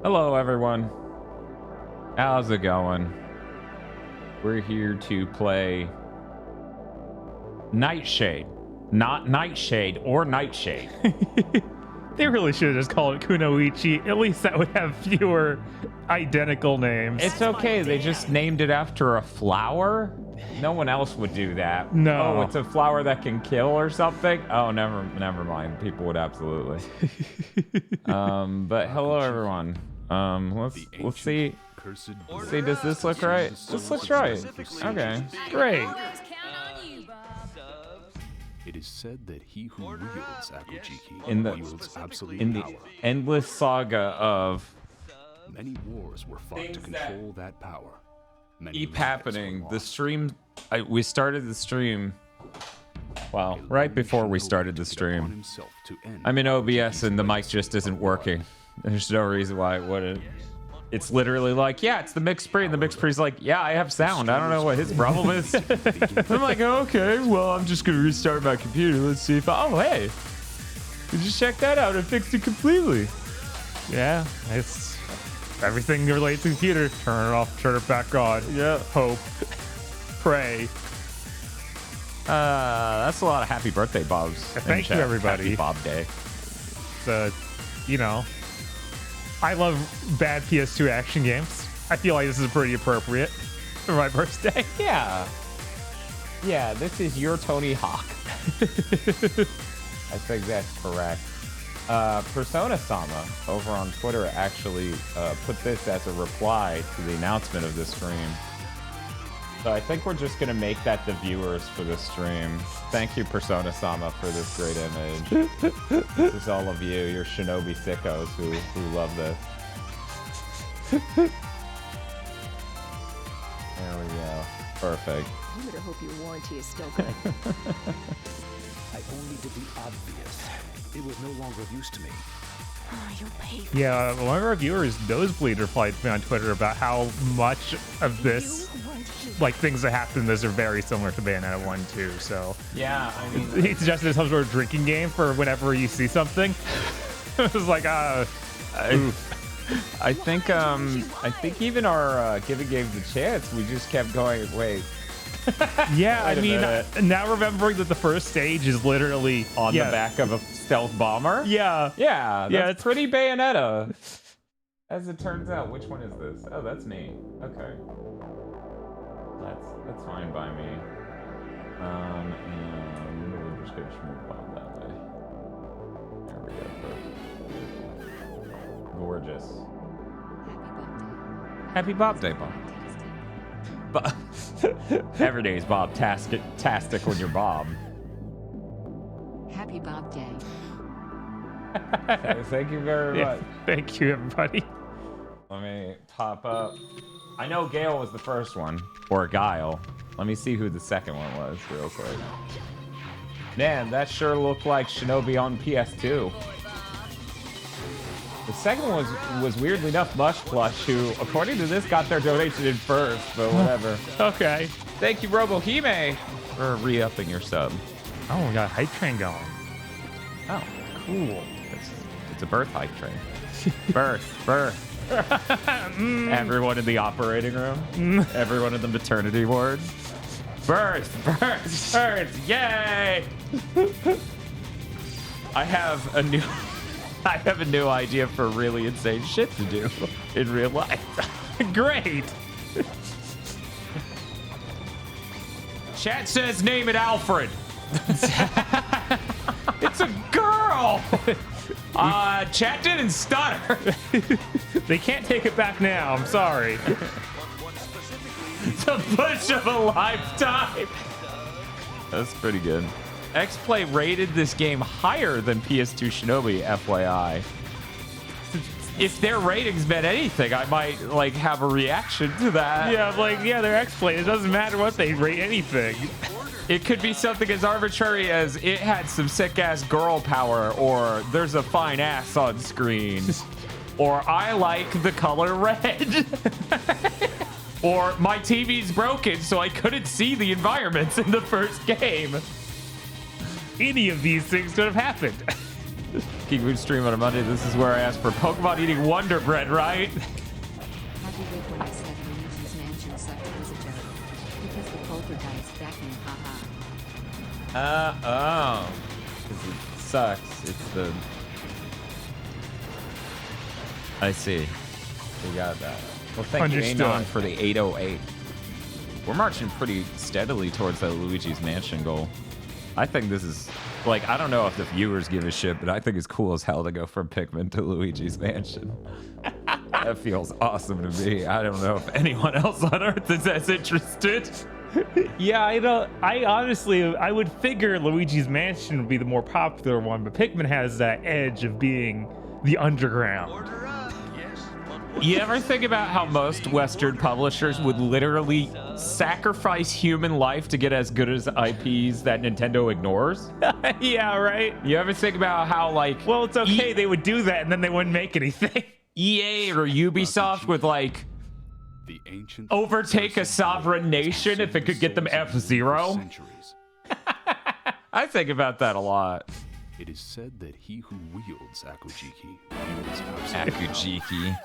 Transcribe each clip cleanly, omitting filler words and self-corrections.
Hello, everyone. How's it going? We're here to play Nightshade. Not Nightshade or Nightshade. They really should have just called it Kunoichi. At least that would have fewer identical names. It's okay. They just named it after a flower. No one else would do that. No. Oh, it's a flower that can kill or something. Oh, never mind. People would absolutely. But hello, everyone. Let's see. See, does this look right? This looks right. Okay, great. It is said that he who wields Akujiki In wields absolute the power. endless saga of Many wars were fought to control that power. Many keep lives happening. were The lost. stream, we started the stream. Well, right before we started the stream. I'm in OBS and the mic just isn't working. There's no reason why it wouldn't. It's literally like, yeah, it's the mix pre, and the mix pre's like, yeah, I have sound. I don't know what his problem is. I'm like, okay, well, I'm just gonna restart my computer. Let's see if oh, hey, we just checked that out and fixed it completely. Yeah, it's everything related to the computer. Turn it off, turn it back on. Yeah. Hope. Pray. That's a lot of happy birthday bobs. in Thank you, chat. everybody. Happy Bob Day. So, you know, I love bad PS2 action games. I feel like this is pretty appropriate for my birthday. Yeah. Yeah, this is your Tony Hawk. I think that's correct. Persona Sama over on Twitter actually put this as a reply to the announcement of this stream. So I think we're just going to make that the viewers for this stream. Thank you, Persona Sama, for this great image. This is all of you, your shinobi sickos who love this. There we go. Perfect. You better hope your warranty is still good. I only did the obvious. It was no longer of use to me. You'll pay for Yeah, one of our viewers, Nosebleed, replied to me on Twitter about how much of this, like things that happen in this, are very similar to Bayonetta 1 too. So Yeah, I mean, he suggested some sort of drinking game for whenever you see something. It was like, I think even our Giving Game the chance, we just kept going. Wait, yeah. I Wait a mean, minute. now remembering that the first stage is literally on yeah, the back of a stealth bomber. Yeah, Yeah, Yeah, that's it's- pretty Bayonetta. As it turns out, which one is this? Oh, that's me. Okay, that's fine by me. And we're just gonna move on that way. There we go. Gorgeous. Happy Bob Day, Bob. Every day is Bob tastic when you're Bob. Happy Bob Day. Thank you very yeah. much. Thank you, everybody. Let me pop up. I know Gale was the first one, or Guile. Let me see who the second one was real quick. Man, that sure looked like Shinobi on PS2. The second one was weirdly enough Mush Plush, who, according to this, got their donation in first, but whatever. Okay. Thank you, RoboHime, for re-upping your sub. Oh, we got hype train going. Oh, cool. It's a birth hype train. Birth. Everyone in the operating room. Everyone in the maternity ward. Birth. Yay! I have a new idea for really insane shit to do in real life. Great. Chat says name it Alfred. It's a girl. Chat didn't stutter. They can't take it back now. I'm sorry. The push of a lifetime. That's pretty good. X-Play rated this game higher than PS2 Shinobi, FYI. If their ratings meant anything, I might like have a reaction to that. Yeah, I'm like, yeah, they're X-Play. It doesn't matter what they rate anything. It could be something as arbitrary as it had some sick-ass girl power, or there's a fine ass on screen, or I like the color red. Or my TV's broken, so I couldn't see the environments in the first game. Any of these things could have happened. GigaBoots stream on a Monday. This is where I ask for Pokemon eating Wonder Bread, right? Happy Rick when I said Luigi's Mansion sucked was a joke. Because the poltergeist back in, haha. Oh. Because it sucks. It's the... I see. We got that. Well, thank Understood. you, Anon, for the 808. We're marching pretty steadily towards that Luigi's Mansion goal. I think this is... Like, I don't know if the viewers give a shit, but I think it's cool as hell to go from Pikmin to Luigi's Mansion. That feels awesome to me. I don't know if anyone else on Earth is as interested. Yeah, I honestly, I would figure Luigi's Mansion would be the more popular one, but Pikmin has that edge of being the underground. You ever think about how most Western publishers would literally sacrifice human life to get as good as IPs that Nintendo ignores? Yeah, right? You ever think about how, like... Well, it's okay, they would do that and then they wouldn't make anything. EA or Ubisoft would, like, The ancient overtake a sovereign nation if it could get them F-Zero? I think about that a lot. It is said that he who wields Akujiki wields absolute Akujiki.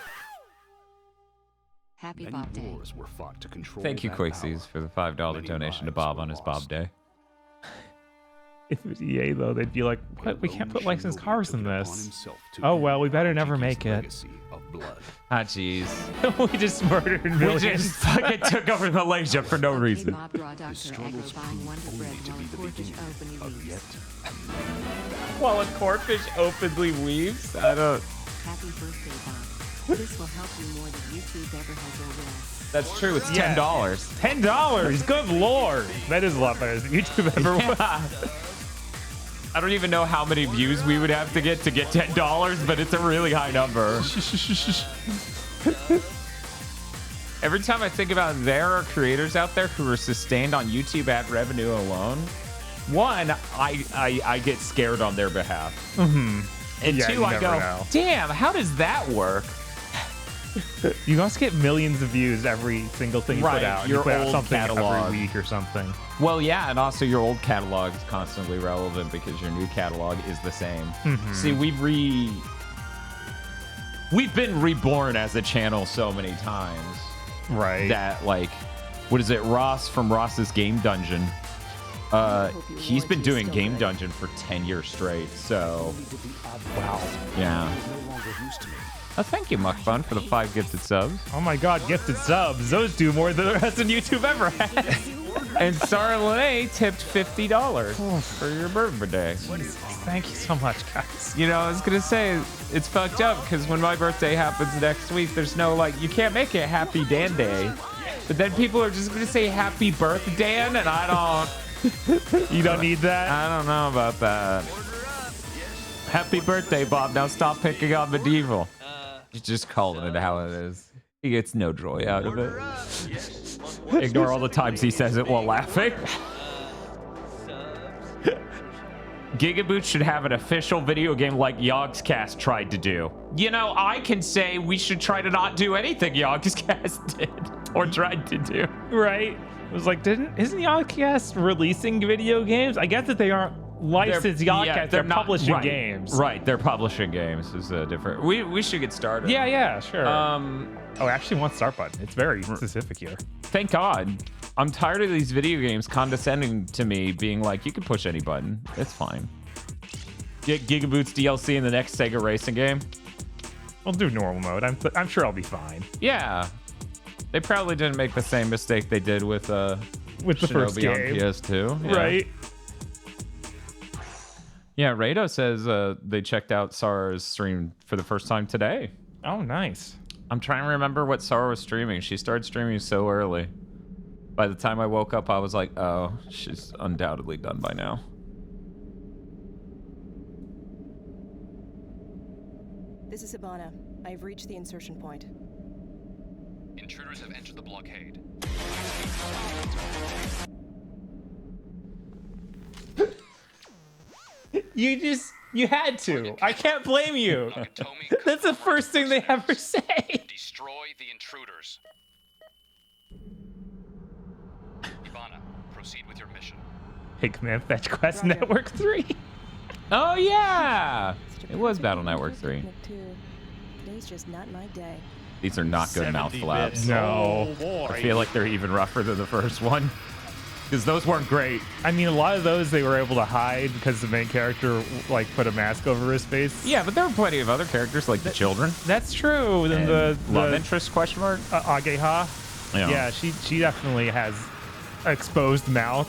Happy Many Bob Day. wars were fought to control Thank you, that Quaxies, power. for the $5 Many donation to lives Bob were on his lost. Bob Day. If it was EA, though, they'd be like, what? We can't put licensed cars in Took it upon this. himself to Oh, well, we end better never Akujiki's make it. legacy of blood. Ah, jeez. We just murdered We millions. just fucking took over Malaysia for no Hey, reason. Bob Draw His Dr. Agro struggles buying Wonder proved Bread only to while be a the corfish beginning openly of weeps. yet While a corfish openly weaves? I don't... Happy birthday, Bob. This will help you more than YouTube ever has over us. That's true, it's Yeah. $10. $10! Good lord! That is a lot better than YouTube ever was. I don't even know how many views we would have to get $10, but it's a really high number. Every time I think about there are creators out there who are sustained on YouTube ad revenue alone, one, I get scared on their behalf. And Yeah, two, you I never go, know. damn, how does that work? You must get millions of views every single thing you Right, put out. your You put out old something catalog. every week or something. Well, yeah, and also your old catalog is constantly relevant because your new catalog is the same. See, we've been reborn as a channel so many times Right. that, like, what is it, Ross from Ross's Game Dungeon? He's been doing Game Dungeon for 10 years straight, so Wow. yeah. no longer of use to me. Oh, thank you, Muckfun, for the 5 gifted subs. Oh my god, gifted subs. Those do more than the rest of YouTube ever had. And Sarah Lene tipped $50 for your birthday. Thank you so much, guys. You know, I was gonna say, it's fucked up because when my birthday happens next week, there's no, like, you can't make it Happy Dan Day. But then people are just gonna say Happy Birthday Dan, and I don't, You don't need that? I don't know about that. Happy birthday, Bob. Now stop picking on Medieval. You're just calling it how it is. He gets no joy out of it. Ignore all the times he says it while laughing. GigaBoots should have an official video game like Yogscast tried to do. You know, I can say we should try to not do anything Yogscast did or tried to do. Right? It was like, isn't Yogcast releasing video games? I get that they aren't licensed Yogcast, they're not- publishing right, games. Right, they're publishing games. Is different. We should get started. Yeah, sure. Um, oh, I actually want start button. It's very specific here. thank God. I'm tired of these video games condescending to me, being like, you can push any button. It's fine. Get GigaBoots DLC in the next Sega racing game. We'll do normal mode. I'm sure I'll be fine. Yeah. They probably didn't make the same mistake they did with With the Shinobi first on game. PS2. Yeah. Right? Yeah, Rado says they checked out Sarah's stream for the first time today. Oh, nice. I'm trying to remember what Sarah was streaming. She started streaming so early. By the time I woke up, I was like, oh, she's undoubtedly done by now. This is Hibana. I've reached the insertion point. Intruders have entered the blockade. You had to. I can't blame you. Nakatomi That's the first thing they ever say. Destroy the intruders. Ivana, proceed with your mission. Hickman Fetch Quest Roger. Network 3. Oh, yeah! Such a It was Battle Network 3. Today's just not my day. These are not good mouth 70 flaps. bits. No. Oh, boy. I feel like they're even rougher than the first one. Because those weren't great. I mean, a lot of those they were able to hide because the main character like put a mask over his face. Yeah, but there were plenty of other characters like the children. That's true. Then And the love interest question mark. Ageha. Yeah, she definitely has exposed mouth.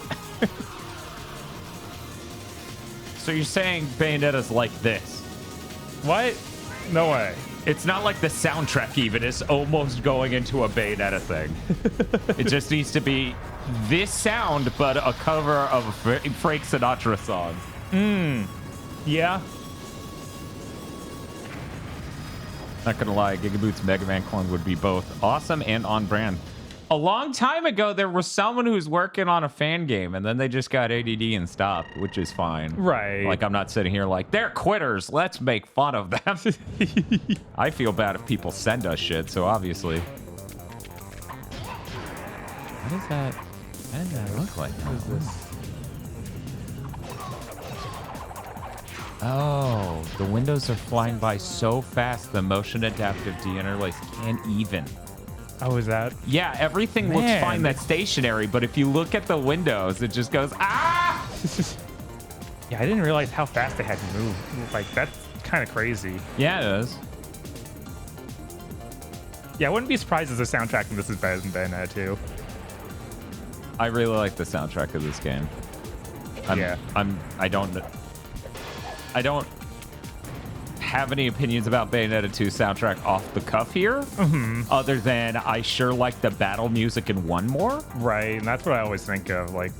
So you're saying Bayonetta's like this? What? No way. It's not like the soundtrack even is almost going into a Bayonetta thing. It just needs to be this sound, but a cover of a Frank Sinatra song. Yeah. Not gonna lie, GigaBoots Mega Man clone would be both awesome and on brand. A long time ago, there was someone who was working on a fan game, and then they just got ADD and stopped, which is fine. Right. Like, I'm not sitting here like, they're quitters. Let's make fun of them. I feel bad if people send us shit, so obviously. What is that? What does that look like? What is this? Oh, the windows are flying by so fast, the motion adaptive deinterlace can't even. Oh, is that? Yeah, everything looks Man. fine that's stationary, but if you look at the windows, it just goes, ah! Yeah, I didn't realize how fast they had to move. Like, that's kind of crazy. Yeah, it is. Yeah, I wouldn't be surprised if the soundtrack in this is better than Bayonetta 2. I really like the soundtrack of this game. Yeah. I don't have any opinions about Bayonetta 2 soundtrack off the cuff here, other than I sure like the battle music in one more. Right, and that's what I always think of. Like,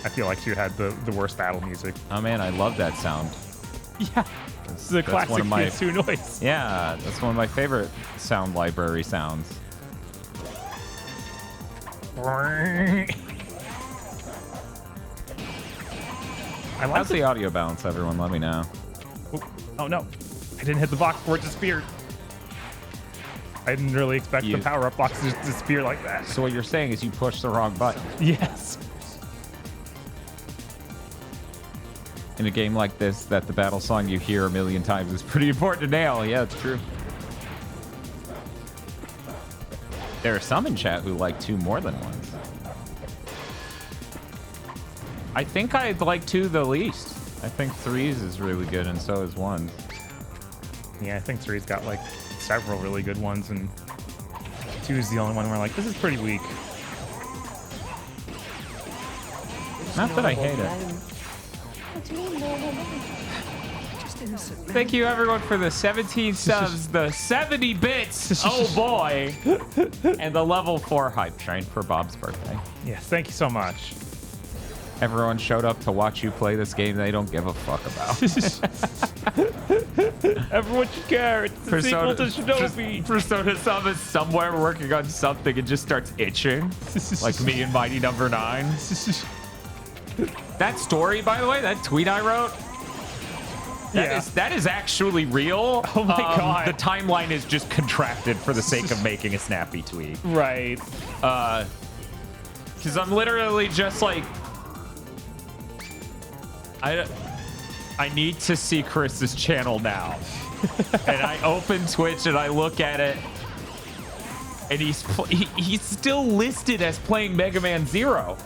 I feel like she had the worst battle music. Oh man, I love that sound. Yeah. This is a classic one of my- PS2 noise. Yeah, that's one of my favorite sound library sounds. How's the audio balance, everyone? Let me know. Oh no, I didn't hit the box before it disappeared. I didn't really expect the power-up box to just disappear like that. So what you're saying is you pushed the wrong button. Yes. In a game like this, that the battle song you hear a million times is pretty important to nail. Yeah, it's true. There are some in chat who like 2 more than once. I think I'd like 2 the least. I think 3's is really good, and so is 1's. Yeah, I think 3's got like several really good ones, and 2 is the only one where like, this is pretty weak. Not that I hate it. Thank you everyone for the 17 subs, the 70 bits, oh boy, and the level 4 hype train for Bob's birthday. Yes, thank you so much. Everyone showed up to watch you play this game they don't give a fuck about. Everyone should care. It's the sequel to Shinobi. Persona Sub is somewhere working on something and just starts itching, like me and Mighty Number 9. That story, by the way, that tweet I wrote, that is actually real. Oh my God. The timeline is just contracted for the sake of making a snappy tweet. Right. Because I'm literally just like, I need to see Chris's channel now. And I open Twitch and I look at it, and he's still listed as playing Mega Man Zero.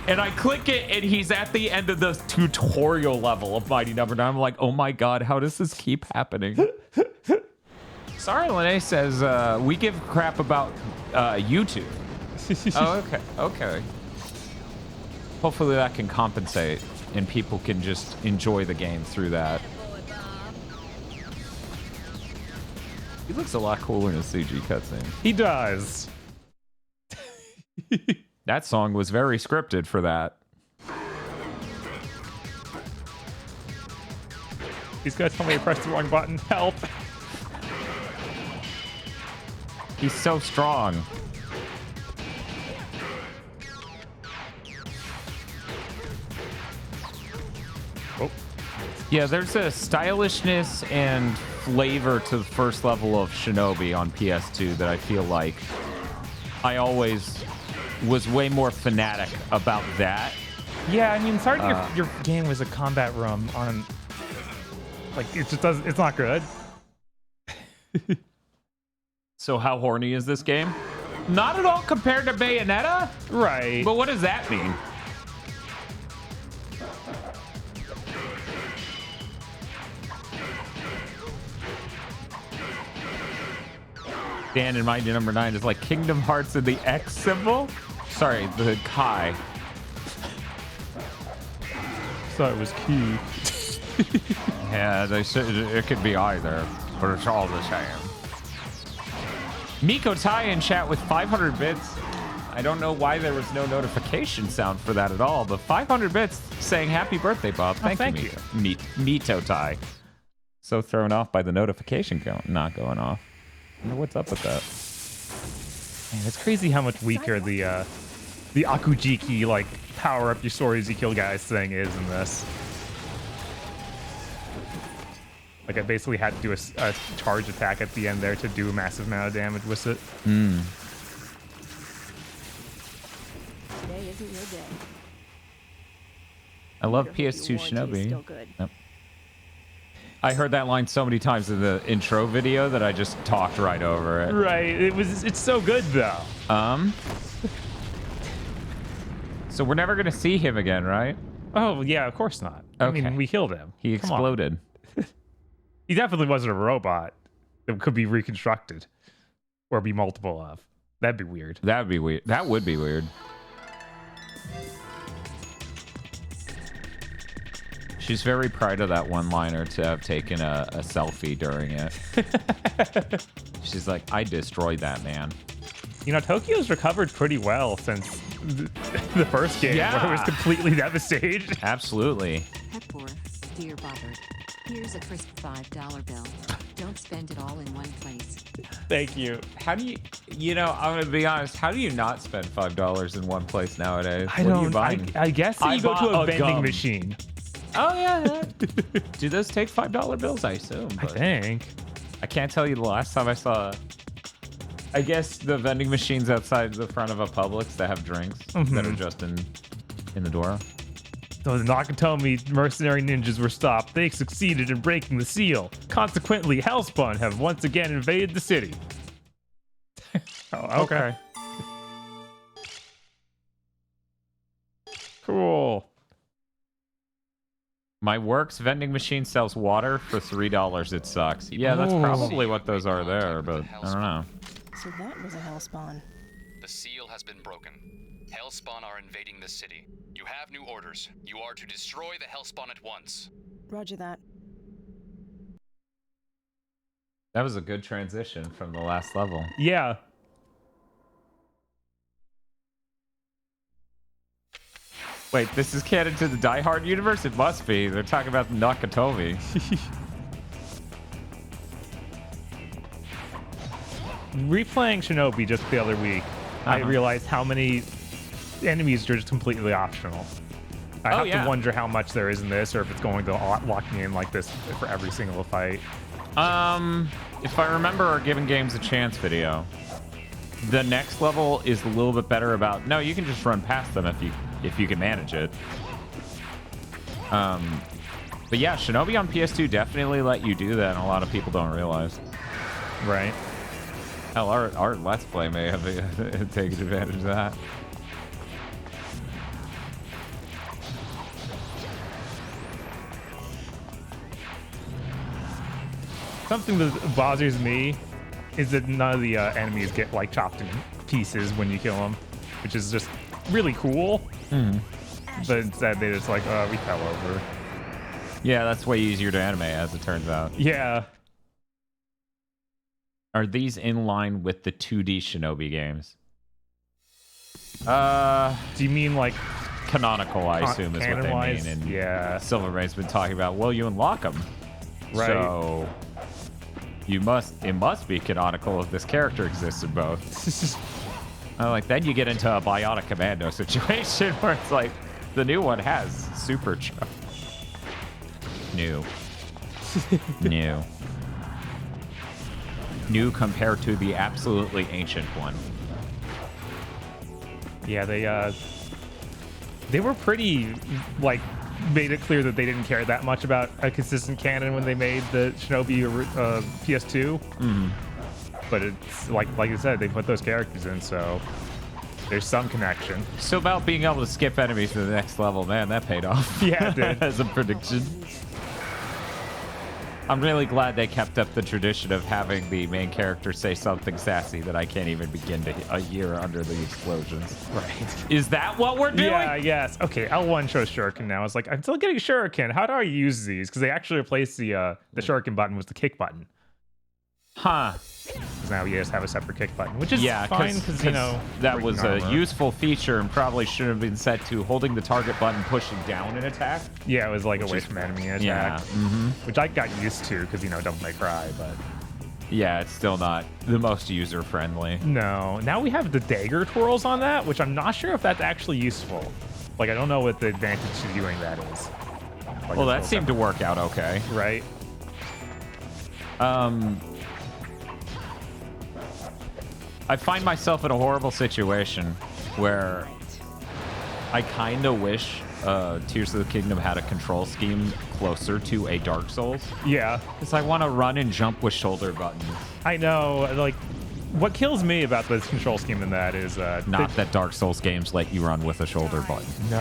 And I click it, and he's at the end of the tutorial level of Mighty Number 9. I'm like, oh my God, how does this keep happening? Sorry, Lene says, we give crap about YouTube. Oh, okay. Hopefully that can compensate, and people can just enjoy the game through that. He looks a lot cooler in a CG cutscene. He does. That song was very scripted for that. These guys told me to press the wrong button. Help. He's so strong. Oh. Yeah, there's a stylishness and flavor to the first level of Shinobi on PS2 that I feel like I always was way more fanatic about that. Yeah, I mean, sorry, your game was a combat room on Like it just doesn't. It's not good. So how horny is this game? Not at all compared to Bayonetta? Right. But what does that mean? Dan in my number 9 is like Kingdom Hearts and the X symbol? Sorry, the Kai. Thought it was key. Yeah, they said it could be either, but it's all the same. Miko Tai in chat with 500 bits. I don't know why there was no notification sound for that at all, but 500 bits saying happy birthday, Bob. Thank you, Mito Tai. So thrown off by the notification not going off. I wonder what's up with that. Man, it's crazy how much weaker the Akujiki, like, power up your sword as you kill guys thing is in this. Like, I basically had to do a charge attack at the end there to do a massive amount of damage with it. Today isn't your day. I love Your PS2 warranty is still Shinobi. good. Yep. I heard that line so many times in the intro video that I just talked right over it. Right. It's so good, though. So we're never gonna see him again, right? Oh, yeah, of course not. I mean, Okay. we killed him. He Come on. exploded. He definitely wasn't a robot that could be reconstructed or be multiple of. That'd be weird. That would be weird. That would be weird. She's very proud of that one-liner to have taken a selfie during it. She's like, I destroyed that man. You know, Tokyo's recovered pretty well since the first game where it was completely devastated. Absolutely. Hepor, dear Bobbert, here's a crisp $5 bill. Don't spend it all in one place. Thank you. How do you know, I'm going to be honest, how do you not spend $5 in one place nowadays? I What are you don't. buying? I guess I you go to bought a a vending gum. machine. Oh, yeah. Do those take $5 bills? I assume. I but think. I can't tell you the last time I saw... I guess the vending machines outside the front of a Publix that have drinks that are just in the door. So Nakatomi mercenary ninjas were stopped. They succeeded in breaking the seal. Consequently, Hellspawn have once again invaded the city. Oh, okay. Cool. My work's vending machine sells water for $3. It sucks. Yeah, that's Ooh. probably what those are there, but I don't know. So that was a hellspawn. The seal has been broken. Hellspawn are invading the city. You have new orders. You are to destroy the Hellspawn at once. Roger that. That was a good transition from the last level. Yeah. Wait, this is canon to the Die Hard universe? It must be. They're talking about Nakatomi. Replaying Shinobi just the other week, I realized how many enemies are just completely optional. I have to wonder how much there is in this, or if it's going to lock me in like this for every single fight. If I remember our Giving Games a Chance video, the next level is a little bit better about, no, you can just run past them if you can manage it. But yeah, Shinobi on PS2 definitely let you do that, and a lot of people don't realize. Right. Hell, our Let's Play may have taken advantage of that. Something that bothers me is that none of the enemies get like chopped in pieces when you kill them, which is just really cool. But instead they just like, oh, we fell over. Yeah, that's way easier to animate, as it turns out. Yeah. Are these in line with the 2D Shinobi games? Do you mean like canonical, I assume, is what they mean. And yeah. Silvermane's been talking about, well, you unlock them. Right. So it must be canonical if this character exists in both. Then you get into a Bionic Commando situation where it's like the new one has supercharge. New compared to the absolutely ancient one. Yeah, they were pretty like made it clear that they didn't care that much about a consistent canon when they made the Shinobi PS2. But it's like I said, they put those characters in, so there's some connection. So about being able to skip enemies to the next level, man, that paid off. Yeah, it did. As a prediction. I'm really glad they kept up the tradition of having the main character say something sassy that I can't even begin to hear under the explosions. Right. Is that what we're doing? Yeah, yes. Okay, L1 shows Shuriken now. It's like, I'm still getting Shuriken. How do I use these? Because they actually replaced the Shuriken button with the kick button. Huh. Because now you just have a separate kick button, which is fine because, that was a armor. useful feature and probably should have been set to holding the target button, pushing down an attack. Yeah, it was like away from enemy attack. Yeah. Which I got used to because, Devil May Cry, but... Yeah, it's still not the most user-friendly. No. Now we have the dagger twirls on that, which I'm not sure if that's actually useful. Like, I don't know what the advantage to doing that is. Like, well, that seemed to work out okay. Right? I find myself in a horrible situation where I kind of wish Tears of the Kingdom had a control scheme closer to a Dark Souls. Yeah. Because I want to run and jump with shoulder buttons. I know. Like, what kills me about this control scheme in that is... Not that Dark Souls games let you run with a shoulder button. No.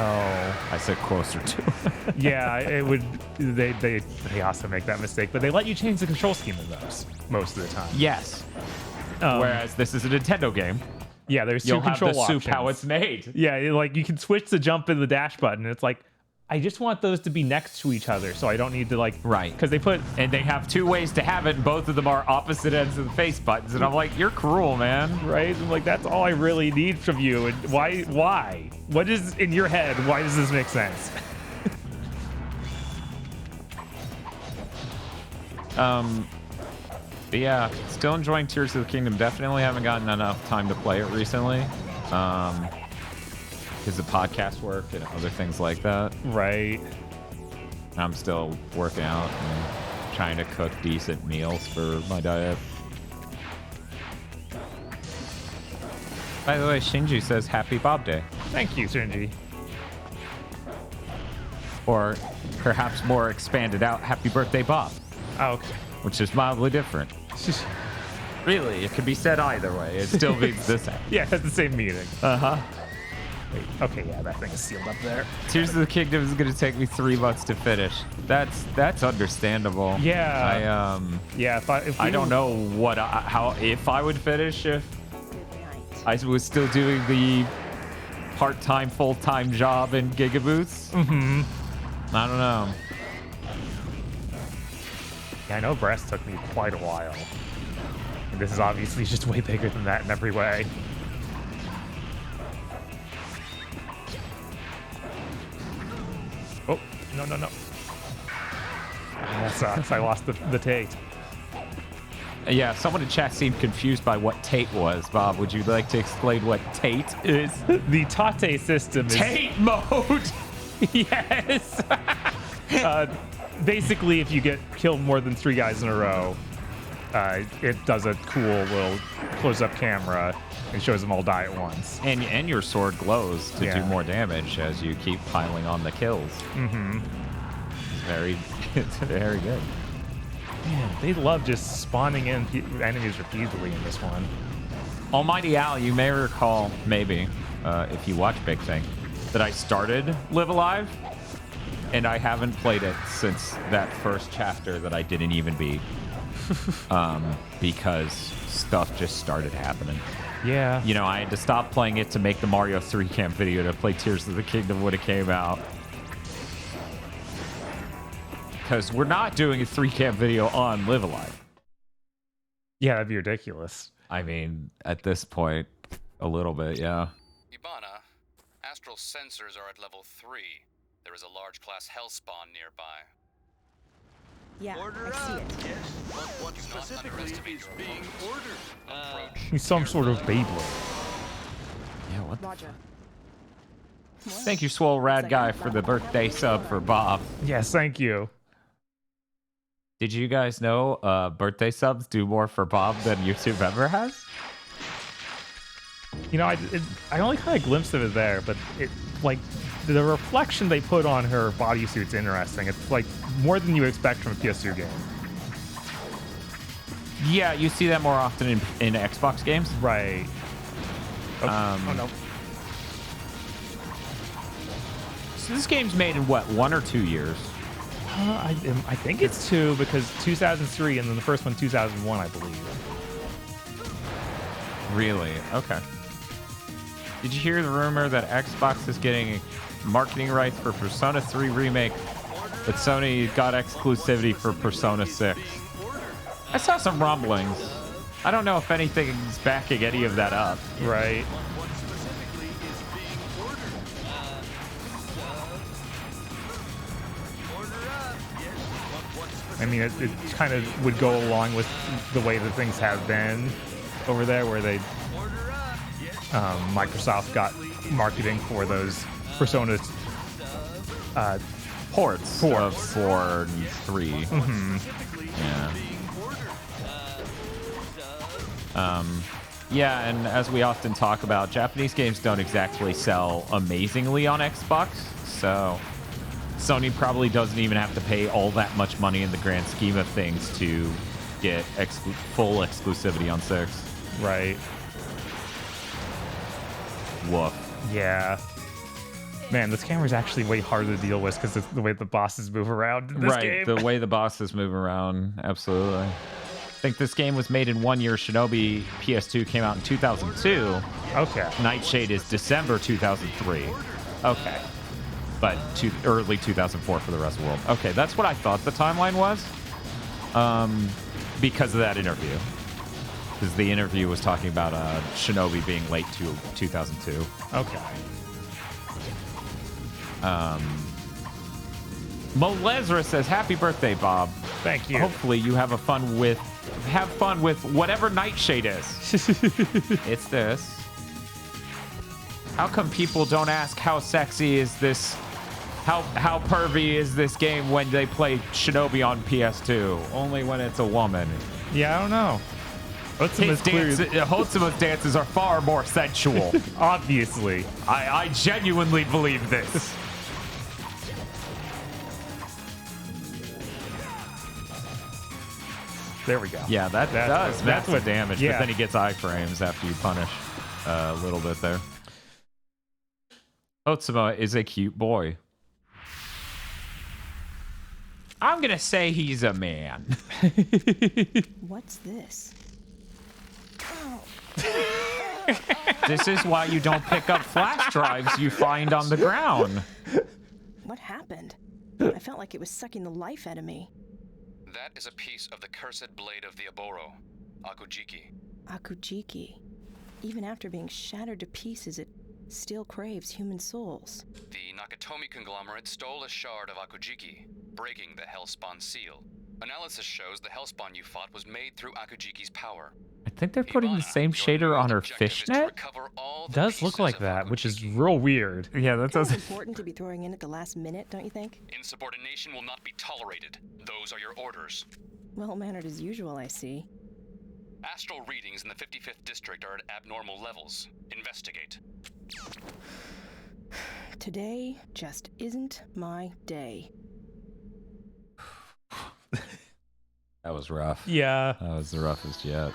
I said closer to. Yeah, it would... They also make that mistake, but they let you change the control scheme in those most of the time. Yes. Whereas this is a Nintendo game. Yeah, there's You'll two control have the options. soup how it's made. Yeah, like you can switch the jump and the dash button. It's like, I just want those to be next to each other, so I don't need to Right. Because they put... And they have two ways to have it, and both of them are opposite ends of the face buttons. And I'm like, you're cruel, man. Right? I'm like, that's all I really need from you. And why? What is in your head? Why does this make sense? But yeah, still enjoying Tears of the Kingdom. Definitely haven't gotten enough time to play it recently. Because of podcast work and other things like that. Right. I'm still working out and trying to cook decent meals for my diet. By the way, Shinji says Happy Bob Day. Thank you, Shinji. Or perhaps more expanded out, Happy Birthday Bob. Oh, okay. Which is mildly different. Really, it could be said either way. It still means the same. Yeah, it's the same meaning. Uh-huh. Wait, okay, yeah, that thing is sealed up there. Tears of the Kingdom is going to take me 3 months to finish. That's understandable. Yeah. Yeah. If I don't know if I would finish if I was still doing the part-time, full-time job in GigaBoots. I don't know. Yeah, I know Breast took me quite a while. And this is obviously just way bigger than that in every way. Oh, no. That sucks. I lost the Tate. Yeah, someone in chat seemed confused by what Tate was. Bob, would you like to explain what Tate is? The Tate system is... Tate mode! Yes! Basically, if you get killed more than 3 guys in a row, it does a cool little close-up camera and shows them all die at once. And your sword glows to do more damage as you keep piling on the kills. It's very good. Man, they love just spawning in enemies repeatedly in this one. Almighty Al, you may recall, maybe, if you watch Big Thing, that I started Live Alive, and I haven't played it since that first chapter that I didn't even beat. Because stuff just started happening. Yeah. You know, I had to stop playing it to make the Mario 3 camp video to play Tears of the Kingdom when it came out. Because we're not doing a 3 camp video on Live Alive. Yeah, that'd be ridiculous. I mean, at this point, a little bit, yeah. Ibana, astral sensors are at level 3. There is a large class hellspawn nearby. Yeah, Order I see up. it. Yes, but what Do not specifically underestimate is your being opponent. ordered? Approach He's some sort of carefully. Beyblade. Yeah, what the Roger. Thank you, Swole Rad Guy, for the birthday sub for Bob. Yes, thank you. Did you guys know birthday subs do more for Bob than YouTube ever has? You know, I only kind of glimpsed of it there, but it like the reflection they put on her bodysuit's interesting. It's like more than you expect from a PS2 game. Yeah, you see that more often in Xbox games. Right. Oh no. So this game's made in what, 1 or 2 years? I think it's 2 because 2003 and then the first one 2001, I believe. Really? Okay. Did you hear the rumor that Xbox is getting marketing rights for Persona 3 Remake, but Sony got exclusivity for Persona 6? I saw some rumblings. I don't know if anything's backing any of that up. Right. I mean, it kind of would go along with the way that things have been over there, where they Microsoft got marketing for those Persona ports of 4 and 3. Mm-hmm. Yeah. Yeah, and as we often talk about, Japanese games don't exactly sell amazingly on Xbox, so Sony probably doesn't even have to pay all that much money in the grand scheme of things to get full exclusivity on 6. Right. Woof. Yeah. Man, this camera's actually way harder to deal with because of the way the bosses move around in this game. The way the bosses move around, absolutely. I think this game was made in 1 year. Shinobi PS2 came out in 2002. Okay. Nightshade is December 2003. Okay. But early 2004 for the rest of the world. Okay, that's what I thought the timeline was. Because of that interview. Because the interview was talking about Shinobi being late to 2002. Okay. Molezra says, "Happy birthday, Bob. Thank you. Hopefully you have fun with whatever Nightshade is." It's this. How come people don't ask how sexy is this? How pervy is this game when they play Shinobi on PS2? Only when it's a woman. Yeah, I don't know. Hotsuma's dances are far more sensual. Obviously. I genuinely believe this. There we go. Yeah, that does massive damage, yeah. But then he gets iframes after you punish a little bit there. Hotsuma is a cute boy. I'm gonna say he's a man. What's this? This is why you don't pick up flash drives you find on the ground. What happened? I felt like it was sucking the life out of me. That is a piece of the cursed blade of the Aboro, Akujiki. Akujiki. Even after being shattered to pieces, it still craves human souls. The Nakatomi conglomerate stole a shard of Akujiki, breaking the Hellspawn seal. Analysis shows the Hellspawn you fought was made through Akujiki's power. I think they're putting the same shader on her fishnet. Does look like that, which is real weird. Yeah, that It's does. important to be throwing in at the last minute, don't you think? Insubordination will not be tolerated. Those are your orders. Well-mannered as usual, I see. Astral readings in the 55th district are at abnormal levels. Investigate. Today just isn't my day. That was rough. Yeah. That was the roughest yet.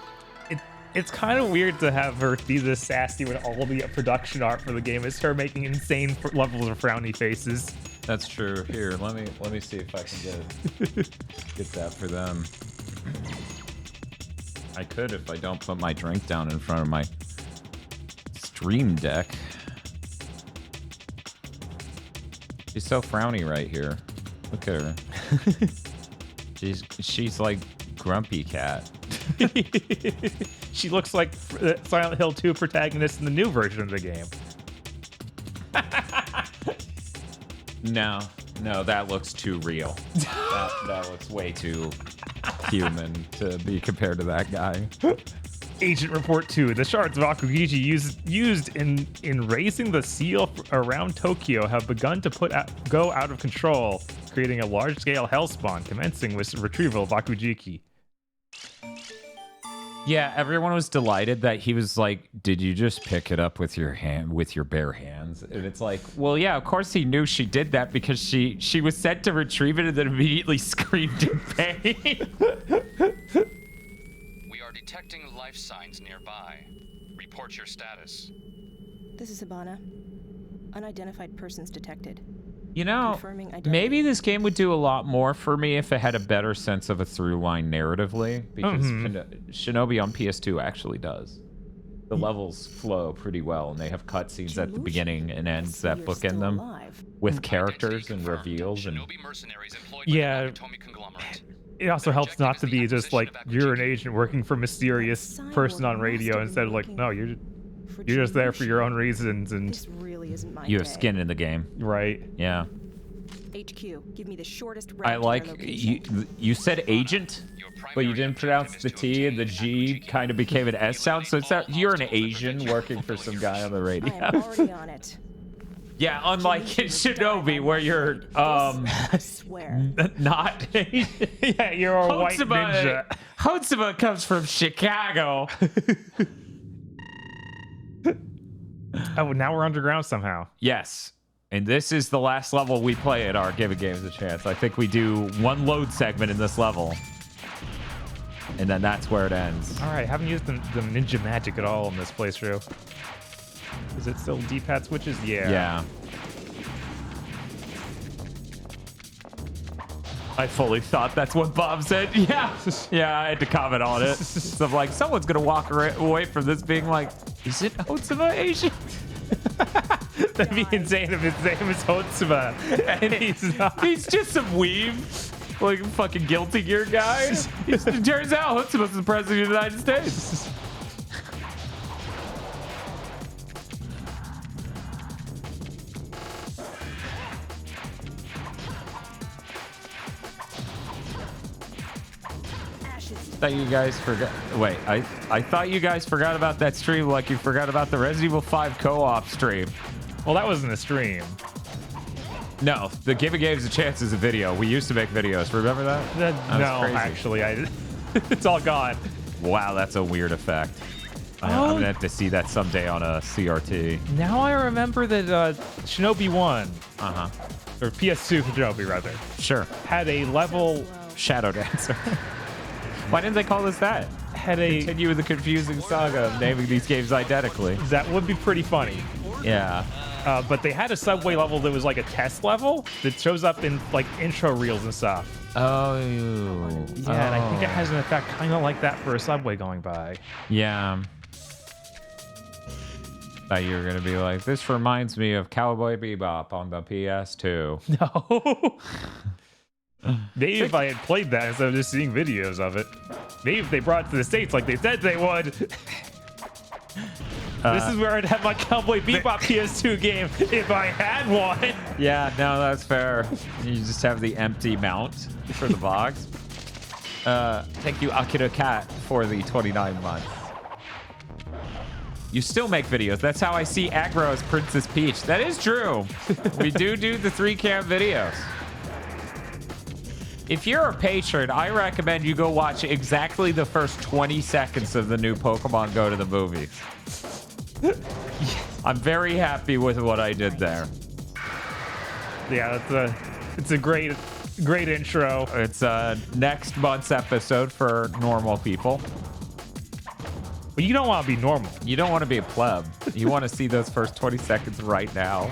It's kind of weird to have her be this sassy when all the production art for the game is her making insane levels of frowny faces. That's true. Here, let me see if I can get that for them. I could if I don't put my drink down in front of my stream deck. She's so frowny right here. Look at her. She's like Grumpy Cat. She looks like Silent Hill 2 protagonist in the new version of the game. No, that looks too real. that looks way too human to be compared to that guy. Agent Report 2. The shards of Akugiji used in raising the seal around Tokyo have begun to go out of control, creating a large-scale hellspawn, commencing with retrieval of Akugiki. Yeah, everyone was delighted that he was like, "Did you just pick it up with your bare hands?" And it's like, well, yeah, of course he knew she did that because she was sent to retrieve it and then immediately screamed in pain. We are detecting life signs nearby. Report your status. This is Hibana. Unidentified persons detected. You know, Confirming identity. maybe this game would do a lot more for me if it had a better sense of a through line narratively, because Shinobi on PS2 actually does. The levels flow pretty well, and they have cutscenes at the beginning and ends that bookend them with characters and reveals. And Shinobi mercenaries employed by Yeah. the Nakatomi conglomerate. It also helps not to Objective is be the just like acquisition of you're an Akujiki. agent working for mysterious person on radio instead of like, no, you're just there for your own reasons and This really isn't my you have day. skin in the game. right. HQ, Yeah. give me the shortest route I to like their location. you said agent, but you didn't pronounce the T, and the G kind of became an S sound. So it's that you're an Asian working for some guy on the I radio. am already on it. Yeah, unlike in Shinobi where you're I swear. not Asian. Yeah, you're a white ninja. Hotsuma comes from Chicago. Oh, now we're underground somehow. Yes. And this is the last level we play at our Give Games a Chance. I think we do one load segment in this level. And then that's where it ends. All right, haven't used the ninja magic at all in this playthrough. Is it still D-pad switches? Yeah. Yeah. I fully thought that's what Bob said. Yeah. Yeah, I had to comment on it. So I'm like, someone's going to walk away from this being like, is it Hotsuma Asian? That'd be insane if his name is Hotsuma and he's not. He's just some weeb, like a fucking Guilty Gear guy. It turns out Hotsuma's the president of the United States. Thought you guys forgot. Wait, I thought you guys forgot about that stream like you forgot about the Resident Evil 5 co-op stream. Well, that wasn't a stream. No, the Give Games a Chance is a video. We used to make videos. Remember that? That was No, crazy. actually, it's all gone. Wow, that's a weird effect. I'm gonna have to see that someday on a CRT. Now I remember that Shinobi 1, Uh-huh. or PS2 Shinobi rather, Sure. had a level, Shadow Dancer. Why didn't they call this that? had a, Continue the confusing saga of naming these games identically. that would be pretty funny. Yeah. But they had a subway level that was like a test level that shows up in like intro reels and stuff. Oh. Yeah, and I think it has an effect kind of like that for a subway going by. Yeah. Thought you were gonna be like, this reminds me of Cowboy Bebop on the PS2. No. Maybe if I had played that instead of just seeing videos of it. Maybe if they brought it to the States like they said they would. This is where I'd have my Cowboy Bebop PS2 game if I had one. Yeah, no, that's fair. You just have the empty mount for the box. Thank you, Akira Cat, for the 29 months. You still make videos. That's how I see Aggro as Princess Peach. That is true. We do the 3-cam videos. If you're a patron, I recommend you go watch exactly the first 20 seconds of the new Pokemon Go to the movies. I'm very happy with what I did there. Yeah, it's a great intro. It's next month's episode for normal people. But you don't want to be normal. You don't want to be a pleb. You want to see those first 20 seconds right now.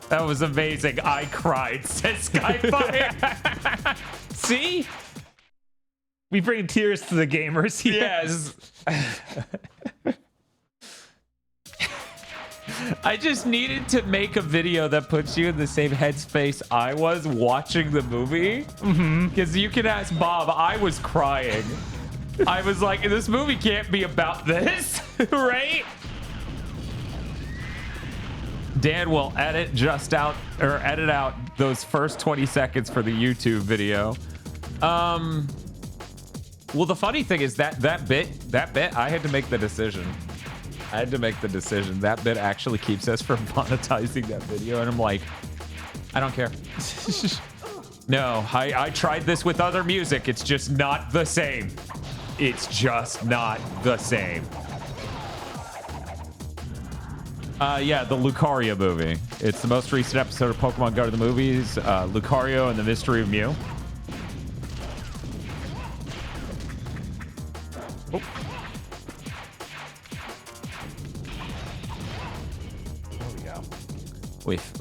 That was amazing. I cried, says Skyfire. See? We bring tears to the gamers here. Yes. I just needed to make a video that puts you in the same headspace I was watching the movie. Because you can ask Bob, I was crying. I was like, this movie can't be about this, right? Dan will edit out those first 20 seconds for the YouTube video. Well, the funny thing is that bit, I had to make the decision. That bit actually keeps us from monetizing that video, and I'm like, I don't care. No, I tried this with other music. It's just not the same. It's just not the same. Yeah, the Lucario movie. It's the most recent episode of Pokemon Go to the Movies. Lucario and the Mystery of Mew. Oh.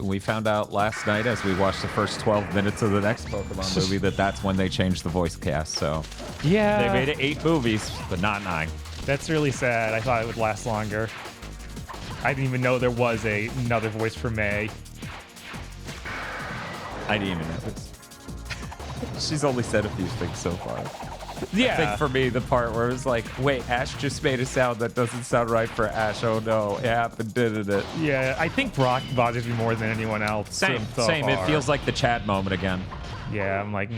We found out last night as we watched the first 12 minutes of the next Pokemon movie that's when they changed the voice cast. So yeah, they made it 8 movies, but not 9. That's really sad. I thought it would last longer. I didn't even know there was another voice for May. I didn't even know this. She's only said a few things so far. Yeah. I think for me, the part where it was like, wait, Ash just made a sound that doesn't sound right for Ash. Oh no, it happened, didn't it? Yeah, I think Brock bothers me more than anyone else. Same. Far. It feels like the Chad moment again. Yeah, I'm like,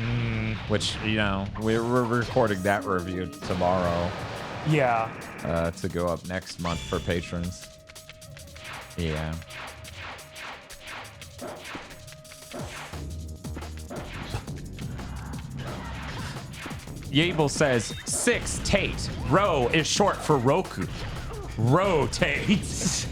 Which, you know, we're recording that review tomorrow. Yeah. To go up next month for patrons. Yeah. Yable says 6 Tate. Ro is short for Roku. Rotate.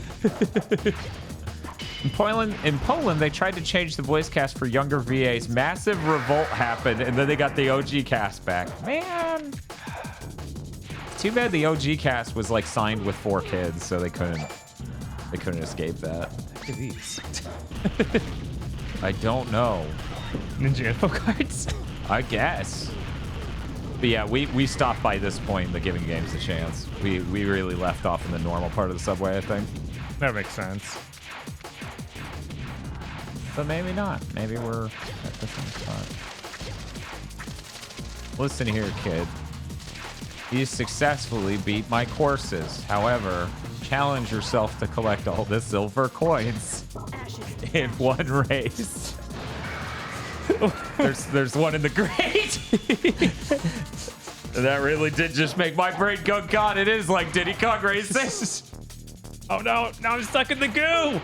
In Poland, they tried to change the voice cast for younger VAs. Massive revolt happened, and then they got the OG cast back. Man. Too bad the OG cast was like signed with 4 kids, so they couldn't escape that. Look at these. I don't know. Ninja info cards? I guess. But yeah, we stopped by this point in the giving games a chance. We really left off in the normal part of the subway, I think. That makes sense. But maybe not. Maybe we're at the same spot. Listen here, kid. You successfully beat my courses. However, challenge yourself to collect all the silver coins in one race. there's one in the grate. That really did just make my brain go, God, it is like Diddy Kong Racing. Oh no, now I'm stuck in the goo.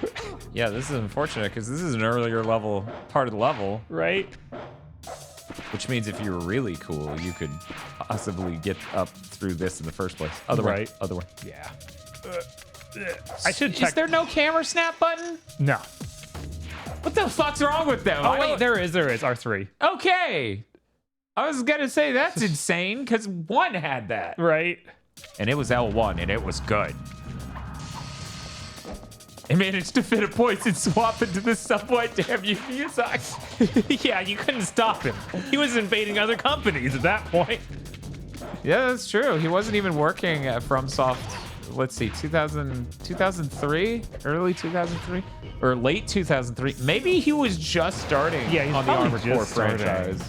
Yeah, this is unfortunate because this is an earlier level part of the level. Right. Which means if you were really cool, you could possibly get up through this in the first place. Other way. Other way. Yeah. I should check. Is there no camera snap button? No. What the fuck's wrong with them? Oh, wait, there is. R3. Okay. I was going to say that's insane because 1 had that. Right. And it was L1 and it was good. It managed to fit a poison swap into the subway. Damn you, Miyazaki. Yeah, you couldn't stop him. He was invading other companies at that point. Yeah, that's true. He wasn't even working at FromSoft. Let's see, 2003? Early 2003? Or late 2003? Maybe he was just starting on the Armored Core franchise.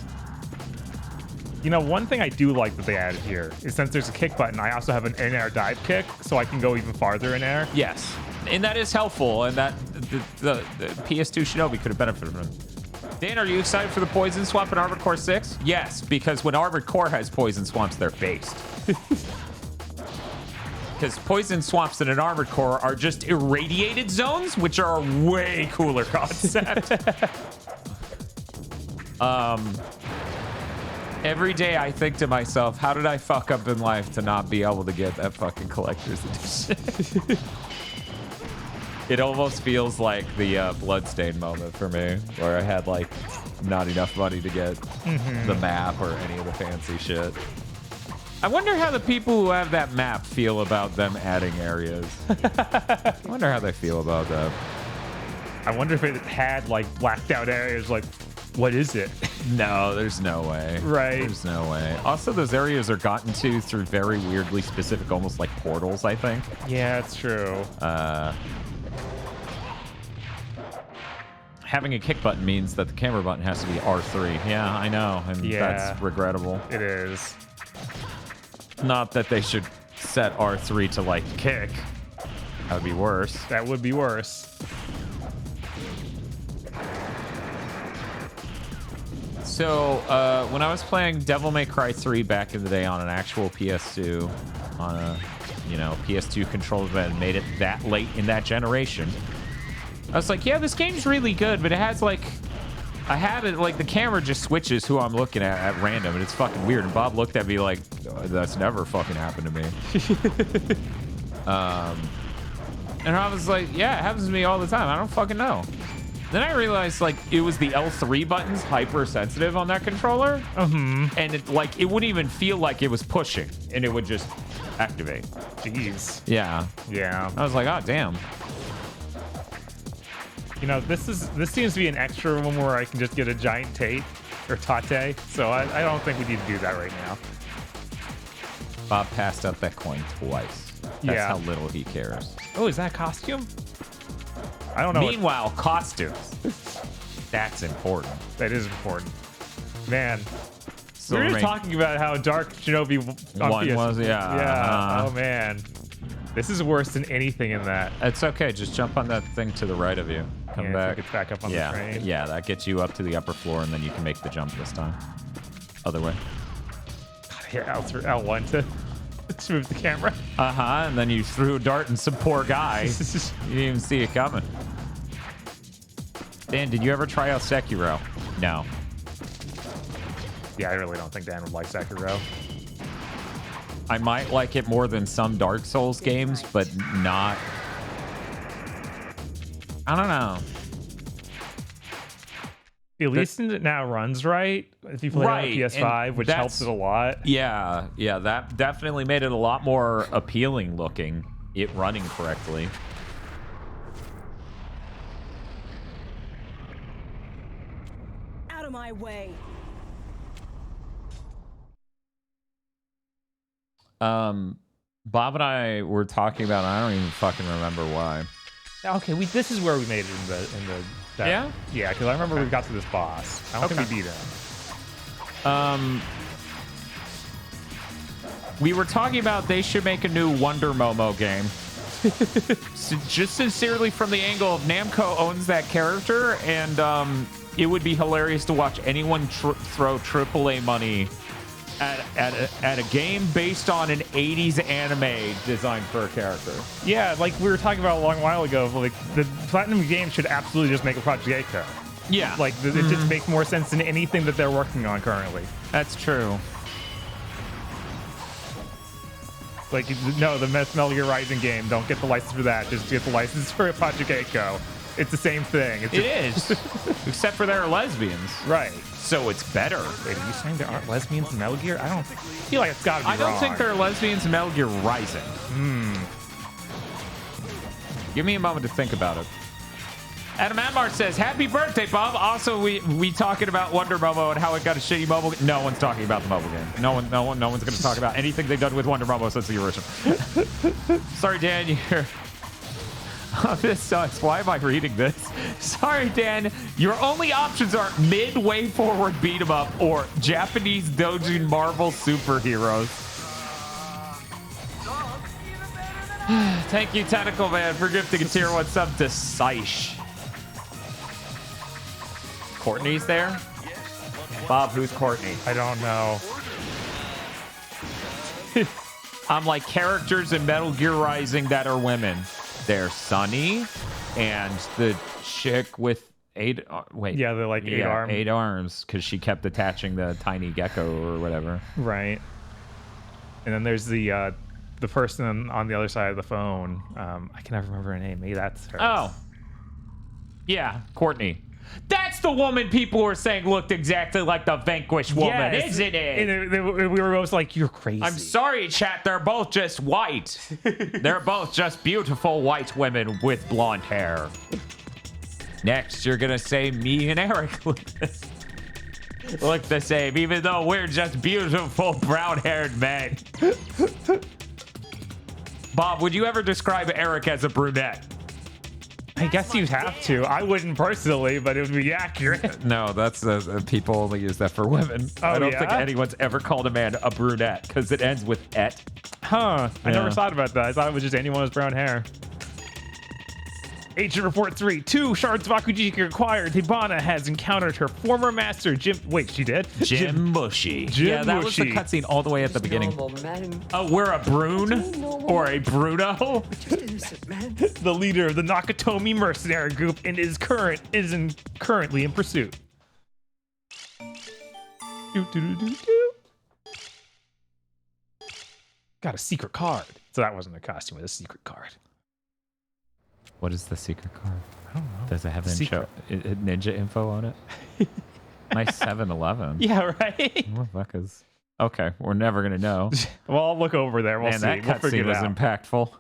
You know, one thing I do like that they added here is since there's a kick button, I also have an in-air dive kick, so I can go even farther in air. Yes, and that is helpful, and that the PS2 Shinobi could have benefited from. Dan, are you excited for the Poison Swamp in Armored Core 6? Yes, because when Armored Core has Poison Swamps, they're based. Because Poison Swamps in an Armored Core are just irradiated zones, which are a way cooler concept. Every day I think to myself, how did I fuck up in life to not be able to get that fucking collector's edition? It almost feels like the Bloodstain moment for me, where I had like not enough money to get the map or any of the fancy shit. I wonder how the people who have that map feel about them adding areas. I wonder how they feel about that. I wonder if it had like blacked out areas, like, what is it? No, there's no way. Right. There's no way. Also, those areas are gotten to through very weirdly specific, almost like portals, I think. Yeah, it's true. Having a kick button means that the camera button has to be R3. Yeah, I know, and that's regrettable. It is. Not that they should set R3 to, like, kick. That would be worse. That would be worse. So, when I was playing Devil May Cry 3 back in the day on an actual PS2, on a, PS2 controller that had made it that late in that generation, I was like, yeah, this game's really good, but it has, like, I have it like the camera just switches who I'm looking at random, and it's fucking weird. And Bob looked at me like, oh, that's never fucking happened to me. And I was like, yeah, it happens to me all the time. I don't fucking know. Then I realized like it was the L3 buttons hypersensitive on that controller. And it like it wouldn't even feel like it was pushing, and it would just activate. Jeez. Yeah. Yeah. I was like, oh damn. You know, this seems to be an extra one where I can just get a giant Tate or Tate. So I don't think we need to do that right now. Bob passed out that coin twice. That's Yeah. how little he cares. Oh, is that a costume? I don't know. Meanwhile, costumes. That's important. That is important. Man. So We were just talking about how dark Shinobi on One PS was, yeah. Yeah. Oh, man. This is worse than anything in that. It's okay. Just jump on that thing to the right of you. Come Yeah, back. Get back up on Yeah. the train. Yeah, that gets you up to the upper floor, and then you can make the jump this time. Other way. Yeah, L1 to move the camera. And then you threw a dart and some poor guy. You didn't even see it coming. Dan, did you ever try out Sekiro? No. Yeah, I really don't think Dan would like Sekiro. I might like it more than some Dark Souls games, but not... I don't know. At least it now runs right if you play it on the PS5, which helps it a lot. Yeah, that definitely made it a lot more appealing looking, it running correctly. Out of my way. Bob and I were talking about, I don't even fucking remember why. Okay, this is where we made it in the Yeah? Yeah, because I remember we got to this boss. I don't think we beat him. We were talking about they should make a new Wonder Momo game. So just sincerely from the angle of Namco owns that character, and it would be hilarious to watch anyone throw AAA money at a game based on an 80s anime designed for a character. Yeah, like we were talking about a long while ago, like the Platinum Games should absolutely just make a Project Echo. Yeah. Like it just makes more sense than anything that they're working on currently. That's true. Like, no, the Metal Gear Rising game, don't get the license for that. Just get the license for Project Echo. It's the same thing. It is. Except for they're lesbians. Right. So it's better. Wait, are you saying there aren't lesbians in Metal Gear? I don't feel like it's gotta be I don't wrong. think there are lesbians in Metal Gear Rising. Give me a moment to think about it. Adam Admar says, happy birthday, Bob. Also, we talking about Wonder Momo and how it got a shitty mobile game. No one's talking about the mobile game. No one's going to talk about anything they've done with Wonder Momo since the original. Sorry, Dan, you're... Oh, this sucks. Why am I reading this? Sorry, Dan. Your only options are midway forward beat 'em up or Japanese doujin Marvel superheroes. Thank you, Tentacle Man, for gifting a tier 1 sub to Saish. Courtney's there? Bob, who's Courtney? I don't know. I'm like characters in Metal Gear Rising that are women. They're Sunny and the chick with 8 wait. Yeah, they're like 8 arms. 8 arms because she kept attaching the tiny gecko or whatever. Right. And then there's the person on the other side of the phone. I can never remember her name. Maybe that's her. Oh. Yeah, Courtney. That's the woman people were saying looked exactly like the Vanquish woman, Yes. isn't it? And we were both like, you're crazy. I'm sorry, chat. They're both just white. They're both just beautiful white women with blonde hair. Next, you're going to say me and Eric look the same, even though we're just beautiful brown-haired men. Bob, would you ever describe Eric as a brunette? I guess you'd have to. I wouldn't personally, but it would be accurate. No, that's people only use that for women. Oh, I don't yeah? think anyone's ever called a man a brunette because it ends with et. Huh. I Yeah. never thought about that. I thought it was just anyone with brown hair. Agent Report 3. 2 shards of Akujiki acquired. Hibana has encountered her former master, Jim... Wait, she did? Jim Mushy. Jim Yeah, that was the Mushy. cutscene all the way at the beginning. Oh, we're a Brune? Or a Bruno? The leader of the Nakatomi mercenary group and is currently in pursuit. Got a secret card. So that wasn't a costume, it was a secret card. What is the secret card? I don't know. Does it have ninja info on it? My 7-Eleven. Yeah, right? What the fuck is... Okay, we're never going to know. Well, I'll look over there. We'll Man, see. that We'll figure cutscene it was out. impactful.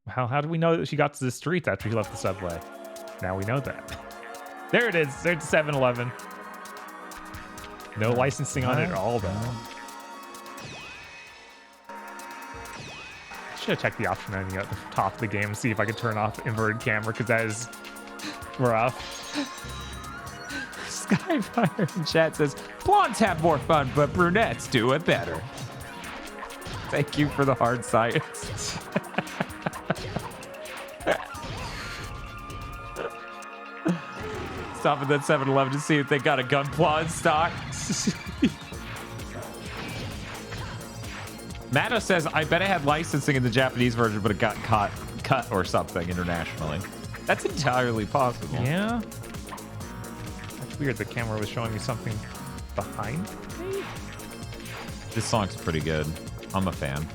How do we know that she got to the streets after she left the subway? Now we know that. There it is. There's 7-Eleven. No licensing on it at all, though. I should have checked the option menu at the top of the game and see if I could turn off inverted camera, because that is rough. Skyfire in chat says, blondes have more fun, but brunettes do it better. Thank you for the hard science. Stop at that 7-Eleven to see if they got a gunpla in stock. Matto says, I bet it had licensing in the Japanese version, but it got cut or something internationally. That's entirely possible. Yeah? That's weird. The camera was showing me something behind me? This song's pretty good. I'm a fan.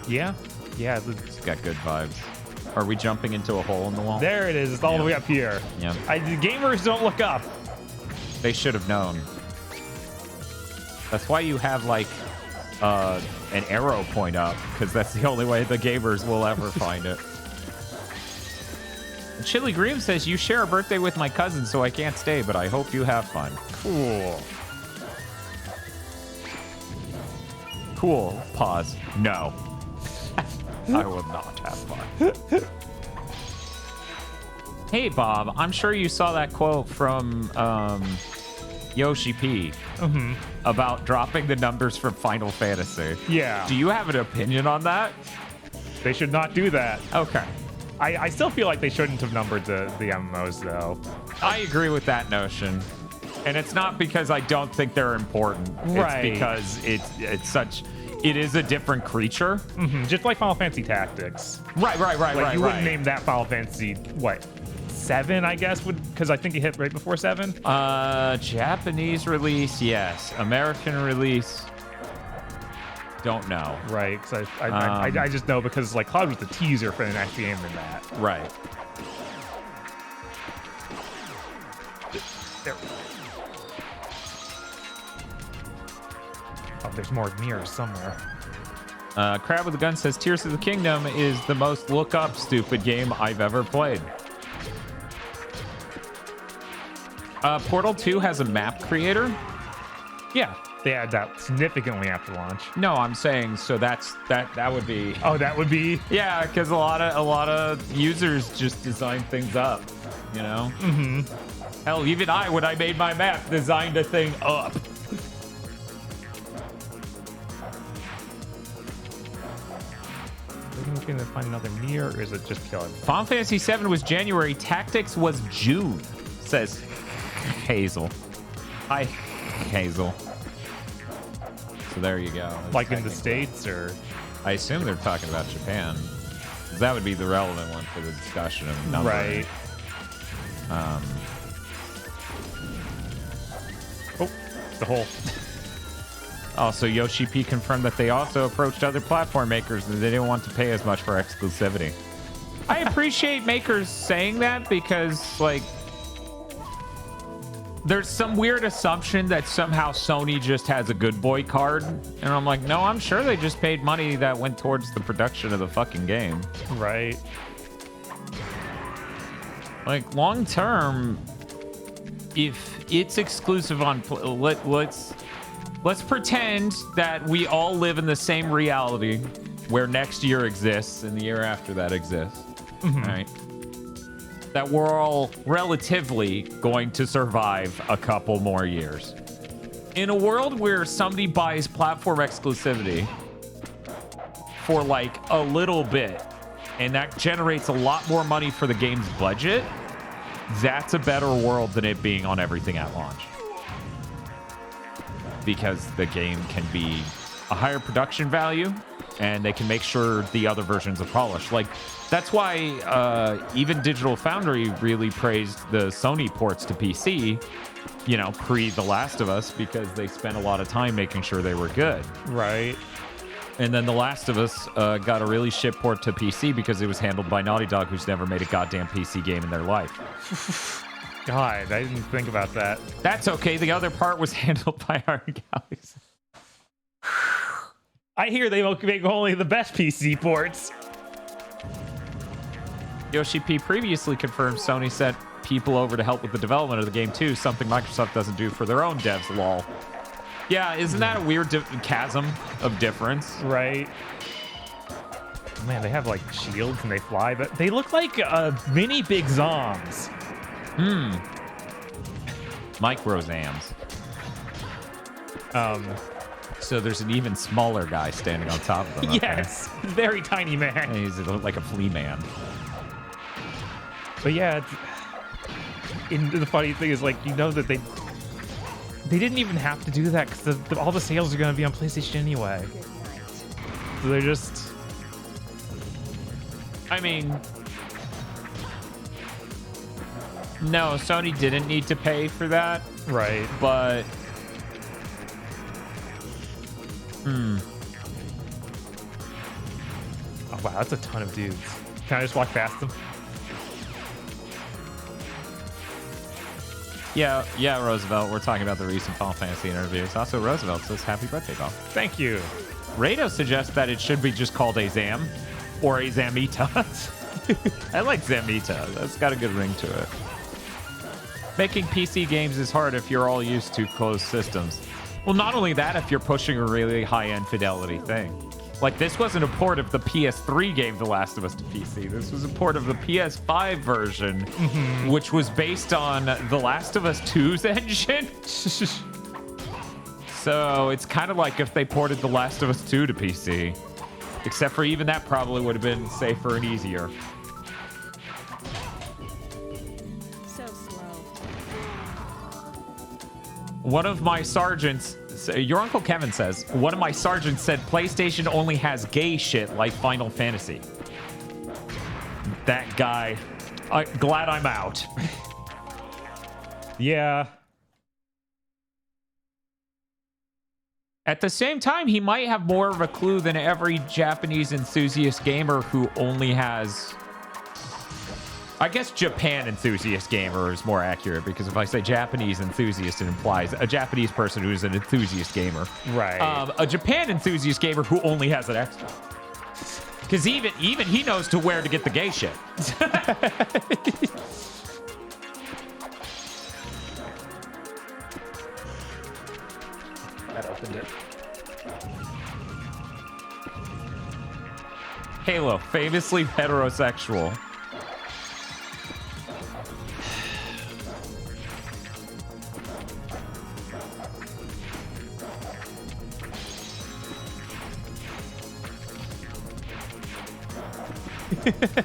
Yeah? Yeah. It's got good vibes. Are we jumping into a hole in the wall? There it is. It's all the way up here. Yeah. The gamers don't look up. They should have known. That's why you have, like, an arrow point up, because that's the only way the gamers will ever find it. Chili Green says, you share a birthday with my cousin, so I can't stay, but I hope you have fun. Cool. Cool. Pause. No. I will not have fun. Hey, Bob, I'm sure you saw that quote from Yoshi P about dropping the numbers from Final Fantasy. Yeah. Do you have an opinion on that? They should not do that. Okay. I still feel like they shouldn't have numbered the MMOs, though. I agree with that notion. And it's not because I don't think they're important. Right. It's because it is a different creature. Just like Final Fantasy Tactics. Right. Like, you wouldn't name that Final Fantasy, what, 7, I guess, because I think it hit right before 7? Japanese release, yes. American release, don't know. Right, because I just know because, like, Cloud was the teaser for the next game than that. Right. There. Oh, there's more mirrors somewhere. Crab with a Gun says, Tears of the Kingdom is the most look-up stupid game I've ever played. Portal 2 has a map creator. Yeah, they add that significantly after launch. No, I'm saying so that would be. Oh, that would be. Yeah, because a lot of users just design things up, you know. Hell, even I, when I made my map, designed a thing up. Looking to find another mirror, or is it just killing? Final Fantasy VII was January. Tactics was June, says Hazel. Hi, Hazel. So there you go. Like in the States, or? I assume they're talking about Japan. That would be the relevant one for the discussion of numbering. Right. Oh, the hole. Also, Yoshi P confirmed that they also approached other platform makers and they didn't want to pay as much for exclusivity. I appreciate makers saying that because, like, there's some weird assumption that somehow Sony just has a good boy card. And I'm like, no, I'm sure they just paid money that went towards the production of the fucking game. Right. Like, long term, if it's exclusive on... Let's pretend that we all live in the same reality where next year exists and the year after that exists. Right? That we're all relatively going to survive a couple more years. In a world where somebody buys platform exclusivity for like a little bit and that generates a lot more money for the game's budget, that's a better world than it being on everything at launch. Because the game can be a higher production value and they can make sure the other versions are polished. Like, that's why even Digital Foundry really praised the Sony ports to PC, pre The Last of Us because they spent a lot of time making sure they were good. Right. And then The Last of Us got a really shit port to PC because it was handled by Naughty Dog, who's never made a goddamn PC game in their life. God, I didn't think about that. That's okay. The other part was handled by Iron Galaxy. I hear they make only the best PC ports. Yoshi P previously confirmed Sony sent people over to help with the development of the game too, something Microsoft doesn't do for their own devs, lol. Yeah, isn't that a weird chasm of difference? Right. Man, they have like shields and they fly, but they look like mini big Zoms. Micro Zams. So there's an even smaller guy standing on top of them. Yes, very tiny man. And he's like a flea man. But yeah, the funny thing is, like, that they didn't even have to do that because all the sales are going to be on PlayStation anyway. So they're just... I mean... No, Sony didn't need to pay for that. Right. But... Oh, wow, that's a ton of dudes. Can I just walk past them? Yeah, Roosevelt. We're talking about the recent Final Fantasy interviews. Also, Roosevelt says, happy birthday, Bob. Thank you. Rado suggests that it should be just called a Zam or a Zamita. I like Zamita. That's got a good ring to it. Making PC games is hard if you're all used to closed systems. Well, not only that, if you're pushing a really high-end fidelity thing. Like, this wasn't a port of the PS3 game, The Last of Us, to PC. This was a port of the PS5 version, which was based on The Last of Us 2's engine. So it's kind of like if they ported The Last of Us 2 to PC. Except for even that probably would have been safer and easier. So slow. One of my sergeants, your Uncle Kevin says, one of my sergeants said PlayStation only has gay shit like Final Fantasy. That guy, glad I'm out. Yeah. At the same time, he might have more of a clue than every Japanese enthusiast gamer who only has... I guess Japan enthusiast gamer is more accurate, because if I say Japanese enthusiast, it implies a Japanese person who is an enthusiast gamer. Right. A Japan enthusiast gamer who only has an Xbox. Because even he knows to where to get the gay shit. That opened it. Halo, famously heterosexual.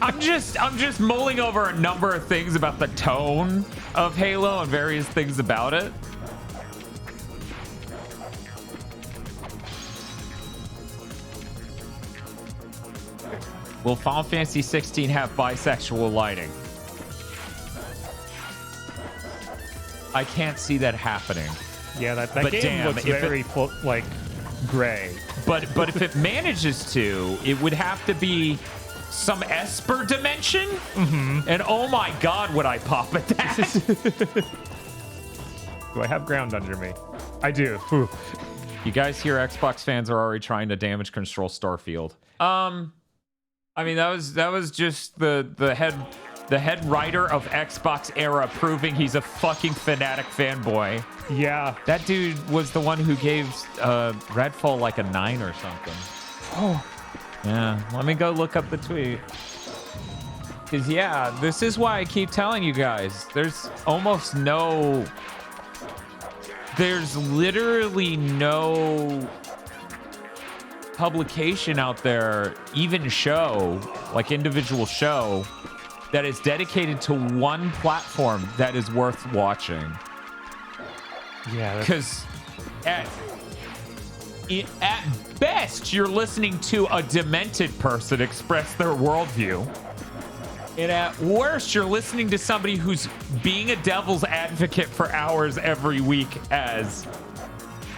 I'm just mulling over a number of things about the tone of Halo and various things about it. Will Final Fantasy 16 have bisexual lighting? I can't see that happening. Yeah, that But game damn, looks if very like gray. But if it manages to, it would have to be some Esper dimension. And oh my god, would I pop at that? Do I have ground under me? I do. Whew. You guys hear Xbox fans are already trying to damage control Starfield. I mean, that was just the head writer of Xbox era proving he's a fucking fanatic fanboy. Yeah. That dude was the one who gave Redfall like a 9 or something. Oh. Yeah, let me go look up the tweet. Because, yeah, this is why I keep telling you guys. There's almost no... There's literally no publication out there, even show, like individual show, that is dedicated to one platform that is worth watching. Yeah. Because at best, you're listening to a demented person express their worldview. And at worst, you're listening to somebody who's being a devil's advocate for hours every week as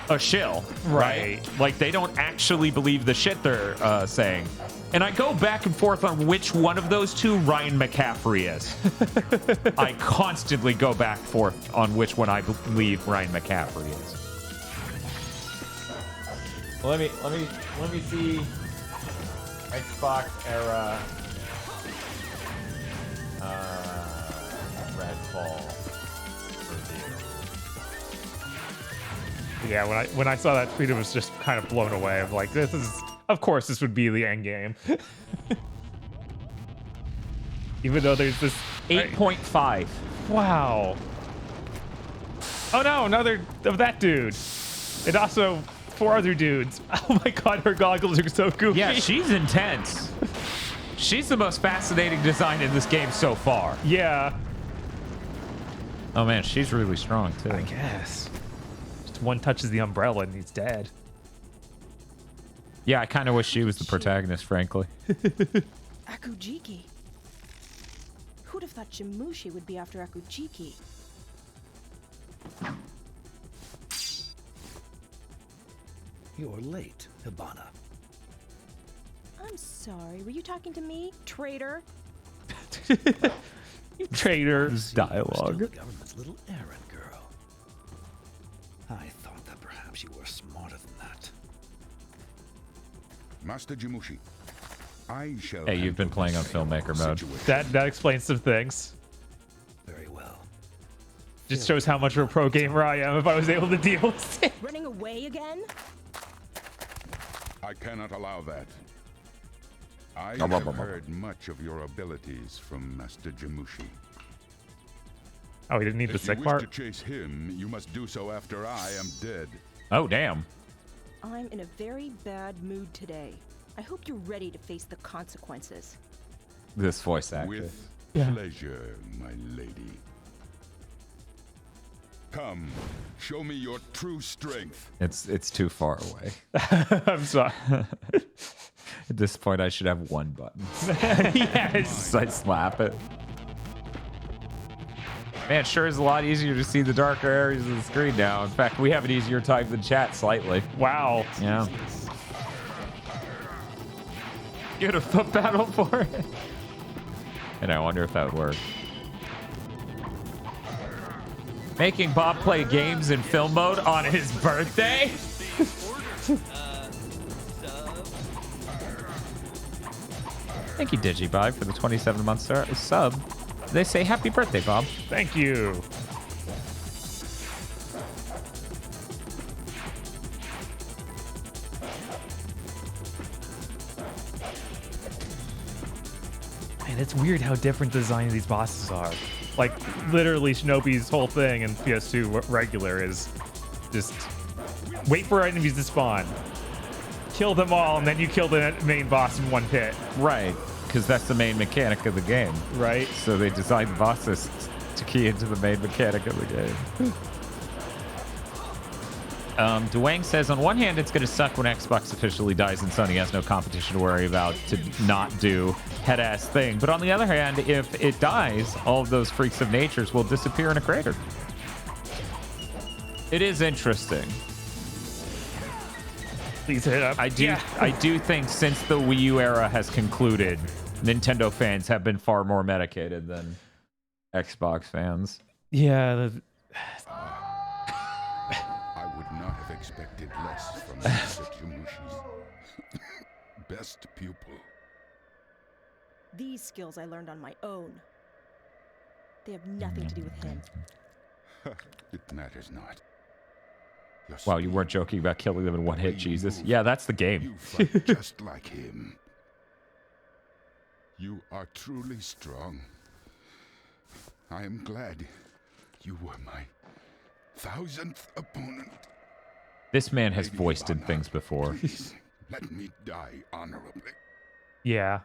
a shill, right? Like, they don't actually believe the shit they're saying. And I go back and forth on which one of those two Ryan McCaffrey is. I constantly go back and forth on which one I believe Ryan McCaffrey is. Let me see Xbox era Redfall review. Yeah, when I saw that tweet, it was just kind of blown away. I'm like, this is, of course, this would be the end game. Even though there's this 8.5. Wow. Oh no, another of that dude. And also 4 other dudes. Oh my god, her goggles are so goofy. Yeah, she's intense. She's the most fascinating design in this game so far. Yeah. Oh man, she's really strong too. I guess. Just one touches the umbrella and he's dead. Yeah, I kind of wish she was the protagonist, frankly. Akujiki. Who'd have thought Shimushi would be after Akujiki? You're late, Hibana. I'm sorry. Were you talking to me, traitor? Traitor. You're still the government's little errand girl. I thought that perhaps you were smarter than that. Master Jimushi, I shall. Hey, you've been playing on filmmaker mode. That explains some things. Very well. Just shows how much of a pro gamer I am if I was able to deal with it. Running away again? I cannot allow that. I have heard much of your abilities from Master Jimushi. Oh, he didn't need the sick part? If you wish to chase him, you must do so after I am dead. Oh, damn. I'm in a very bad mood today. I hope you're ready to face the consequences. This voice actor. With pleasure, my lady. Come, show me your true strength. It's too far away. I'm sorry. At this point, I should have one button. Yes. I slap it. Man, it sure is a lot easier to see the darker areas of the screen now. In fact, we have an easier time than chat slightly. Wow. Yeah. You had a foot battle for it? And I wonder if that would work. Making Bob play games in film mode on his birthday? Thank you, Digivibe, for the 27-month sub. They say happy birthday, Bob. Thank you. Man, it's weird how different the design of these bosses are. Like, literally, Shinobi's whole thing in PS2 regular is just wait for enemies to spawn, kill them all, and then you kill the main boss in one hit. Right, because that's the main mechanic of the game. Right. So they designed the bosses to key into the main mechanic of the game. Dwayne says, on one hand, it's going to suck when Xbox officially dies and Sony has no competition to worry about to not do head-ass thing. But on the other hand, if it dies, all of those freaks of natures will disappear in a crater. It is interesting. Please hit up. I do think since the Wii U era has concluded, Nintendo fans have been far more medicated than Xbox fans. Yeah. I would not have expected less from Master Jimushi's best pupil. These skills I learned on my own. They have nothing to do with him. It matters not. Your Wow, you weren't joking about killing them in one hit, Jesus. Yeah, that's the game. You fight just like him. You are truly strong. I am glad you were my 1000th opponent. This man has Lady voiced in Ivana, things before. Please, let me die honorably. Yeah.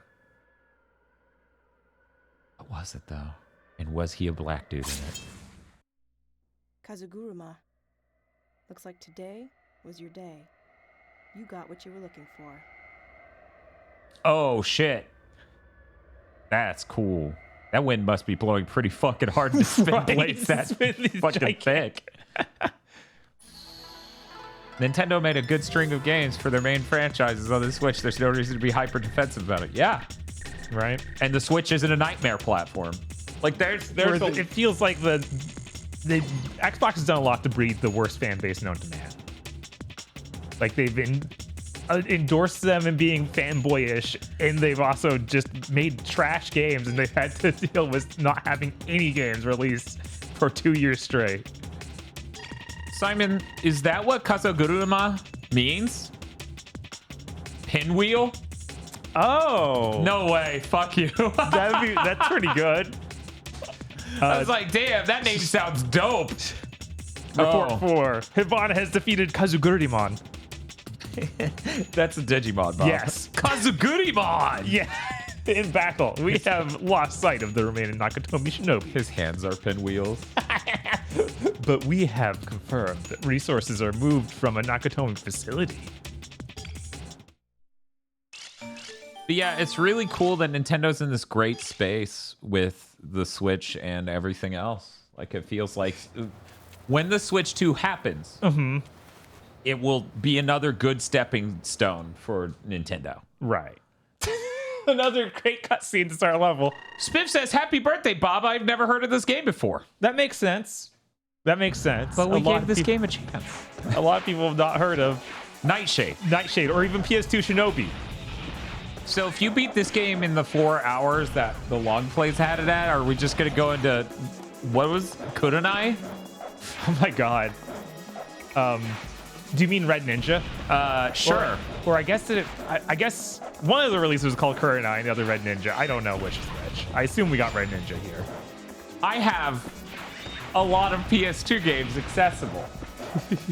What was it, though? And was he a black dude in it? Kazuguruma. Looks like today was your day. You got what you were looking for. Oh, shit. That's cool. That wind must be blowing pretty fucking hard to spin Right, blades that fucking thick. Nintendo made a good string of games for their main franchises on the Switch. There's no reason to be hyper defensive about it. Yeah. Right. And the Switch isn't a nightmare platform. Like there's it feels like the Xbox has done a lot to breed the worst fan base known to man. Like they've been endorsed them in being fanboyish, and they've also just made trash games, and they've had to deal with not having any games released for 2 years straight. Simon, is that what Kazuguruma means? Pinwheel? Oh. No way. Fuck you. That's pretty good. I was like, damn, that name sounds dope. Report 4. Hibana has defeated Kazugurimon. That's a Digimon, Bob. Yes. Kazugurimon! Yeah. In battle, we have lost sight of the remaining Nakatomi Shinobi. His hands are pinwheels. But we have confirmed that resources are moved from a Nakatomi facility. But yeah, it's really cool that Nintendo's in this great space with the Switch and everything else. Like, it feels like when the Switch 2 happens, it will be another good stepping stone for Nintendo. Right. Another great cutscene to start a level. Spiff says, "Happy birthday, Bob. I've never heard of this game before." That makes sense. That makes sense. But we gave this game a chance. A lot of people have not heard of Nightshade, or even PS2 Shinobi. So if you beat this game in the 4 hours that the long plays had it at, are we just going to go into, what was, Kurenai? Oh my god. Do you mean Red Ninja? Sure. Or I guess I guess one of the releases was called Kurenai and the other Red Ninja. I don't know which is which. I assume we got Red Ninja here. I have a lot of PS2 games accessible.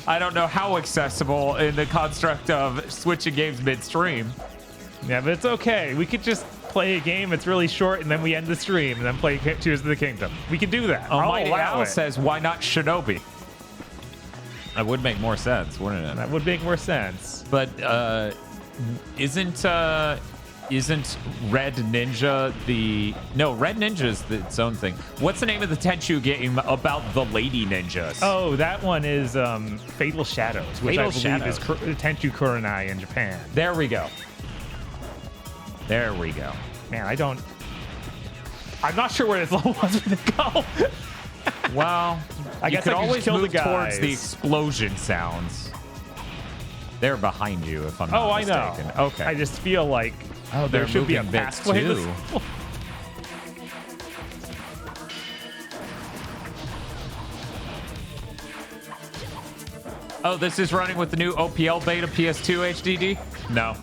I don't know how accessible in the construct of switching games midstream. Yeah, but it's okay. We could just play a game. It's really short, and then we end the stream, and then play Tears of the Kingdom. We can do that. Almighty I'll allow Al it. says, "Why not Shinobi?" That would make more sense, wouldn't it? That would make more sense. But isn't Red Ninja the... No, Red Ninja is its own thing. What's the name of the Tenchu game about the lady ninjas? Oh, that one is Fatal Shadows, which Fatal I believe is Tenchu Kurenai in Japan. There we go. There we go. Man, I'm not sure where this level was going to go. Well, I guess could I could always kill move the towards guys. the explosion sounds. They're behind you, if I'm not mistaken. I know. Okay. I just feel like they're there should be a moving bits pathway to too. this. Oh, this is running with the new OPL beta PS2 HDD? No.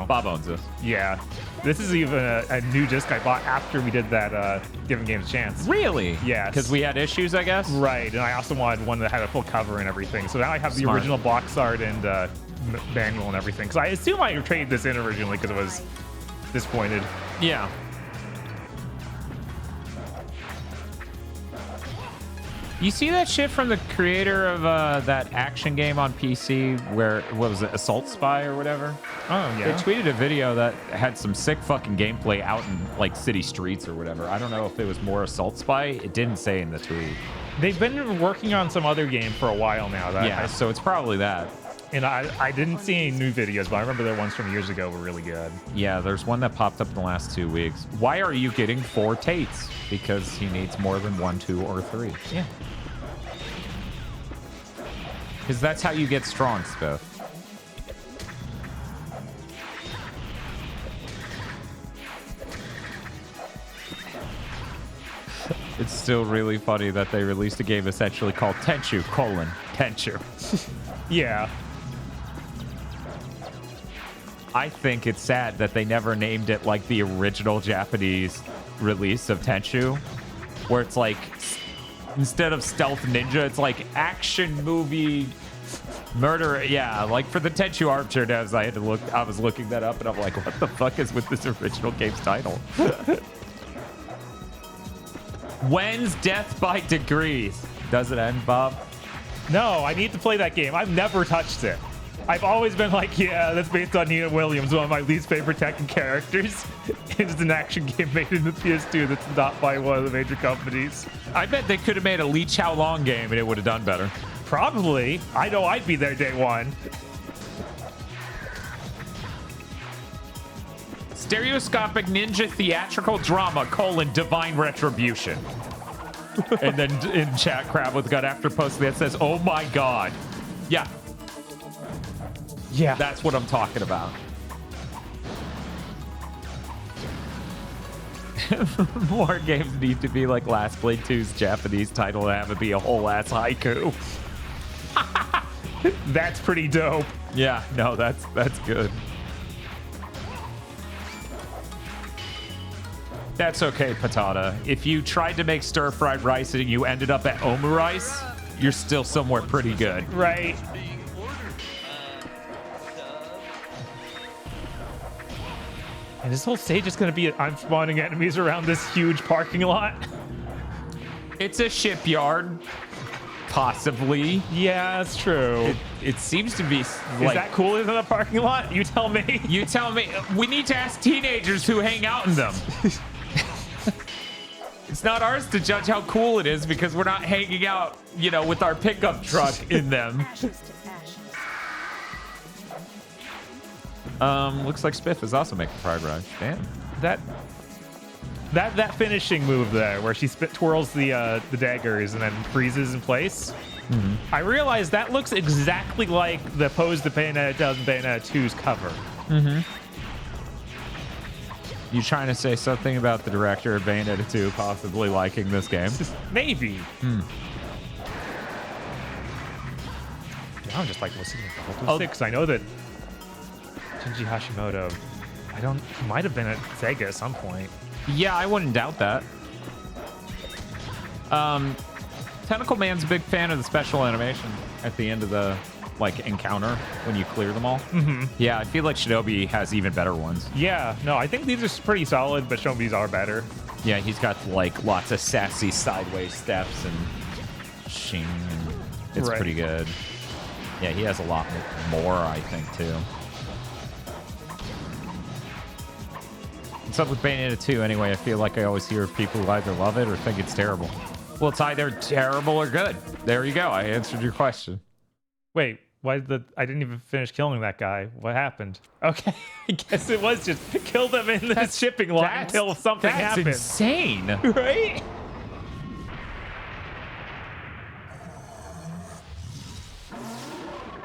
Bob owns this. Yeah. This is even a new disc I bought after we did that Giving Games a Chance. Really? Yes. Because we had issues, I guess? Right, and I also wanted one that had a full cover and everything. So now I have the Smart. original box art and manual and everything. Because I assume I traded this in originally because I was disappointed. Yeah. You see that shit from the creator of that action game on PC where, what was it, Assault Spy or whatever? Oh, yeah. They tweeted a video that had some sick fucking gameplay out in, like, city streets or whatever. I don't know if it was more Assault Spy. It didn't say in the tweet. They've been working on some other game for a while now. So it's probably that. And I didn't see any new videos, but I remember their ones from years ago were really good. Yeah, there's one that popped up in the last 2 weeks. Why are you getting 4 Tates? Because he needs more than 1, 2, or 3. Yeah. Because that's how you get strong, Spiff. It's still really funny that they released a game essentially called Tenchu, Tenchu. Yeah. I think it's sad that they never named it like the original Japanese release of Tenchu, where it's like, instead of stealth ninja, it's like action movie murder. Yeah, like for the Tenchu Archer devs, I was looking that up and I'm like, what the fuck is with this original game's title? When's Death by Degrees? Does it end, Bob? No, I need to play that game. I've never touched it. I've always been like, yeah, that's based on Nina Williams, one of my least favorite Tekken characters. It's an action game made in the PS2 that's not by one of the major companies. I bet they could have made a Lee Chao Long game and it would have done better. Probably. I know I'd be there day one. Stereoscopic ninja theatrical drama, divine retribution. And then in chat, Crab with Gut after post that says, oh my god. Yeah. Yeah. That's what I'm talking about. More games need to be like Last Blade 2's Japanese title and have it be a whole ass haiku. That's pretty dope. Yeah, no, that's good. That's okay, Patata. If you tried to make stir-fried rice and you ended up at omurice, you're still somewhere pretty good. Right. And this whole stage is going to be I'm spawning enemies around this huge parking lot. It's a shipyard, possibly. Yeah, that's true. It seems to be Is that cooler than a parking lot? You tell me. You tell me. We need to ask teenagers who hang out in them. It's not ours to judge how cool it is because we're not hanging out, you know, with our pickup truck in them. Ashes to ashes. Looks like Spiff is also making Pride Rush. Damn. That finishing move there, where she twirls the daggers and then freezes in place. Mm-hmm. I realized that looks exactly like the pose that Bayonetta does in Bayonetta 2's cover. Mm-hmm. You trying to say something about the director of Bayonetta 2 possibly liking this game? Maybe. I'm just like listening to Ultimate 6. I know that Shinji Hashimoto, he might have been at Sega at some point. Yeah, I wouldn't doubt that. Tentacle Man's a big fan of the special animation at the end of the encounter when you clear them all. Mm-hmm. Yeah, I feel like Shinobi has even better ones. Yeah, no, I think these are pretty solid, but Shinobi's are better. Yeah, he's got lots of sassy sideways steps and shing, and it's pretty good. Yeah, he has a lot more, I think, too. What's up with Bayonetta 2 anyway? I feel like I always hear people who either love it or think it's terrible. Well, it's either terrible or good. There you go. I answered your question. Wait, I didn't even finish killing that guy. What happened? Okay, I guess it was just kill them in the shipping lot until something happened. That's insane. Right?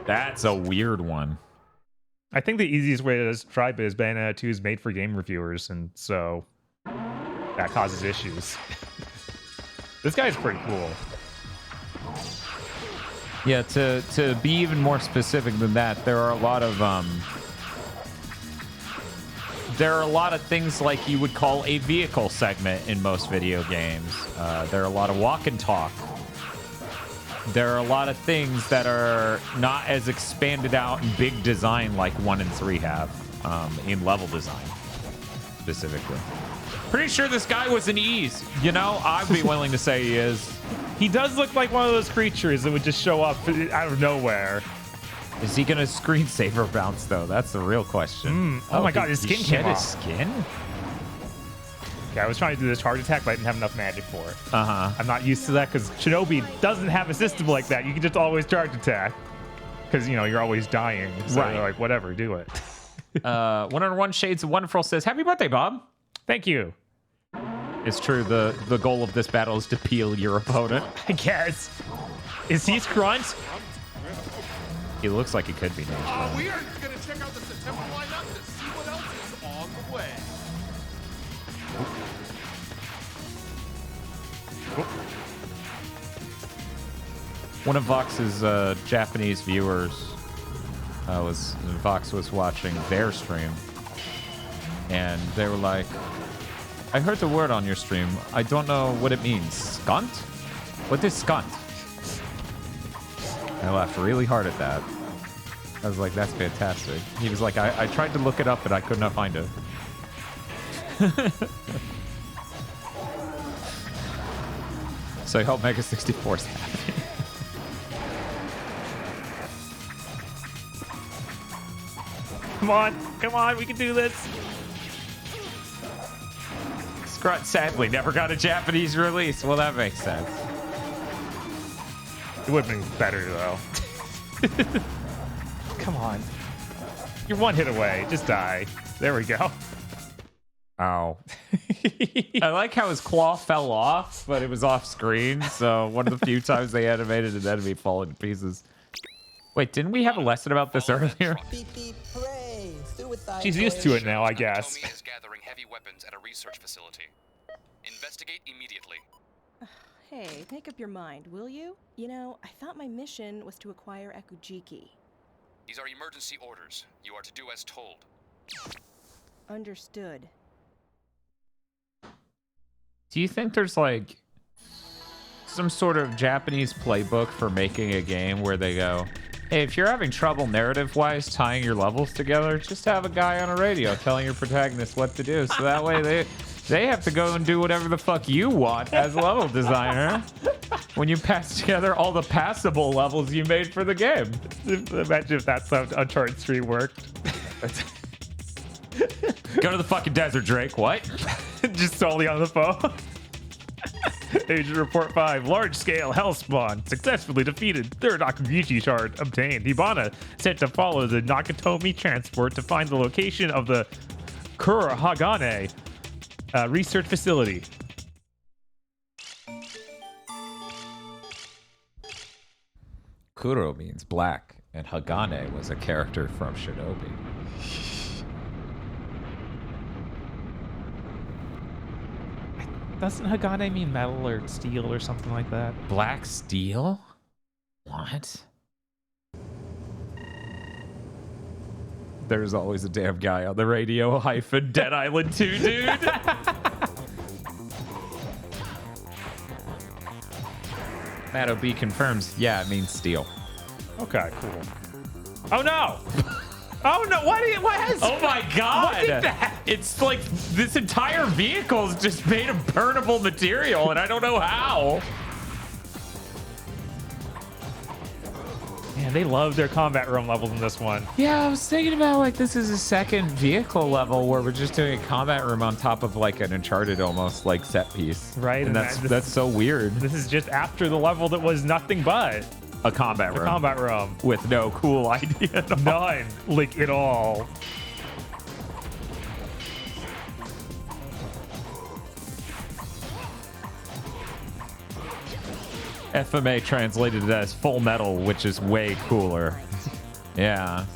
That's a weird one. I think the easiest way to describe it is Bayonetta 2 is made for game reviewers, and so that causes issues. This guy's pretty cool. Yeah, to be even more specific than that, there are a lot of things like you would call a vehicle segment in most video games. There are a lot of walk and talk. There are a lot of things that are not as expanded out in big design like 1 and 3 have in level design, specifically. Pretty sure this guy was an Ease. You know, I'd be willing to say he is. He does look like one of those creatures that would just show up out of nowhere. Is he going to screensaver bounce, though? That's the real question. Oh my god, his skin came off. His skin? Okay, I was trying to do this charge attack, but I didn't have enough magic for it. Uh-huh. I'm not used to that because Shinobi doesn't have a system like that. You can just always charge attack because, you know, you're always dying. So right. You're like, whatever, do it. 101 Shades of Wonderful says, happy birthday, Bob. Thank you. It's true. The goal of this battle is to peel your opponent. I guess. Is he Scrunt? He looks like he could be. We are going to check out the September lineup to see what else is on the way. One of Vox's Japanese viewers Vox was watching their stream, and they were like, I heard the word on your stream. I don't know what it means. Skunt? What is skunt? I laughed really hard at that. I was like, that's fantastic. He was like, I tried to look it up, but I could not find it. So I hope Mega 64 is happy. Come on, we can do this. Scrut sadly never got a Japanese release. Well, that makes sense. It would have been better, though. Come on. You're one hit away. Just die. There we go. Ow. I like how his claw fell off, but it was off screen. So one of the few times they animated an enemy falling to pieces. Wait, didn't we have a lesson about this earlier? She's used to it now, I guess. Nakatomi is gathering heavy weapons at a research facility. Investigate immediately. Hey, make up your mind, will you? You know, I thought my mission was to acquire Akujiki. These are emergency orders. You are to do as told. Understood. Do you think there's like some sort of Japanese playbook for making a game where they go, hey, if you're having trouble narrative-wise tying your levels together, just have a guy on a radio telling your protagonist what to do. So that way they have to go and do whatever the fuck you want as a level designer when you pass together all the passable levels you made for the game. Imagine if that's how Uncharted 3 worked. Go to the fucking desert, Drake. What? Just solely on the phone. Agent Report 5. Large-scale Hellspawn successfully defeated. Third Akujiki shard obtained. Hibana sent to follow the Nakatomi transport to find the location of the Kurahagane research facility. Kuro means black, and Hagane was a character from Shinobi. Doesn't Hagane mean metal or steel or something like that? Black steel? What? There's always a damn guy on the radio hyphen Dead Island 2, dude. Matt OB confirms, yeah, it means steel. Okay, cool. Oh no! Oh no! What has? Oh my god! What did that? It's like this entire vehicle is just made of burnable material, and I don't know how. Man, they love their combat room levels in this one. Yeah, I was thinking about like this is a second vehicle level where we're just doing a combat room on top of like an Uncharted almost like set piece. Right, and that's so weird. This is just after the level that was nothing but a combat room. A combat room with no cool idea at all. None, like at all. FMA translated it as Full Metal, which is way cooler. Yeah.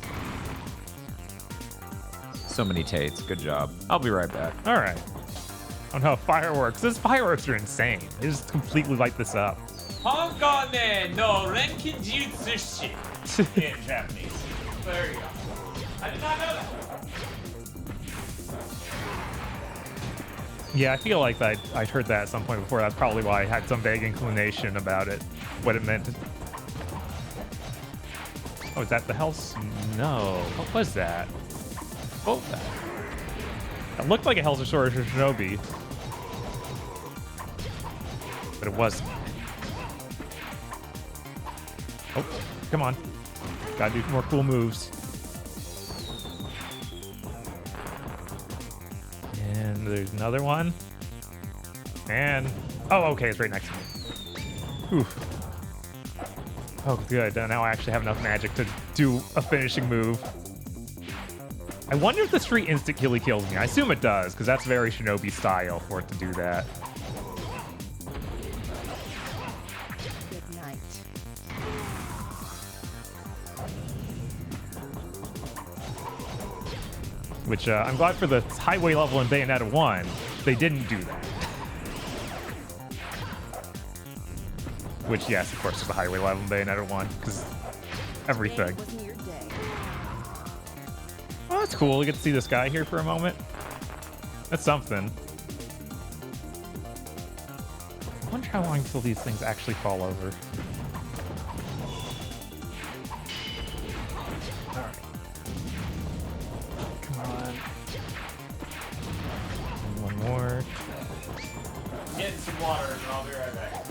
So many Tates. Good job. I'll be right back. All right. Oh no, fireworks. Those fireworks are insane. They just completely light this up. Hongane no Renkinjutsu shit in Japanese. There you go. I did not know that. Yeah, I feel like I'd heard that at some point before. That's probably why I had some vague inclination about it, what it meant. Oh, is that the Hells? No. What was that? Oh, that looked like a Hell's Sword or Shinobi, but it wasn't. Oh, come on. Gotta do more cool moves. And there's another one. And, oh, okay, it's right next to me. Whew. Oh, good. Now I actually have enough magic to do a finishing move. I wonder if this tree insta-killy kills me. I assume it does, because that's very Shinobi style for it to do that. Good night. Which, I'm glad for the highway level in Bayonetta 1, they didn't do that. Which, yes, of course, is the highway level in Bayonetta 1, because everything. Oh, that's cool. We get to see this guy here for a moment. That's something. I wonder how long until these things actually fall over. Alright. Come on. And one more. Get some water and I'll be right back.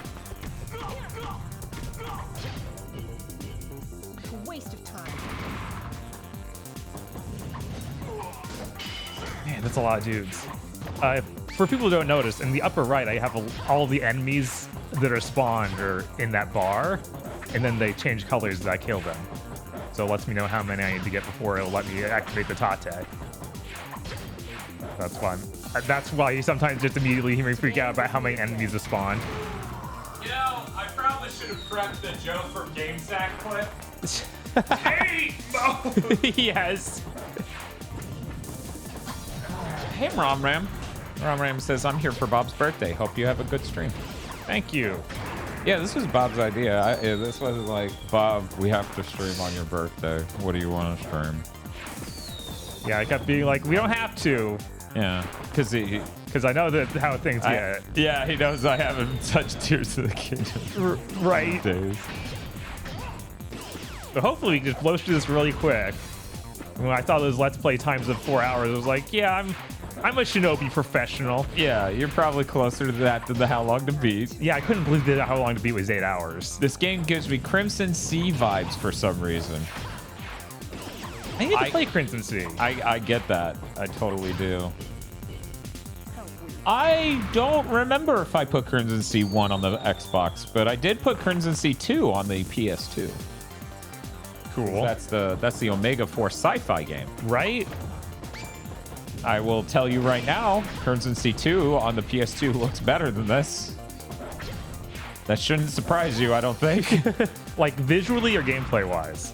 Waste of time. that's a lot of dudes. For people who don't notice, in the upper right, I have all the enemies that are spawned are in that bar, and then they change colors as I kill them. So it lets me know how many I need to get before it'll let me activate the Tate. That's why you sometimes just immediately hear me freak out about how many enemies have spawned. You know, I probably should have prepped the Joe from GameSack clip. Hey, Mo! Yes. Hey, Ram. Ram says, I'm here for Bob's birthday. Hope you have a good stream. Thank you. Yeah, this was Bob's idea. This wasn't like, Bob, we have to stream on your birthday. What do you want to stream? Yeah, I kept being like, we don't have to. Yeah, because I know that how things get. Yeah, he knows I haven't touched Tears of the Kingdom. Right. Days. But hopefully we can just blow through this really quick. When I thought those Let's Play times of 4 hours, I was like, yeah, I'm a Shinobi professional. Yeah, you're probably closer to that than the How Long to Beat. Yeah, I couldn't believe that How Long to Beat was 8 hours. This game gives me Crimson Sea vibes for some reason. I need to play Crimson Sea. I get that. I totally do. I don't remember if I put Crimson Sea 1 on the Xbox, but I did put Crimson Sea 2 on the PS2. Cool. That's the Omega Force sci-fi game. Right? I will tell you right now, Crimson Sea 2 on the PS2 looks better than this. That shouldn't surprise you, I don't think. Like visually or gameplay wise?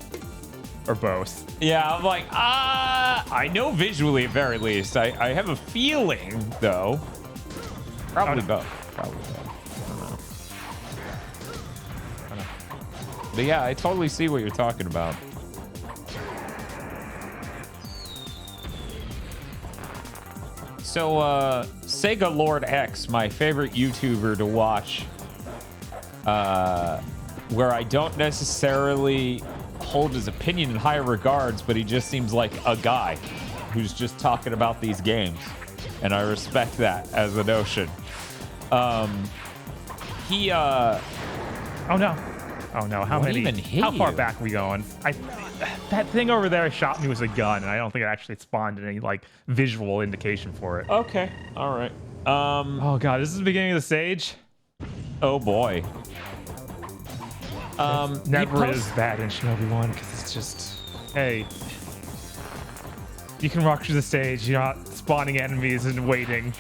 Or both? Yeah, I'm like, I know visually at very least. I have a feeling, though. Probably both. Probably both. I don't know. But yeah, I totally see what you're talking about. So, Sega Lord X, my favorite YouTuber to watch, where I don't necessarily hold his opinion in higher regards, but he just seems like a guy who's just talking about these games, and I respect that as a notion. Oh no, how many? Even hit how far you? back are we going? That thing over there shot me with a gun, and I don't think it actually spawned any like visual indication for it. Okay, all right. Oh god, this is the beginning of the stage. Oh boy. Never is bad in Shinobi 1 because it's just, hey, you can walk through the stage. You're not spawning enemies and waiting.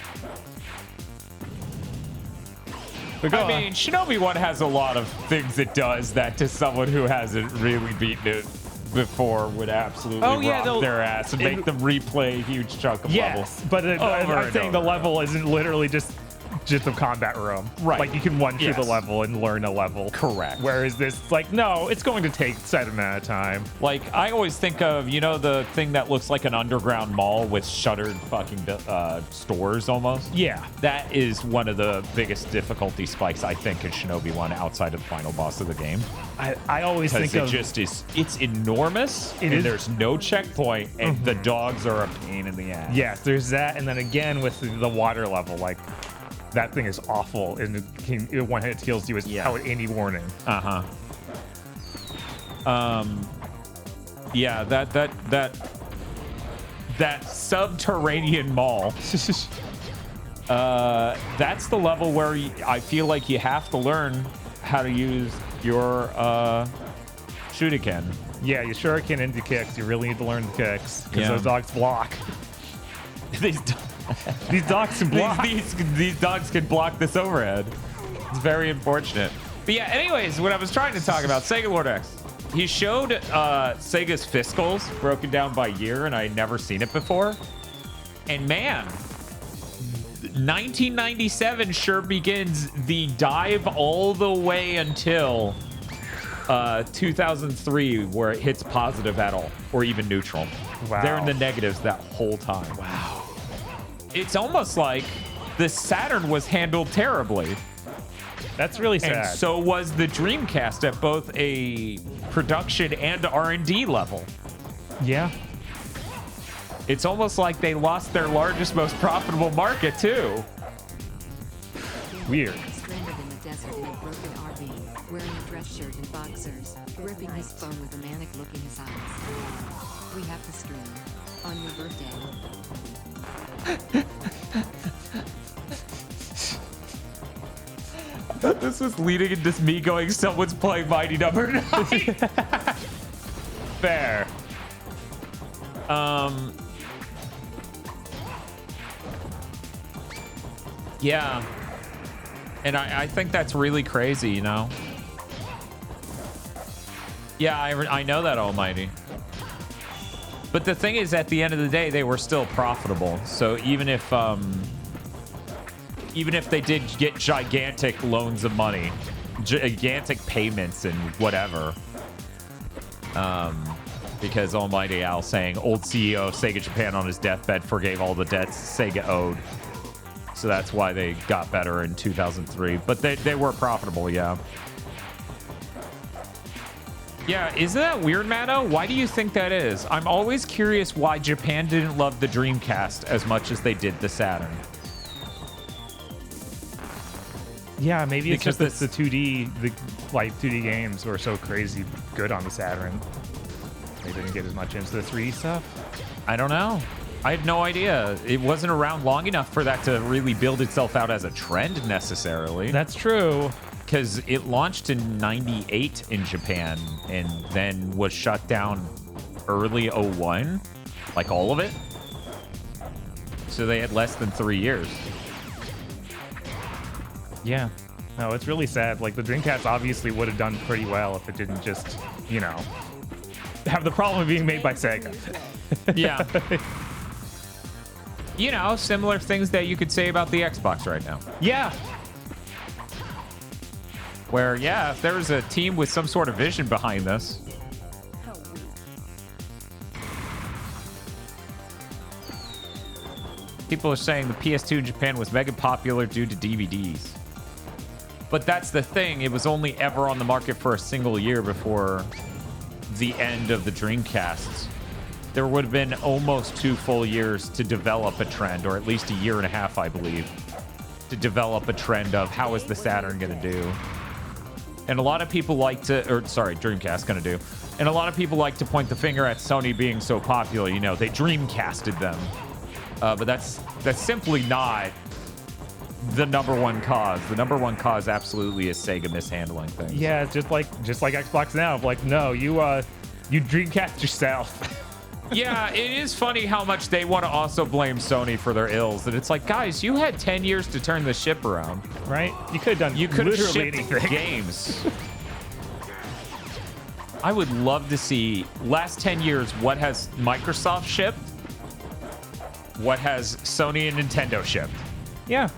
I mean, Shinobi 1 has a lot of things it does that to someone who hasn't really beaten it before would absolutely rock their ass and make them replay a huge chunk of levels. But I'm saying the level isn't literally just a combat room. Right. Like you can one through the level and learn a level. Correct. Whereas this, like, no, it's going to take a set amount of time. Like, I always think of, you know, the thing that looks like an underground mall with shuttered fucking stores almost? Yeah. That is one of the biggest difficulty spikes, I think, in Shinobi 1 outside of the final boss of the game. I always think it just is, it's enormous, and there's no checkpoint, and the dogs are a pain in the ass. Yes, there's that, and then again with the water level, like, that thing is awful, and it one hit kills you without any warning. Yeah, that subterranean mall. That's the level where I feel like you have to learn how to use your shuriken. Yeah, your shuriken into kicks. You really need to learn the kicks because those dogs block. These dogs can block. These dogs can block this overhead. It's very unfortunate. But yeah, anyways, what I was trying to talk about, Sega Lord X. He showed Sega's fiscals broken down by year, and I had never seen it before. And man, 1997 sure begins the dive all the way until 2003, where it hits positive at all, or even neutral. Wow. They're in the negatives that whole time. Wow. It's almost like the Saturn was handled terribly. That's really sad. And so was the Dreamcast at both a production and R&D level. Yeah. It's almost like they lost their largest, most profitable market, too. Weird. Stranded in the desert in a broken RV, wearing a dress shirt and boxers, gripping his phone with a manic look in his eyes. We have to stream. On your birthday. This was leading into me going, someone's playing Mighty Number 9. Fair. Yeah. And I think that's really crazy, you know? Yeah, I know that, Almighty. But the thing is, at the end of the day, they were still profitable. So even if they did get gigantic loans of money, gigantic payments and whatever, because Almighty Al saying old CEO of Sega Japan on his deathbed forgave all the debts Sega owed. So that's why they got better in 2003. But they were profitable, yeah. Yeah, isn't that weird, Matto? Why do you think that is? I'm always curious why Japan didn't love the Dreamcast as much as they did the Saturn. Yeah, maybe it's Because just the 2D, the 2D games were so crazy good on the Saturn. They didn't get as much into the 3D stuff. I don't know. I had no idea. It wasn't around long enough for that to really build itself out as a trend necessarily. That's true. Because it launched in '98 in Japan and then was shut down early '01, like all of it. So they had less than 3 years. Yeah. No, it's really sad. Like, the Dreamcast obviously would have done pretty well if it didn't just, you know, have the problem of being made by Sega. Yeah. You know, similar things that you could say about the Xbox right now. Yeah. Where, yeah, if there was a team with some sort of vision behind this. People are saying the PS2 in Japan was mega popular due to DVDs. But that's the thing. It was only ever on the market for a single year before the end of the Dreamcasts. There would have been almost 2 full years to develop a trend, or at least a year and a half, I believe, to develop a trend of how is the Saturn going to do. And a lot of people like to, or sorry, Dreamcast going to do. And a lot of people like to point the finger at Sony being so popular. You know, they Dreamcasted them. But that's simply not the number one cause. The number one cause absolutely is Sega mishandling things. Yeah, just like Xbox now. Like, no, you Dreamcast yourself. Yeah, it is funny how much they want to also blame Sony for their ills. And it's like, guys, you had 10 years to turn the ship around. Right? You could have done literally anything. Games. I would love to see, last 10 years, what has Microsoft shipped? What has Sony and Nintendo shipped? Yeah.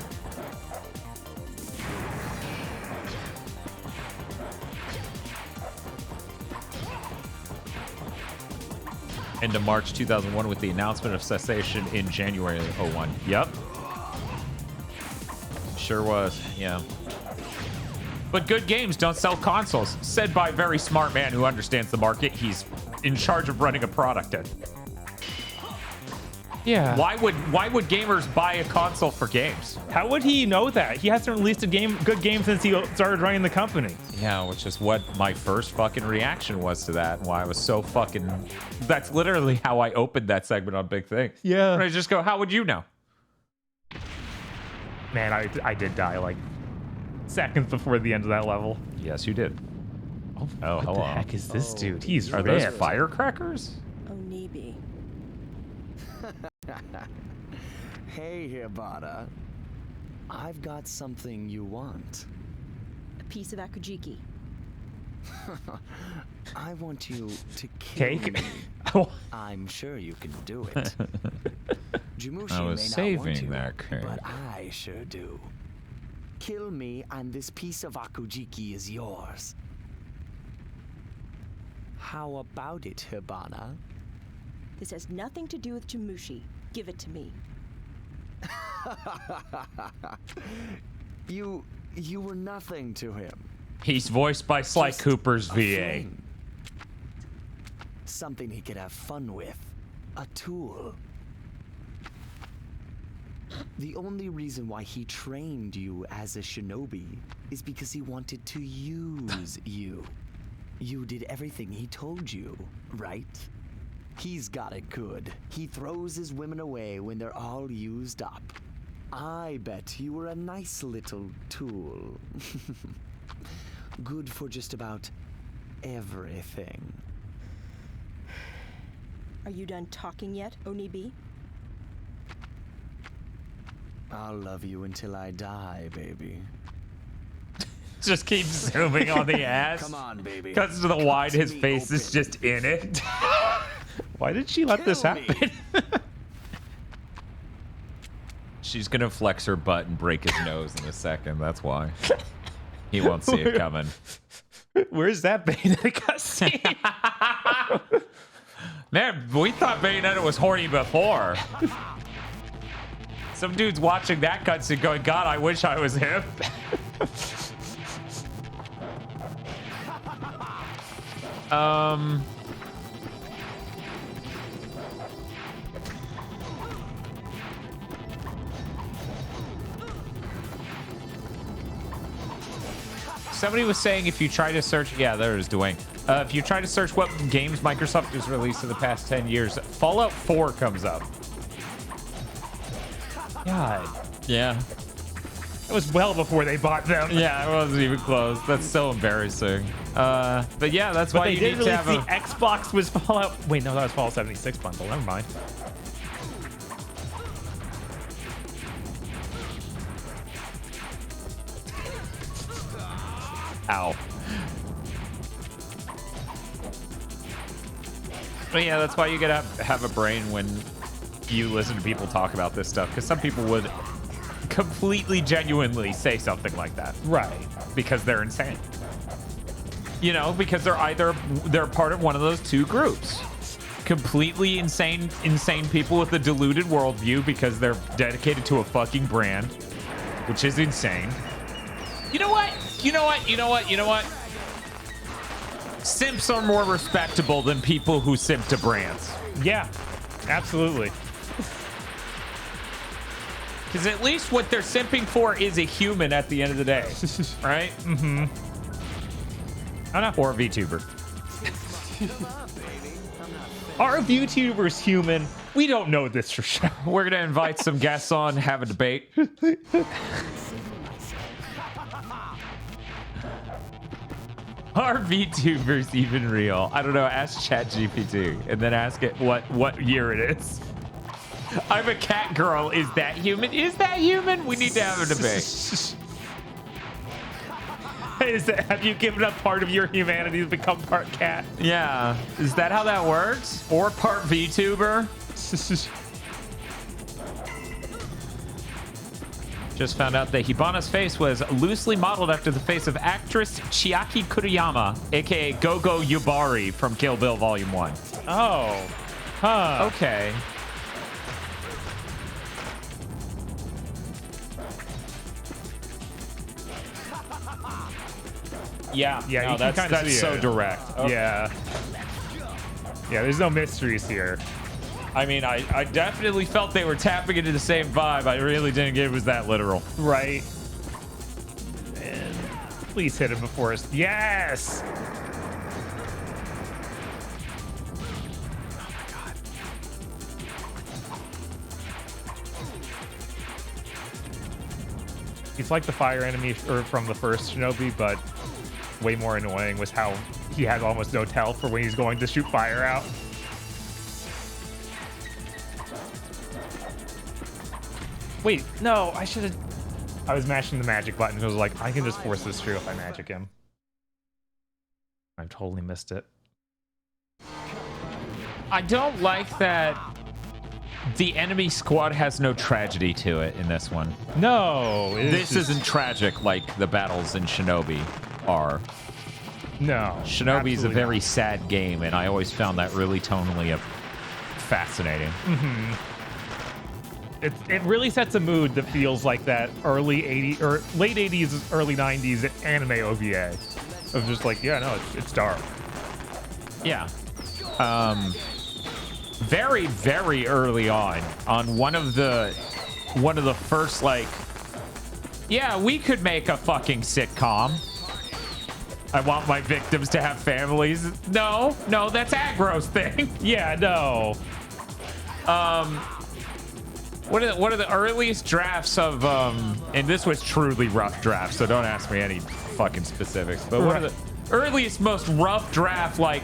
End of March 2001 with the announcement of cessation in January of 01. Yep. Sure was, yeah. But good games don't sell consoles. Said by a very smart man who understands the market. He's in charge of running a product at. Yeah. Why would gamers buy a console for games? How would he know that? He hasn't released a good game since he started running the company. Yeah, which is what my first fucking reaction was to that, and why I was so fucking... That's literally how I opened that segment on Big Thing. Yeah. And I just go, how would you know? Man, I did die like seconds before the end of that level. Yes, you did. Oh, what hello. the heck is this dude? He's Are rare. those firecrackers? Onibi. Hey, Hibata. I've got something you want. A piece of Akujiki. I want you to kill Cake? me. I'm sure you can do it. Jumushi I was may not saving want to, that cake. but I sure do. Kill me, and this piece of Akujiki is yours. How about it, Hibana? This has nothing to do with Jamushi. Give it to me. You were nothing to him. He's voiced by Sly Just Cooper's a VA. friend. Something he could have fun with. A tool. The only reason why he trained you as a shinobi is because he wanted to use you. You did everything he told you, right? He's got it good. He throws his women away when they're all used up. I bet you were a nice little tool. Good for just about everything. Are you done talking yet, Onibi? I'll love you until I die, baby. Just keep zooming on the ass. Come on, baby. Cuts to the wide, his me face is open. just in it. Why did she let this Kill me. happen? She's gonna flex her butt and break his nose in a second. That's why. He won't see it coming. Where's that Bayonetta cutscene? Man, we thought Bayonetta was horny before. Some dude's watching that cutscene going, God, I wish I was him. Somebody was saying if you try to search, yeah, there is Dwayne. If you try to search what games Microsoft has released in the past 10 years, Fallout 4 comes up. God. Yeah. It was well before they bought them. Yeah, it wasn't even close. That's so embarrassing. But yeah, that's why They you did need to release have the a... Xbox was Fallout. Wait, no, that was Fallout 76 bundle. Never mind. Ow. But yeah, that's why you gotta have a brain when you listen to people talk about this stuff, because some people would completely genuinely say something like that. Right. Because they're insane. You know, because they're part of one of those two groups. Completely insane people with a deluded worldview because they're dedicated to a fucking brand, which is insane. You know what? Simps are more respectable than people who simp to brands. Yeah, absolutely. Because at least what they're simping for is a human at the end of the day. Right? Mm-hmm. I don't know. Or a VTuber. Are VTubers human? We don't know this for sure. We're going to invite some guests on, have a debate. Are VTubers even real? I don't know. Ask ChatGPT and then ask it what year it is. I'm a cat girl. Is that human? Is that human? We need to have a debate. Have you given up part of your humanity to become part cat? Yeah. Is that how that works? Or part VTuber? Just found out that Hibana's face was loosely modeled after the face of actress Chiaki Kuriyama, aka Gogo Yubari from Kill Bill Volume 1. Oh. Huh. Okay. Yeah, Yeah, no, you can kinda that's see so it. direct. Okay. Yeah. Yeah, there's no mysteries here. I mean, I definitely felt they were tapping into the same vibe. I really didn't get it was that literal. Right. And please hit it before us. Yes! Oh my god. He's like the fire enemy from the first Shinobi, but way more annoying was how he had almost no tell for when he's going to shoot fire out. Wait, no, I should have... I was mashing the magic button because I was like, I can just force this through if I magic him. I totally missed it. I don't like that the enemy squad has no tragedy to it in this one. No, this isn't tragic like the battles in Shinobi are. No. Shinobi's a very sad game, and I always found that really tonally fascinating. Mm-hmm. It really sets a mood that feels like that early 80s or late 80s, early 90s anime OVA of just like, yeah, no, it's dark. Yeah. Very, very early on one of the first, like, yeah, we could make a fucking sitcom. I want my victims to have families. No, that's Aggro's thing. Yeah, no. What are the earliest drafts of and this was truly rough draft, so don't ask me any fucking specifics. But what are the earliest, most rough draft, like,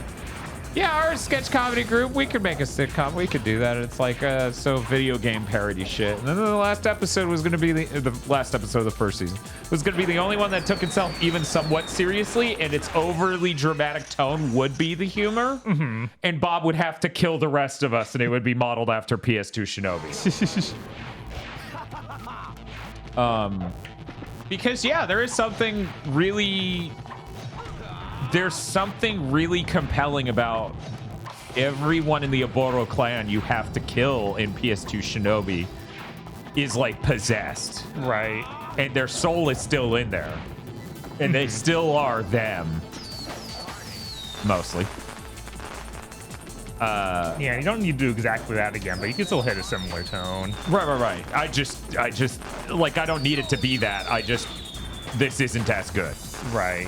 yeah, our sketch comedy group, we could make a sitcom, we could do that. It's like so video game parody shit. And then the last episode was going to be the last episode of the first season was going to be the only one that took itself even somewhat seriously, and its overly dramatic tone would be the humor. And Bob would have to kill the rest of us, and it would be modeled after PS2 Shinobi. Because yeah, there's something really compelling about everyone in the Oboro clan you have to kill in PS2 Shinobi is like possessed. Right. And their soul is still in there. And they still are them. Mostly. Yeah, you don't need to do exactly that again, but you can still hit a similar tone. Right. I just like, I don't need it to be that. This isn't as good. Right.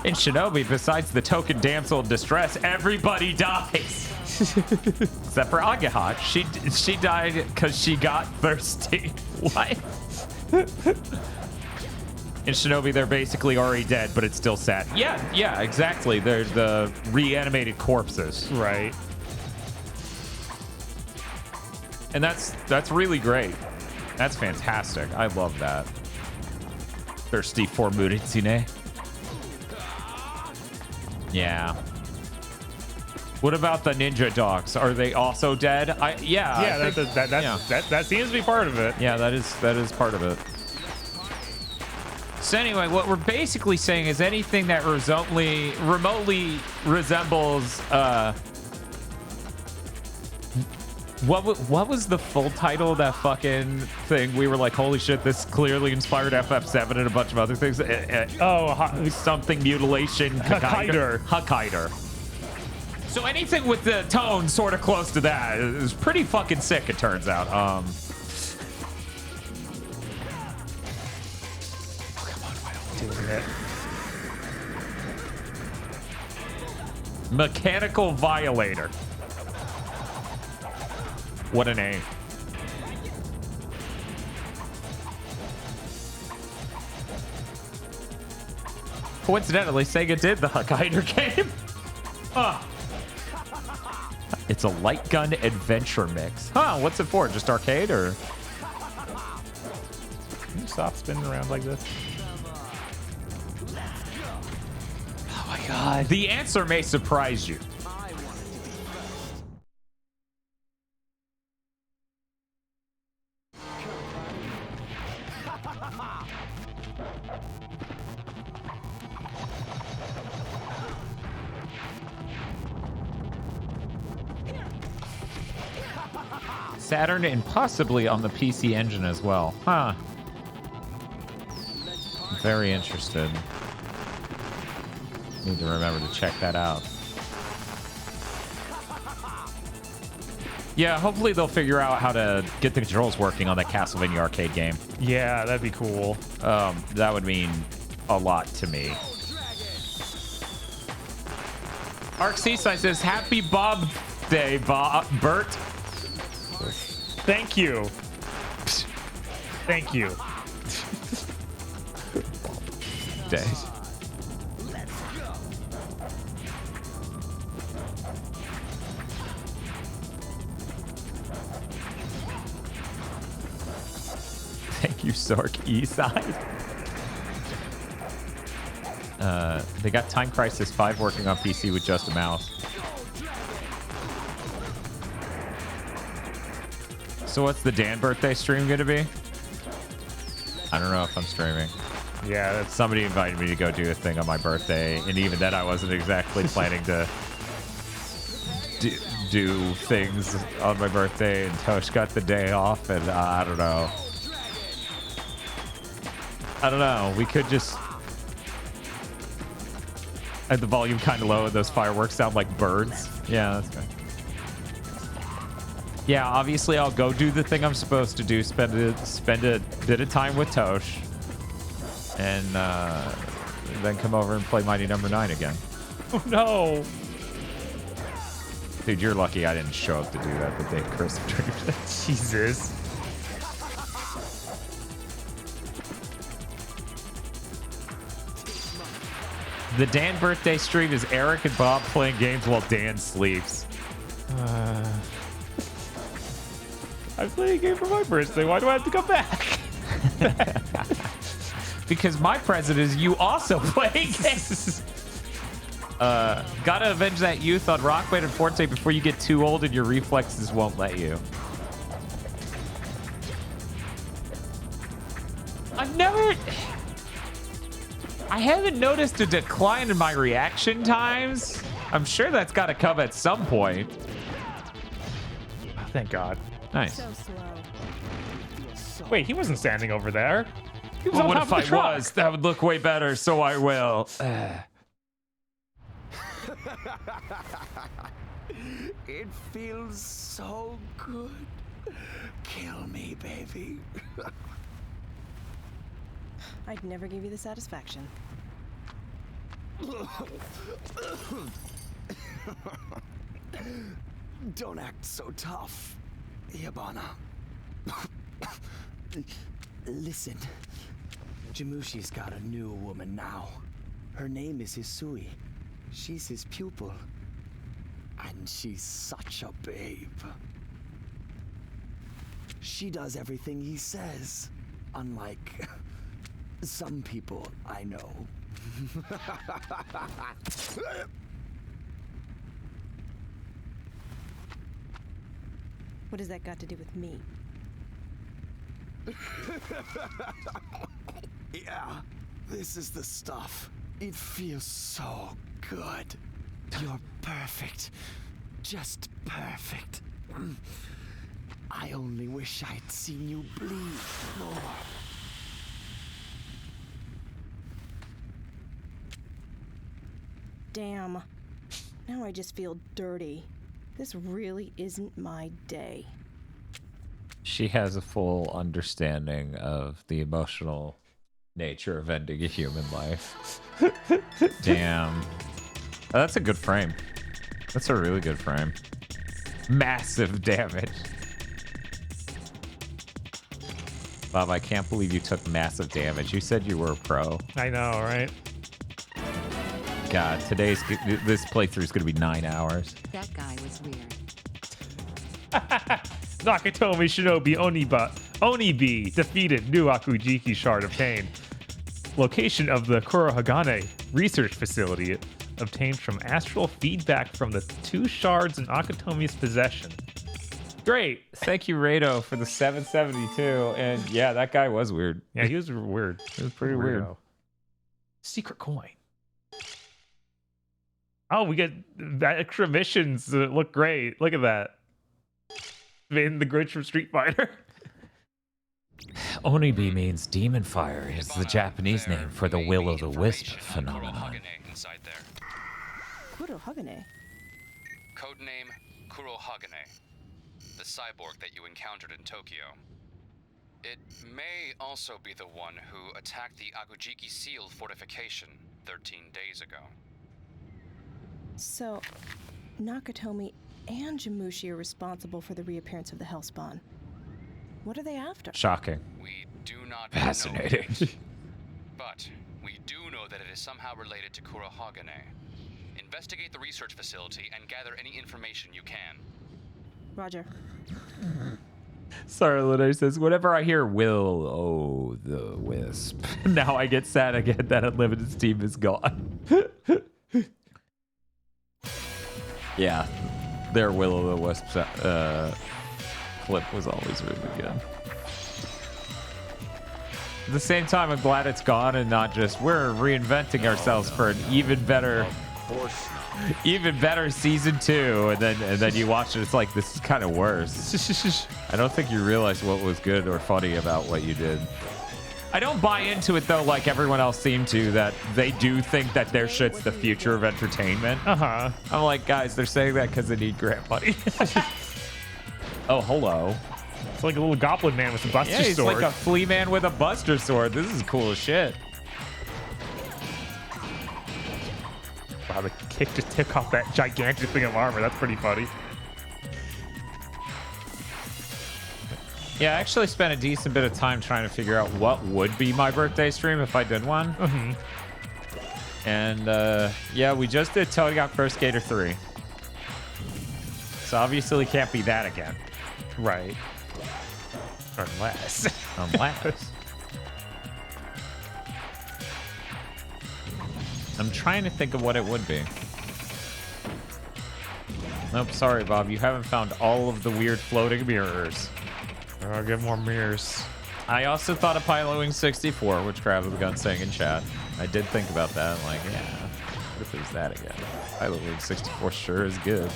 In Shinobi, besides the token damsel in distress, everybody dies. Except for Ageha. She died because she got thirsty. What? In Shinobi, they're basically already dead, but it's still sad. Yeah, exactly. There's the reanimated corpses. Right. And that's really great. That's fantastic. I love that. Thirsty for Muritsune. Yeah. What about the ninja dogs? Are they also dead? Yeah, that seems to be part of it. Yeah, that is part of it. So anyway, what we're basically saying is anything that remotely resembles what was the full title of that fucking thing? We were like, holy shit, this clearly inspired FF7 and a bunch of other things. Something mutilation. Huckhider. So anything with the tone sort of close to that is pretty fucking sick, it turns out. Come on, Will. Doing it. Mechanical Violator. What a name. Coincidentally, Sega did the Huckhider game. It's a light gun adventure mix. What's it for? Just arcade or? Can you stop spinning around like this? Oh my god. The answer may surprise you. Saturn and possibly on the PC Engine as well. Very interested. Need to remember to check that out. Yeah, hopefully they'll figure out how to get the controls working on that Castlevania arcade game. Yeah, that'd be cool. That would mean a lot to me. Arc Seaside says, happy Bob Day, Bert. Thank you. Thank you. Day. Thank you, Sork Eastside. They got Time Crisis 5 working on PC with just a mouse. So what's the Dan birthday stream gonna be? I don't know if I'm streaming. Yeah, somebody invited me to go do a thing on my birthday, and even then I wasn't exactly planning to do things on my birthday, and Tosh got the day off, and I don't know. We could just have the volume kind of low, and those fireworks sound like birds. Yeah, that's right. Yeah, obviously I'll go do the thing I'm supposed to do, spend a bit of time with Tosh, and then come over and play Mighty Number 9 again. Oh no! Dude, you're lucky I didn't show up to do that the day Chris streamed. Jesus. The Dan birthday stream is Eric and Bob playing games while Dan sleeps. I played a game for my birthday. Why do I have to come back? Because my present is you also playing games. Gotta avenge that youth on Rock Band and Forte before you get too old and your reflexes won't let you. I haven't noticed a decline in my reaction times. I'm sure that's got to come at some point. Oh, thank God. Nice. So slow. Wait, he wasn't standing over there. He was Well, on what top if of the I truck. was? That would look way better, so I will. It feels so good. Kill me, baby. I'd never give you the satisfaction. Don't act so tough, Yabana. Listen, Jamushi's got a new woman now. Her name is Hisui. She's his pupil. And she's such a babe. She does everything he says, unlike some people I know. What has that got to do with me? Yeah, this is the stuff. It feels so good. You're perfect. Just perfect. I only wish I'd seen you bleed more. Damn. Now I just feel dirty. This really isn't my day. She has a full understanding of the emotional nature of ending a human life. Damn. Oh, that's a good frame. That's a really good frame. Massive damage. Bob, I can't believe you took massive damage. You said you were a pro. I know, right? God, this playthrough is going to be 9 hours. That guy was weird. Nakatomi Shinobi Onibi defeated new Akujiki shard obtained. Location of the Kurohagane research facility obtained from astral feedback from the 2 shards in Akatomi's possession. Great. Thank you, Rado, for the 772. And yeah, that guy was weird. Yeah, he was weird. It was pretty weird. Secret coin. Oh, we get that extra missions that look great. Look at that. In the Grinch from Street Fighter. Onibi means demon fire. It's the Japanese name for the will-o'-the-wisp phenomenon. Kurohagane? Codename Kurohagane, the cyborg that you encountered in Tokyo. It may also be the one who attacked the Akujiki Seal fortification 13 days ago. So, Nakatomi and Jamushi are responsible for the reappearance of the Hellspawn. What are they after? Shocking. We do not Fascinating. know yet, but we do know that it is somehow related to Kurohagane. Investigate the research facility and gather any information you can. Roger. Sorry, Lene says, whenever I hear will-o'-the-wisp, now I get sad again that Unlimited's team is gone. Yeah, their will-o'-the-wisp clip was always really good. At the same time, I'm glad it's gone and not just we're reinventing ourselves for an even better season 2, and then you watch it, it's like, this is kind of worse. I don't think you realized what was good or funny about what you did. I don't buy into it though, like everyone else seemed to, that they do think that their shit's the future of entertainment. Uh-huh. I'm like, guys, they're saying that because they need grant money. Oh, hello. It's like a little goblin man with a buster Yeah, he's sword. like a flea man with a buster sword. This is cool as shit. Wow, the kick just took off that gigantic thing of armor. That's pretty funny. Yeah, I actually spent a decent bit of time trying to figure out what would be my birthday stream if I did one. And yeah, we just did Tony Hawk Pro Skater 3. So obviously it can't be that again. Right. Unless. I'm trying to think of what it would be. Nope, sorry, Bob. You haven't found all of the weird floating mirrors. I'll get more mirrors. I also thought of Pilot Wing 64, which Crab of the Gun saying in chat. I did think about that. I'm like, yeah, what if it was that again? Pilot Wing 64 sure is good.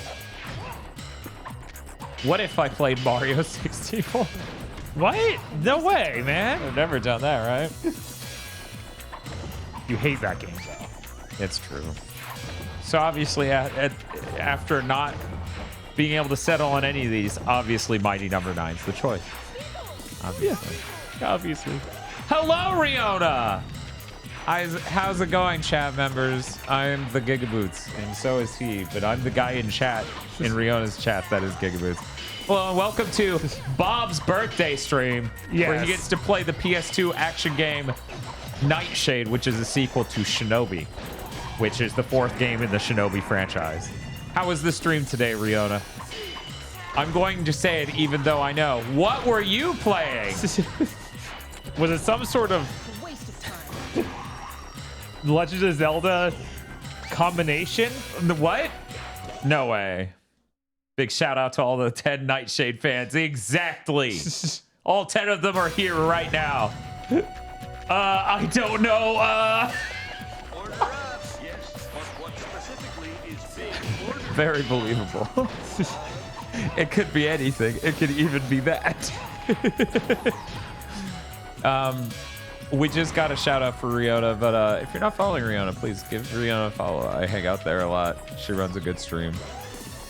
What if I played Mario 64? What? No way, man. I've never done that, right? You hate that game, though. It's true. So obviously, after not being able to settle on any of these, obviously Mighty Number 9's the choice. Obviously. Yeah, obviously. Hello, Riona! How's it going, chat members? I'm the GigaBoots, and so is he, but I'm the guy in chat, in Riona's chat, that is GigaBoots. Hello, and welcome to Bob's birthday stream, where he gets to play the PS2 action game Nightshade, which is a sequel to Shinobi, which is the 4th game in the Shinobi franchise. How was the stream today, Riona? I'm going to say it even though I know. What were you playing? Was it some sort of Legend of Zelda combination? The what? No way. Big shout out to all the 10 Nightshade fans. Exactly. All 10 of them are here right now. I don't know. Order up. Yes, but what specifically is being ordered? Very believable. It could be anything. It could even be that. We just got a shout out for Riona, but if you're not following Riona, please give Riona a follow. I hang out there a lot. She runs a good stream.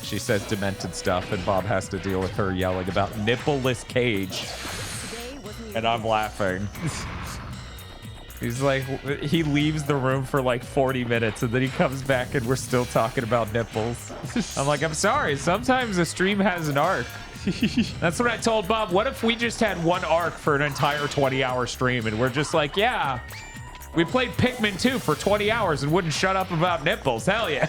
She says demented stuff, and Bob has to deal with her yelling about nippleless cage. And I'm laughing. He's like, he leaves the room for like 40 minutes, and then he comes back, and we're still talking about nipples. I'm like, I'm sorry. Sometimes a stream has an arc. That's what I told Bob. What if we just had one arc for an entire 20-hour stream, and we're just like, yeah, we played Pikmin 2 for 20 hours and wouldn't shut up about nipples. Hell yeah.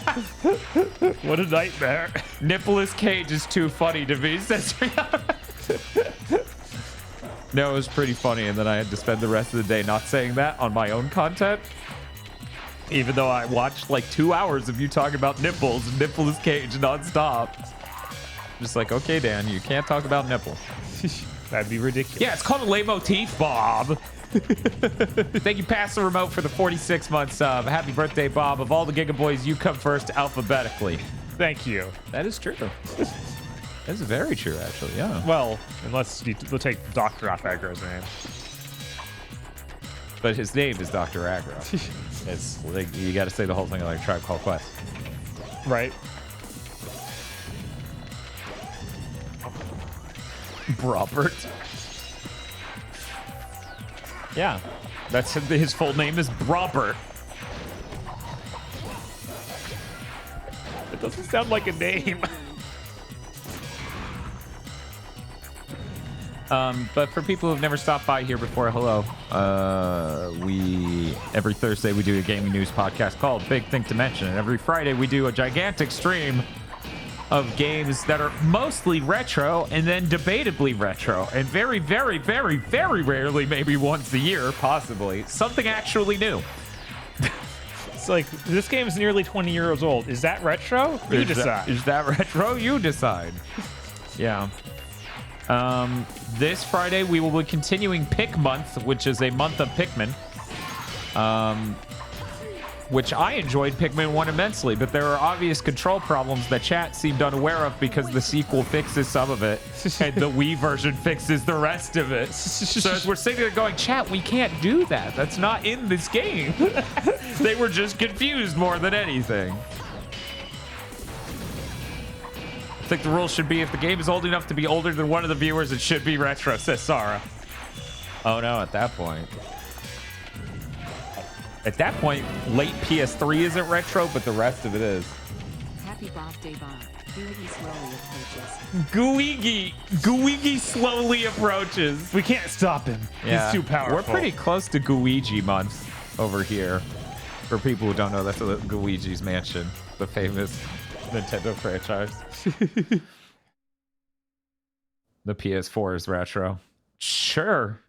What a nightmare. Nippleless cage is too funny to me, says Rihanna. No, it was pretty funny, and then I had to spend the rest of the day not saying that on my own content. Even though I watched like 2 hours of you talking about nipples and nippleless cage nonstop. Just like, okay, Dan, you can't talk about nipples. That'd be ridiculous. Yeah, it's called a leitmotif, Bob. Thank you, Pass the Remote, for the 46 months sub. Happy birthday, Bob. Of all the Giga Boys, you come first alphabetically. Thank you. That is true. That's very true, actually, yeah. Well, unless we'll take Dr. off Aggro's name. But his name is Dr. Aggro. It's like, you got to say the whole thing like Tribe Called Quest. Right. Robert. Yeah, that's his full name is Robert. It doesn't sound like a name. But for people who've never stopped by here before, hello. Every Thursday we do a gaming news podcast called Big Thing to Mention, and every Friday we do a gigantic stream of games that are mostly retro and then debatably retro, and very, very, very, very rarely, maybe once a year, possibly, something actually new. It's like, this game is nearly 20 years old. Is that retro? You decide. Is that retro? You decide. Yeah. This Friday we will be continuing Pick Month, which is a month of Pikmin. Which I enjoyed Pikmin 1 immensely, but there are obvious control problems that chat seemed unaware of because the sequel fixes some of it, and the Wii version fixes the rest of it. So as we're sitting there going, chat, we can't do that. That's not in this game. They were just confused more than anything. I think the rule should be if the game is old enough to be older than one of the viewers, it should be retro, says Sarah. Oh no, at that point. At that point, late PS3 isn't retro, but the rest of it is. Happy birthday, Bob. Gooigi slowly approaches. Gooigi slowly approaches. We can't stop him. Yeah. He's too powerful. We're pretty close to Gooigi month over here. For people who don't know, that's Gooigi's Mansion, the famous Nintendo franchise. The PS4 is retro. Sure.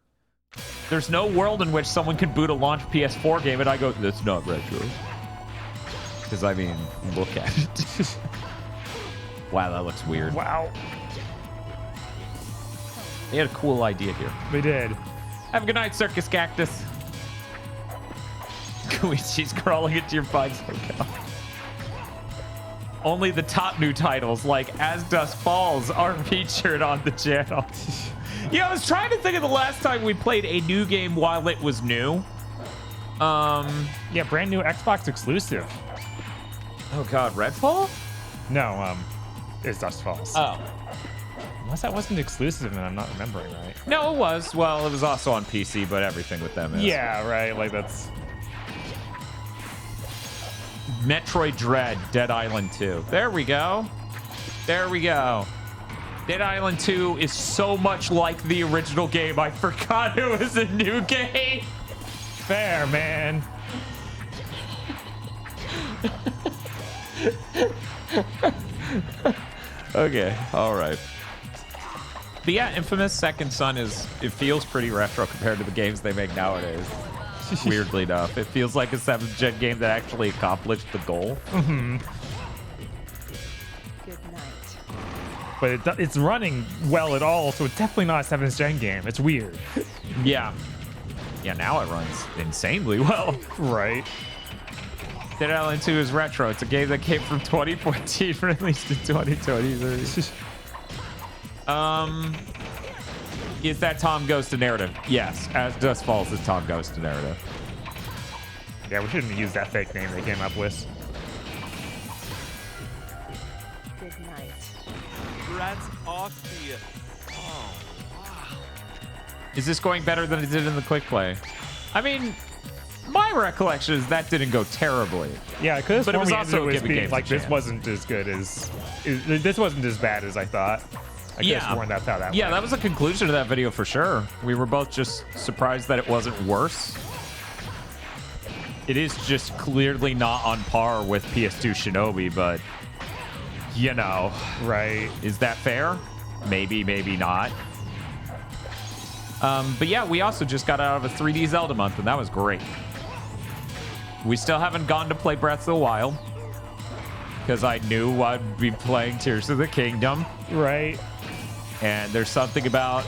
There's no world in which someone can boot a launch PS4 game and I go, that's not retro. Because, I mean, look at it. Wow, that looks weird. Wow. They had a cool idea here. They did. Have a good night, Circus Cactus. Koichi's crawling into your bike's hotel. Only the top new titles, like As Dusk Falls, are featured on the channel. Yeah, I was trying to think of the last time we played a new game while it was new. Yeah, brand new Xbox exclusive. Oh god, Redfall? No, it's Dust Falls. Oh. Unless that wasn't exclusive and I'm not remembering right. No, it was. Well, it was also on PC, but everything with them is. Yeah, right. Like, that's... Metroid Dread, Dead Island 2. There we go. There we go. Dead Island 2 is so much like the original game, I forgot it was a new game. Fair, man. Okay, all right. But yeah, Infamous Second Son it feels pretty retro compared to the games they make nowadays. Weirdly enough, it feels like a 7th gen game that actually accomplished the goal. Mm-hmm. Good night. But it's running well at all, so it's definitely not a 7th gen game. It's weird. Yeah. Yeah, now it runs insanely well. Right. Dead Island 2 is retro. It's a game that came from 2014, released in 2023. Is that Tom Goes to narrative? Yes. As Dust Falls is Tom Goes to narrative. Yeah, we shouldn't use that fake name they came up with. Good night. Rats off here. Oh, wow. Is this going better than it did in the quick play? I mean, my recollection is that didn't go terribly. Yeah, because but it was also this wasn't as good as this wasn't as bad as I thought. I could have sworn that's how that went. That was a conclusion to that video for sure. We were both just surprised that it wasn't worse. It is just clearly not on par with PS2 Shinobi, but you know, right? Is that fair? Maybe, maybe not. But yeah, we also just got out of a 3D Zelda month, and that was great. We still haven't gone to play Breath of the Wild because I knew I'd be playing Tears of the Kingdom. Right. And there's something about,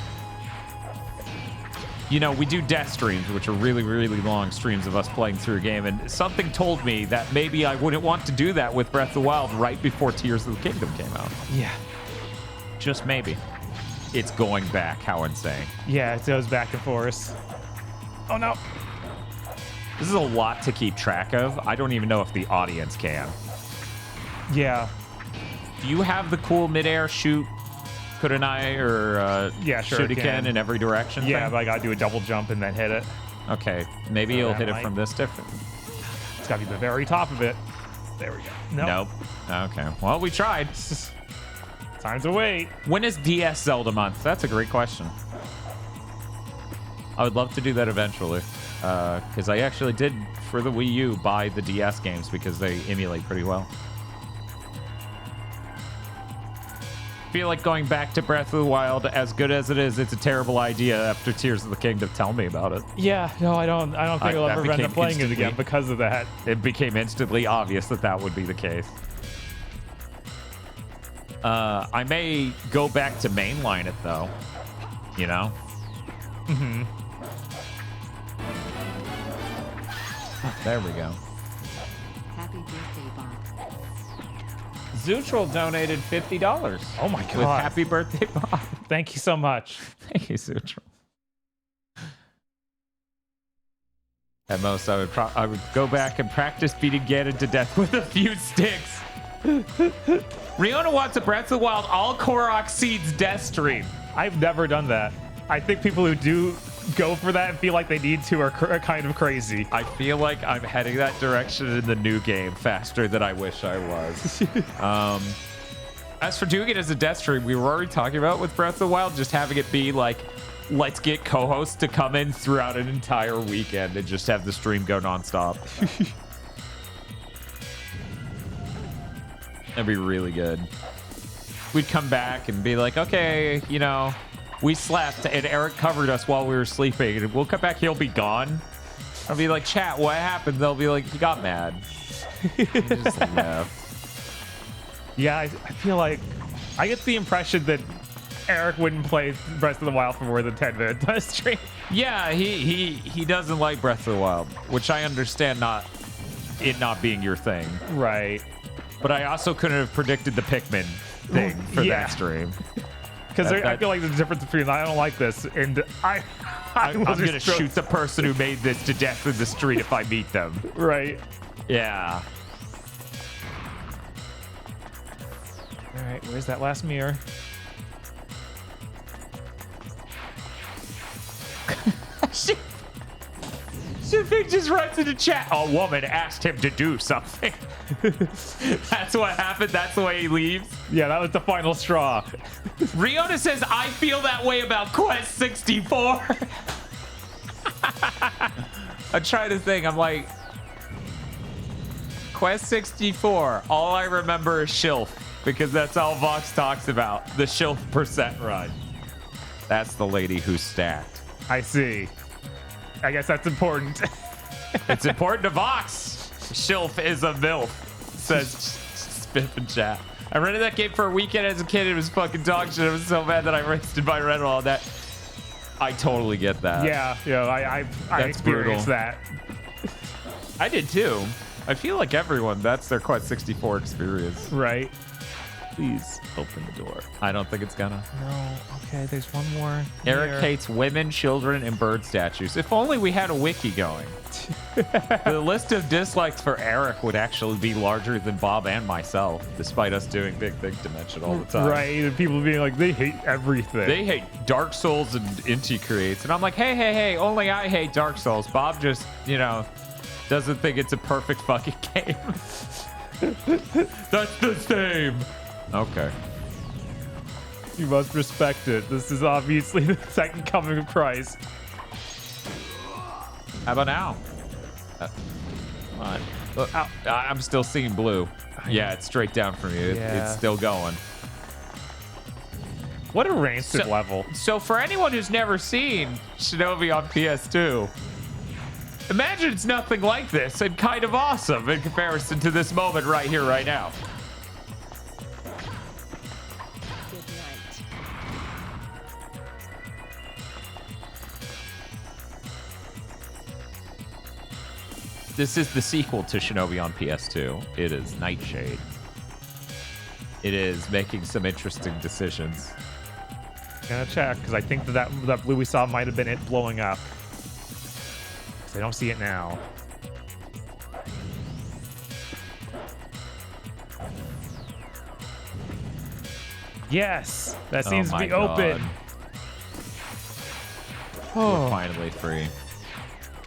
you know, we do death streams, which are really, really long streams of us playing through a game. And something told me that maybe I wouldn't want to do that with Breath of the Wild right before Tears of the Kingdom came out. Yeah. Just maybe. It's going back. How insane. Yeah, it goes back and forth. Oh, no. This is a lot to keep track of. I don't even know if the audience can. Yeah. Do you have the cool midair shoot kunai or yeah, sure shuriken in every direction? Yeah, thing? but I gotta do a double jump and then hit it. Okay, maybe you'll hit it from this different. It's gotta be the very top of it. There we go. Nope. Okay. Well, we tried. Time to wait. When is DS Zelda month? That's a great question. I would love to do that eventually. Because I actually did, for the Wii U, buy the DS games because they emulate pretty well. Feel like going back to Breath of the Wild, as good as it is, it's a terrible idea after Tears of the Kingdom. Tell me about it. Yeah, no, I don't think I'll ever end up playing it again because of that. It became instantly obvious that that would be the case. I may go back to mainline it though. You know? Mm-hmm. There we go. Happy birthday, Bob. Zutral donated $50. Oh my god. With happy birthday, Bob. Thank you so much. Thank you, Zutral. At most, I would go back and practice beating Ganon to death with a few sticks. Riona wants a Breath of the Wild all Korok Seeds death stream. I've never done that. I think people who do go for that and feel like they need to are kind of crazy. I feel like I'm heading that direction in the new game faster than I wish I was. As for doing it as a death stream, we were already talking about with Breath of the Wild, just having it be like, let's get co-hosts to come in throughout an entire weekend and just have the stream go nonstop. That'd be really good. We'd come back and be like, okay, you know, we slept and Eric covered us while we were sleeping, and we'll come back, he'll be gone. I'll be like, chat, what happened? They'll be like, he got mad. Just laugh. Yeah, I feel like I get the impression that Eric wouldn't play Breath of the Wild for more than 10 minutes on a stream. Yeah, he doesn't like Breath of the Wild, which I understand it not being your thing. Right. But I also couldn't have predicted the Pikmin thing for that stream. Because I feel like there's a difference between I don't like this and I'm going to shoot the person who made this to death in the street if I meet them. Right. Yeah. All right, where's that last mirror? Shifting just writes into chat. A woman asked him to do something. That's what happened. That's the way he leaves. Yeah, that was the final straw. Riona says, I feel that way about Quest 64. I'm trying to think. I'm like, Quest 64. All I remember is Shilf, because that's all Vox talks about. The Shilf % run. That's the lady who's stacked. I see. I guess that's important. It's important to Vox. Shilf is a MILF, says Spiff in chat. I rented that game for a weekend as a kid. It was fucking dog shit. I was so mad that I wasted my rent on all that. I totally get that. Yeah, I experienced that. I did too. I feel like everyone, that's their Quest 64 experience. Right. Please open the door. I don't think it's gonna. No. Okay, there's one more. Eric hates women, children, and bird statues. If only we had a wiki going. The list of dislikes for Eric would actually be larger than Bob and myself, despite us doing Big Think Dimension all the time. Right, and people being like, they hate everything. They hate Dark Souls and Inti creates. And I'm like, hey, only I hate Dark Souls. Bob just, doesn't think it's a perfect fucking game. That's the same. Okay. You must respect it. This is obviously the second coming of Christ. How about now? Come on. Look, I'm still seeing blue. Yeah, it's straight down from you. It's still going. What a rancid level. So for anyone who's never seen Shinobi on PS2, imagine it's nothing like this and kind of awesome in comparison to this moment right here, right now. This is the sequel to Shinobi on PS2. It is Nightshade. It is making some interesting decisions. Gonna check, because I think that blue we saw might have been it blowing up. I don't see it now. Yes! That seems to be open. We're finally free.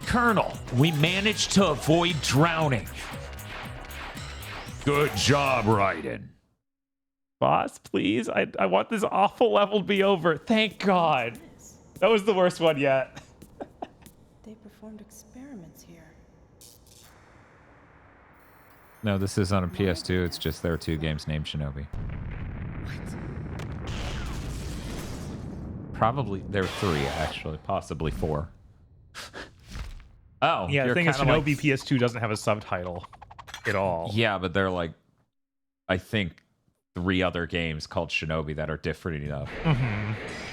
Colonel, we managed to avoid drowning. Good job, Raiden. Boss, please. I want this awful level to be over. Thank God. That was the worst one yet. They performed experiments here. No, this is on a PS2. It's just there are two games named Shinobi. Probably there are three, actually. Possibly four. Oh, yeah. The thing is, Shinobi PS2 doesn't have a subtitle at all. Yeah, but they're like, I think, 3 other games called Shinobi that are different enough.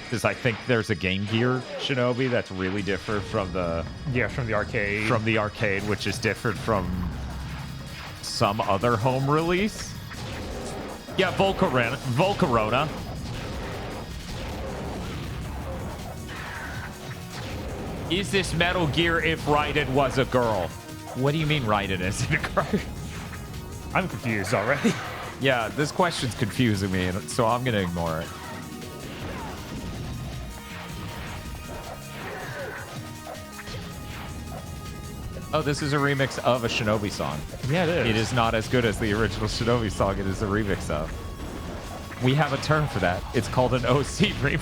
Because I think there's a Game Gear Shinobi that's really different from the from the arcade. From the arcade, which is different from some other home release. Yeah, Volcarona. Is this Metal Gear if Raiden was a girl? What do you mean Raiden isn't a girl? I'm confused already. Yeah, this question's confusing me, so I'm gonna ignore it. Oh, this is a remix of a Shinobi song. Yeah, it is. It is not as good as the original Shinobi song it is a remix of. We have a term for that. It's called an OC remix.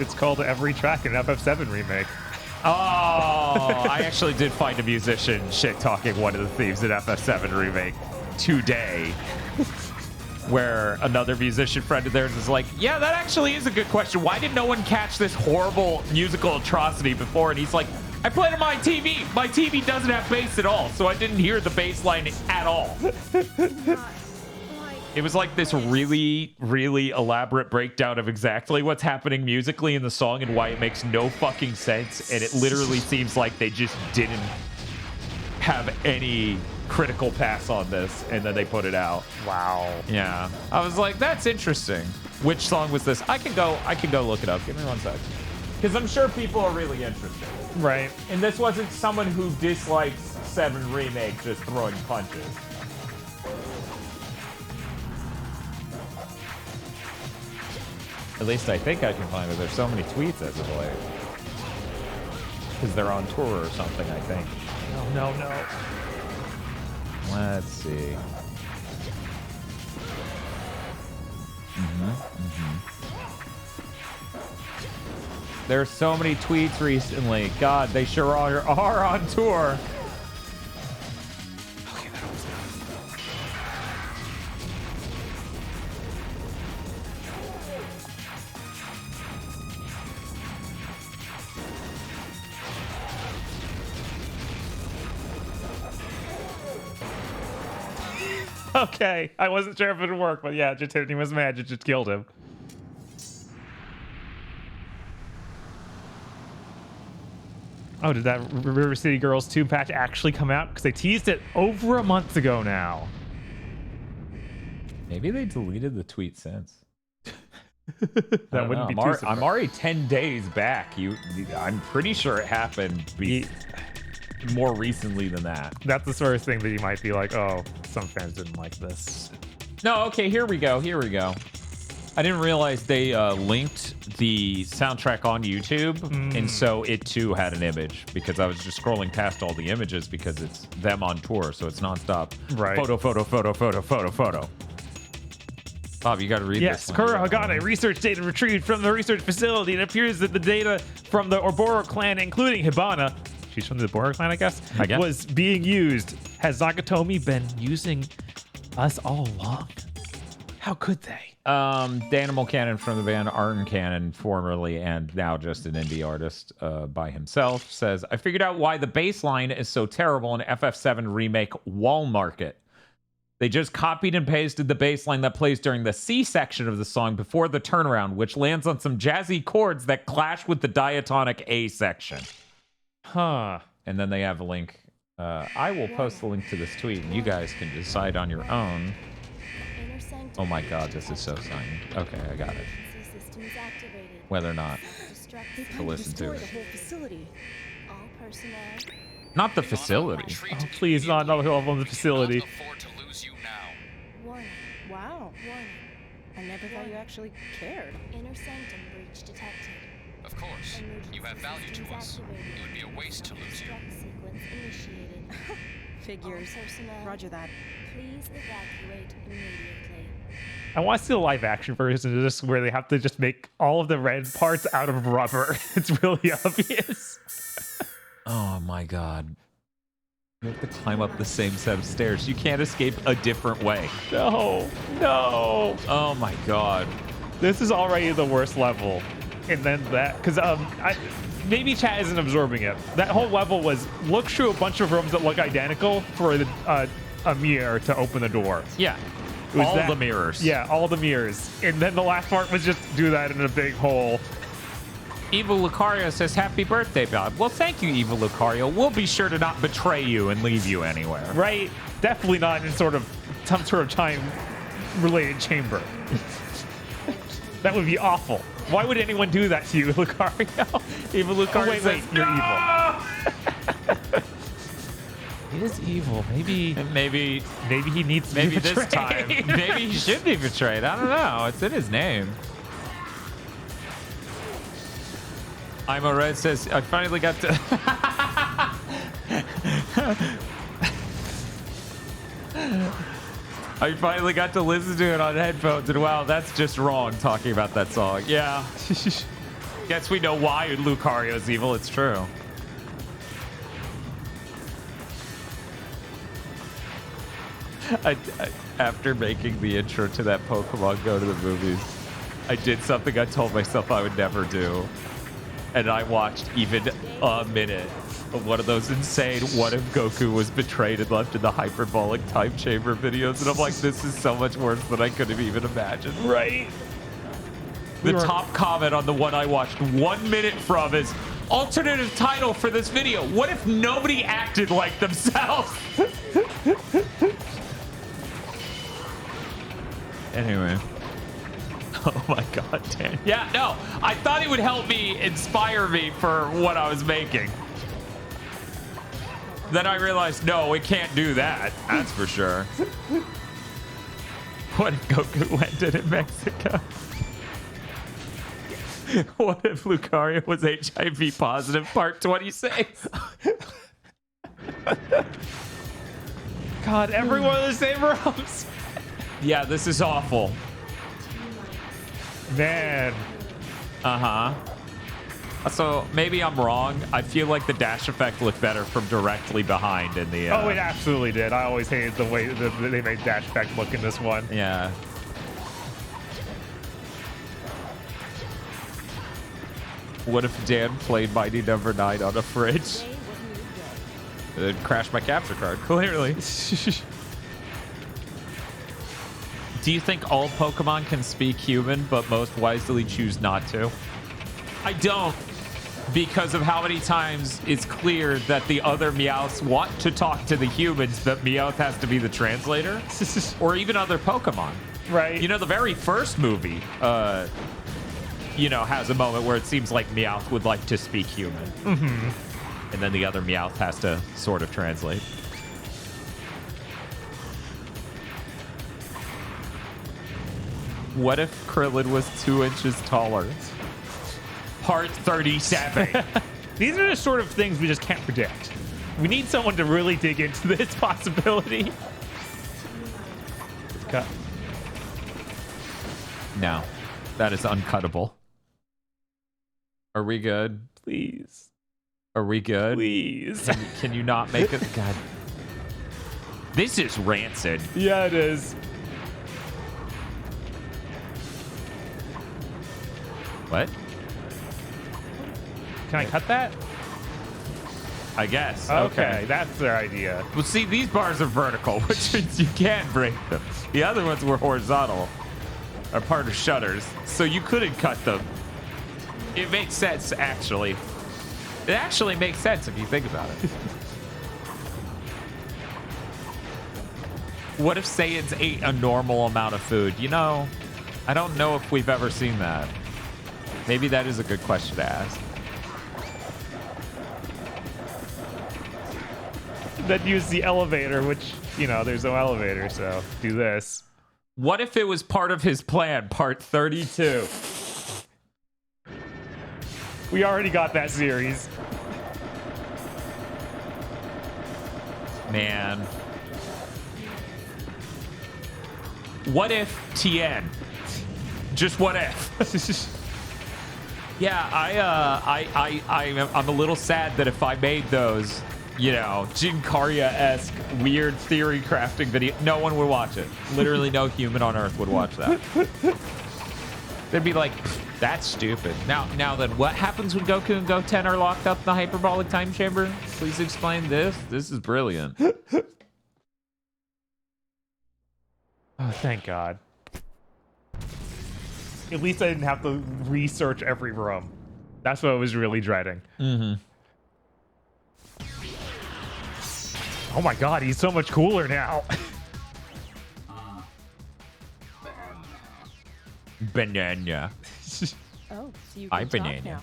It's called Every Track in FF7 remake. Oh, I actually did find a musician shit-talking one of the themes in FF7 remake today. Where another musician friend of theirs is like, yeah, that actually is a good question. Why did no one catch this horrible musical atrocity before? And he's like, I played on my TV. My TV doesn't have bass at all, so I didn't hear the bass line at all. It was like this really, really elaborate breakdown of exactly what's happening musically in the song and why it makes no fucking sense. And it literally seems like they just didn't have any critical pass on this, and then they put it out. Wow. Yeah. I was like, that's interesting. Which song was this? I can go look it up. Give me 1 sec. Because I'm sure people are really interested. Right. And this wasn't someone who dislikes 7 Remake just throwing punches. At least I think I can find it. There's so many tweets as of late. Because they're on tour or something, I think. No. Let's see. There's so many tweets recently. God, they sure are on tour. Okay, that was Okay, I wasn't sure if it would work, but yeah, just hitting him with magic just killed him. Oh, did that River City Girls 2 patch actually come out? Because they teased it over a month ago now. Maybe they deleted the tweet since. That wouldn't be too surprising. I'm already 10 days back. I'm pretty sure it happened more recently than that. That's the sort of thing that you might be like, oh, some fans didn't like this. No, okay, here we go. I didn't realize they linked the soundtrack on YouTube, and so it too had an image, because I was just scrolling past all the images because it's them on tour, so it's nonstop. Right. Photo. Bob, you got to read this. Yes, Kuro Hagane research data retrieved from the research facility. It appears that the data from the Oboro clan, including Hibana, she's from the Oboro clan, I guess, was being used. Has Nakatomi been using us all along? How could they? Danimal Cannon from the band Arden Cannon, formerly and now just an indie artist by himself, says, I figured out why the bass line is so terrible in FF7 Remake Wall Market. They just copied and pasted the bass line that plays during the C section of the song before the turnaround, which lands on some jazzy chords that clash with the diatonic A section. Huh. And then they have a link. I will post the link to this tweet, and you guys can decide on your own. Oh my god, this is so signed. Okay, I got it. Whether or not to listen to it. Not the facility. Oh, please, not another level on the facility. Wow. I never thought you actually cared. Inner sanctum breach detected. Of course. You have value to us. It would be a waste to lose you. Sequence initiated. Figures. Roger that. Please evacuate immediately. I want to see the live action version of this where they have to just make all of the red parts out of rubber. It's really obvious. Oh my god. You have to climb up the same set of stairs. You can't escape a different way. No. Oh my god. This is already the worst level. And then that, because maybe chat isn't absorbing it. That whole level was look through a bunch of rooms that look identical for a mirror to open the door. Yeah. It was all the mirrors. Yeah, all the mirrors. And then the last part was just do that in a big hole. Evil Lucario says, happy birthday, Bob. Well, thank you, Evil Lucario. We'll be sure to not betray you and leave you anywhere. Right? Definitely not in some sort of time-related chamber. That would be awful. Why would anyone do that to you, Lucario? Evil Lucario wait, says, you're evil. He is evil. Maybe he needs to be maybe this betrayed. time. Maybe he should be betrayed. I don't know. It's in his name. I'm a Red says I finally got to. I finally got to listen to it on headphones, and wow, that's just wrong talking about that song. Yeah. Guess we know why Lucario's evil. It's true. After making the intro to that Pokemon Go to the movies, I did something I told myself I would never do. And I watched even a minute of one of those insane what if Goku was betrayed and left in the hyperbolic time chamber videos. And I'm like, this is so much worse than I could have even imagined. Right. The top comment on the one I watched 1 minute from is, alternative title for this video, what if nobody acted like themselves? Anyway. Oh my god, Dan. Yeah, no, I thought it would help me, inspire me for what I was making. Then I realized, no, it can't do that. That's for sure. What if Goku landed in Mexico? What if Lucario was HIV positive? Part 26. God, everyone in the same rooms. Yeah, this is awful. Man. Uh-huh. So maybe I'm wrong. I feel like the dash effect looked better from directly behind in the... Oh, it absolutely did. I always hated the way they made dash effect look in this one. Yeah. What if Dan played Mighty Number 9 on a fridge? It'd crash my capture card, clearly. Do you think all Pokemon can speak human, but most wisely choose not to? I don't, because of how many times it's clear that the other Meowths want to talk to the humans, but Meowth has to be the translator, or even other Pokemon. Right. You know, the very first movie, you know, has a moment where it seems like Meowth would like to speak human. Mm-hmm. And then the other Meowth has to sort of translate. What if Krillin was 2 inches taller? Part 37. These are the sort of things we just can't predict. We need someone to really dig into this possibility. Cut. No, that is uncuttable. Are we good? Please. Are we good? Please. Can you not make it? God. This is rancid. Yeah, it is. What? Can I cut that? I guess. Okay, that's their idea. Well, see, these bars are vertical, which means you can't break them. The other ones were horizontal, are part of shutters, so you couldn't cut them. It makes sense, actually. It actually makes sense if you think about it. What if Saiyans ate a normal amount of food? You know, I don't know if we've ever seen that. Maybe that is a good question to ask. Then use the elevator, which, you know, there's no elevator, so do this. What if it was part of his plan, part 32? We already got that series. Man. What if Tien? Just what if? Yeah, I'm a little sad that if I made those, you know, Jinkaria-esque weird theory crafting video, no one would watch it. Literally no human on Earth would watch that. They'd be like, that's stupid. Now then, what happens when Goku and Goten are locked up in the hyperbolic time chamber? Please explain this. This is brilliant. Oh, thank God. At least I didn't have to research every room. That's what I was really dreading. Mm-hmm. Oh my God, he's so much cooler now. Banana. Oh, so you I can talk banana.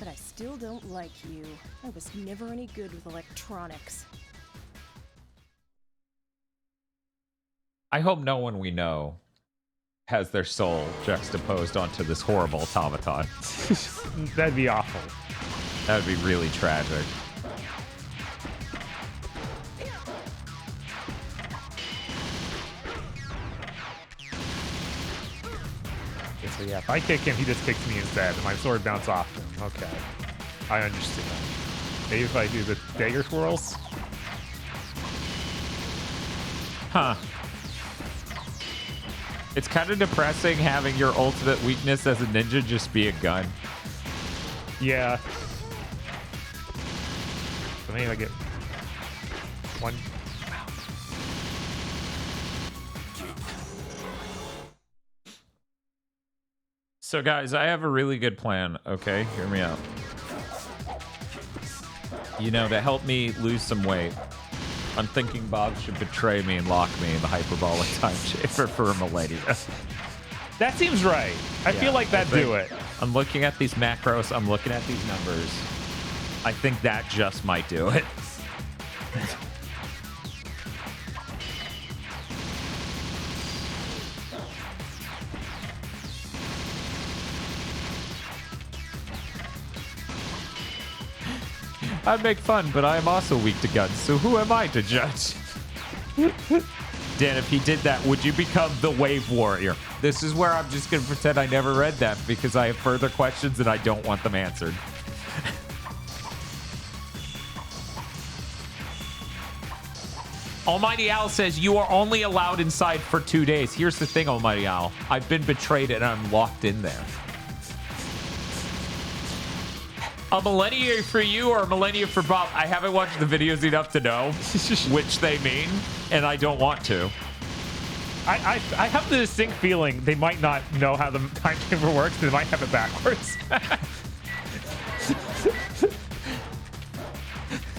now. but I still don't like you. I was never any good with electronics. I hope no one we know has their soul juxtaposed onto this horrible automaton. That'd be awful. That would be really tragic. Okay, so yeah, if I kick him, he just kicks me instead, and my sword bounces off him. Okay. I understand. Maybe if I do the dagger twirls? Huh. It's kind of depressing having your ultimate weakness as a ninja just be a gun. Yeah. So maybe I get one. So guys, I have a really good plan, okay? Hear me out. You know, to help me lose some weight, I'm thinking Bob should betray me and lock me in the hyperbolic time chamber for a millennia. That seems right. I feel like that'd do it. I'm looking at these macros. I'm looking at these numbers. I think that just might do it. I make fun, but I am also weak to guns, so who am I to judge? Dan, if he did that, would you become the Wave Warrior? This is where I'm just going to pretend I never read that because I have further questions and I don't want them answered. Almighty Owl says, you are only allowed inside for 2 days. Here's the thing, Almighty Owl. I've been betrayed and I'm locked in there. A millennia for you or a millennia for Bob? I haven't watched the videos enough to know which they mean, and I don't want to. I have the distinct feeling they might not know how the time chamber works. They might have it backwards.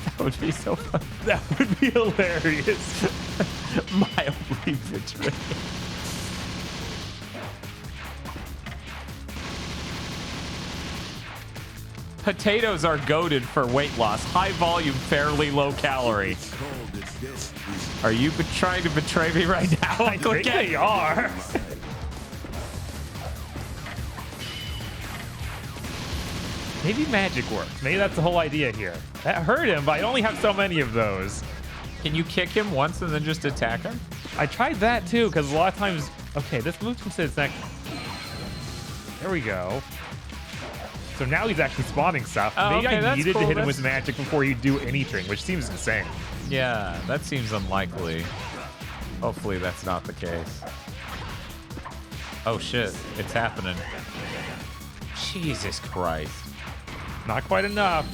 That would be so fun. That would be hilarious. Mildly betrayed. Potatoes are goated for weight loss. High volume, fairly low calorie. Are you trying to betray me right now? I think they are. Maybe magic works. Maybe that's the whole idea here. That hurt him, but I only have so many of those. Can you kick him once and then just attack him? I tried that too, because a lot of times... Okay, this moves him to his next... There we go. So now he's actually spawning stuff. Oh, Maybe okay, I needed cool. to hit him with magic before he'd do anything, which seems insane. Yeah, that seems unlikely. Hopefully that's not the case. Oh shit, it's happening. Jesus Christ. Not quite enough.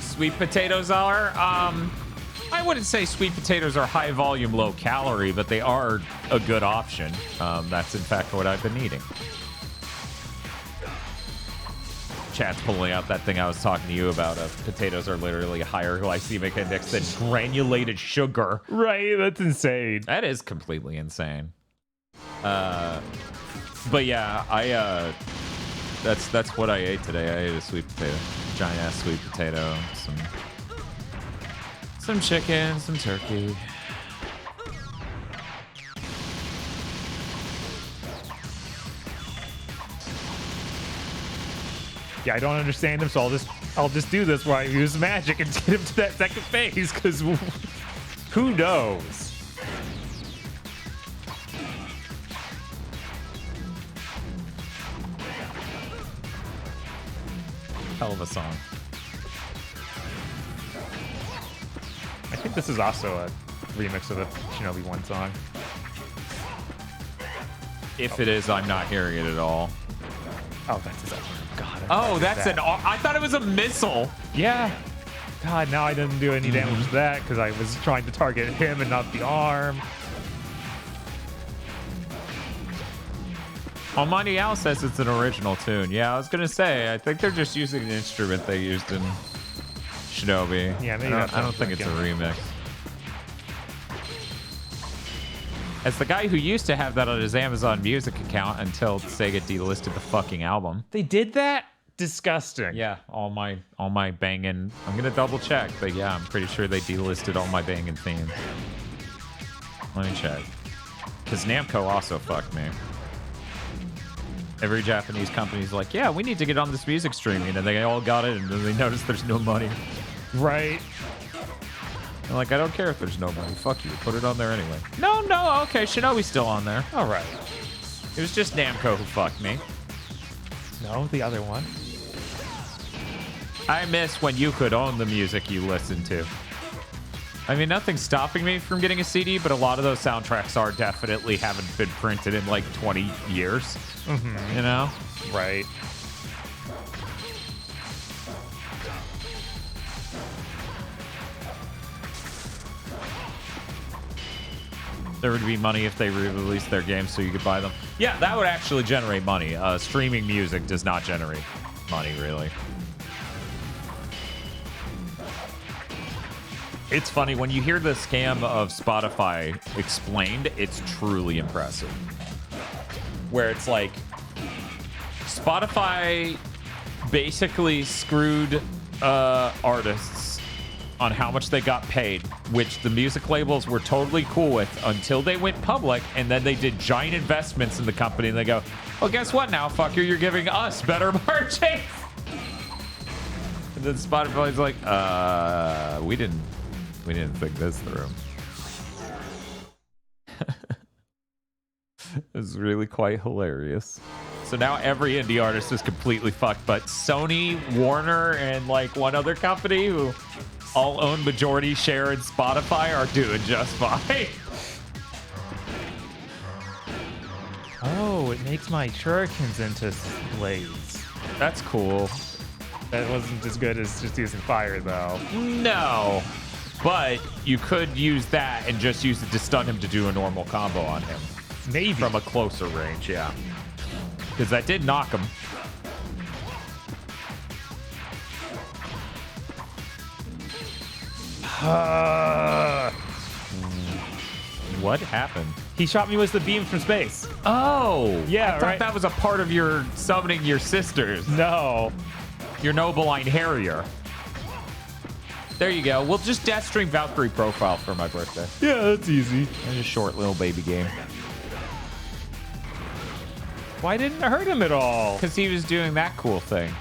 Sweet potatoes are, I wouldn't say sweet potatoes are high volume, low calorie, but they are a good option. That's in fact what I've been eating. Chat's pulling out that thing I was talking to you about. Potatoes are literally a higher glycemic index than granulated sugar. Right, that's insane. That is completely insane. But yeah, that's what I ate today. I ate a sweet potato, giant ass sweet potato, some chicken, some turkey. Yeah, I don't understand him, so I'll just do this where I use magic and get him to that second phase, because who knows? Hell of a song. I think this is also a remix of a Shinobi 1 song. If it is, I'm not hearing it at all. Oh, that's his. God. Oh, that's an. I thought it was a missile. Yeah. God, now I didn't do any damage to that because I was trying to target him and not the arm. Almighty Owl says it's an original tune. Yeah, I was gonna say. I think they're just using an instrument they used in Shinobi. Yeah, maybe I don't think it's a remix. As the guy who used to have that on his Amazon Music account until Sega delisted the fucking album. They did that? disgusting. Yeah, all my banging. I'm gonna double check, but yeah, I'm pretty sure they delisted all my banging themes. Let me check. Because Namco also fucked me. Every Japanese company's like, yeah, we need to get on this music streaming, and they all got it, and then they noticed there's no money. Right. I'm like, I don't care if there's no money. Fuck you. Put it on there anyway. No, okay, Shinobi's still on there. All right. It was just Namco who fucked me. No, the other one. I miss when you could own the music you listened to. I mean, nothing's stopping me from getting a CD, but a lot of those soundtracks are definitely haven't been printed in like 20 years. Mm-hmm. You know? Right. There would be money if they re-released their games so you could buy them. Yeah, that would actually generate money. Streaming music does not generate money, really. It's funny, when you hear the scam of Spotify explained, it's truly impressive. Where it's like, Spotify basically screwed artists on how much they got paid, which the music labels were totally cool with until they went public, and then they did giant investments in the company, and they go, well, guess what now, fucker? You're giving us better margins. And then Spotify's like, we didn't think this through. It's really quite hilarious. So now every indie artist is completely fucked, but Sony, Warner, and like one other company who all own majority share in Spotify are doing just fine. Oh, it makes my shurikens into blades. That's cool. That wasn't as good as just using fire, though. No. But you could use that and just use it to stun him to do a normal combo on him. Maybe. From a closer range, yeah. Because that did knock him. What happened? He shot me with the beam from space. Oh! Yeah, I thought right? that was a part of your summoning your sisters. No. Your Nobiline Harrier. There you go. We'll just death stream Valkyrie profile for my birthday. Yeah, that's easy. It's a short little baby game. Why didn't it hurt him at all? Because he was doing that cool thing.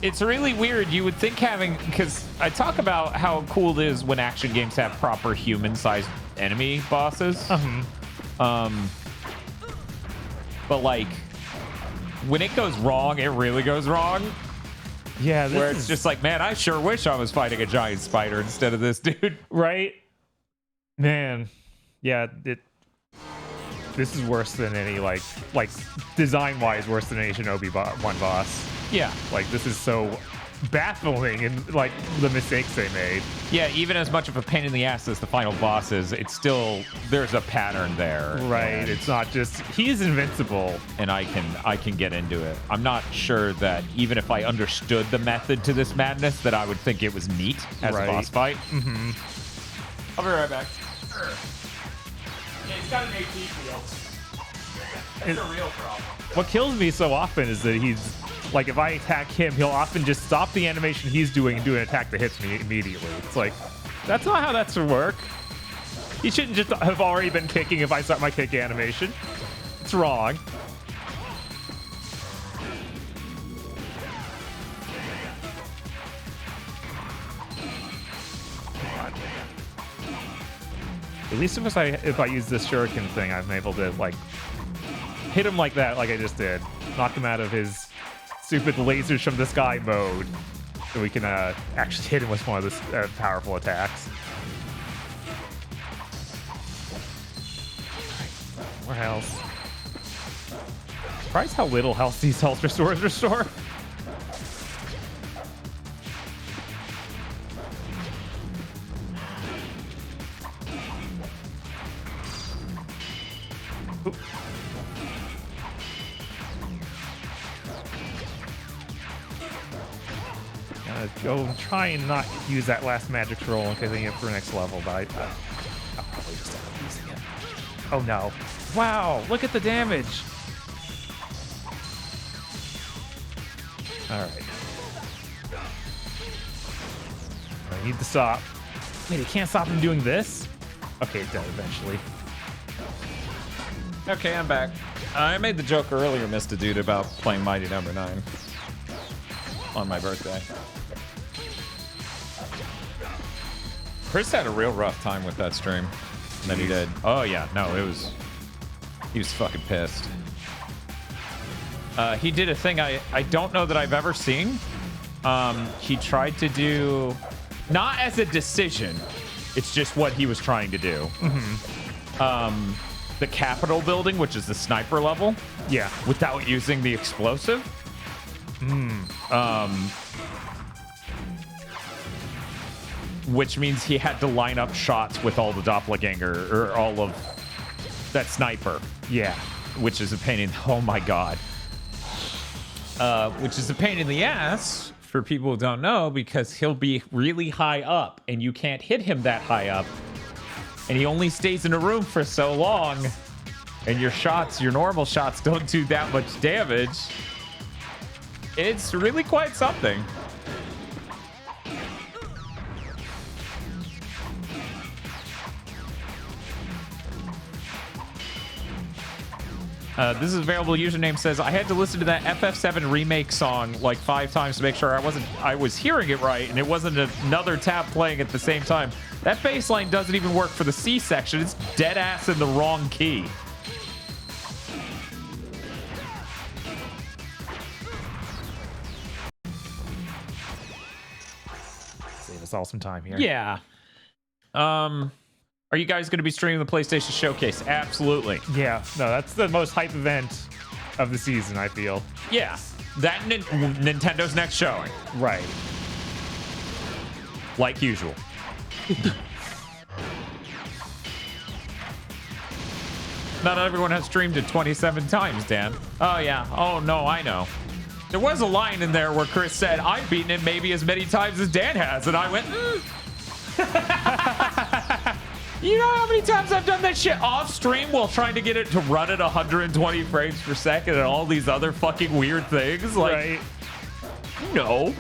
It's really weird. You would think having... Because I talk about how cool it is when action games have proper human-sized enemy bosses. But, like, when it goes wrong, it really goes wrong. Yeah, this where it's just like, man, I sure wish I was fighting a giant spider instead of this dude. Right? Man. Yeah, this is worse than any, like design-wise, worse than any Shinobi 1 boss. Yeah. Like, this is so baffling and, like, the mistakes they made. Yeah, even as much of a pain in the ass as the final boss is, it's still, there's a pattern there. Right, it's not just, he's invincible. And I can get into it. I'm not sure that even if I understood the method to this madness, that I would think it was neat as a boss fight. Mm-hmm. I'll be right back. Sure. Yeah, he's got an AP field. That's a real problem. What kills me so often is that he's, like, if I attack him, he'll often just stop the animation he's doing and do an attack that hits me immediately. It's like, that's not how that should work. He shouldn't just have already been kicking if I start my kick animation. It's wrong. At least if I use this shuriken thing, I'm able to, like, hit him like that, like I just did. Knock him out of his stupid lasers from the sky mode. So we can actually hit him with one of the powerful attacks. Right, more health. Surprised how little health these health restores restore. Go try and not use that last magic roll in case I get for the next level, but I'll probably just end up using it. Oh no. Wow, look at the damage. All right. I need to stop. Wait, it can't stop him doing this? Okay, it does eventually. Okay, I'm back. I made the joke earlier, Mr. Dude, about playing Mighty Number 9 on my birthday. Chris had a real rough time with that stream that he did. Oh yeah, no, he was fucking pissed. He did a thing I don't know that I've ever seen. He tried to do, not as a decision, it's just what he was trying to do. The Capitol building, which is the sniper level. Yeah. Without using the explosive. Which means he had to line up shots with all the doppelganger, or all of that sniper. Yeah. Which is a pain in, oh my God. Which is a pain in the ass for people who don't know, because he'll be really high up and you can't hit him that high up. And he only stays in a room for so long, and your shots, your normal shots, don't do that much damage. It's really quite something. This is available. Username says, I had to listen to that FF7 remake song like 5 times to make sure I was hearing it right, and it wasn't another tab playing at the same time. That bass line doesn't even work for the C section. It's dead ass in the wrong key. Save us all some time here. Yeah. Are you guys going to be streaming the PlayStation Showcase? Absolutely. Yeah. No, that's the most hype event of the season, I feel. Yeah. That Nintendo's next showing. Right. Like usual. Not everyone has streamed it 27 times, Dan. Oh, yeah. Oh, no, I know. There was a line in there where Chris said, I've beaten it maybe as many times as Dan has. And I went, You know how many times I've done that shit off stream while trying to get it to run at 120 frames per second and all these other fucking weird things? Like, right. No.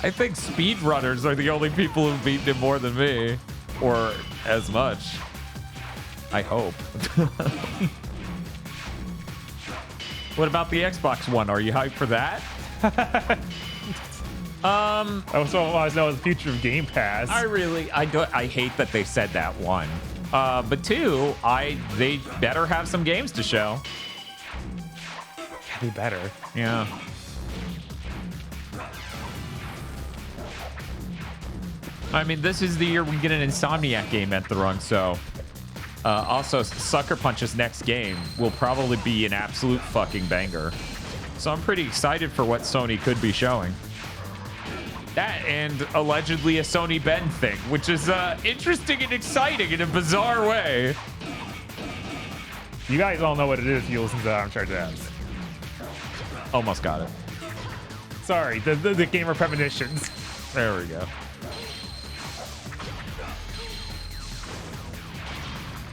I think speedrunners are the only people who've beaten it more than me. Or as much. I hope. What about the Xbox One? Are you hyped for that? I also want to know the future of Game Pass. I hate that they said that, one. But two, they better have some games to show. They better. Yeah. I mean, this is the year we get an Insomniac game at the run, so... also, Sucker Punch's next game will probably be an absolute fucking banger. So I'm pretty excited for what Sony could be showing. That and allegedly a Sony Ben thing, which is interesting and exciting in a bizarre way. You guys all know what it is if you listen to that Uncharted ads. Almost got it. Sorry, the gamer premonitions. There we go.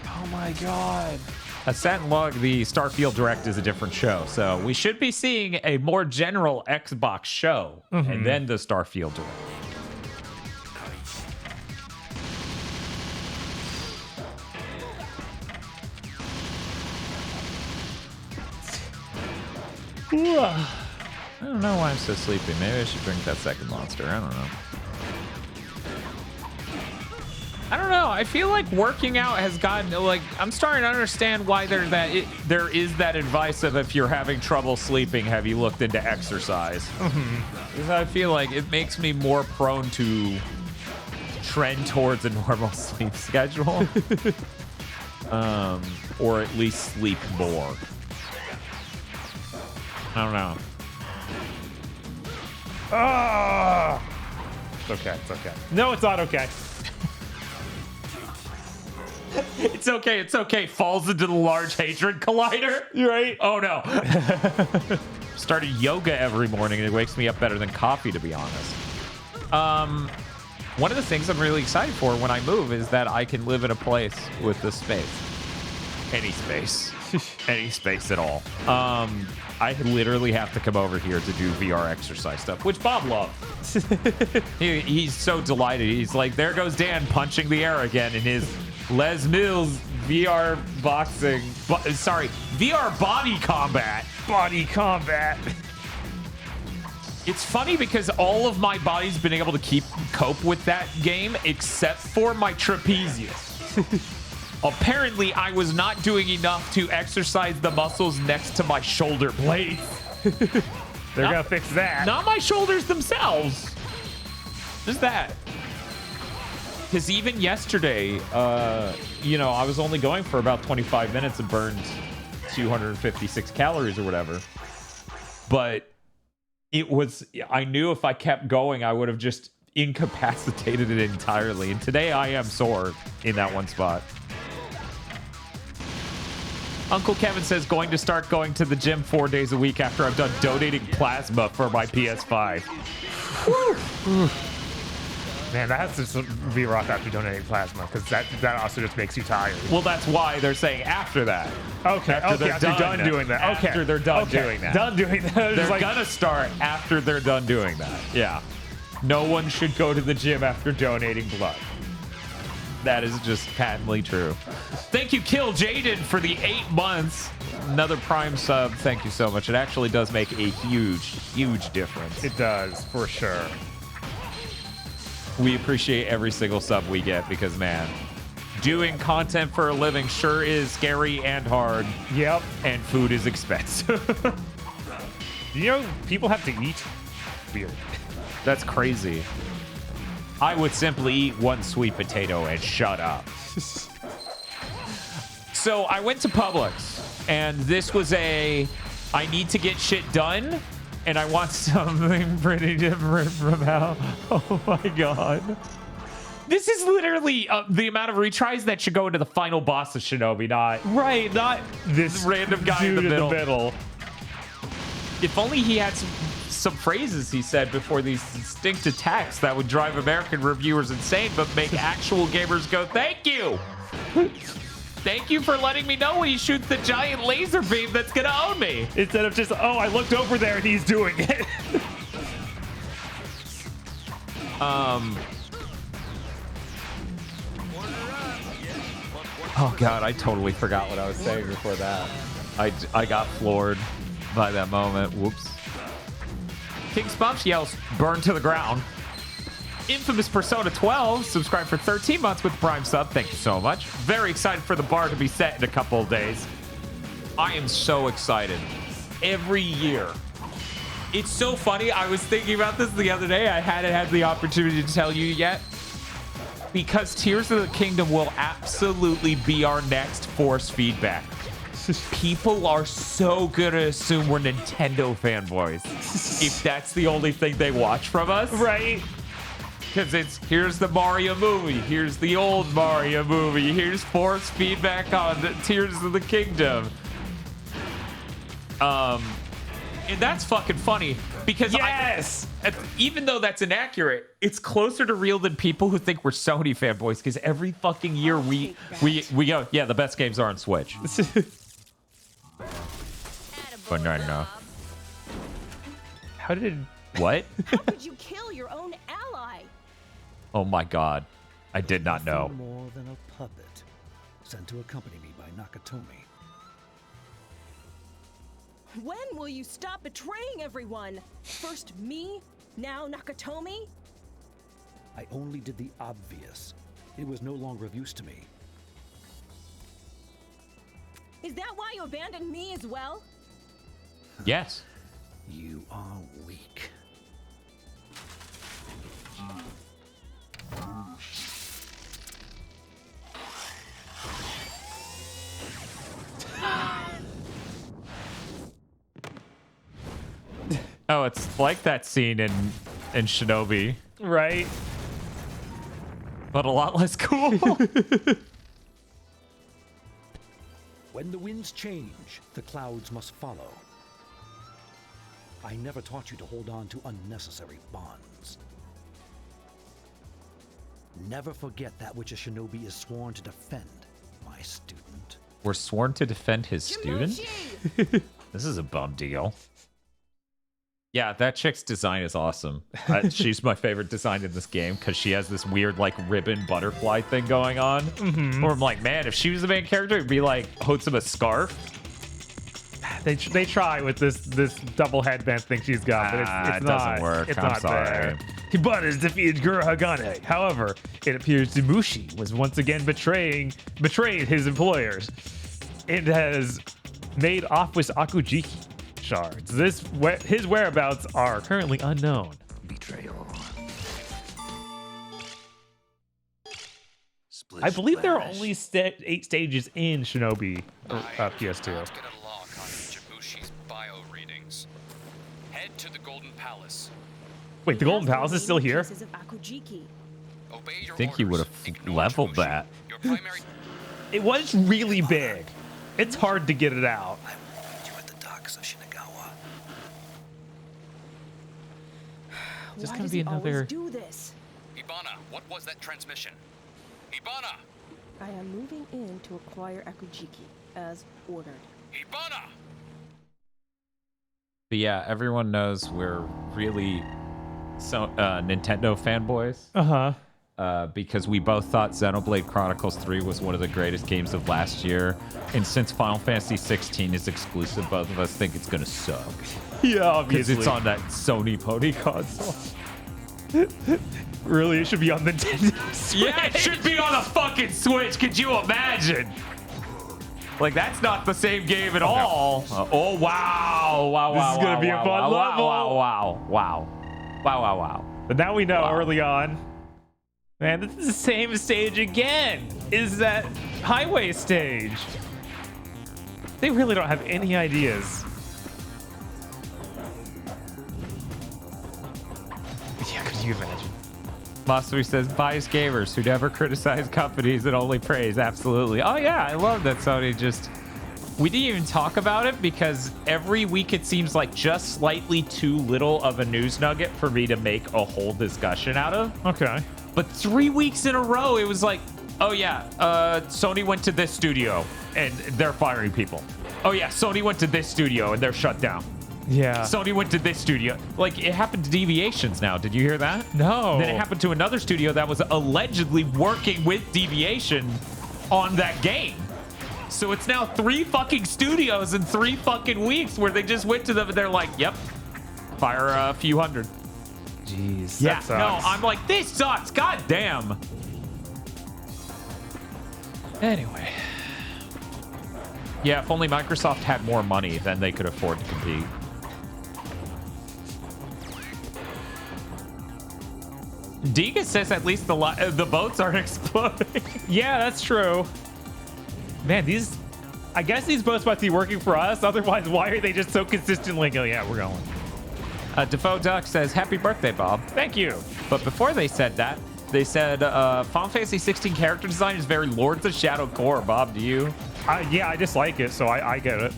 Oh my god. Assassin's Log, the Starfield Direct is a different show, so we should be seeing a more general Xbox show, and then the Starfield Direct. I don't know why I'm so sleepy. Maybe I should drink that second monster. I don't know. I don't know. I feel like working out has gotten, like, I'm starting to understand why there is that advice of, if you're having trouble sleeping, have you looked into exercise? Because I feel like it makes me more prone to trend towards a normal sleep schedule. Or at least sleep more. I don't know. It's okay. It's okay. No, it's not okay. It's okay, it's okay. Falls into the Large Hadron Collider. You're right. Oh no. Started yoga every morning and it wakes me up better than coffee, to be honest. One of the things I'm really excited for when I move is that I can live in a place with the space. Any space. any space at all. I literally have to come over here to do VR exercise stuff, which Bob loves. He's so delighted. He's like, there goes Dan punching the air again in his Les Mills VR boxing. VR body combat. Body combat. It's funny because all of my body's been able to cope with that game except for my trapezius. Apparently, I was not doing enough to exercise the muscles next to my shoulder blades. They're gonna fix that. Not my shoulders themselves. Just that. Because even yesterday, I was only going for about 25 minutes and burned 256 calories or whatever. But I knew if I kept going, I would have just incapacitated it entirely. And today I am sore in that one spot. Uncle Kevin says going to start going to the gym 4 days a week after I've done donating plasma for my PS5. Man, that has to be rough after donating plasma, because that also just makes you tired. Well, that's why they're saying after that. Okay, after they're done doing that. Okay. After they're done doing that. Done doing that. They're gonna start after they're done doing that. Yeah. No one should go to the gym after donating blood. That is just patently true. Thank you, Kill Jaden, for the 8 months. Another Prime sub. Thank you so much. It actually does make a huge, huge difference. It does, for sure. We appreciate every single sub we get because, man, doing content for a living sure is scary and hard. Yep. And food is expensive. People have to eat. Weird. That's crazy. I would simply eat one sweet potato and shut up. So I went to Publix, and this was I need to get shit done, and I want something pretty different from how. Oh my god. This is literally the amount of retries that should go into the final boss of Shinobi, not this random guy in the dude middle. If only he had some phrases he said before these distinct attacks that would drive American reviewers insane, but make actual gamers go, thank you! Thank you for letting me know when he shoots the giant laser beam that's gonna own me! Instead of just, oh, I looked over there and he's doing it. Oh god, I totally forgot what I was saying before that. I got floored by that moment. Whoops. King Spumps yells, burn to the ground. Infamous Persona 12, subscribed for 13 months with Prime sub. Thank you so much. Very excited for the bar to be set in a couple of days. I am so excited. Every year. It's so funny. I was thinking about this the other day. I hadn't had the opportunity to tell you yet. Because Tears of the Kingdom will absolutely be our next force feedback. People are so gonna assume we're Nintendo fanboys if that's the only thing they watch from us. Right. Because here's the Mario movie, here's the old Mario movie, here's force feedback on the Tears of the Kingdom. And that's fucking funny because yes! Even though that's inaccurate, it's closer to real than people who think we're Sony fanboys, because every fucking year we go, yeah, the best games are on Switch. Banana. How did... What? How could you kill your own ally? Oh my god. I did not know. Nothing more than a puppet sent to accompany me by Nakatomi. When will you stop betraying everyone? First me, now Nakatomi? I only did the obvious. It was no longer of use to me. Is that why you abandoned me as well? Yes. You are weak. Oh, it's like that scene in Shinobi. Right. But a lot less cool. When the winds change, the clouds must follow. I never taught you to hold on to unnecessary bonds. Never forget that which a shinobi is sworn to defend, my student. were sworn to defend his student? This is a bum deal. Yeah, that chick's design is awesome. She's my favorite design in this game because she has this weird, like, ribbon butterfly thing going on. Where I'm like, man, if she was the main character, it'd be like Hotsuma's scarf. They try with this double headband thing she's got, but it's it not, doesn't work. It's I'm not sorry. there. Hibana has defeated Guru Hagane. However, it appears Mushi was once again betrayed his employers. It has made off with Akujiki shards. His whereabouts are currently unknown. Betrayal. I believe there are only 8 stages in Shinobi PS2. Head to the Golden Palace. Wait, the Golden Palace is still here? I think he would have leveled that. It was really big. It's hard to get it out. I will meet you at the docks of Shinagawa. Just gonna be another. Do this? Hibana, what was that transmission? Hibana! I am moving in to acquire Akujiki, as ordered. Hibana! But yeah, everyone knows we're really Nintendo fanboys. Because we both thought Xenoblade Chronicles 3 was one of the greatest games of last year. And since Final Fantasy 16 is exclusive, both of us think it's going to suck. Yeah, obviously. Because it's on that Sony Pony console. Really, it should be on Nintendo Switch. Yeah, it should be on a fucking Switch. Could you imagine? Like, that's not the same game at all. Oh, wow. Wow, this is going to be a fun level. Wow. But now we know early on. Man, this is the same stage again. Is that highway stage? They really don't have any ideas. Yeah, could you imagine? Matsuri says, biased gamers who never criticize companies and only praise. Absolutely. Oh, yeah, I love that Sony just... We didn't even talk about it because every week it seems like just slightly too little of a news nugget for me to make a whole discussion out of. Okay. But 3 weeks in a row, it was like, oh, yeah, Sony went to this studio and they're firing people. Oh, yeah, Sony went to this studio and they're shut down. Yeah. Sony went to this studio. Like, it happened to Deviations now. Did you hear that? No. Then it happened to another studio that was allegedly working with Deviation on that game. So it's now 3 fucking studios in 3 fucking weeks where they just went to them and they're like, yep, fire a few hundred. Jeez. Yeah, no, I'm like, this sucks. God damn. Anyway. Yeah, if only Microsoft had more money, then they could afford to compete. Diga says at least the boats aren't exploding. Yeah, that's true. Man, these... I guess these boats must be working for us. Otherwise, why are they just so consistently go, yeah, we're going. Defoe Duck says, happy birthday, Bob. Thank you. But before they said that, they said Final Fantasy 16 character design is very Lords of Shadow core. Bob, do you? Yeah, I just like it, so I get it.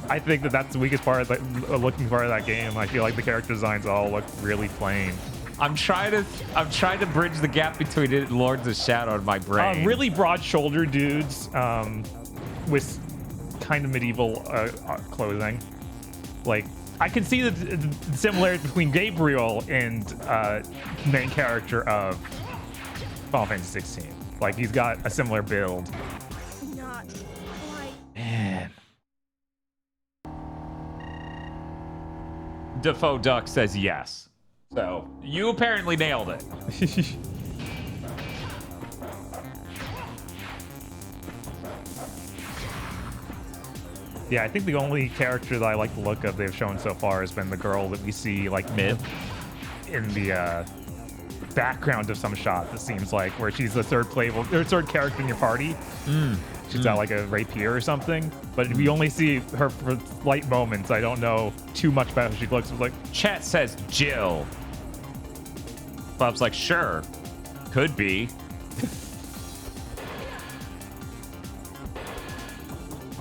I think that's the weakest part of the looking part of that game. I feel like the character designs all look really plain. I'm trying to bridge the gap between it and Lords of Shadow in my brain. Really broad-shouldered dudes with kind of medieval clothing. Like, I can see the similarity between Gabriel and main character of Final Fantasy 16. Like, he's got a similar build. Not quite. Man. Defoe Duck says yes. So, you apparently nailed it. Yeah, I think the only character that I like the look of they've shown so far has been the girl that we see, like, mid in the background of some shot, that seems like, where she's the third character in your party. She's got, like, a rapier or something. But we only see her for light moments. I don't know too much about how she looks. Like, chat says Jill. Bob's like, sure. Could be.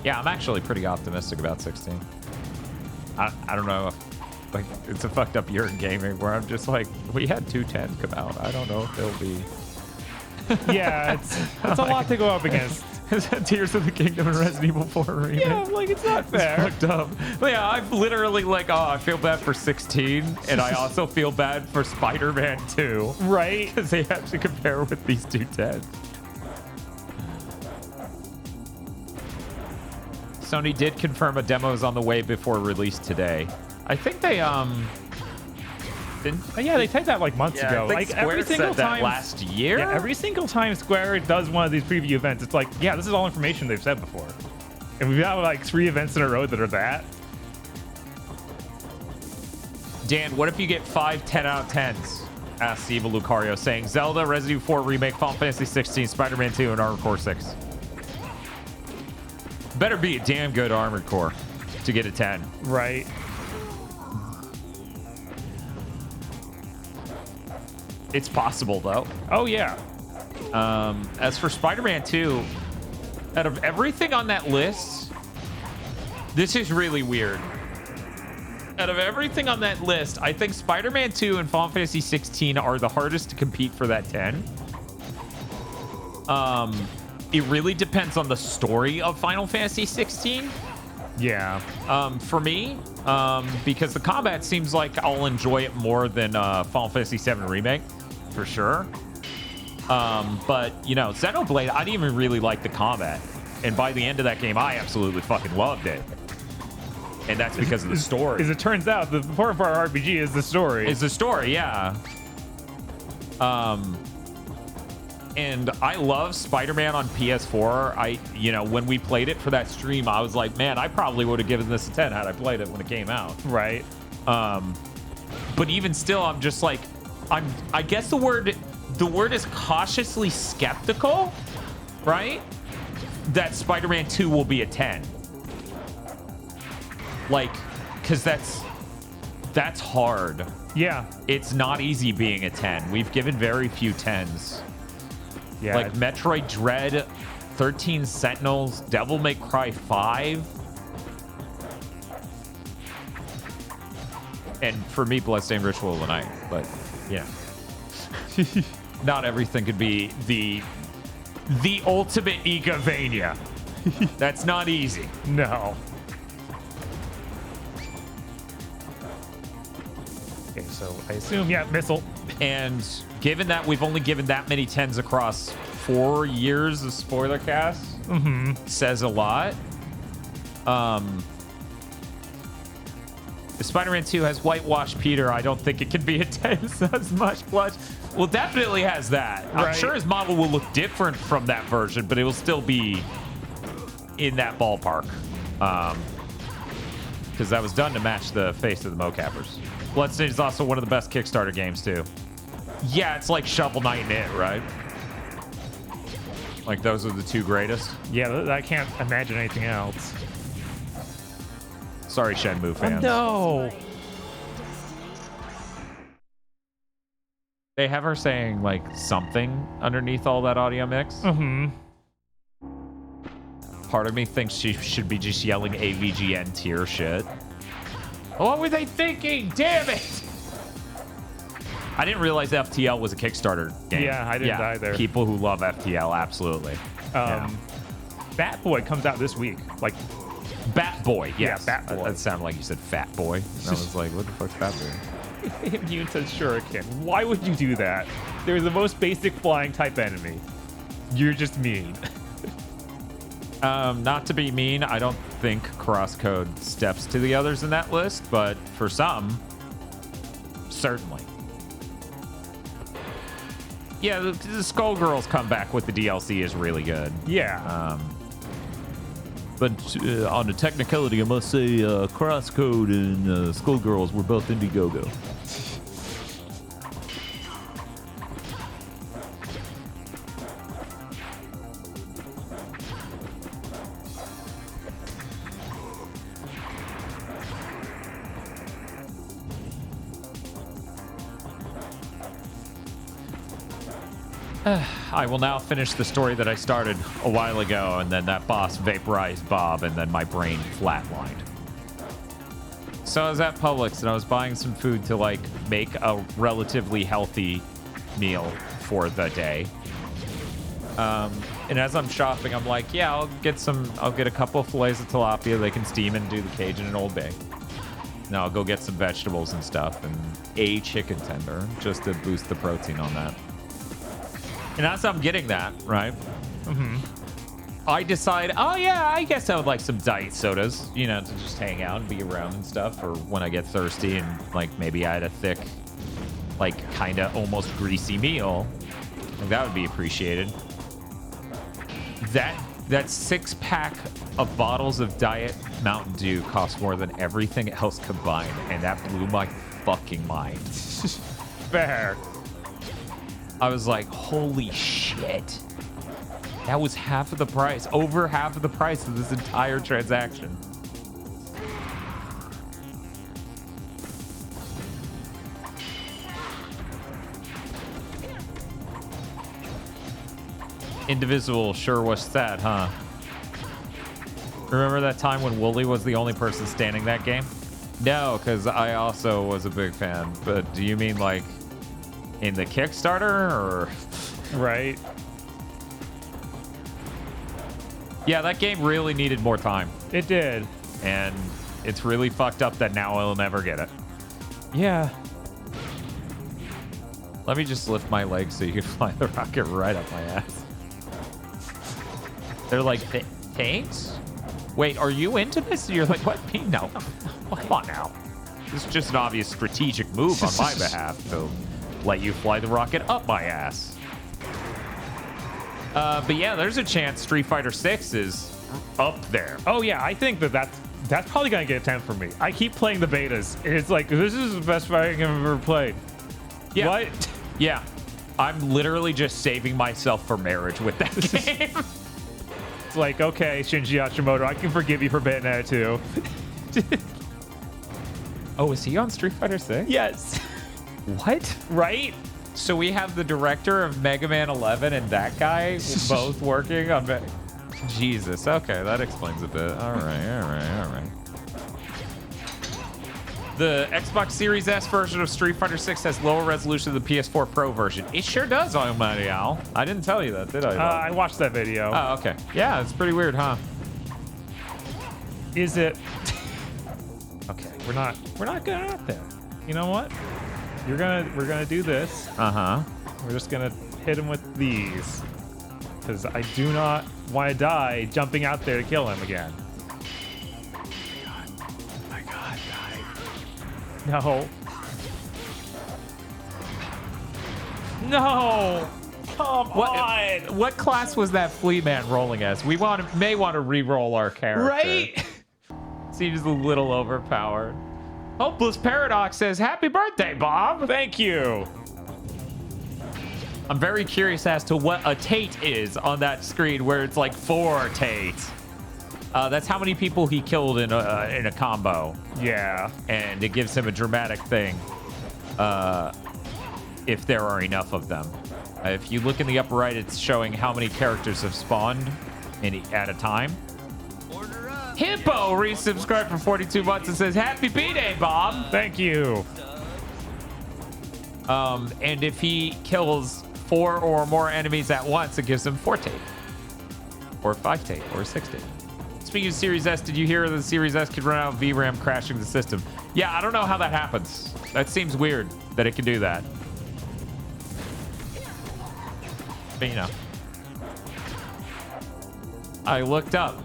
Yeah, I'm actually pretty optimistic about 16. I don't know. Like, it's a fucked up year in gaming where I'm just like, we had 210 come out. I don't know if they'll be. Yeah, it's a lot to go up against. Tears of the Kingdom and Resident Evil 4 remake. Yeah, like it's not fair. It's fucked up. But yeah, I'm literally like, oh, I feel bad for 16, and I also feel bad for Spider-Man 2. Right? Because they have to compare with these two 10s. Sony did confirm a demo is on the way before release today. I think they yeah, they said that like months ago. I think like Square every single said that time last year. Yeah, every single time Square does one of these preview events, it's like, yeah, this is all information they've said before. And we've got like 3 events in a row that are that. Dan, what if you get 5 10 out of 10s? Asked Steve Lucario, saying Zelda, Resident Evil 4 Remake, Final Fantasy 16, Spider-Man 2, and Armored Core 6. Better be a damn good Armored Core to get a 10. Right. It's possible, though. Oh, yeah. As for Spider-Man 2, out of everything on that list, this is really weird. Out of everything on that list, I think Spider-Man 2 and Final Fantasy 16 are the hardest to compete for that 10. It really depends on the story of Final Fantasy 16. Yeah. For me, because the combat seems like I'll enjoy it more than Final Fantasy 7 Remake, for sure. But, you know, Xenoblade, I didn't even really like the combat. And by the end of that game, I absolutely fucking loved it. And that's because of the story. As it turns out, the important part of RPG is the story. Is the story, yeah. And I love Spider-Man on PS4. You know, when we played it for that stream, I was like, man, I probably would have given this a 10 had I played it when it came out. Right. But even still, I'm just like, I guess the word is cautiously skeptical, right? That Spider-Man 2 will be a 10. Like, because that's hard. Yeah. It's not easy being a 10. We've given very few 10s. Yeah. Like Metroid Dread, 13 Sentinels, Devil May Cry 5. And for me, Bloodstained Ritual of the Night. But, yeah. Not everything could be the ultimate Igavania. That's not easy. No. Okay, so I assume, yeah, missile. And given that we've only given that many 10s across 4 years of spoiler cast, says a lot. If Spider-Man 2 has whitewashed Peter, I don't think it can be a 10 as much blush. Well, definitely has that. Right. I'm sure his model will look different from that version, but it will still be in that ballpark. Because that was done to match the face of the mocappers. Bloodstained is also one of the best Kickstarter games, too. Yeah, it's like Shovel Knight and it, right? Like, those are the 2 greatest. Yeah, I can't imagine anything else. Sorry, Shenmue fans. No. They have her saying, like, something underneath all that audio mix. Part of me thinks she should be just yelling AVGN tier shit. What were they thinking? Damn it! I didn't realize FTL was a Kickstarter game. Yeah, I didn't either. People who love FTL, absolutely. Bat Boy comes out this week. Like, Bat Boy, yes. Yeah, Bat Boy. That sounded like you said Fat Boy. And I was like, what the fuck's Fat Boy? You said Shuriken. Why would you do that? They're the most basic flying type enemy. You're just mean. Not to be mean, I don't think Crosscode steps to the others in that list, but for some, certainly. Yeah, the Skullgirls comeback with the DLC is really good. Yeah. But on the technicality, I must say Crosscode and Skullgirls were both Indiegogo. I will now finish the story that I started a while ago, and then that boss vaporized Bob, and then my brain flatlined. So I was at Publix, and I was buying some food to, like, make a relatively healthy meal for the day. And as I'm shopping, I'm like, yeah, I'll get a couple of fillets of tilapia they can steam and do the Cajun and Old Bay. Now I'll go get some vegetables and stuff and a chicken tender just to boost the protein on that. And as I'm getting that, right? I decide, oh yeah, I guess I would like some diet sodas, you know, to just hang out and be around and stuff, or when I get thirsty and like maybe I had a thick, like kind of almost greasy meal. Like, that would be appreciated. That 6-pack of bottles of Diet Mountain Dew costs more than everything else combined, and that blew my fucking mind. Fair. I was like, holy shit. That was half of the price, over half of the price of this entire transaction. Indivisible sure was sad, huh? Remember that time when Wooly was the only person standing that game? No, because I also was a big fan. But do you mean like in the Kickstarter or? Right. Yeah, that game really needed more time. It did. And it's really fucked up that now I'll never get it. Yeah. Let me just lift my legs so you can fly the rocket right up my ass. They're like, thanks? Wait, are you into this? You're like, what? No. Come on now. This is just an obvious strategic move on my behalf to let you fly the rocket up my ass. But yeah, there's a chance Street Fighter 6 is up there. Oh yeah, I think that's probably gonna get a 10 for me. I keep playing the betas, and it's like, this is the best fighting game I've ever played. Yeah. What? Yeah. I'm literally just saving myself for marriage with that game. It's like, okay, Shinji Hashimoto, I can forgive you for Bayonetta 2. Oh, is he on Street Fighter 6? Yes. What? Right? So we have the director of Mega Man 11 and that guy both working on... Jesus. Okay, that explains a bit. All right. The Xbox Series S version of Street Fighter 6 has lower resolution than the PS4 Pro version. It sure does, Almighty Al. I didn't tell you that, did I? I watched that video. Oh, okay. Yeah, it's pretty weird, huh? Is it? Okay, we're not going out there. You know what? We're gonna do this. Uh-huh. We're just gonna hit him with these, because I do not want to die jumping out there to kill him again. My God, die. No. No. Come on. What class was that Flea Man rolling as? We may want to re-roll our character. Right? Seems a little overpowered. Hopeless Paradox says, happy birthday, Bob. Thank you. I'm very curious as to what a Tate is on that screen where it's like 4 Tates. That's how many people he killed in a combo. Yeah. And it gives him a dramatic thing if there are enough of them. If you look in the upper right, it's showing how many characters have spawned at a time. Hippo resubscribed for 42 months and says, happy B-Day, Bob. Thank you. And if he kills 4 or more enemies at once, it gives him 4 Tate. Or 5 Tate, or 6 Tate. Speaking of Series S, did you hear the Series S could run out of VRAM crashing the system? Yeah, I don't know how that happens. That seems weird that it can do that. But, you know. I looked up.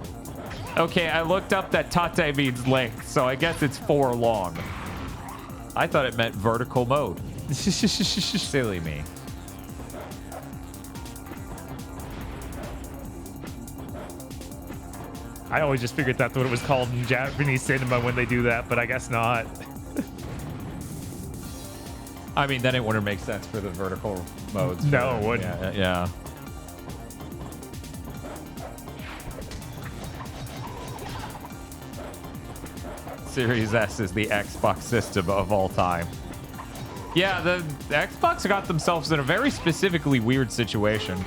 Okay, I looked up that tate means length, so I guess it's 4 long. I thought it meant vertical mode. Silly me. I always just figured that's what it was called in Japanese cinema when they do that, but I guess not. I mean, then it wouldn't make sense for the vertical modes. No, it wouldn't. Yeah. Series S is the Xbox system of all time. Yeah, the Xbox got themselves in a very specifically weird situation.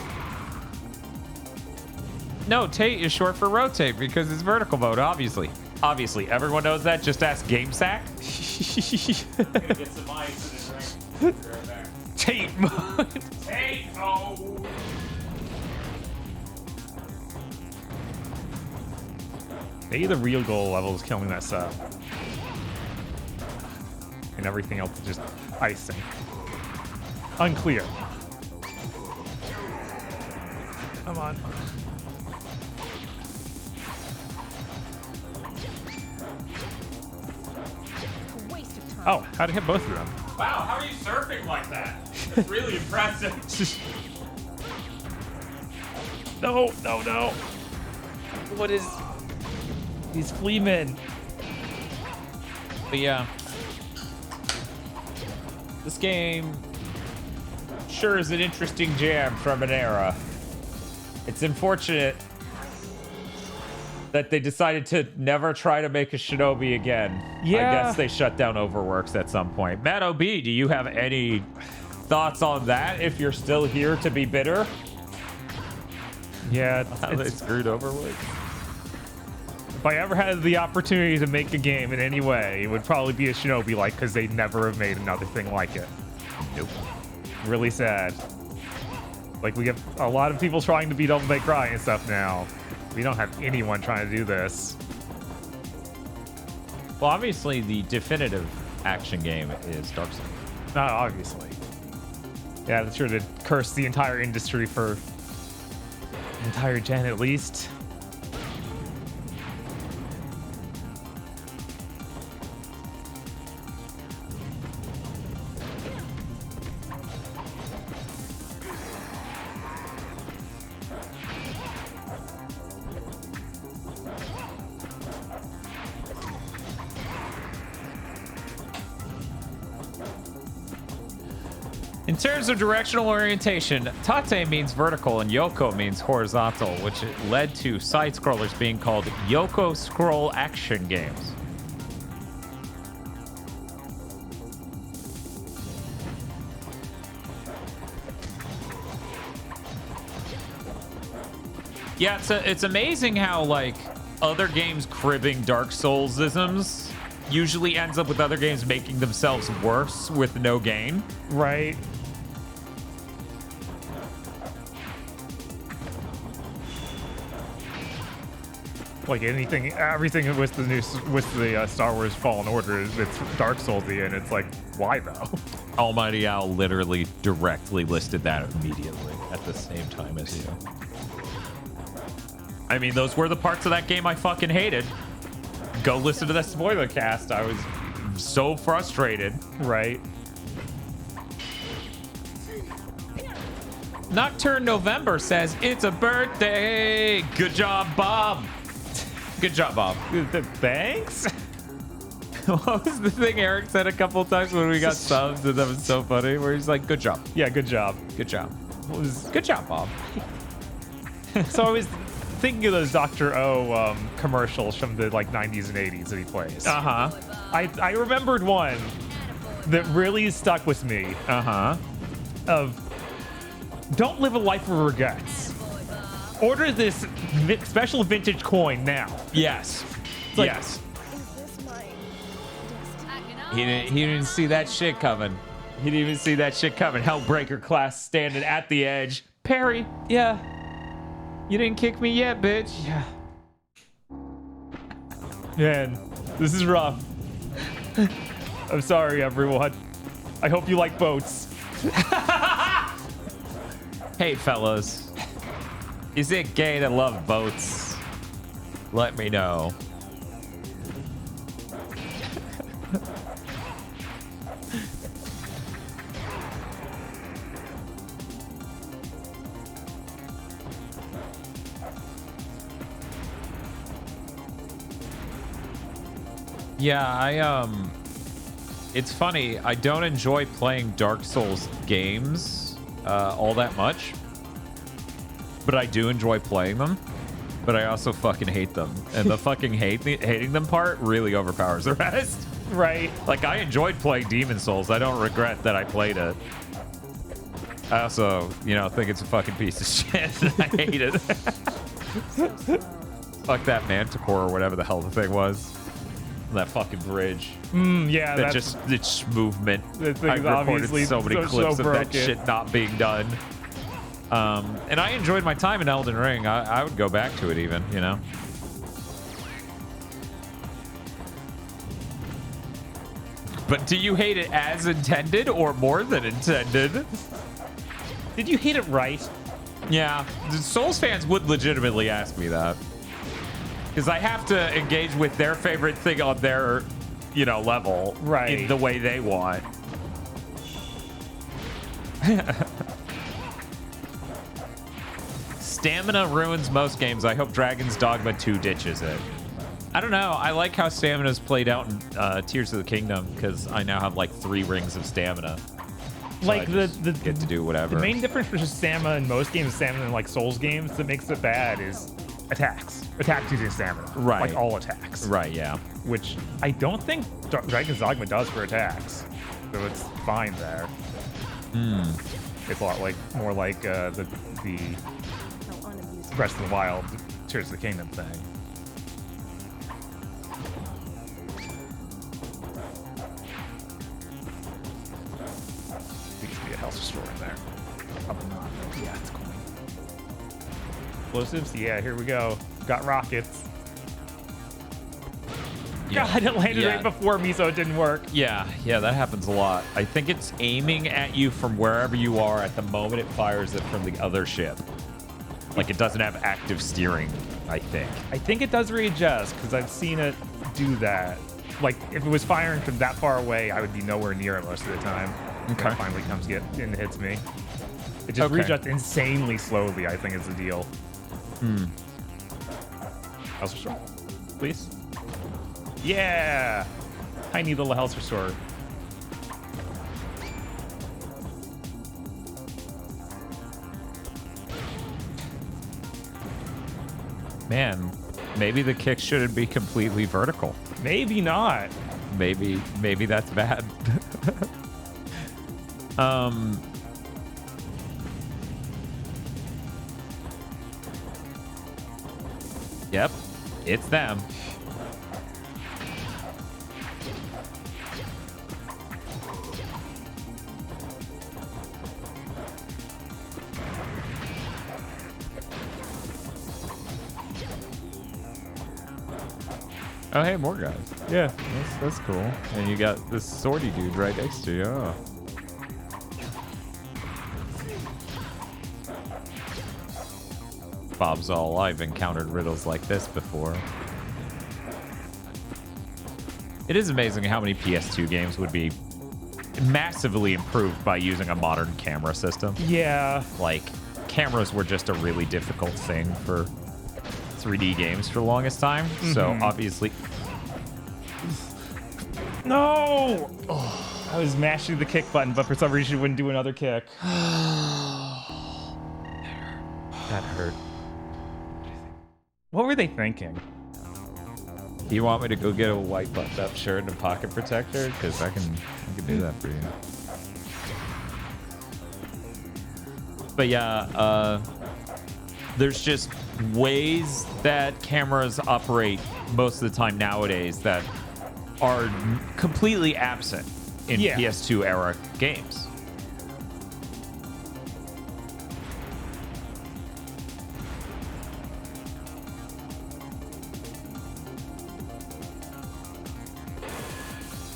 No, Tate is short for rotate because it's vertical mode, obviously. Obviously, everyone knows that. Just ask GameSack. Gonna get some ice in this right there. Tate mode. Tate mode. Maybe the real goal level is killing that sub. And everything else is just icing. Unclear. Come on. Waste of time. Oh, how'd I hit both of them? Wow, how are you surfing like that? It's really impressive. No, no, no. What is... These fleamen. But yeah. This game sure is an interesting jam from an era. It's unfortunate that they decided to never try to make a Shinobi again. Yeah. I guess they shut down Overworks at some point. Matt OB, do you have any thoughts on that if you're still here to be bitter? Yeah, How they screwed Overworks? if I ever had the opportunity to make a game in any way, it would probably be a Shinobi-like, because they never have made another thing like it. Nope. Really sad. Like, we have a lot of people trying to beat Devil May Cry and stuff now. We don't have anyone trying to do this. Well, obviously, the definitive action game is Dark Souls. No, obviously. Yeah, that's sure to curse the entire industry for an entire gen at least. In terms of directional orientation, Tate means vertical and Yoko means horizontal, which led to side-scrollers being called Yoko Scroll action games. Yeah, it's amazing how, like, other games cribbing Dark Souls-isms usually ends up with other games making themselves worse with no gain. Right. Like anything, everything with the Star Wars Fallen Order, it's Dark Souls-y, and it's like, why though? Almighty Owl literally directly listed that immediately at the same time as you. I mean, those were the parts of that game I fucking hated. Go listen to the spoiler cast. I was so frustrated. Right. Nocturne November says, it's a birthday. Good job, Bob. Good job, Bob. Thanks. What was the thing Eric said a couple of times when we got subs? And that was so funny. Where he's like, good job. Yeah, good job. Good job. Good job, Bob. So I was thinking of those Dr. O commercials from the like 90s and 80s that he plays. Uh-huh. I remembered one that really stuck with me. Uh-huh. Of don't live a life of regrets. Order this special vintage coin now. Yes. Like, yes. Is this my He didn't see that shit coming. He didn't even see that shit coming. Hellbreaker class standing at the edge. Parry, yeah. You didn't kick me yet, bitch. Yeah. Man, this is rough. I'm sorry, everyone. I hope you like boats. Hey, fellas. Is it gay to love boats? Let me know. Yeah, it's funny. I don't enjoy playing Dark Souls games all that much. But I do enjoy playing them. But I also fucking hate them. And the fucking hating them part really overpowers the rest. Right. Like, I enjoyed playing Demon Souls. I don't regret that I played it. I also, think it's a fucking piece of shit. I hate it. Fuck that Manticore or whatever the hell the thing was. That fucking bridge. Yeah, that its movement. I recorded so many clips of that shit not being done. And I enjoyed my time in Elden Ring. I would go back to it even, But do you hate it as intended or more than intended? Did you hate it right? Yeah, the Souls fans would legitimately ask me that. Because I have to engage with their favorite thing on their, level. Right. In the way they want. Stamina ruins most games. I hope Dragon's Dogma 2 ditches it. I don't know. I like how stamina's played out in Tears of the Kingdom because I now have like 3 rings of stamina. So Like I just get to do whatever. The main difference between stamina in most games, stamina in like Souls games, that makes it bad is attacks. Attacks using stamina. Right. Like all attacks. Right, yeah. Which I don't think Dragon's Dogma does for attacks. So it's fine there. It's a lot more like the Breath of the Wild, Tears of the Kingdom thing. Seems to be a health store in there. Probably not. Yeah, it's cool. Explosives? Yeah, here we go. Got rockets. Yeah. God, it landed right before me, so it didn't work. Yeah, that happens a lot. I think it's aiming at you from wherever you are at the moment it fires it from the other ship. Like, it doesn't have active steering, I think. I think it does readjust, because I've seen it do that. Like, if it was firing from that far away, I would be nowhere near it most of the time. Okay. It finally comes and hits me. It just readjusts insanely slowly, I think is the deal. Health restore, please. Yeah! Tiny little health restore. Man, maybe the kick shouldn't be completely vertical. Maybe not. Maybe that's bad. Yep, it's them. Oh, hey, more guys. Yeah, that's cool. And you got this swordy dude right next to you. Oh. Bob's all, I've encountered riddles like this before. It is amazing how many PS2 games would be massively improved by using a modern camera system. Yeah. Like, cameras were just a really difficult thing for 3D games for the longest time. So obviously... No! Oh, I was mashing the kick button, but for some reason it wouldn't do another kick. That hurt. What were they thinking? Do you want me to go get a white button-up shirt and a pocket protector? Because I can do that for you. But yeah, there's just ways that cameras operate most of the time nowadays that are completely absent in PS2 era games.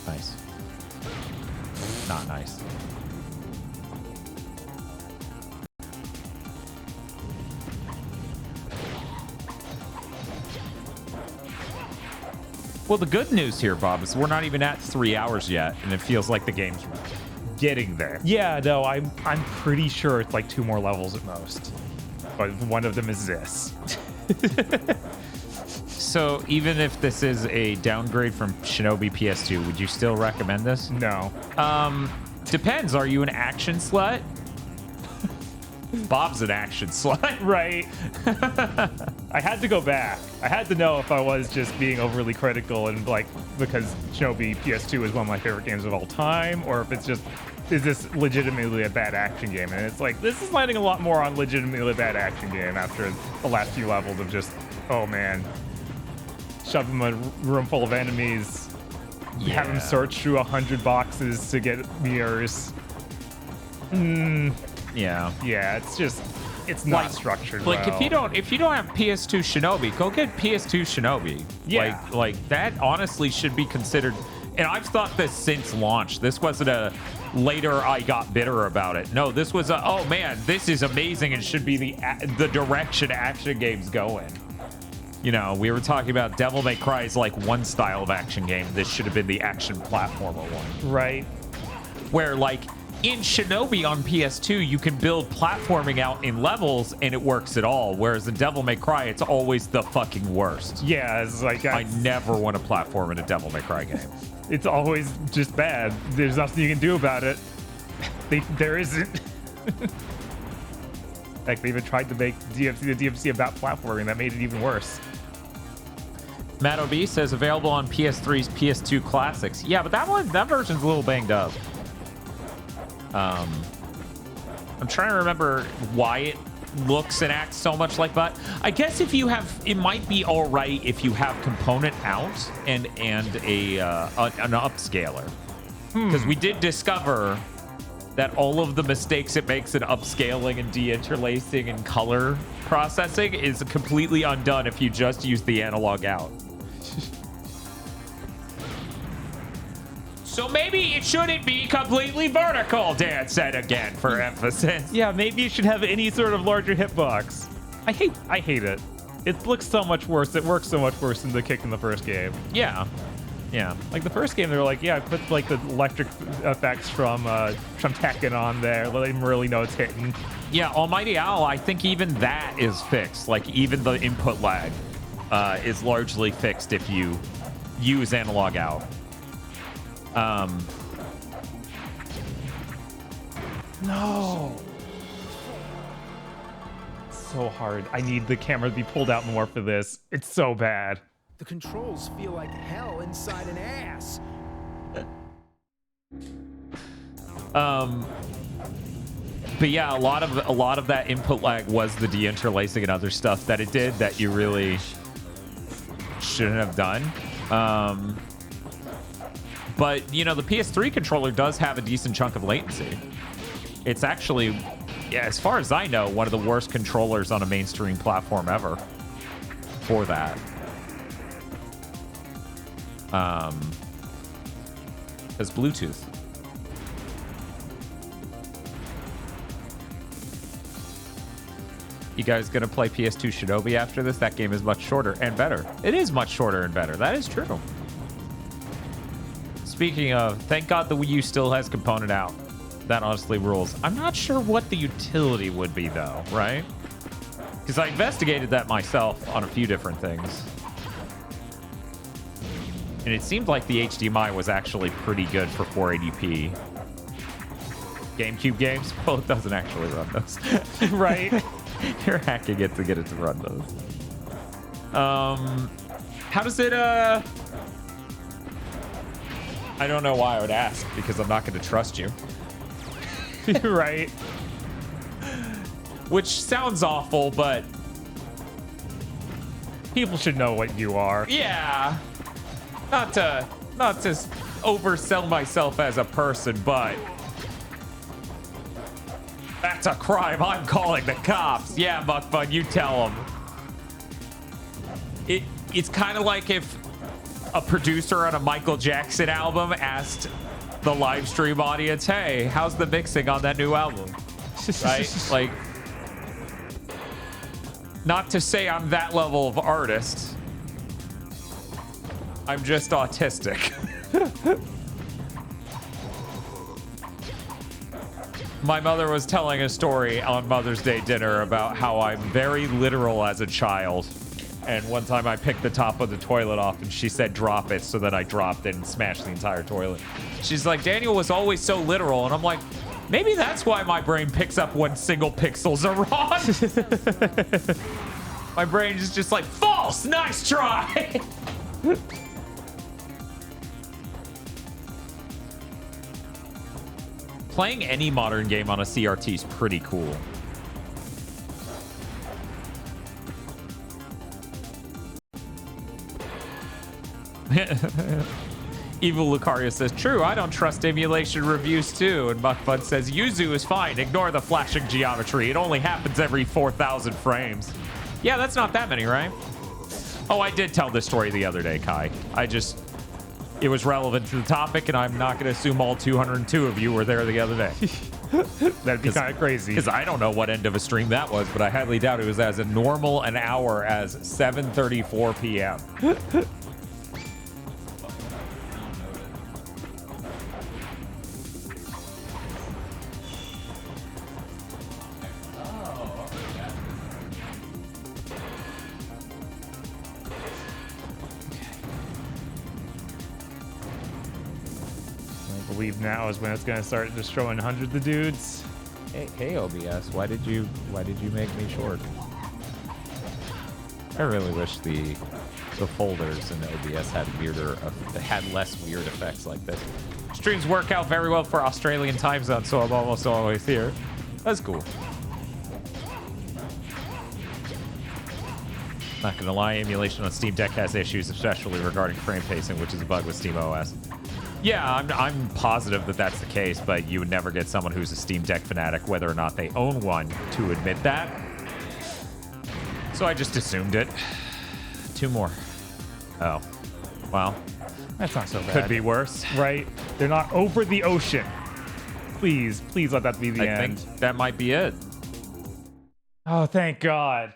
Nice. Not nice. Well, the good news here, Bob, is we're not even at 3 hours yet, and it feels like the game's getting there. Yeah, no, I'm pretty sure it's like 2 more levels at most. But one of them is this. So even if this is a downgrade from Shinobi PS2, would you still recommend this? No. Depends. Are you an action slut? Bob's an action slut. Right. I had to go back. I had to know if I was just being overly critical and like because Shinobi PS2 is one of my favorite games of all time, or if it's just, is this legitimately a bad action game? And it's like, this is landing a lot more on legitimately bad action game after the last few levels of just, oh man, shove them in a room full of enemies, have them search through 100 boxes to get mirrors. Yeah. Yeah, it's just, it's not structured like well. if you don't have PS2 Shinobi, go get PS2 Shinobi. Yeah. Like that honestly should be considered and I've thought this since launch. This wasn't a later I got bitter about it. No, this was a, oh man, this is amazing and should be the direction action games go in. You know, we were talking about Devil May Cry is like one style of action game. This should have been the action platformer one. Right. Where like in Shinobi on PS2, you can build platforming out in levels and it works at all. Whereas in Devil May Cry, it's always the fucking worst. Yeah, it's like I never want to platform in a Devil May Cry game. It's always just bad. There's nothing you can do about it. There isn't. Like, they even tried to make the DMC about platforming. That made it even worse. Matt OB says available on PS3's PS2 classics. Yeah, but that version's a little banged up. I'm trying to remember why it looks and acts so much like that. I guess if you have, it might be all right if you have component out and an upscaler, because we did discover that all of the mistakes it makes in upscaling and deinterlacing and color processing is completely undone if you just use the analog out. So maybe it shouldn't be completely vertical, Dan said again for emphasis. Yeah, maybe you should have any sort of larger hitbox. I hate it. It looks so much worse. It works so much worse than the kick in the first game. Yeah. Yeah. Like the first game, they were like, yeah, put like the electric effects from Tekken on there. Let him really know it's hitting. Yeah, Almighty Owl, I think even that is fixed. Like even the input lag is largely fixed if you use analog out. No. So hard. I need the camera to be pulled out more for this. It's so bad. The controls feel like hell inside an ass. But yeah, a lot of that input lag was the deinterlacing and other stuff that it did that you really shouldn't have done. But you know, the PS3 controller does have a decent chunk of latency. It's actually, yeah, as far as I know, one of the worst controllers on a mainstream platform ever for that. As Bluetooth. You guys gonna play PS2 Shinobi after this? That game is much shorter and better. It is much shorter and better. That is true. Speaking of, thank God the Wii U still has component out. That honestly rules. I'm not sure what the utility would be though, right? Because I investigated that myself on a few different things. And it seemed like the HDMI was actually pretty good for 480p. GameCube games? Well, it doesn't actually run those. Right? You're hacking it to get it to run those. How does it, I don't know why I would ask, because I'm not going to trust you. Right. Which sounds awful, but people should know what you are. Yeah. Not to oversell myself as a person, but that's a crime. I'm calling the cops. Yeah, Muckbun, you tell them. It's kind of like if a producer on a Michael Jackson album asked the live stream audience, hey, how's the mixing on that new album? Right? Like, not to say I'm that level of artist. I'm just autistic. My mother was telling a story on Mother's Day dinner about how I'm very literal as a child. And one time I picked the top of the toilet off and she said, drop it. So then I dropped it and smashed the entire toilet. She's like, Daniel was always so literal. And I'm like, maybe that's why my brain picks up when single pixels are wrong. My brain is just like, false, nice try. Playing any modern game on a CRT is pretty cool. Evil Lucaria says, true, I don't trust emulation reviews too. And Muckbud says, Yuzu is fine. Ignore the flashing geometry. It only happens every 4,000 frames. Yeah, that's not that many, right? Oh, I did tell this story the other day, Kai. it was relevant to the topic, and I'm not going to assume all 202 of you were there the other day. That'd be kind of crazy. Because I don't know what end of a stream that was, but I highly doubt it was as a normal an hour as 7:34 p.m. I believe now is when it's going to start destroying hundreds of dudes. Hey, OBS, why did you make me short? I really wish the folders in OBS had less weird effects like this. Streams work out very well for Australian time zone, so I'm almost always here. That's cool. Not gonna lie, emulation on Steam Deck has issues, especially regarding frame pacing, which is a bug with Steam OS. Yeah, I'm positive that that's the case, but you would never get someone who's a Steam Deck fanatic, whether or not they own one, to admit that. So I just assumed it. 2 more. Oh. Well. That's not so bad. Could be worse. Right? They're not over the ocean. Please let that be the end. I think that might be it. Oh, thank God.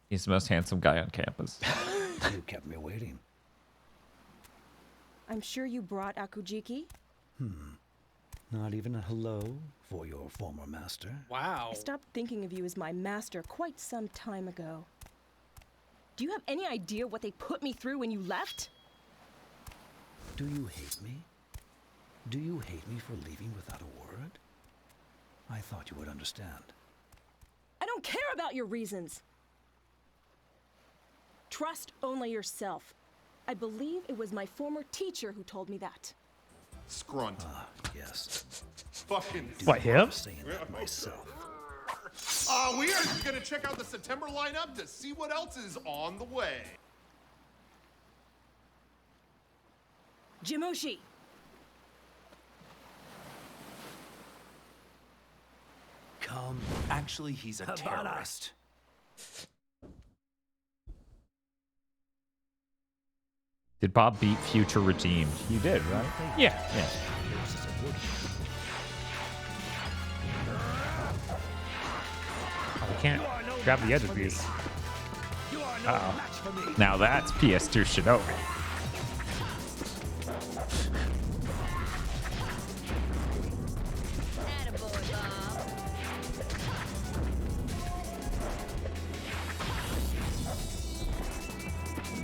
He's the most handsome guy on campus. You kept me waiting. I'm sure you brought Akujiki. Not even a hello for your former master. Wow. I stopped thinking of you as my master quite some time ago. Do you have any idea what they put me through when you left? Do you hate me? Do you hate me for leaving without a word? I thought you would understand. I don't care about your reasons. Trust only yourself. I believe it was my former teacher who told me that. Scrunt. Yes. Fucking. What, him? Saying that myself. We are gonna check out the September lineup to see what else is on the way. Jimushi. Come. Actually, he's a terrorist. Did Bob beat Future Redeemed? You did, right? Yeah. I can't grab the edge of these. Uh-oh. Now that's PS2 Shinobi.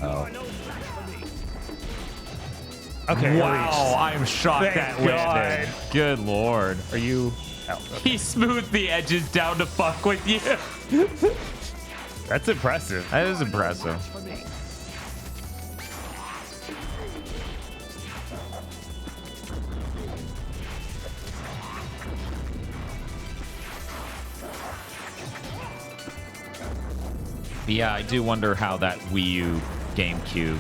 Oh. Okay. Wow, I'm shocked that landed. Good lord. Are you? Oh, okay. He smoothed the edges down to fuck with you. That's impressive. That is impressive. But yeah, I do wonder how that Wii U, GameCube,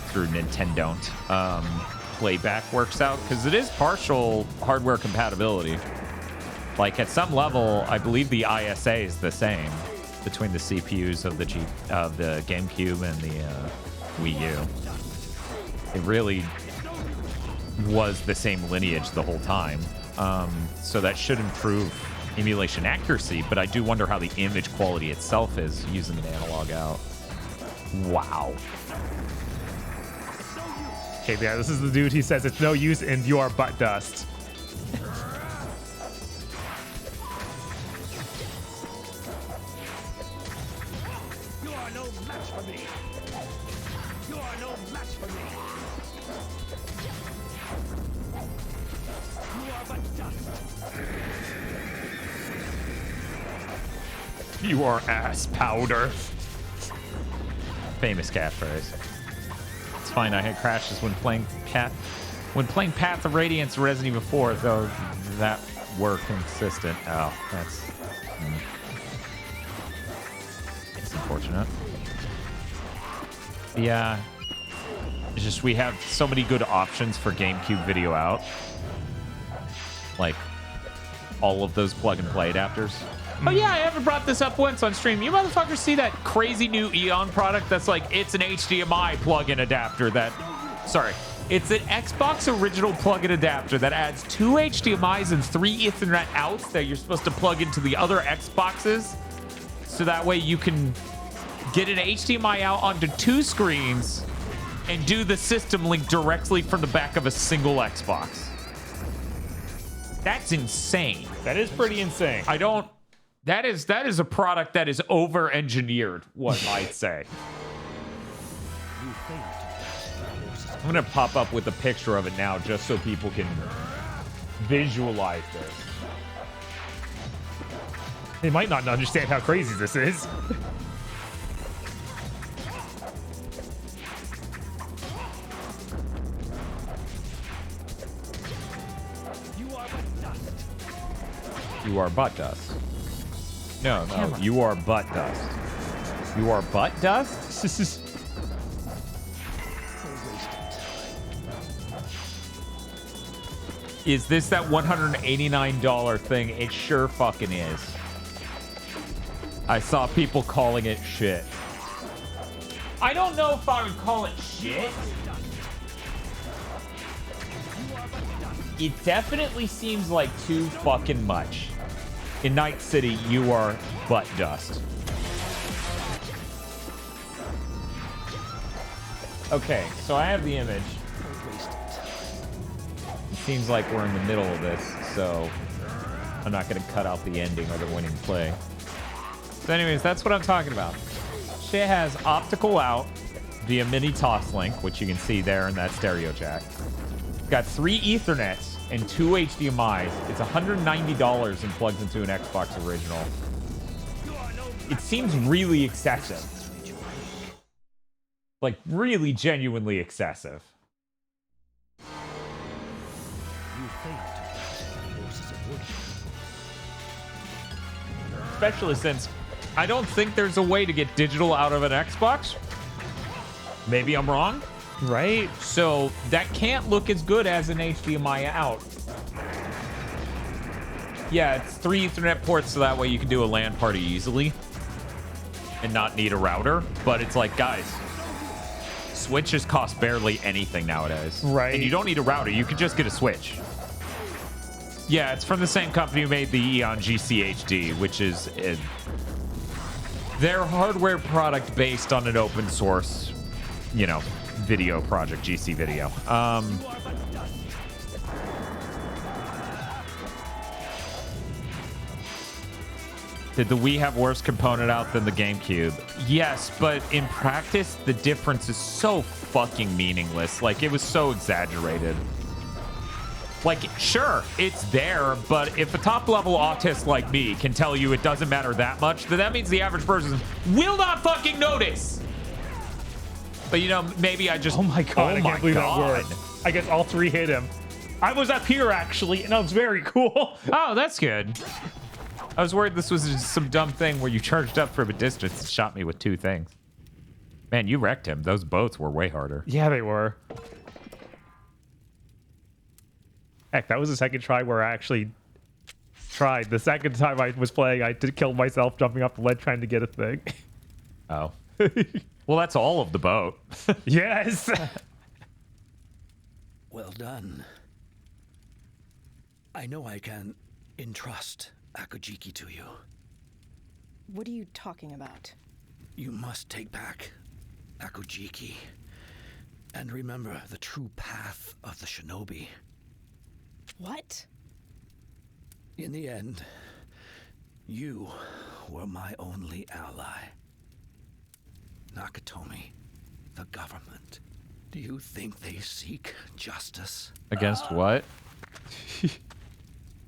through Nintendo playback works out, because it is partial hardware compatibility. Like at some level, I believe the ISA is the same between the CPUs of the GameCube and the Wii U. It really was the same lineage the whole time, so that should improve emulation accuracy. But I do wonder how the image quality itself is using an analog out. Wow. Okay, yeah, this is the dude. He says it's no use and you are butt dust. You are no match for me. You are no match for me. You are but dust. You are ass powder. Famous catchphrase. It's fine. I had crashes when playing Path of Radiance Resident Evil 4, though that were consistent. Oh, that's it's unfortunate. Yeah, it's just we have so many good options for GameCube video out. Like all of those plug-and-play adapters. Oh yeah, I haven't brought this up once on stream. You motherfuckers see that crazy new Eon product that's like, it's an HDMI plug-in adapter that... Sorry. It's an Xbox original plug-in adapter that adds 2 HDMIs and 3 Ethernet outs that you're supposed to plug into the other Xboxes. So that way you can get an HDMI out onto 2 screens and do the system link directly from the back of a single Xbox. That's insane. That is pretty insane. I don't... That is a product that is over-engineered, one might say. I'm gonna pop up with a picture of it now just so people can visualize this. They might not understand how crazy this is. You are butt dust. No, you are butt dust. You are butt dust? Is this that $189 thing? It sure fucking is. I saw people calling it shit. I don't know if I would call it shit. It definitely seems like too fucking much. In Night City, you are butt dust. Okay, so I have the image. It seems like we're in the middle of this, so I'm not going to cut out the ending or the winning play. So anyways, that's what I'm talking about. Shit has optical out via mini toss link, which you can see there in that stereo jack. Got 3 Ethernets and 2 HDMIs. It's $190 and plugs into an Xbox original. It seems really excessive. Like, really genuinely excessive. Especially since I don't think there's a way to get digital out of an Xbox. Maybe I'm wrong. Right? So that can't look as good as an HDMI out. Yeah, it's 3 Ethernet ports, so that way you can do a LAN party easily and not need a router. But it's like, guys, Switches cost barely anything nowadays. Right. And you don't need a router. You can just get a Switch. Yeah, it's from the same company who made the Eon GCHD, which is their hardware product based on an open source, you know, video project, GC Video. Did the Wii have worse component out than the GameCube? Yes, but in practice, the difference is so fucking meaningless. Like, it was so exaggerated. Like, sure, it's there, but if a top-level autist like me can tell you it doesn't matter that much, then that means the average person will not fucking notice. But, you know, maybe I just... Oh my god, I can't believe that word. I guess all 3 hit him. I was up here, actually, and that was very cool. Oh, that's good. I was worried this was just some dumb thing where you charged up from a distance and shot me with 2 things. Man, you wrecked him. Those boats were way harder. Yeah, they were. Heck, that was the second try where I actually tried. The second time I was playing, I did kill myself jumping off the ledge trying to get a thing. Oh. Well, that's all of the boat. Yes. Well done. I know I can entrust Akujiki to you. What are you talking about? You must take back Akujiki and remember the true path of the shinobi. What? In the end, you were my only ally. Nakatomi, the government. Do you think they seek justice? Against what?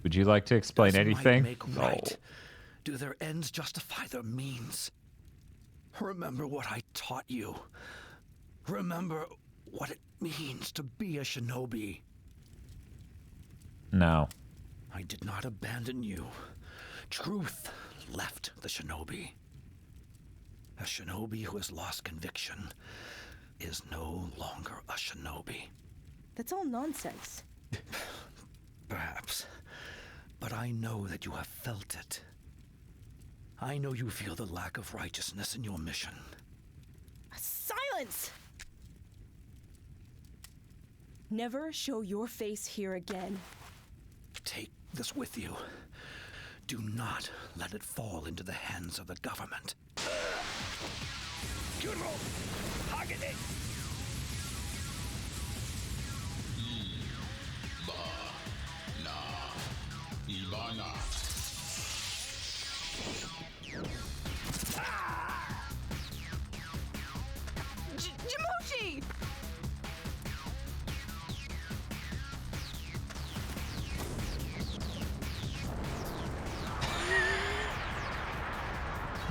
Would you like to explain Does anything? might make right? Do their ends justify their means? Remember what I taught you. Remember what it means to be a shinobi. No. I did not abandon you. Truth left the shinobi. A shinobi who has lost conviction is no longer a shinobi. That's all nonsense. Perhaps. But I know that you have felt it. I know you feel the lack of righteousness in your mission. Silence! Never show your face here again. Take this with you. Do not let it fall into the hands of the government. Jamushi!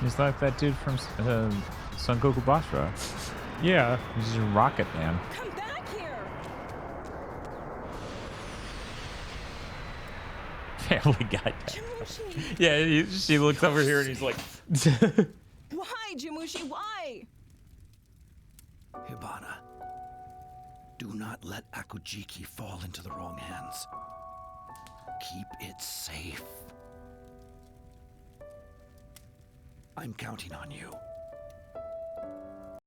He's like that dude from Son Goku Basra. Yeah. He's just a Rocket Man. Come back here! Family Guy. Jamushi! Yeah, she looks over here and he's like... Why, Jamushi, why? Hibana, do not let Akujiki fall into the wrong hands. Keep it safe. I'm counting on you.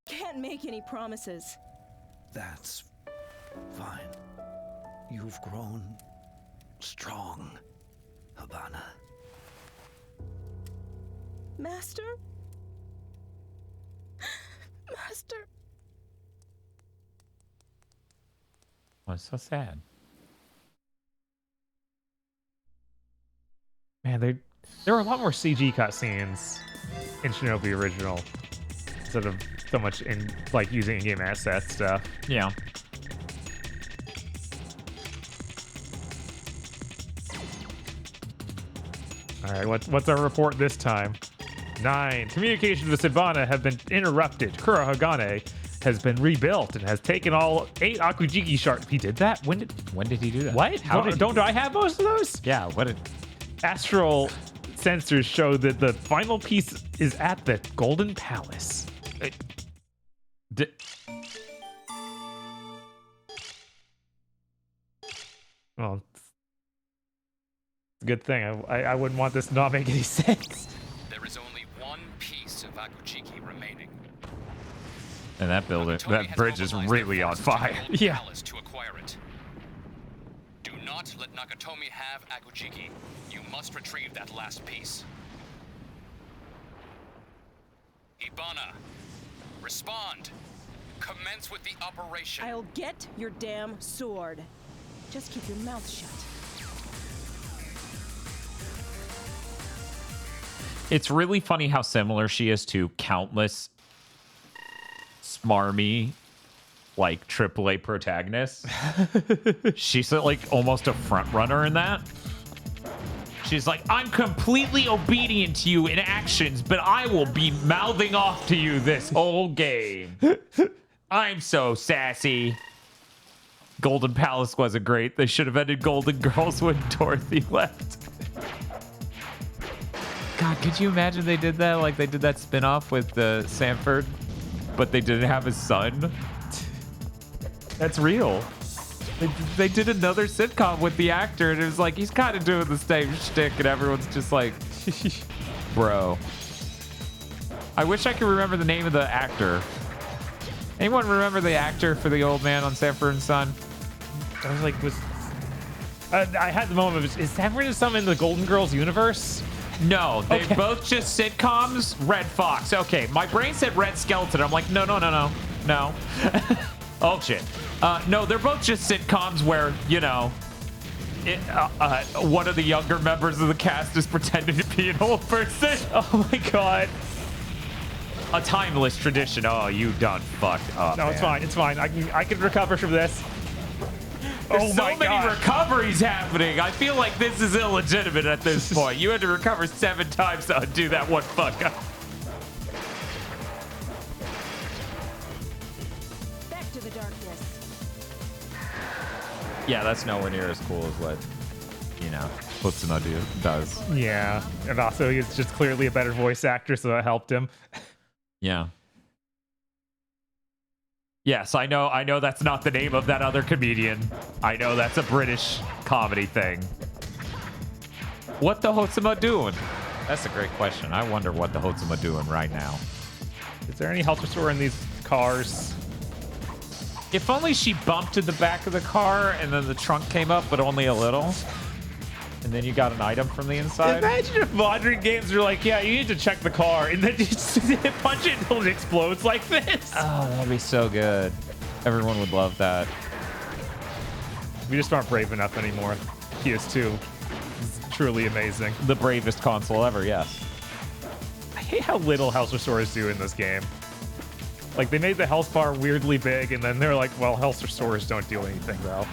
Can't make any promises. That's fine. You've grown strong, Hibana. Master? Master? Oh, it's so sad. Man, there were a lot more CG cutscenes in Shinobi Original instead of so much in like using in-game asset stuff. Yeah. All right, what's our report this time? 9. Communications with Hibana have been interrupted. Kurohagane has been rebuilt and has taken all 8 Akujiki shards. He did that? When did he do that? What? Don't I have most of those? Yeah, what did... Astral sensors show that the final piece is at the Golden Palace. Well, good thing. I wouldn't want this to not make any sense. There is only one piece of Akujiki remaining. And that bridge is really on fire. Yeah. To acquire it. Do not let Nakatomi have Akujiki. You must retrieve that last piece. Hibana, respond. Commence with the operation. I'll get your damn sword. Just keep your mouth shut. It's really funny how similar she is to countless smarmy, like, AAA protagonists. She's like almost a front runner in that. She's like, I'm completely obedient to you in actions, but I will be mouthing off to you this whole game. I'm so sassy. Golden Palace wasn't great. They should have ended Golden Girls when Dorothy left. God, could you imagine they did that? Like they did that spin-off with Sanford, but they didn't have his son. That's real. They did another sitcom with the actor, and it was like, he's kind of doing the same shtick, and everyone's just like, bro. I wish I could remember the name of the actor. Anyone remember the actor for the old man on Sanford and Son? I was like, I had the moment of, is Sanford and Son in the Golden Girls universe? No, they're both just sitcoms. Red Fox. Okay, my brain said Red Skeleton. I'm like, no. Oh, shit. No, they're both just sitcoms where, you know, one of the younger members of the cast is pretending to be an old person. Oh, my God. A timeless tradition. Oh, you done fucked up. No, it's fine. It's fine. I can recover from this. There's so many recoveries happening. I feel like this is illegitimate at this point. You had to recover 7 times to undo that one fuck up. Back to the darkness. Yeah, that's nowhere near as cool as what, you know, Hutsunadu does. Yeah, and also he's just clearly a better voice actor, so that helped him. Yeah. Yes, I know that's not the name of that other comedian. I know that's a British comedy thing. What the Hotsuma doing? That's a great question. I wonder what the Hotsuma doing right now. Is there any health restore in these cars? If only she bumped to the back of the car and then the trunk came up, but only a little. And then you got an item from the inside. Imagine if modern games are like, yeah, you need to check the car, and then you just punch it until it explodes like this. Oh, that'd be so good. Everyone would love that. We just aren't brave enough anymore. PS2 is truly amazing. The bravest console ever, yes. I hate how little health restores do in this game. Like, they made the health bar weirdly big, and then they're like, well, health restores don't do anything, though.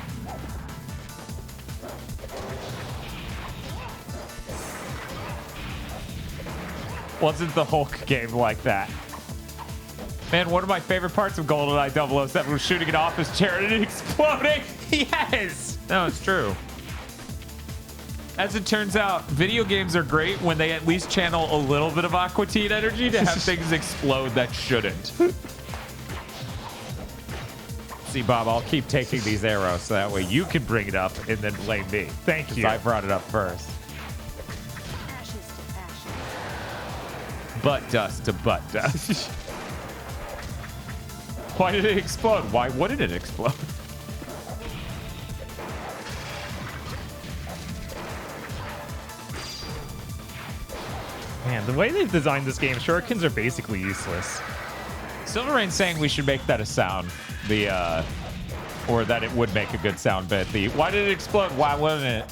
Wasn't the Hulk game like that? Man, one of my favorite parts of GoldenEye 007 was shooting an office chair and it exploding. Yes! No, it's true. As it turns out, video games are great when they at least channel a little bit of Aqua Teen energy to have things explode that shouldn't. See, Bob, I'll keep taking these arrows so that way you can bring it up and then blame me. Thank you. I brought it up first. Butt dust to butt dust. Why did it explode? Why wouldn't it explode? Man, the way they've designed this game, shurikens are basically useless. Silver Rain's saying we should make that a sound. Or that it would make a good sound bit. Why did it explode? Why wouldn't it?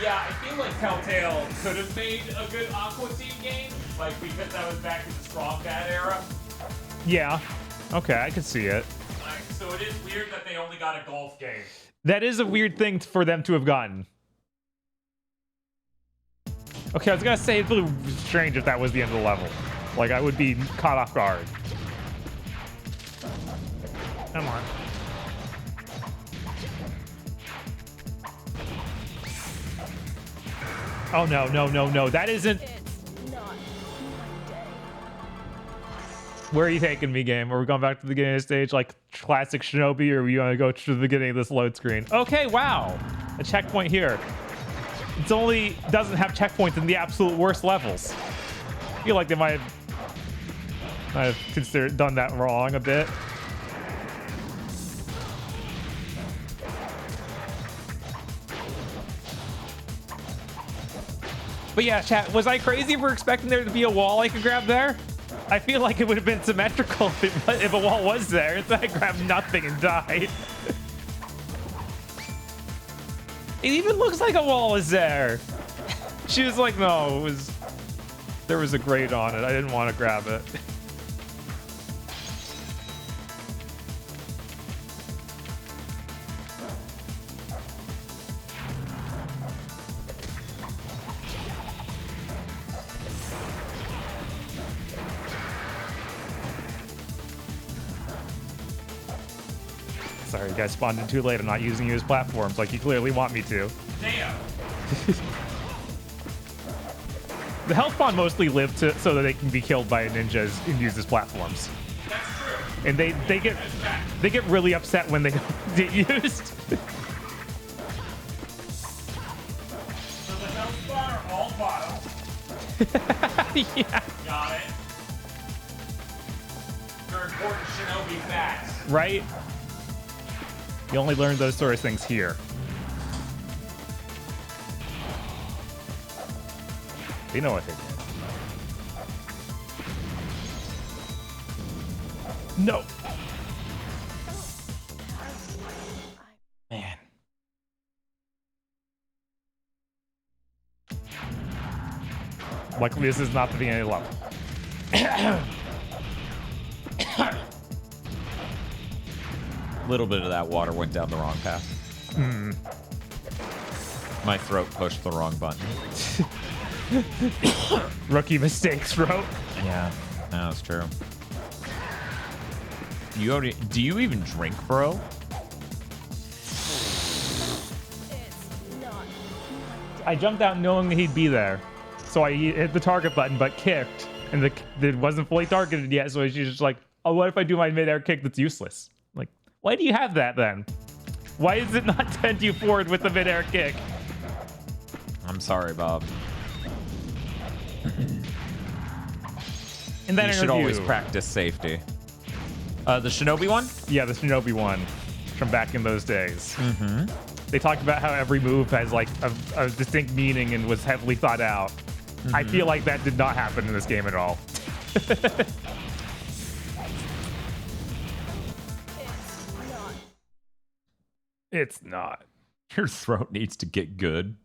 Yeah, I feel like Telltale could have made a good Aqua Teen game, like because that was back in the Strong Bad era. Yeah. Okay, I can see it. Like, so it is weird that they only got a golf game. That is a weird thing for them to have gotten. Okay, I was gonna say it's a little strange if that was the end of the level. Like, I would be caught off guard. Come on. Oh, no, no, no, no. That isn't... Where are you taking me, game? Are we going back to the beginning of the stage like classic Shinobi, or are we going to go to the beginning of this load screen? Okay, wow. A checkpoint here. It only doesn't have checkpoints in the absolute worst levels. I feel like they might have done that wrong a bit. But yeah, chat, was I crazy for expecting there to be a wall I could grab there? I feel like it would have been symmetrical if a wall was there. Instead, I grabbed nothing and died. It even looks like a wall is there. She was like, no, there was a grate on it. I didn't want to grab it. Sorry, you guys spawned in too late. I'm not using you as platforms like you clearly want me to. Damn. The health spawn mostly live so that they can be killed by ninjas and used as platforms. That's true. And they get really upset when they don't get used. So the health spawn are all bottom. Yeah. Got it. They're important Shinobi facts. Right? You only learn those sort of things here. You know what they did. No. Man. Luckily, this is not the beginning of the level. Little bit of that water went down the wrong path. My throat pushed the wrong button. Rookie mistakes, bro. Yeah, no, it's true. Do you even drink, bro? I jumped out knowing he'd be there. So I hit the target button, but kicked. And it wasn't fully targeted yet, so she's just like, oh, what if I do my mid-air kick that's useless? Like, why do you have that then? Why is it not 10 you forward with the midair kick? I'm sorry, Bob. And then you should always practice safety. The Shinobi one? Yeah, the Shinobi one from back in those days. Mm-hmm. They talked about how every move has like a distinct meaning and was heavily thought out. I feel like that did not happen in this game at all. It's not. Your throat needs to get good.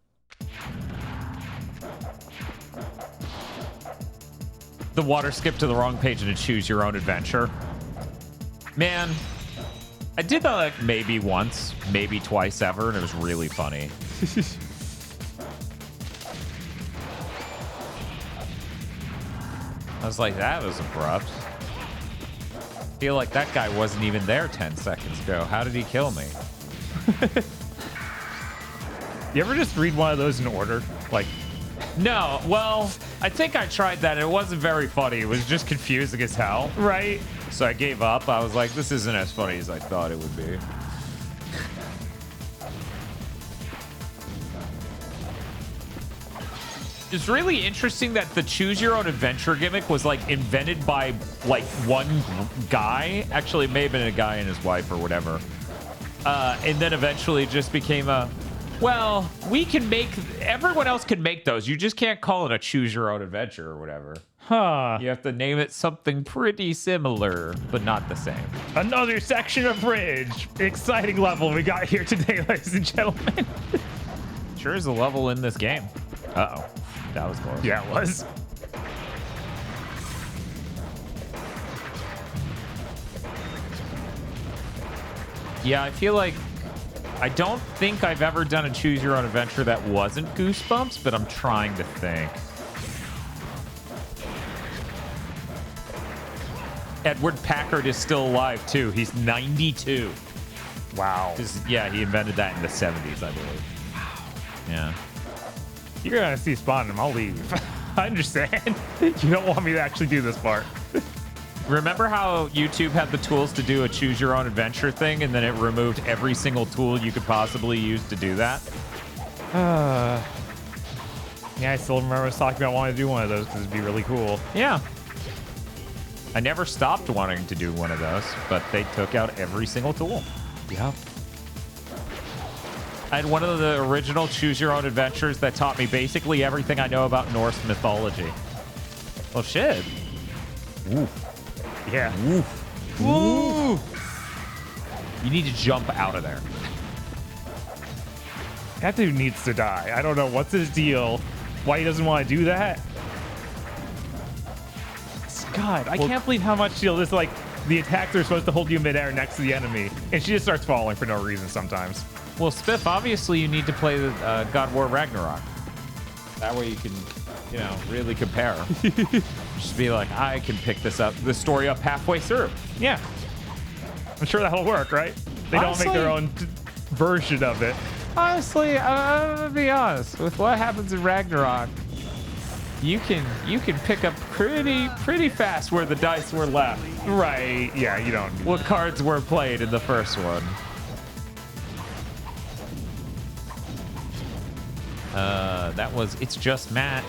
The water skipped to the wrong page and to choose your own adventure. Man, I did that like maybe once, maybe twice ever, and it was really funny. I was like, that was abrupt. I feel like that guy wasn't even there 10 seconds ago. How did he kill me? You ever just read one of those in order? Like, no. Well, I think I tried that, and it wasn't very funny. It was just confusing as hell. Right. So I gave up. I was like, this isn't as funny as I thought it would be. It's really interesting that the choose your own adventure gimmick was like invented by like one guy. Actually, it may have been a guy and his wife or whatever. And then eventually just became a, well, we can make, everyone else can make those. You just can't call it a choose your own adventure or whatever. Huh. You have to name it something pretty similar, but not the same. Another section of bridge. Exciting level we got here today, ladies and gentlemen. Sure is a level in this game. Uh-oh. That was close. Yeah, it was. Yeah, I feel like I don't think I've ever done a choose your own adventure that wasn't Goosebumps, but I'm trying to think. Edward Packard is still alive too. He's 92. Wow. Yeah, he invented that in the 70s, I believe. Wow. Yeah. You're gonna see Spawn him. I'll leave. I understand. You don't want me to actually do this part. Remember how YouTube had the tools to do a choose your own adventure thing, and then it removed every single tool you could possibly use to do that? Yeah, I still remember us talking about wanting to do one of those because it'd be really cool. Yeah. I never stopped wanting to do one of those, but they took out every single tool. Yep. I had one of the original choose your own adventures that taught me basically everything I know about Norse mythology. Oh shit. Ooh. Yeah. Ooh. Ooh. You need to jump out of there. That dude needs to die. I don't know what's his deal. Why he doesn't want to do that. God, I can't believe how much shield is like the attacks are supposed to hold you midair next to the enemy, and she just starts falling for no reason sometimes. Well, Spiff, obviously you need to play the God of War Ragnarok. That way you can, you know, really compare. Just be like, I can pick the story up halfway through. Yeah. I'm sure that'll work, right? They Honestly, don't make their own version of it. Honestly, I'm gonna be honest. With what happens in Ragnarok, you can pick up pretty fast where the dice were left. Right. Yeah, you don't need what cards were played in the first one. That was It's Just Matt,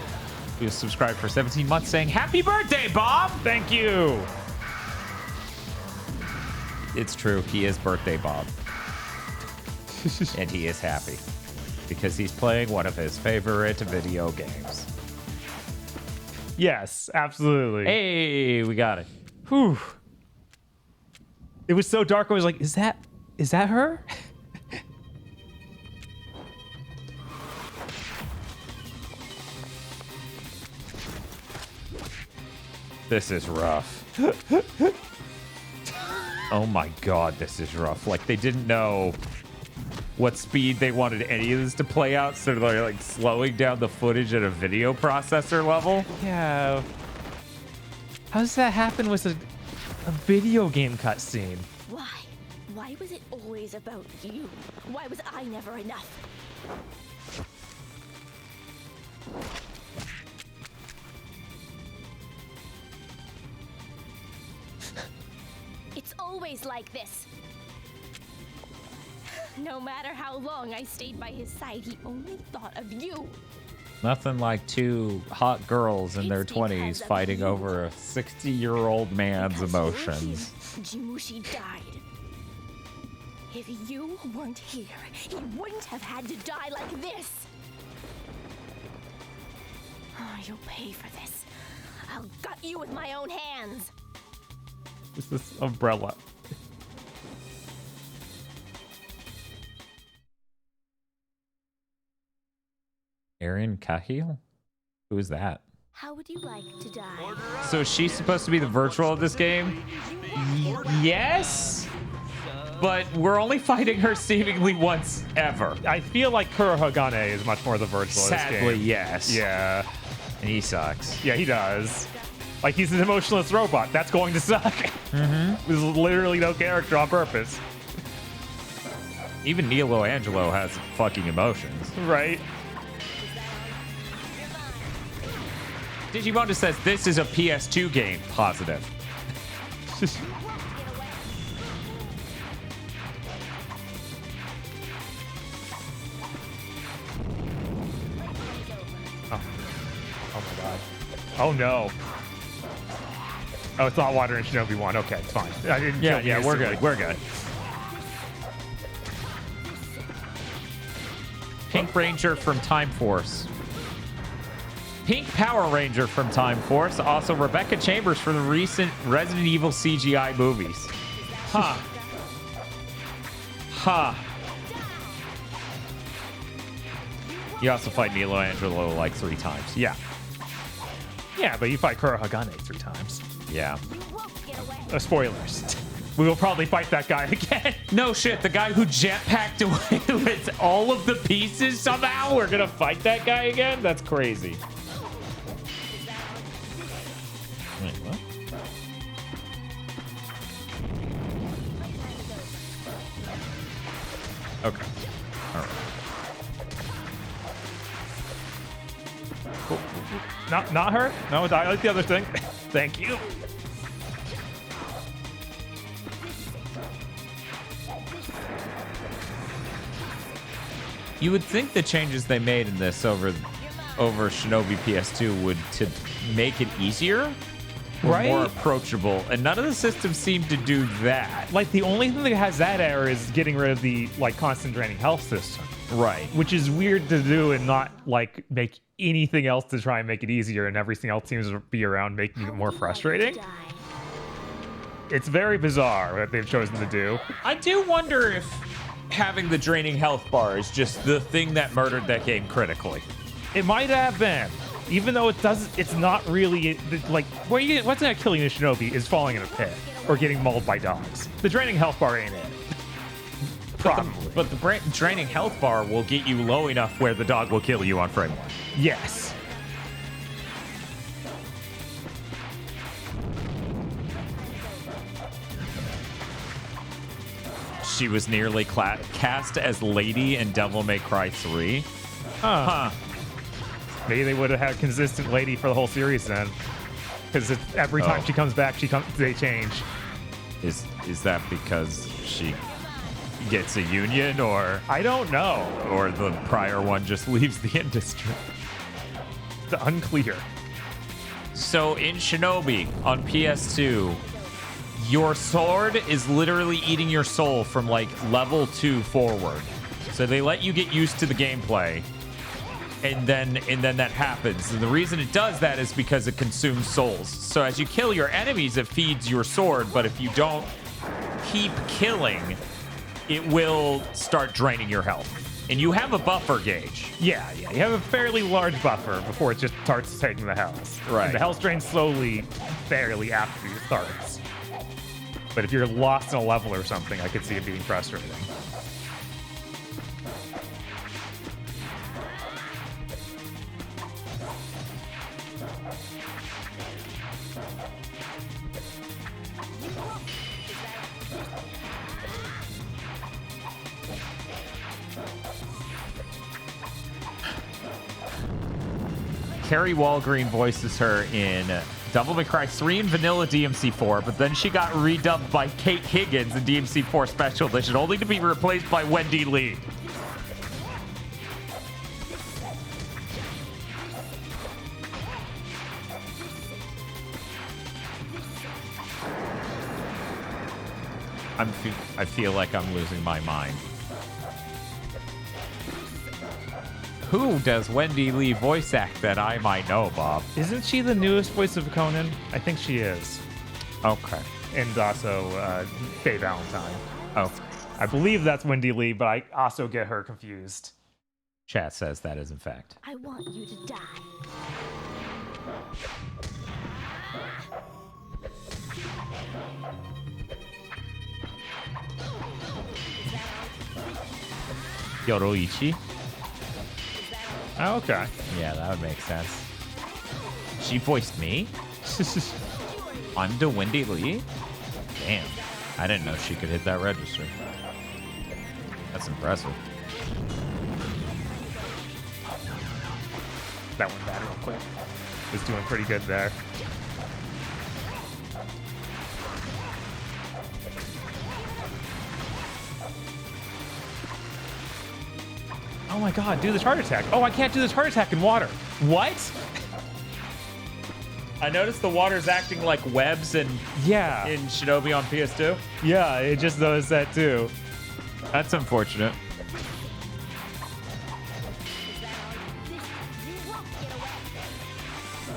who was subscribed for 17 months, saying, "Happy birthday, Bob!" Thank you. It's true. He is birthday Bob. And he is happy because he's playing one of his favorite video games. Yes, absolutely. Hey, we got it. Whew. It was so dark. I was like, is that her? This is rough. Oh my god, this is rough. Like, they didn't know what speed they wanted any of this to play out, so they're like slowing down the footage at a video processor level. Yeah. How does that happen with a video game cutscene? Why? Why was it always about you? Why was I never enough? It's always like this. No matter how long I stayed by his side, he only thought of you. Nothing like two hot girls in their 20s fighting over a 60-year-old man's emotions. Jimushi died. If you weren't here, he wouldn't have had to die like this. Oh, you'll pay for this. I'll gut you with my own hands. What's this umbrella? Aaron Cahill? Who is that? How would you like to die? So is she supposed to be the virtual of this game? Yes? But we're only fighting her seemingly once ever. I feel like Kurohagane is much more the virtual of this game. Sadly, yes. Yeah. And he sucks. Yeah, he does. Like, he's an emotionless robot. That's going to suck. Mm-hmm. There's literally no character on purpose. Even Nilo Angelo has fucking emotions. Right? Digimon just says this is a PS2 game. Positive. Oh my god. Oh no. Oh, it's not Water and Shinobi 1. Okay, it's fine. I didn't kill Yeah, we're good. We're good. Pink Ranger from Time Force. Pink Power Ranger from Time Force. Also, Rebecca Chambers for the recent Resident Evil CGI movies. Huh. Huh. You also fight Nilo Angelo like 3 times. Yeah. Yeah, but you fight Kurohagane 3 times. Yeah. Spoilers. We will probably fight that guy again. No shit, the guy who jetpacked away with all of the pieces somehow? We're gonna fight that guy again? That's crazy. Wait, what? Okay. All right. Cool. Not her? No, I like the other thing. Thank you. You would think the changes they made in this over Shinobi PS2 would to make it easier, or right? More approachable, and none of the systems seem to do that. Like, the only thing that has that error is getting rid of the constant draining health system. Right. Which is weird to do and not make anything else to try and make it easier, and everything else seems to be around making it more frustrating. It's very bizarre what they've chosen to do. I do wonder if having the draining health bar is just the thing that murdered that game critically. It might have been. Even though it's not really, like, what's not killing a shinobi is falling in a pit or getting mauled by dogs. The draining health bar ain't it. Probably. But the draining health bar will get you low enough where the dog will kill you on frame 1. Yes. She was nearly cast as Lady in Devil May Cry 3. Huh. Maybe they would have had consistent Lady for the whole series then. Because every time she comes back, they change. Is that because she gets a union, or I don't know, or the prior one just leaves the industry? It's unclear. So in Shinobi on PS2, your sword is literally eating your soul from like level 2 forward. So they let you get used to the gameplay, and then that happens. And the reason it does that is because it consumes souls. So as you kill your enemies, it feeds your sword, but if you don't keep killing, it will start draining your health. And you have a buffer gauge. Yeah. You have a fairly large buffer before it just starts taking the health. Right. And the health drains slowly, fairly after it starts. But if you're lost in a level or something, I could see it being frustrating. Carrie Walgreen voices her in Devil May Cry 3 and vanilla DMC4, but then she got redubbed by Kate Higgins in DMC4 Special Edition, only to be replaced by Wendy Lee. I feel like I'm losing my mind. Who does Wendy Lee voice act that I might know, Bob? Isn't she the newest voice of Conan? I think she is. Okay. And also Faye Valentine. Oh. I believe that's Wendy Lee, but I also get her confused. Chat says that is in fact. I want you to die. Yoroichi? Oh, okay. Yeah, that would make sense. She voiced me? I'm the Wendy Lee? Damn. I didn't know she could hit that register. That's impressive. That went bad real quick. Was doing pretty good there. Oh my god, do this heart attack. Oh, I can't do this heart attack in water. What? I noticed the water's acting like webs in Shinobi on PS2. Yeah, it just does that too. That's unfortunate.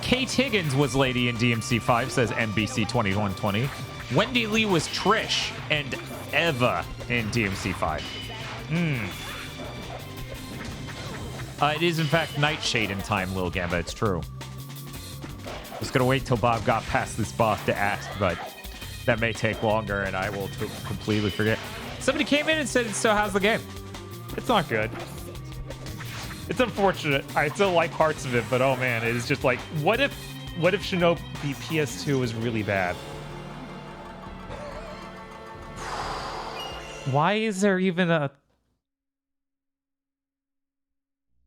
Kate Higgins was Lady in DMC5, says NBC 2120. Wendy Lee was Trish and Eva in DMC5. It is, in fact, Nightshade in time, Lil Gamba. It's true. I was going to wait till Bob got past this boss to ask, but that may take longer, and I will completely forget. Somebody came in and said, so how's the game? It's not good. It's unfortunate. I still like parts of it, but oh man, it is just like, what if Shinobi PS2 was really bad? Why is there even a...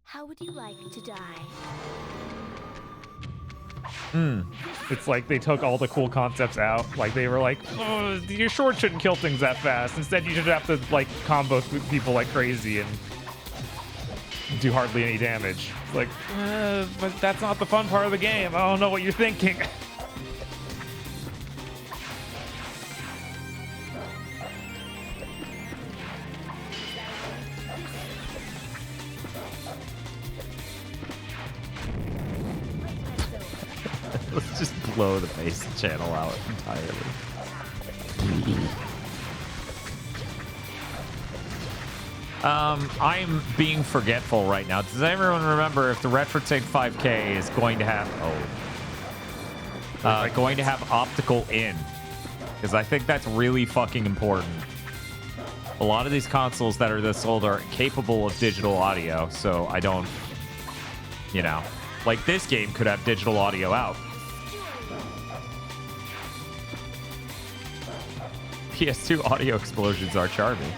How would you like to die? It's like they took all the cool concepts out. Like they were like, oh, your sword shouldn't kill things that fast. Instead, you should have to like combo people like crazy and do hardly any damage. It's like, but that's not the fun part of the game. I don't know what you're thinking. Let's just blow the base channel out entirely. I'm being forgetful right now. Does everyone remember if the RetroTink 5K is going to have going to have optical in? Because I think that's really fucking important. A lot of these consoles that are this old are capable of digital audio, so I don't, you know, like this game could have digital audio out. PS2 audio explosions are charming.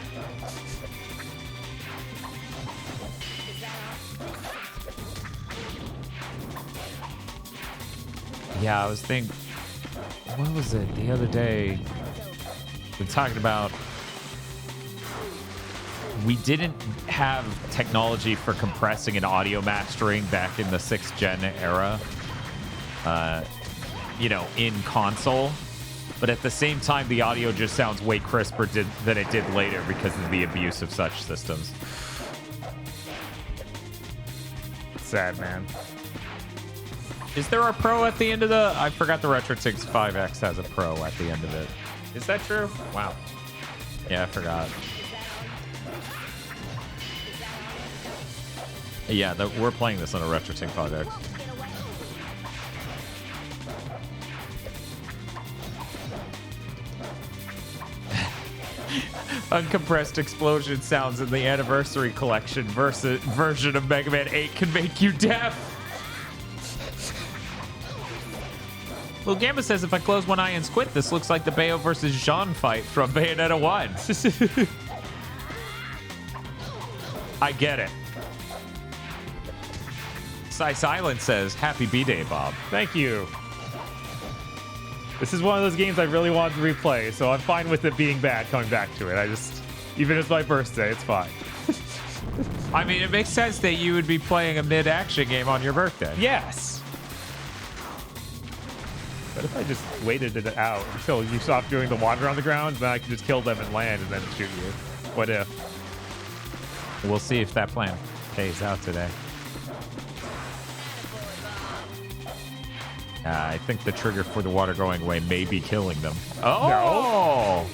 Yeah, I was thinking, what was it the other day? We're talking about we didn't have technology for compressing and audio mastering back in the 6th gen era, you know, in console. But at the same time, the audio just sounds way crisper than it did later because of the abuse of such systems. Sad, man. Is there a pro at the end of the... I forgot the RetroTink 5X has a pro at the end of it. Is that true? Wow. Yeah, I forgot. Yeah, we're playing this on a RetroTink 5X. Uncompressed explosion sounds in the Anniversary Collection version of Mega Man 8 can make you deaf. Lil Gamba says, if I close one eye and squint, this looks like the Bayo versus Jean fight from Bayonetta 1. I get it. Cy Silent says, happy B-Day, Bob. Thank you. This is one of those games I really wanted to replay, so I'm fine with it being bad coming back to it. Even if it's my birthday, it's fine. I mean, it makes sense that you would be playing a mid-action game on your birthday. Yes. But if I just waited it out until you stopped doing the water on the ground, then I could just kill them and land and then shoot you. What if? We'll see if that plan pays out today. I think the trigger for the water going away may be killing them. Oh! No.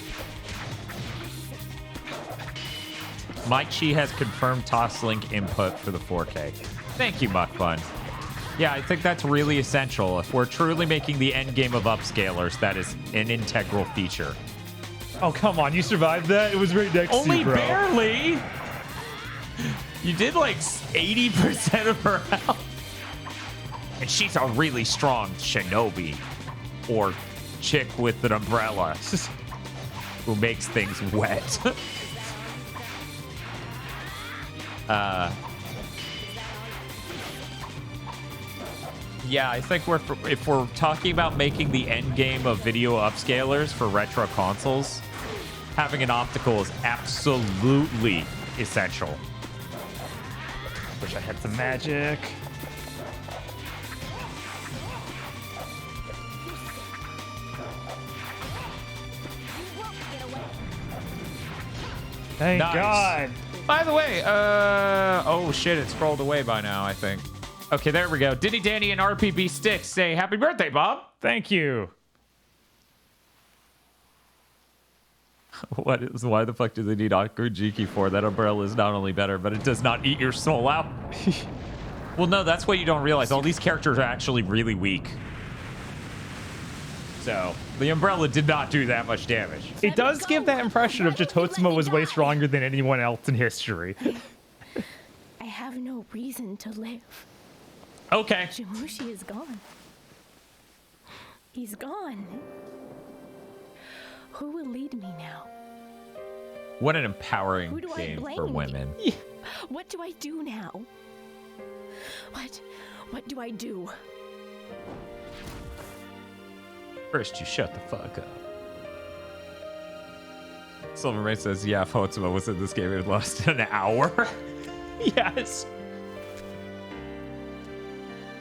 Mike Chi has confirmed toss link input for the 4K. Thank you, Muckbun. Yeah, I think that's really essential. If we're truly making the end game of upscalers, that is an integral feature. Oh, come on. You survived that? It was right next to you, bro. Only barely! You did like 80% of her health. And she's a really strong shinobi. Or chick with an umbrella. Who makes things wet. Yeah, I think if we're talking about making the end game of video upscalers for retro consoles, having an optical is absolutely essential. Wish I had some magic. Thank God. By the way, oh shit, it scrolled away by now, I think. Okay, there we go. Diddy Danny and RPB Sticks say happy birthday, Bob. Thank you. Why the fuck do they need Akujiki for? That umbrella is not only better, but it does not eat your soul out. Well, no, that's what you don't realize. All these characters are actually really weak. So, the umbrella did not do that much damage. It does give that impression of Jitotsuma was way stronger than anyone else in history. I have no reason to live. Okay. Shimushi is gone. He's gone. Who will lead me now? What an empowering game for women. What do I do now? What do I do? First, you shut the fuck up. Silver Ray says, yeah, if Hotsuma was in this game, it would last an hour. Yes.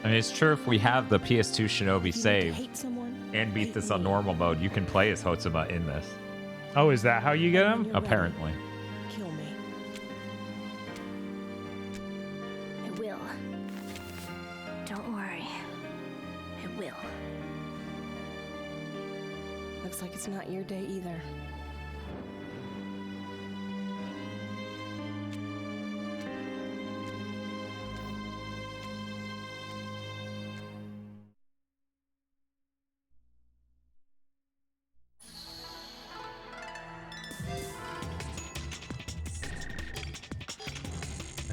I mean, it's true if we have the PS2 Shinobi save and beat this on normal mode, you can play as Hotsuma in this. Oh, is that how you get him? Apparently. Kill me. I will. Don't worry. I will. Looks like it's not your day either.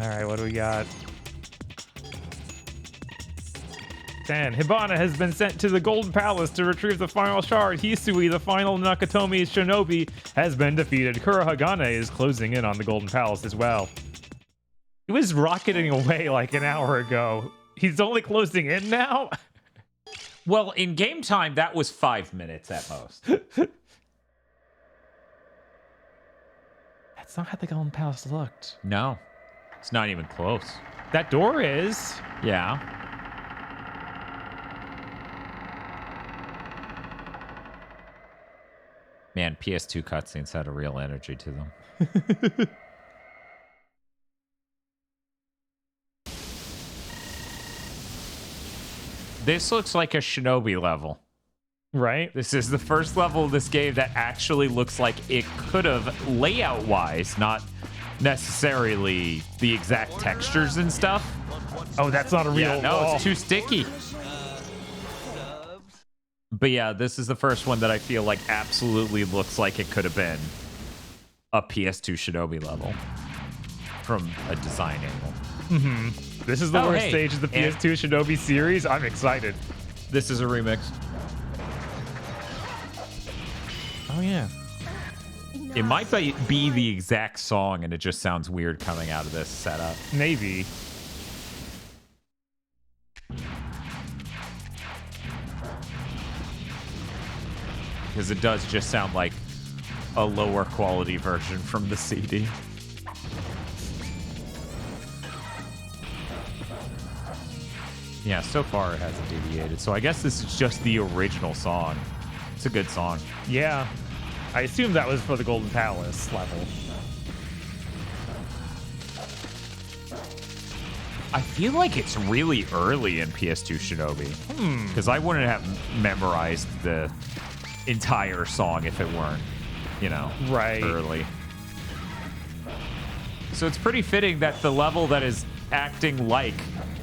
All right, what do we got? 10. Hibana has been sent to the Golden Palace to retrieve the final shard. Hisui, the final Nakatomi shinobi, has been defeated. Kurahagane is closing in on the Golden Palace as well. He was rocketing away like an hour ago. He's only closing in now? Well, in game time, that was 5 minutes at most. That's not how the Golden Palace looked. No. It's not even close. That door is. Yeah. Man, PS2 cutscenes had a real energy to them. This looks like a shinobi level. Right? This is the first level of this game that actually looks like it could have, layout-wise, not necessarily the exact textures and stuff. Oh, that's not a real Yeah, no, wall. it's too sticky. But yeah, this is the first one that I feel like absolutely looks like it could have been a PS2 Shinobi level from a design angle. Mm-hmm. This is the worst stage of the PS2 Shinobi series. I'm excited. This is a remix. Oh, yeah. It might be the exact song, and it just sounds weird coming out of this setup. Maybe. because it does just sound like a lower quality version from the CD. Yeah, so far it hasn't deviated. So I guess this is just the original song. It's a good song. Yeah. I assume that was for the Golden Palace level. I feel like it's really early in PS2 Shinobi. Because I wouldn't have memorized the entire song if it weren't, you know, early. So it's pretty fitting that the level that is acting like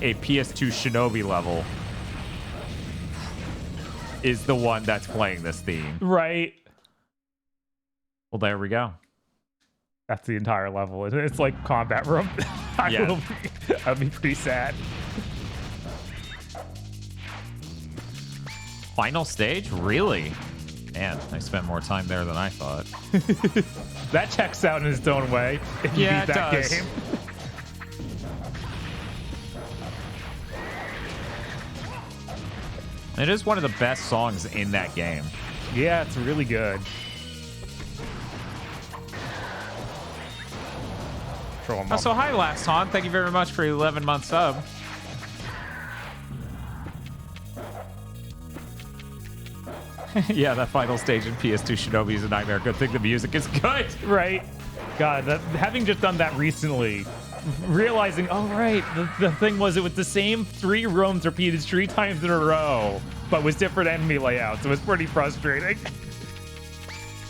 a PS2 Shinobi level is the one that's playing this theme. Right. Well, there we go. That's the entire level. It's like combat room. I'd be pretty sad. Final stage? Really? Man, I spent more time there than I thought. That checks out in its own way. If you beat that game. It is one of the best songs in that game. Yeah, it's really good. So hi, Last Han. Thank you very much for your 11-month sub. Yeah, that final stage in PS2 Shinobi is a nightmare. Good thing the music is good. Right. God, having just done that recently, realizing, oh, right, the thing was it was the same 3 rooms repeated 3 times in a row, but with different enemy layouts. It was pretty frustrating.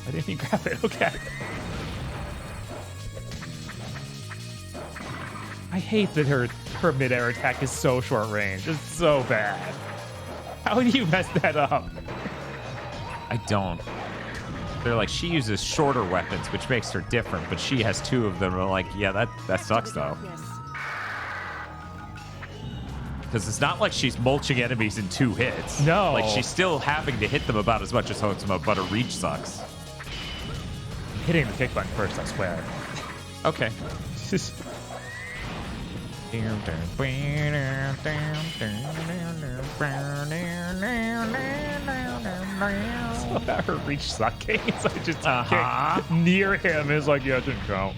I didn't even grab it. Okay. I hate that her mid-air attack is so short range. It's so bad. How do you mess that up? I don't. They're like, she uses shorter weapons, which makes her different, but she has 2 of them. I'm like, yeah, that sucks, though. Because it's not like she's mulching enemies in 2 hits. No. Like, she's still having to hit them about as much as Hotsuma, but her reach sucks. I'm hitting the kick button first, I swear. Okay. Her reach sucking. So I just kick near him. It's like, yeah, it didn't count.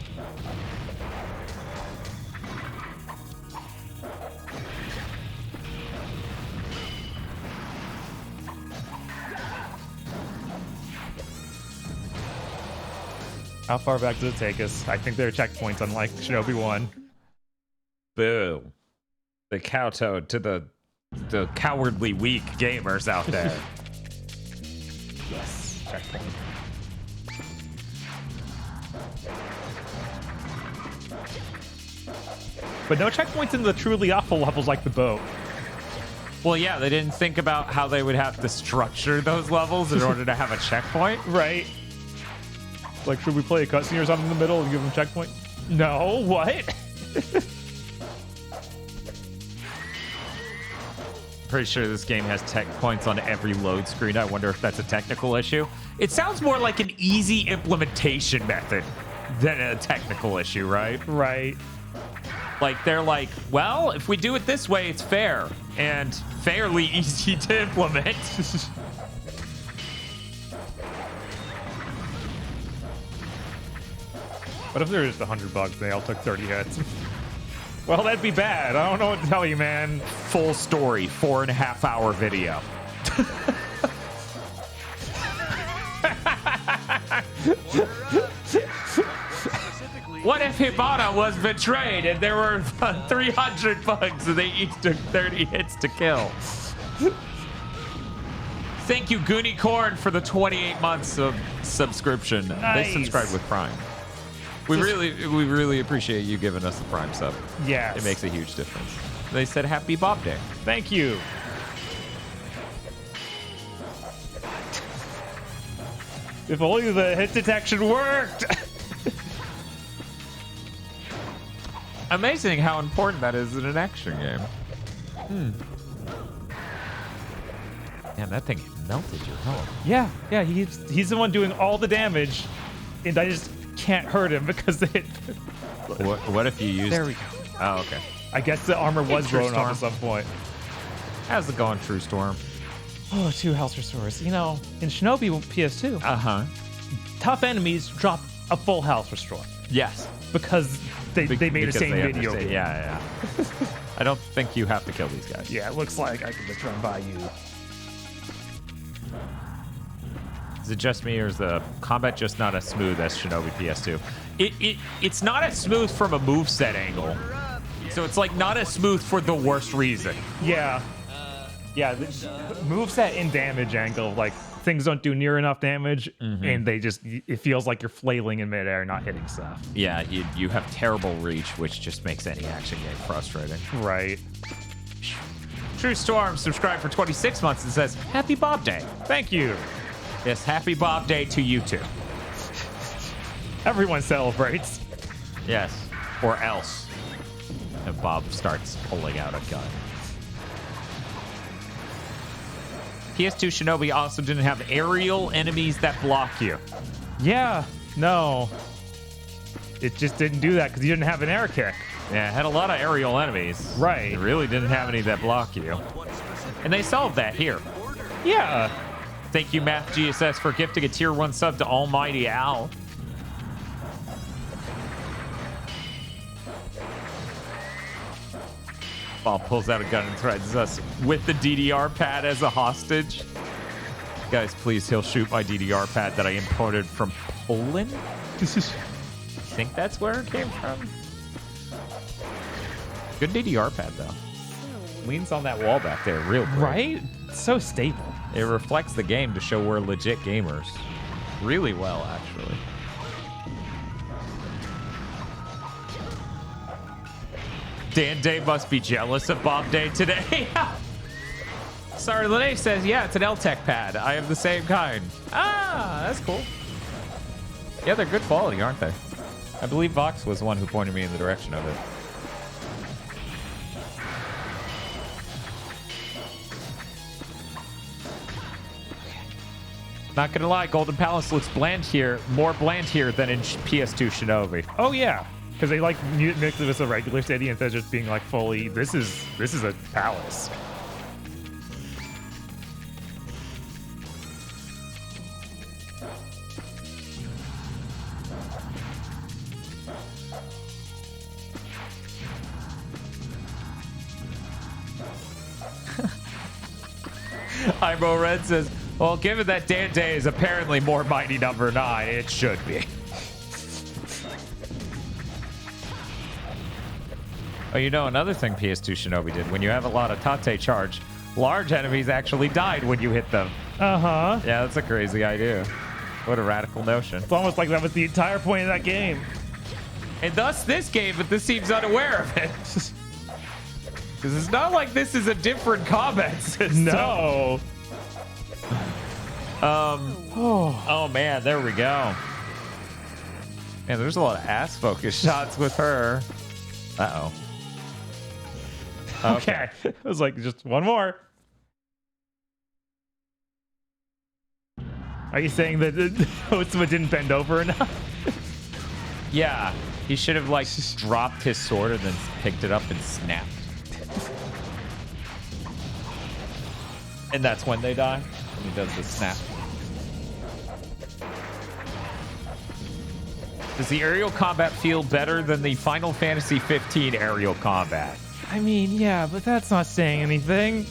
How far back does it take us? I think there are checkpoints unlike Shinobi 1. Boom. The kowtowed to the cowardly weak gamers out there. Yes, checkpoint. But no checkpoints in the truly awful levels like the boat. Well, yeah, they didn't think about how they would have to structure those levels in order to have a checkpoint. Right. Like, should we play a cutscene or something in the middle and give them a checkpoint? No, what? Pretty sure this game has checkpoints on every load screen. I wonder if that's a technical issue. It sounds more like an easy implementation method than a technical issue, right? Right. Like, they're like, well, if we do it this way, it's fair and fairly easy to implement. What if there was 100 bugs and they all took 30 hits? Well, that'd be bad. I don't know what to tell you, man. Full story, 4.5-hour video. What if Hibana was betrayed and there were 300 bugs and they each took 30 hits to kill? Thank you, Goonie Corn, for the 28 months of subscription. Nice. They subscribed with Prime. We really appreciate you giving us the Prime sub. Yes. It makes a huge difference. They said Happy Bob Day. Thank you. If only the hit detection worked. Amazing how important that is in an action game. Man, that thing melted your health. Yeah, he's the one doing all the damage, and I just can't hurt him because it. What if you used? There we go. Oh, okay. I guess the armor was blown off at some point. How's it going, True Storm? Oh, 2 health restores. You know, in Shinobi PS2, tough enemies drop a full health restore. Yes. Because they made the same video game. Yeah. I don't think you have to kill these guys. Yeah, it looks like I can just run by you. Is it just me, or is the combat just not as smooth as Shinobi PS2? It's not as smooth from a moveset angle. So it's like not as smooth for the worst reason. Yeah. Yeah, the moveset and damage angle, like things don't do near enough damage, and it feels like you're flailing in midair, not hitting stuff. Yeah, you have terrible reach, which just makes any action game frustrating. Right. True Storm subscribed for 26 months and says, Happy Bob Day. Thank you. Yes, Happy Bob Day to you too. Everyone celebrates. Yes, or else. And Bob starts pulling out a gun. PS2 Shinobi also didn't have aerial enemies that block you. Yeah, no. It just didn't do that because you didn't have an air kick. Yeah, it had a lot of aerial enemies. Right. It really didn't have any that block you. And they solved that here. Yeah. Thank you, Math GSS, for gifting a tier 1 sub to Almighty Al. Bob pulls out a gun and threatens us with the DDR pad as a hostage. Guys, please, he'll shoot my DDR pad that I imported from Poland? I think that's where it came from. Good DDR pad, though. Leans on that wall back there real quick. Right? So stable. It reflects the game to show we're legit gamers. Really well, actually. Dan Day must be jealous of Bob Day today. Sorry, Lene says, yeah, it's an L-Tech pad. I have the same kind. Ah, that's cool. Yeah, they're good quality, aren't they? I believe Vox was the one who pointed me in the direction of it. Not gonna lie, Golden Palace looks bland here, more bland here than in PS2 Shinobi. Oh yeah, because they like mix it with a regular city instead of just being like fully. This is a palace. Imo Red says, well, given that Dan Day is apparently more Mighty Number 9, it should be. Oh, you know, another thing PS2 Shinobi did, when you have a lot of Tate charge, large enemies actually died when you hit them. Uh-huh. Yeah, that's a crazy idea. What a radical notion. It's almost like that was the entire point of that game. And thus this game, but this seems unaware of it. Because it's not like this is a different combat system. No. Oh man, there we go. Man, there's a lot of ass focus shots with her. Uh-oh. Okay. I was like, just one more. Are you saying that Otsuma didn't bend over enough? Yeah, he should have like dropped his sword and then picked it up and snapped. And that's when they die. When he does the snap. Does the aerial combat feel better than the Final Fantasy 15 aerial combat? I mean, yeah, but that's not saying anything.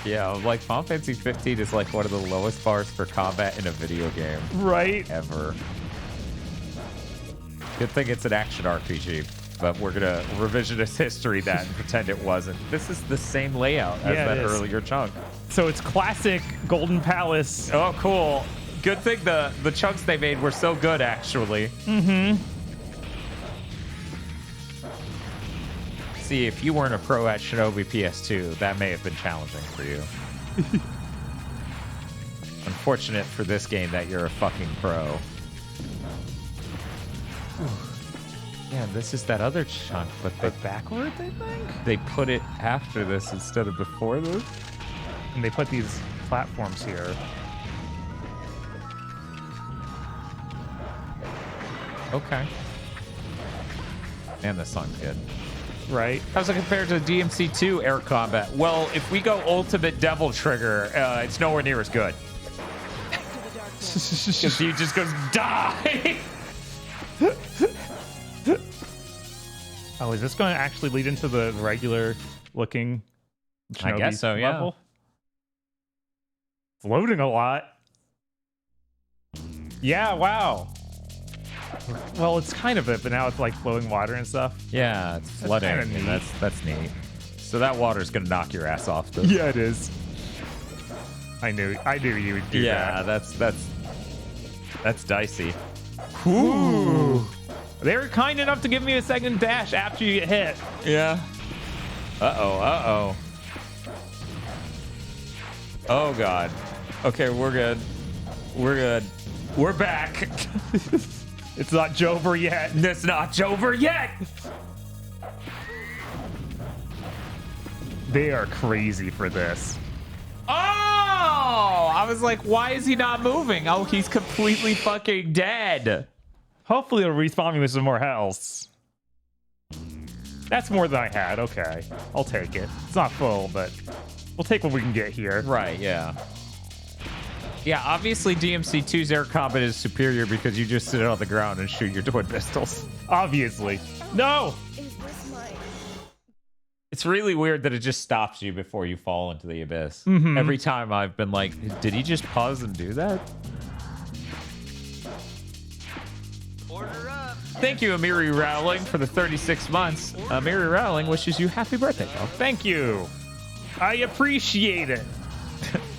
Yeah, like Final Fantasy 15 is like one of the lowest bars for combat in a video game. Right. Ever. Good thing it's an action RPG, but we're gonna revisionist history that and pretend it wasn't. This is the same layout as that earlier chunk. So it's classic Golden Palace. Oh, cool. Good thing the chunks they made were so good, actually. Mm-hmm. See, if you weren't a pro at Shinobi PS2, that may have been challenging for you. Unfortunate for this game that you're a fucking pro. Yeah, this is that other chunk, but backwards, I think? They put it after this instead of before this. And they put these platforms here. Okay. Man, this song's good. Right. How's it compared to DMC2 air combat? Well, if we go ultimate devil trigger, it's nowhere near as good. Because he just goes, die! Oh, is this going to actually lead into the regular looking Shinobi I guess so, yeah. level? It's loading a lot. Yeah, wow. Well, it's kind of it, but now it's like flowing water and stuff. Yeah, it's flooding. That's kinda neat. That's neat. So that water's gonna knock your ass off. Though. Yeah, it is. I knew you would do that. Yeah, that's dicey. Ooh. They were kind enough to give me a second dash after you get hit. Yeah. Uh-oh. Oh, God. Okay, we're good. We're back. It's not Jover yet. It's not Jover yet. They are crazy for this. Oh! I was like, why is he not moving? Oh, he's completely fucking dead. Hopefully it'll respawn me with some more health. That's more than I had. Okay. I'll take it. It's not full, but we'll take what we can get here. Right, yeah. Yeah, obviously DMC2's air combat is superior because you just sit on the ground and shoot your twin pistols. Obviously. No! It's really weird that it just stops you before you fall into the abyss. Mm-hmm. Every time I've been like, did he just pause and do that? Order up. Thank you, Amiri Rowling, for the 36 months. Amiri Rowling wishes you happy birthday, pal. Thank you. I appreciate it.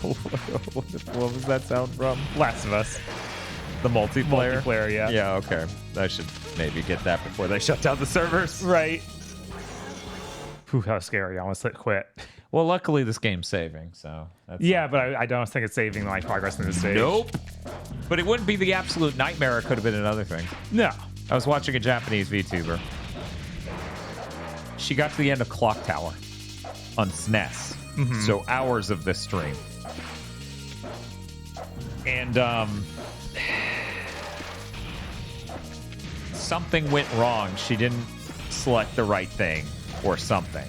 What was that sound from? Last of Us. The multiplayer? Multiplayer, yeah. Yeah, okay. I should maybe get that before they shut down the servers. Right. Whew, how scary. I almost hit quit. Well, luckily this game's saving, so... That's yeah, but I don't think it's saving my progress in this stage. Nope. But it wouldn't be the absolute nightmare. It could have been another thing. No. I was watching a Japanese VTuber. She got to the end of Clock Tower on SNES. Mm-hmm. So hours of this stream. And something went wrong. She didn't select the right thing or something.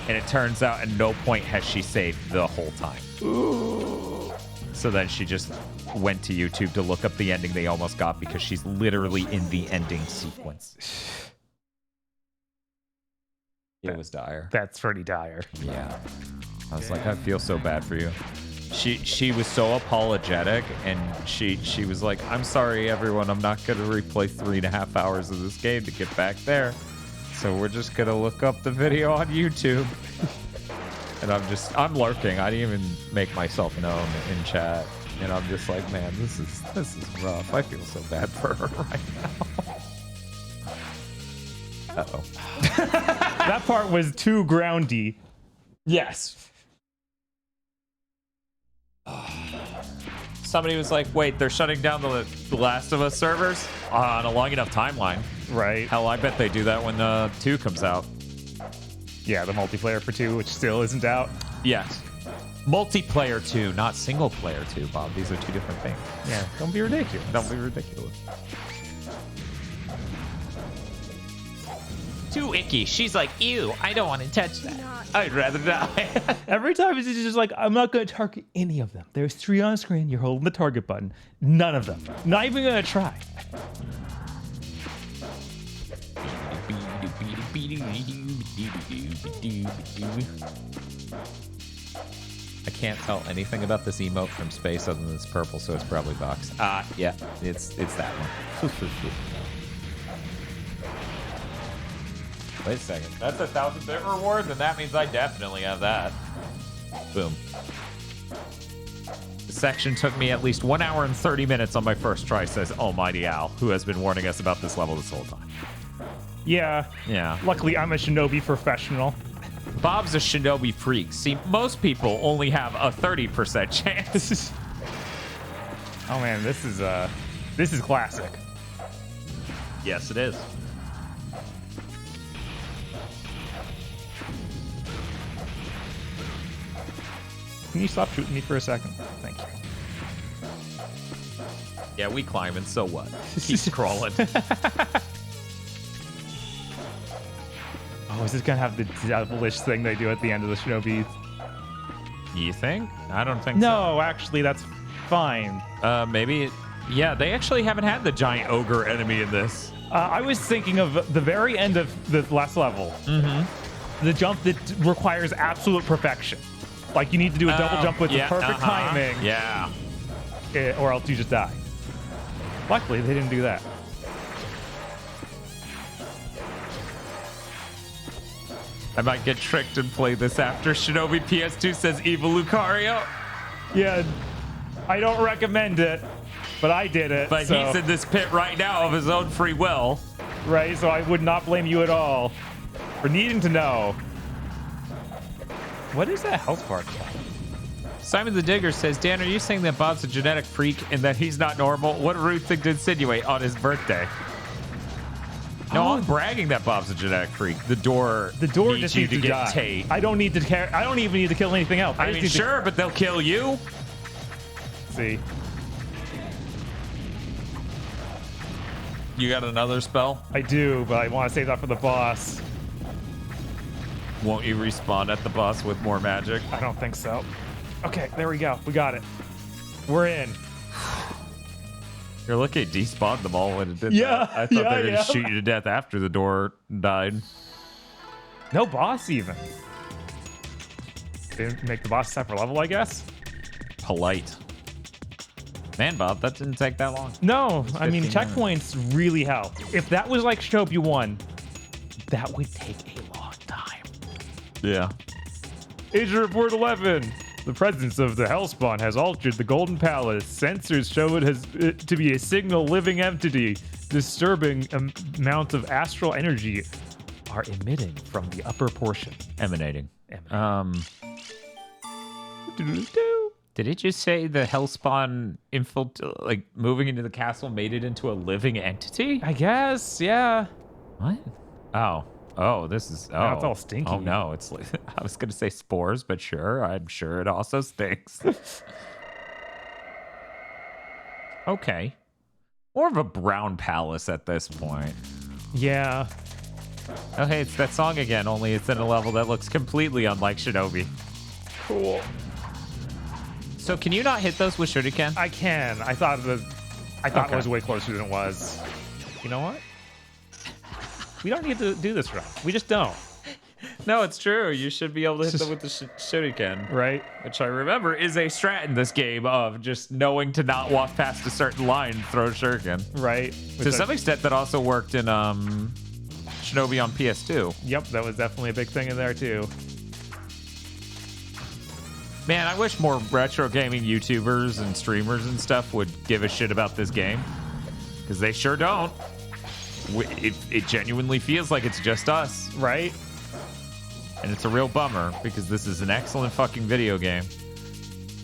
And it turns out at no point has she saved the whole time. Ooh. So then she just went to YouTube to look up the ending they almost got because she's literally in the ending sequence. It was dire. That's pretty dire. Yeah. I was like, I feel so bad for you. She was so apologetic, and she was like, I'm sorry, everyone. I'm not going to replay 3.5 hours of this game to get back there. So we're just going to look up the video on YouTube. And I'm lurking. I didn't even make myself known in chat. And I'm just like, man, this is rough. I feel so bad for her right now. Uh-oh. That part was too groundy. Yes. Somebody was like, wait, they're shutting down the Last of Us servers on a long enough timeline. Right. Hell, I bet they do that when 2 comes out. Yeah, the multiplayer for 2, which still isn't out. Yes. Multiplayer 2, not single player 2, Bob. These are two different things. Yeah, don't be ridiculous. Don't be ridiculous. Too icky. She's like, ew, I don't want to touch that. I'd rather die. Every time it's just like, I'm not going to target any of them. There's 3 on screen. You're holding the target button. None of them. Not even going to try. I can't tell anything about this emote from space other than it's purple, so it's probably box. Yeah, it's that one. Wait a second. That's a 1,000-bit reward? Then that means I definitely have that. Boom. The section took me at least 1 hour and 30 minutes on my first try, says Almighty Al, who has been warning us about this level this whole time. Yeah. Yeah. Luckily, I'm a shinobi professional. Bob's a shinobi freak. See, most people only have a 30% chance. Oh man, this is classic. Yes, it is. Can you stop shooting me for a second? Thank you. Yeah, we climbing, so what? Keeps crawling. Oh, is this gonna have the devilish thing they do at the end of the Shinobi? You think? I don't think so. No, actually, that's fine. Maybe. Yeah, they actually haven't had the giant ogre enemy in this. I was thinking of the very end of the last level. Mm-hmm. The jump that requires absolute perfection. Like, you need to do a double jump with the perfect timing. Yeah. Or else you just die. Luckily, they didn't do that. I might get tricked and play this after Shinobi PS2 says Evil Lucario. Yeah, I don't recommend it, but I did it. But he's in this pit right now of his own free will. Right, so I would not blame you at all for needing to know. What is that health bar? Simon the Digger says, Dan, are you saying that Bob's a genetic freak and that he's not normal? What a rude thing to insinuate on his birthday. No, I'm bragging that Bob's a genetic freak. The door needs just you needs to to get die. Tate. I don't need to care. I don't even need to kill anything else. I mean, sure, but they'll kill you. See. You got another spell? I do, but I want to save that for the boss. Won't you respawn at the boss with more magic? I don't think so. Okay, there we go. We got it. We're in. You're lucky it despawned them all when it did Yeah, that. I thought they were going to yeah. shoot you to death after the door died. No boss even. Didn't make the boss a separate level, I guess. Polite. Man, Bob, that didn't take that long. No, I mean, 15 checkpoints really help. If that was like Shinobi 1, that would take a long time. Yeah. Agent Report 11. The presence of the Hellspawn has altered the Golden Palace. Sensors show it to be a signal living entity. Disturbing amounts of astral energy are emitting from the upper portion. Emanating. Did it just say the Hellspawn like moving into the castle made it into a living entity? I guess, yeah. What? Oh, this is... Oh, now it's all stinky. Oh, no. It's like, I was going to say spores, but sure. I'm sure it also stinks. Okay. More of a brown palace at this point. Yeah. Oh, hey, it's that song again, only it's in a level that looks completely unlike Shinobi. Cool. So can you not hit those with shuriken? I can. I thought it was way closer than it was. You know what? We don't need to do this right. We just don't. No, it's true. You should be able to hit them with the shuriken. Right. Which I remember is a strat in this game of just knowing to not walk past a certain line and throw shuriken. Right. To some extent, that also worked in Shinobi on PS2. Yep, that was definitely a big thing in there too. Man, I wish more retro gaming YouTubers and streamers and stuff would give a shit about this game. Because they sure don't. It genuinely feels like it's just us. Right? And it's a real bummer because this is an excellent fucking video game.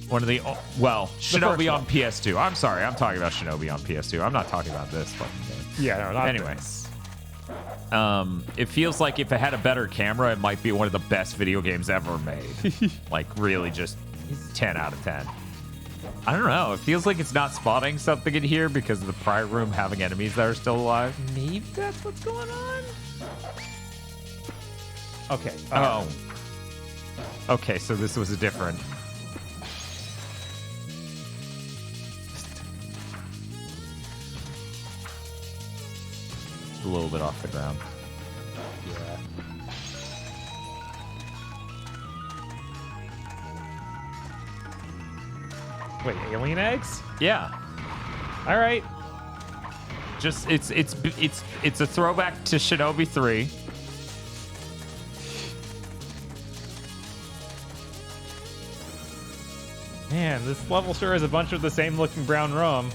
One of the... Well, Shinobi on PS2. I'm sorry, I'm talking about Shinobi on PS2. I'm not talking about this fucking game. Yeah, no, not anyway. This. It feels like if it had a better camera, it might be one of the best video games ever made. Like, really just 10 out of 10. I don't know. It feels like it's not spotting something in here because of the prior room having enemies that are still alive. Maybe that's what's going on? Okay. Okay, so this was a different... A little bit off the ground. Yeah. Wait, alien eggs? Yeah. All right. Just it's a throwback to Shinobi 3. Man, this level sure is a bunch of the same looking brown rum.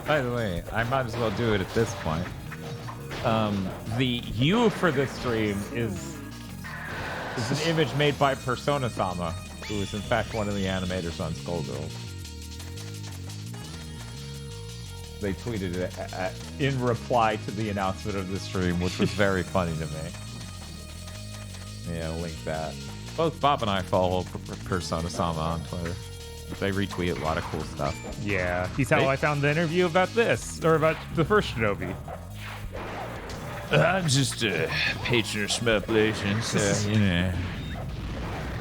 By the way, I might as well do it at this point. The U for this stream is an image made by Persona-sama, who is in fact one of the animators on Skullgirls. They tweeted it in reply to the announcement of the stream, which was very funny to me. Yeah, I'll link that. Both Bob and I follow Persona Sama on Twitter. They retweet a lot of cool stuff. Yeah, he's how I found the interview about this, or about the first Shinobi. I'm just a patron of Shmuplation, so, you know.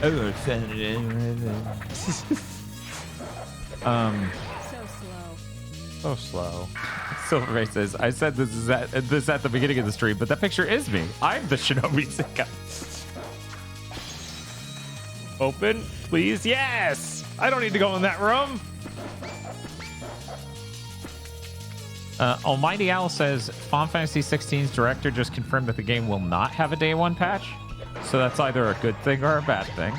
I'm not offended anyway. So slow. Silver Ray says, I said this at the beginning of the stream, but that picture is me. I'm the Shinobi Zika. Open, please. Yes! I don't need to go in that room. Almighty Owl says, Final Fantasy XVI's director just confirmed that the game will not have a day one patch. So that's either a good thing or a bad thing.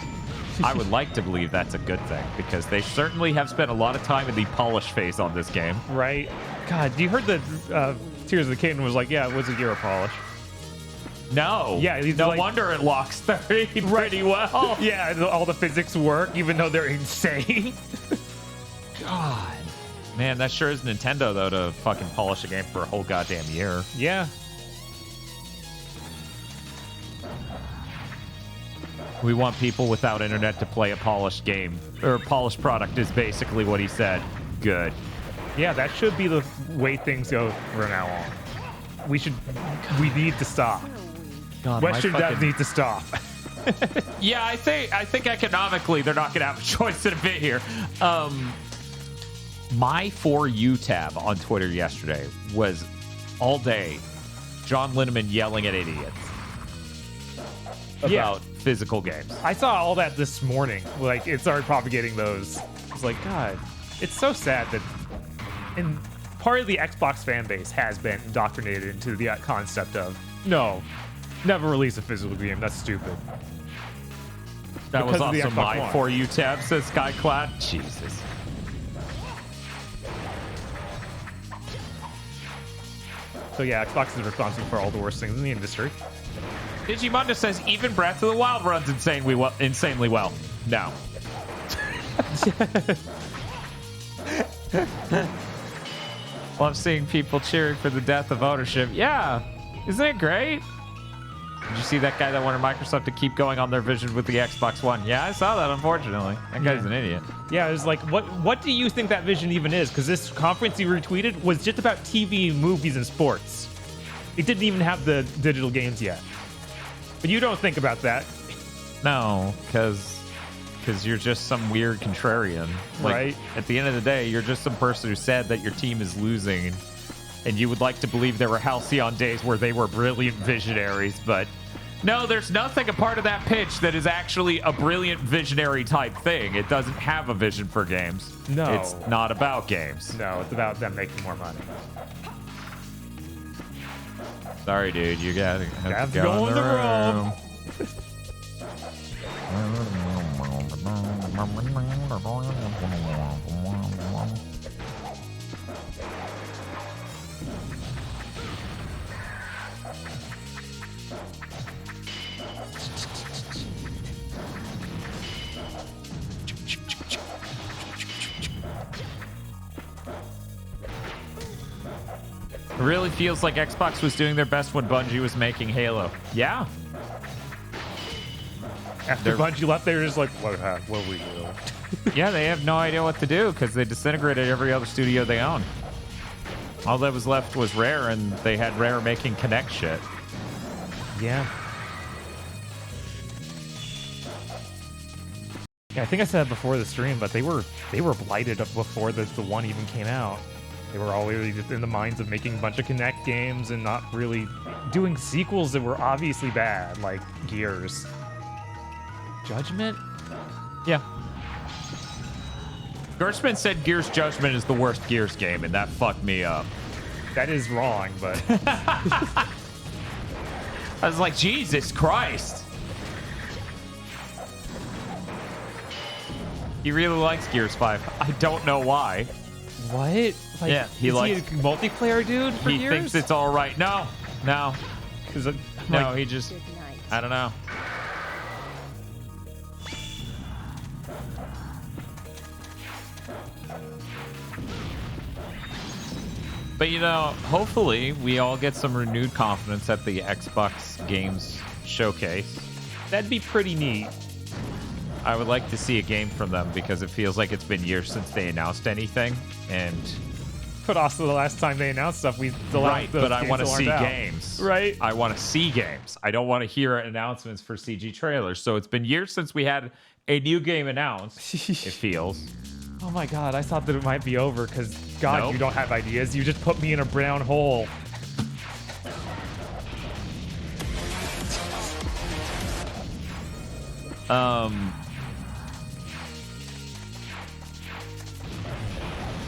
I would like to believe that's a good thing, because they certainly have spent a lot of time in the polish phase on this game. Right. God, you heard that Tears of the Kingdom was like, yeah, it was a year of polish. No. Yeah. No wonder it locks 30 pretty well. Yeah, all the physics work, even though they're insane. God. Man, that sure is Nintendo, though, to fucking polish a game for a whole goddamn year. Yeah. We want people without internet to play a polished game. Or a polished product is basically what he said. Good. Yeah, that should be the way things go from now on. We need to stop. God, Western devs need to stop. Yeah, I think economically they're not going to have a choice in a bit here. My For You tab on Twitter yesterday was all day John Linneman yelling at idiots about physical games. I saw all that this morning. Like, it started propagating those. It's like, God, it's so sad that part of the Xbox fan base has been indoctrinated into the concept of, no, never release a physical game. That's stupid. That was also my One. For You tab, says Skyclad. Jesus. So yeah, Xbox is responsible for all the worst things in the industry. Digimunda says even Breath of the Wild runs insanely well. No. Love seeing people cheering for the death of ownership. Yeah. Isn't it great? Did you see that guy that wanted Microsoft to keep going on their vision with the Xbox One? Yeah, I saw that, unfortunately. That guy's an idiot. Yeah, it was like, what do you think that vision even is? Because this conference you retweeted was just about TV, movies, and sports. It didn't even have the digital games yet. But you don't think about that. No, because you're just some weird contrarian. Like, right. At the end of the day, you're just some person who said that your team is losing, and you would like to believe there were halcyon days where they were brilliant visionaries, but no, there's nothing a part of that pitch that is actually a brilliant visionary type thing. It doesn't have a vision for games. No. It's not about games. No, it's about them making more money. Sorry, dude. You gotta have to go in the room. It really feels like Xbox was doing their best when Bungie was making Halo. Yeah. After Bungie left, they were just like, what we do? Yeah, they have no idea what to do because they disintegrated every other studio they own. All that was left was Rare, and they had Rare making Kinect shit. Yeah. Yeah, I think I said that before the stream, but they were blighted up before the one even came out. They were already just in the minds of making a bunch of Kinect games and not really doing sequels that were obviously bad, like Gears. Judgment? Yeah. Gershman said Gears Judgment is the worst Gears game, and that fucked me up. That is wrong, but... I was like, Jesus Christ. He really likes Gears 5. I don't know why. What? Like, yeah, he likes... Is he a multiplayer dude for He Gears? thinks it's all right. No. No, he just... I don't know. But, you know, hopefully we all get some renewed confidence at the Xbox Games Showcase. That'd be pretty neat. I would like to see a game from them because it feels like it's been years since they announced anything. And but also the last time they announced stuff, but I want to see games. Right. I want to see games. I don't want to hear announcements for CG trailers. So it's been years since we had a new game announced. It feels. Oh my god, I thought that it might be over because God, Nope. You don't have ideas. You just put me in a brown hole.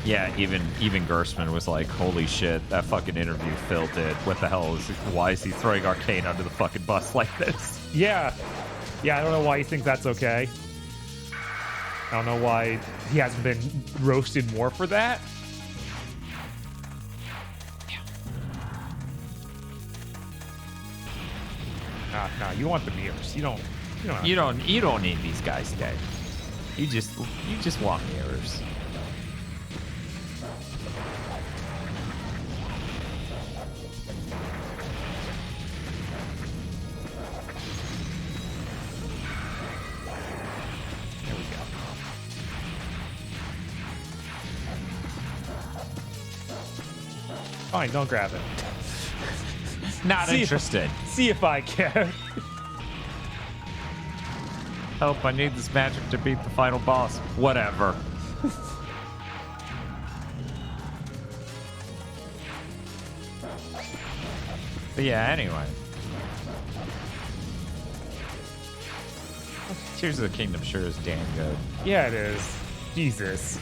Yeah, even Gersman was like, holy shit, that fucking interview Phil did. What the hell is why is he throwing Arcane under the fucking bus like this? Yeah. Yeah, I don't know why you think that's okay. I don't know why he hasn't been roasted more for that. Nah, you want the mirrors. You don't need these guys dead. You just want mirrors. There we go. Fine, don't grab it. Not interested. See if I care. Help, I need this magic to beat the final boss. Whatever. But yeah, anyway. Tears of the Kingdom sure is damn good. Yeah, it is. Jesus.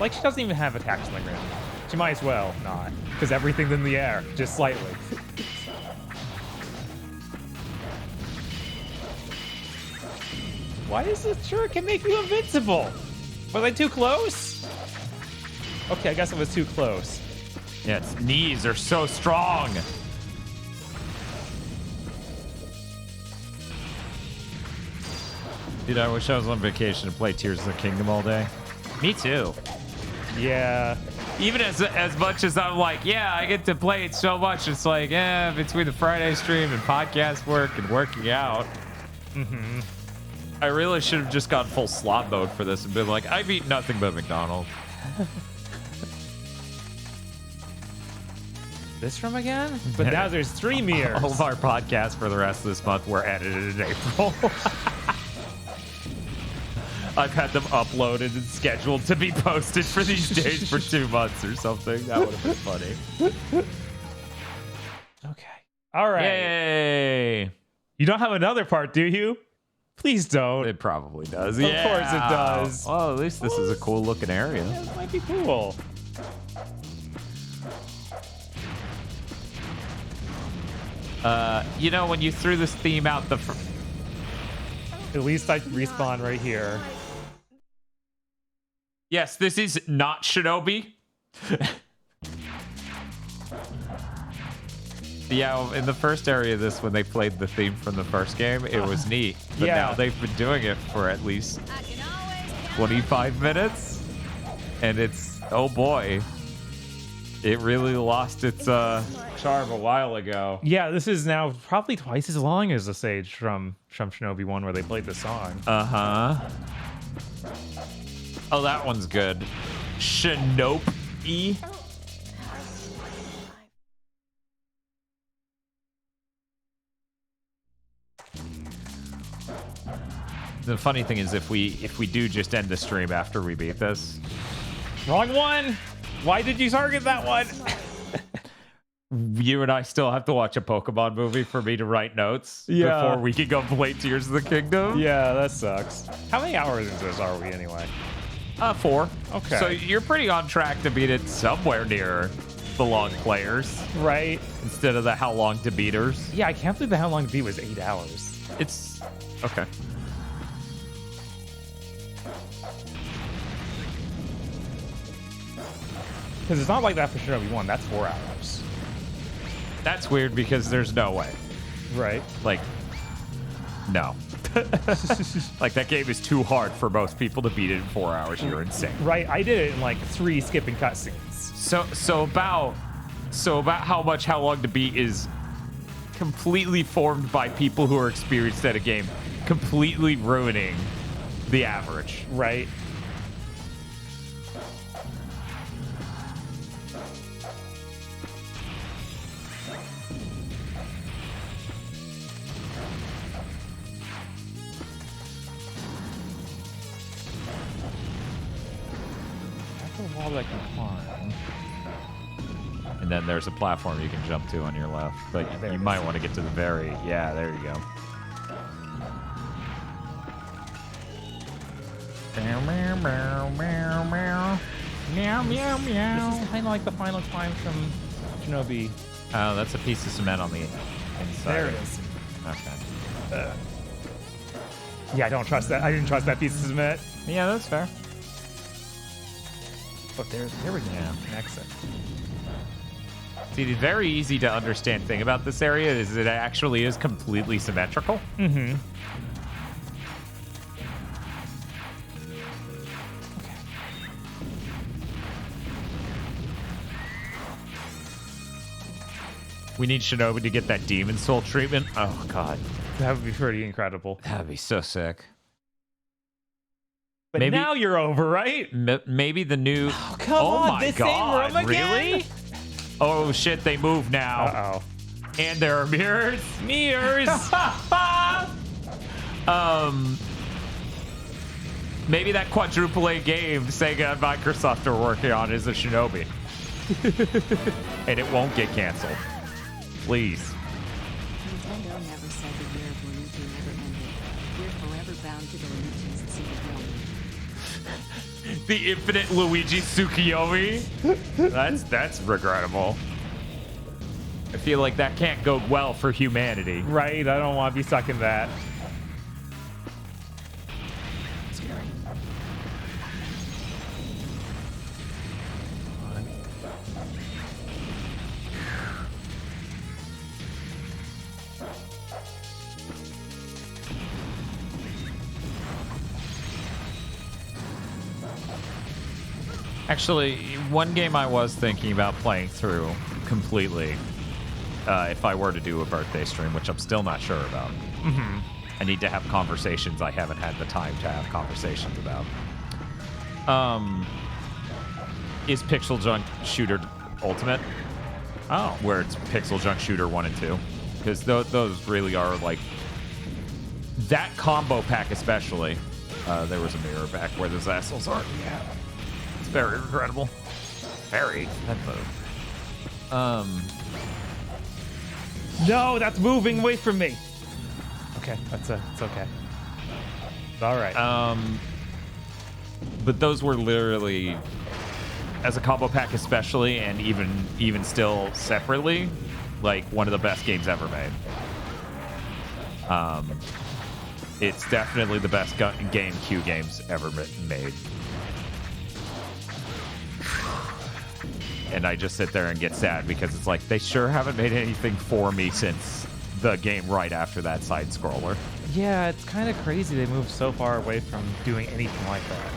Like, she doesn't even have attacks on the ground. She might as well not, because everything's in the air, just slightly. Why does the shuriken make you invincible? Were they too close? Okay, I guess it was too close. Yeah, its knees are so strong. Dude, I wish I was on vacation to play Tears of the Kingdom all day. Me too. Yeah. Even as much as I'm like, yeah, I get to play it so much, it's like, between the Friday stream and podcast work and working out. Mm-hmm. I really should have just gone full slot mode for this and been like, I've eaten nothing but McDonald's. This from again? But now there's 3 mirrors. All of our podcasts for the rest of this month were edited in April. I've had them uploaded and scheduled to be posted for these days for 2 months or something. That would have been funny. Okay. All right. Yay! You don't have another part, do you? Please don't. It probably does. Of course it does. Well, at least this is a cool looking area. Yeah, this might be cool. You know, when you threw this theme out at least I respawn right here. Yes, this is not Shinobi. Yeah, in the first area of this, when they played the theme from the first game, it was neat. But now they've been doing it for at least 25 minutes. And it's, oh boy, it really lost its charm a while ago. Yeah, this is now probably twice as long as the stage from Shinobi 1 where they played the song. Uh-huh. Oh, that one's good. Shinobi. The funny thing is, if we do just end the stream after we beat this. Wrong one. Why did you target that one? You and I still have to watch a Pokemon movie for me to write notes before we can go play Tears of the Kingdom. Yeah, that sucks. How many hours into this are we anyway? 4. Okay. So you're pretty on track to beat it somewhere near the long players. Right. Instead of the how long to beaters. Yeah, I can't believe the how long to beat was 8 hours. It's okay. Because it's not like that for Shinobi 1. That's 4 hours. That's weird because there's no way. Right. Like, no. Like, that game is too hard for most people to beat it in 4 hours. You're insane. Right, I did it in like 3 skipping cutscenes. So about how long to beat is completely formed by people who are experienced at a game, completely ruining the average. Right. Wall that I can climb. And then there's a platform you can jump to on your left, but you might want to get to the very... Yeah, there you go. Meow, meow, meow. This is kind of like the final climb from Shinobi. Oh, that's a piece of cement on the inside. There it is. Okay. Yeah, I don't trust that. I didn't trust that piece of cement. Yeah, that's fair. But there we go. Yeah. An exit. See, the very easy to understand thing about this area is it actually is completely symmetrical. Mm-hmm. We need Shinobi to get that demon soul treatment. Oh, God. That would be pretty incredible. That'd be so sick. But maybe, now you're over, right? Maybe the new... Oh, come on, my this God, same room again? Really? Oh, shit, they move now. Uh-oh. And there are mirrors. Mirrors! Maybe that quadruple A game Sega and Microsoft are working on is a Shinobi. And it won't get canceled. Please. Nintendo never said the year of Luigi never ended. We're forever bound to the Luigi's Tsukiyomi. The infinite Luigi Tsukiyomi? That's regrettable. I feel like that can't go well for humanity. Right, I don't want to be stuck in that. Actually, one game I was thinking about playing through completely, if I were to do a birthday stream, which I'm still not sure about. Mm-hmm. I need to have conversations I haven't had the time to have conversations about. Is Pixel Junk Shooter Ultimate? Oh. Where it's Pixel Junk Shooter 1 and 2. Because those really are like... That combo pack especially. There was a mirror back where those assholes are. Yeah. It's very regrettable. Very. No, that's moving away from me. Okay, it's okay. It's all right. But those were literally, as a combo pack especially, and even still separately, like one of the best games ever made. It's definitely the best GameCube games ever made. And I just sit there and get sad because it's like, they sure haven't made anything for me since the game right after that side scroller. Yeah, it's kind of crazy they moved so far away from doing anything like that.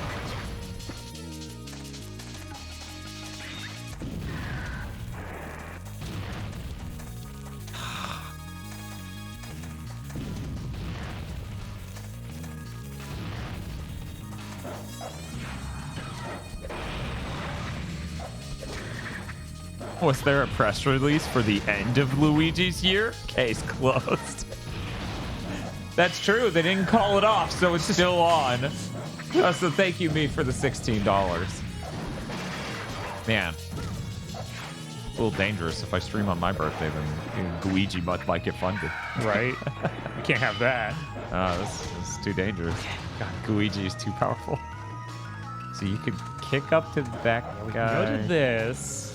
Was there a press release for the end of Luigi's year? Case closed. That's true. They didn't call it off, so it's still on. So thank you, me, for the $16. Man. A little dangerous. If I stream on my birthday, then Luigi might get funded. Right? We can't have that. This is too dangerous. God, Luigi is too powerful. So you could kick up to that guy. Go to this.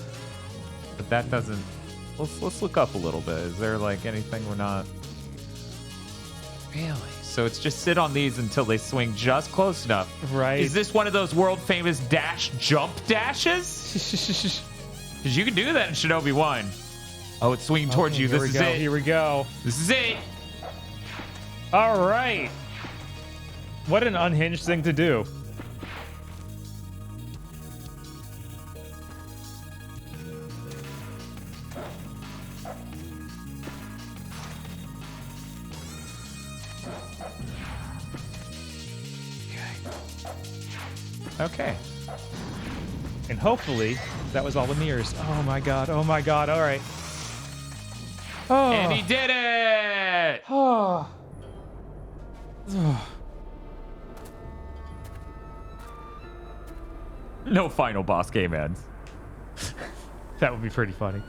But that doesn't... Let's look up a little bit. Is there, like, anything we're not... Really? So it's just sit on these until they swing just close enough. Right. Is this one of those world-famous dash jump dashes? Because you can do that in Shinobi 1. Oh, it's swinging towards you. This is it. Here we go. This is it. All right. What an unhinged thing to do. Okay. And hopefully that was all the mirrors. Oh my god. Oh my god. All right. Oh. And he did it! Oh. No final boss game ends. That would be pretty funny.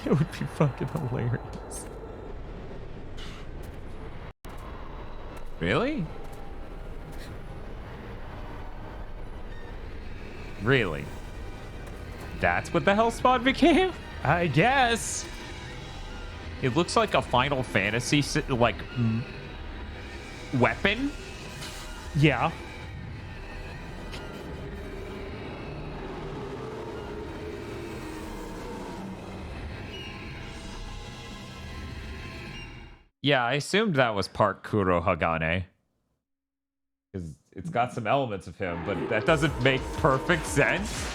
It would be fucking hilarious. Really? Really? That's what the Hellspawn became? I guess. It looks like a Final Fantasy like weapon. Yeah. Yeah, I assumed that was part Kuro Hagane. Because it's got some elements of him, but that doesn't make perfect sense.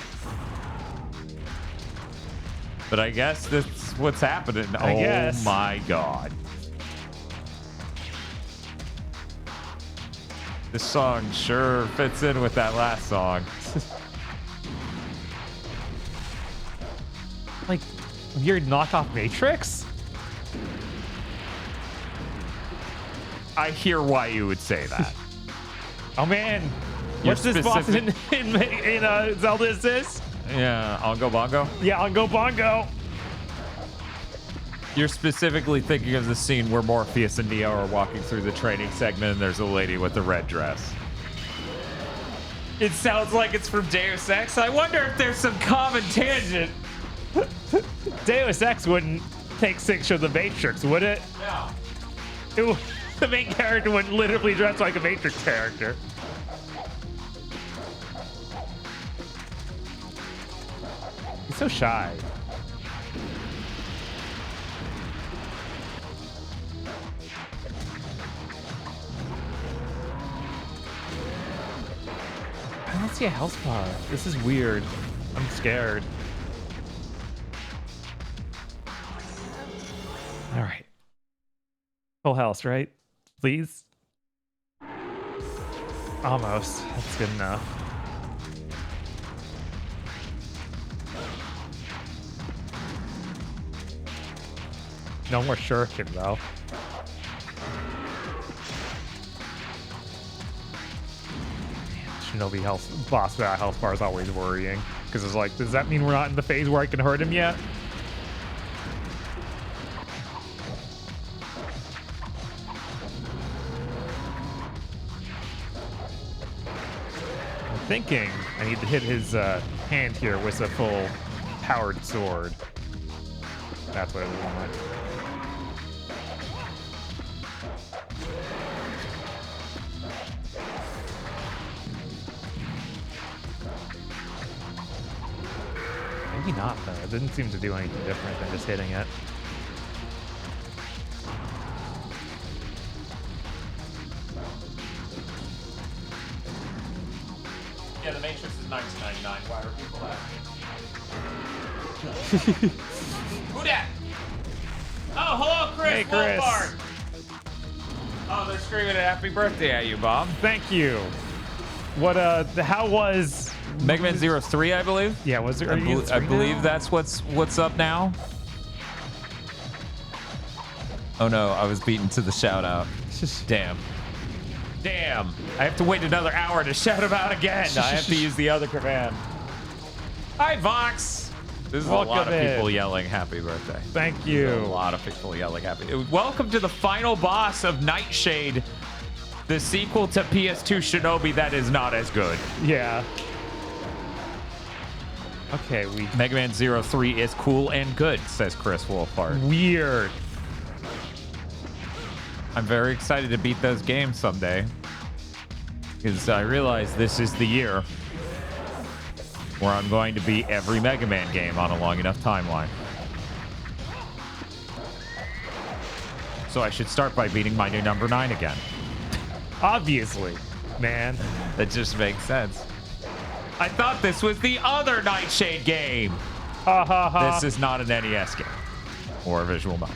But I guess that's what's happening. I guess. Oh my god. This song sure fits in with that last song. Like, weird knockoff Matrix? I hear why you would say that. Oh man. What's this boss in Zelda is this? Yeah, Ongo Bongo? Yeah, Ongo Bongo. You're specifically thinking of the scene where Morpheus and Neo are walking through the training segment and there's a lady with the red dress. It sounds like it's from Deus Ex. I wonder if there's some common tangent. Deus Ex wouldn't take 6 of the Matrix, would it? No. The main character would literally dress like a Matrix character. He's so shy. I don't see a health bar. This is weird. I'm scared. All right. Full house, right? Please? Almost. That's good enough. No more shuriken, though. Shinobi health boss without health bar is always worrying. Because it's like, does that mean we're not in the phase where I can hurt him yet? Thinking I need to hit his hand here with a full powered sword. That's what I want. Maybe not though. It didn't seem to do anything different than just hitting it. Yeah, the Matrix is $19.99. Why are people asking? Who dat? Oh, hello, Chris. Hey, Chris. Wolfhard. Oh, they're screaming a happy birthday at you, Bob. Thank you. What? How was Mega Man 03, I believe? Yeah, was there? I believe that's what's up now. Oh no, I was beaten to the shout out. Damn. Damn. I have to wait another hour to shout him out again. I have to use the other command. Hi, Vox. This is a lot of people yelling happy birthday. Thank you. A lot of people yelling happy. Welcome to the final boss of Nightshade, the sequel to PS2 Shinobi that is not as good. Yeah. Okay, Mega Man 03 is cool and good, says Chris Wolfhard. Weird. I'm very excited to beat those games someday, because I realize this is the year where I'm going to beat every Mega Man game on a long enough timeline. So I should start by beating my new number 9 again. Obviously. man. That just makes sense. I thought this was the other Nightshade game. Ha ha ha. This is not an NES game or a visual novel.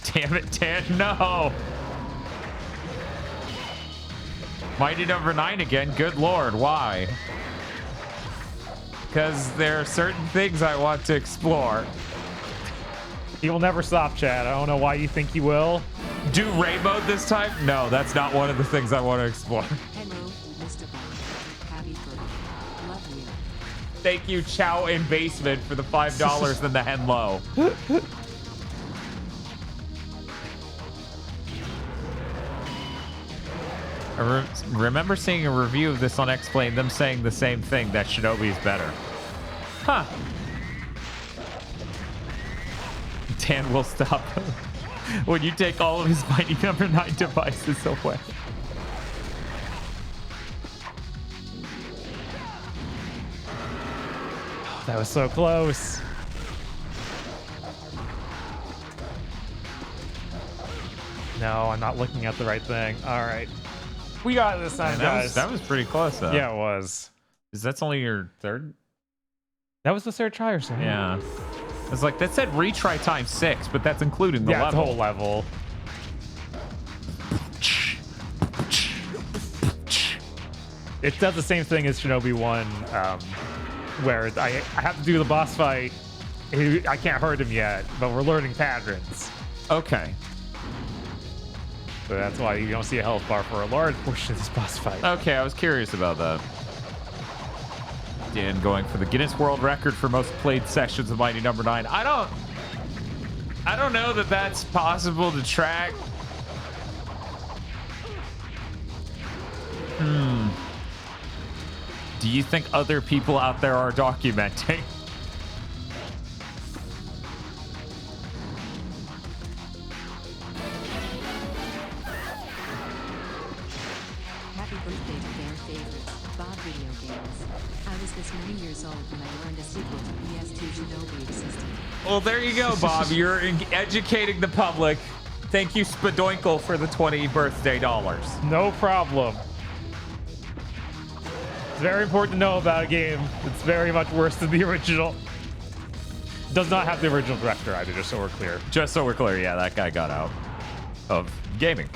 Damn it, Dan, no. Mighty number 9 again. Good lord, why? Because there are certain things I want to explore. He will never stop, Chad. I don't know why you think he will. Do raid mode this time? No, that's not one of the things I want to explore. Hello, Mr. Bond. Happy birthday. Love you. Thank you, Chow in Basement, for the $5 and the Henlo. I remember seeing a review of this on X-Plane, them saying the same thing, that Shinobi is better. Huh. Dan will stop when you take all of his Mighty number 9 devices away. That was so close. No, I'm not looking at the right thing. All right. We got this time, guys. That was pretty close, though. Yeah, it was. Is that's only your third? That was the third try or something. Yeah. It's like, that said retry time 6, but that's including the level. Yeah, the whole level. It does the same thing as Shinobi 1, where I have to do the boss fight. I can't hurt him yet, but we're learning patterns. Okay. So that's why you don't see a health bar for a large portion of this boss fight. Okay, I was curious about that. Dan going for the Guinness World Record for most played sessions of Mighty number 9. I don't know that that's possible to track. Do you think other people out there are documenting? Happy birthday to their favorites, Bob Video Games. I was this many years old when I learned a sequel to PS2 Shinobi existed. Well, there you go, Bob. You're educating the public. Thank you, Spadoinkle, for the 20 birthday dollars. No problem. It's very important to know about a game that's very much worse than the original. Does not have the original director either, just so we're clear. Just so we're clear, yeah, that guy got out of gaming,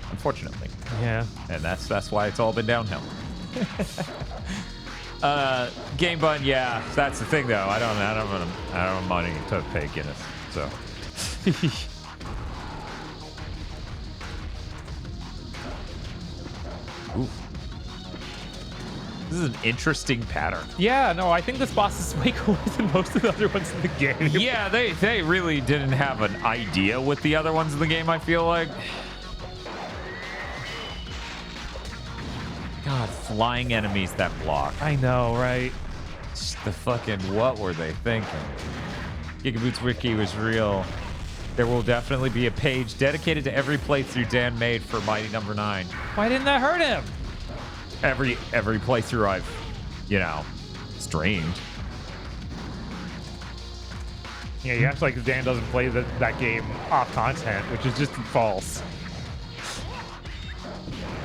unfortunately. Yeah. And that's why it's all been downhill. Game Bun, yeah, that's the thing though. I don't have money to pay Guinness, so. Ooh. This is an interesting pattern. Yeah, no, I think this boss is way cooler than most of the other ones in the game. Yeah, they really didn't have an idea with the other ones in the game, I feel like. God, flying enemies that block. I know, right? Just the fucking, what were they thinking? GigaBoots Wiki was real. There will definitely be a page dedicated to every playthrough Dan made for Mighty number 9. Why didn't that hurt him? Every playthrough I've, streamed. Yeah, you act like Dan doesn't play that game off content, which is just false.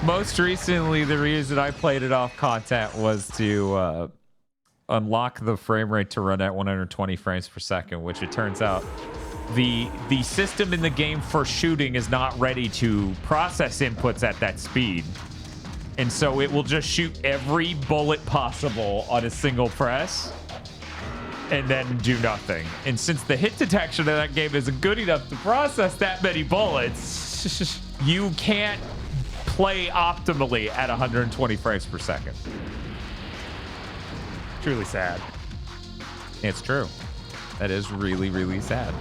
Most recently, the reason I played it off content was to unlock the frame rate to run at 120 frames per second, which it turns out the system in the game for shooting is not ready to process inputs at that speed. And so it will just shoot every bullet possible on a single press and then do nothing. And since the hit detection of that game isn't good enough to process that many bullets, you can't play optimally at 120 frames per second. Truly sad. It's true. That is really, really sad.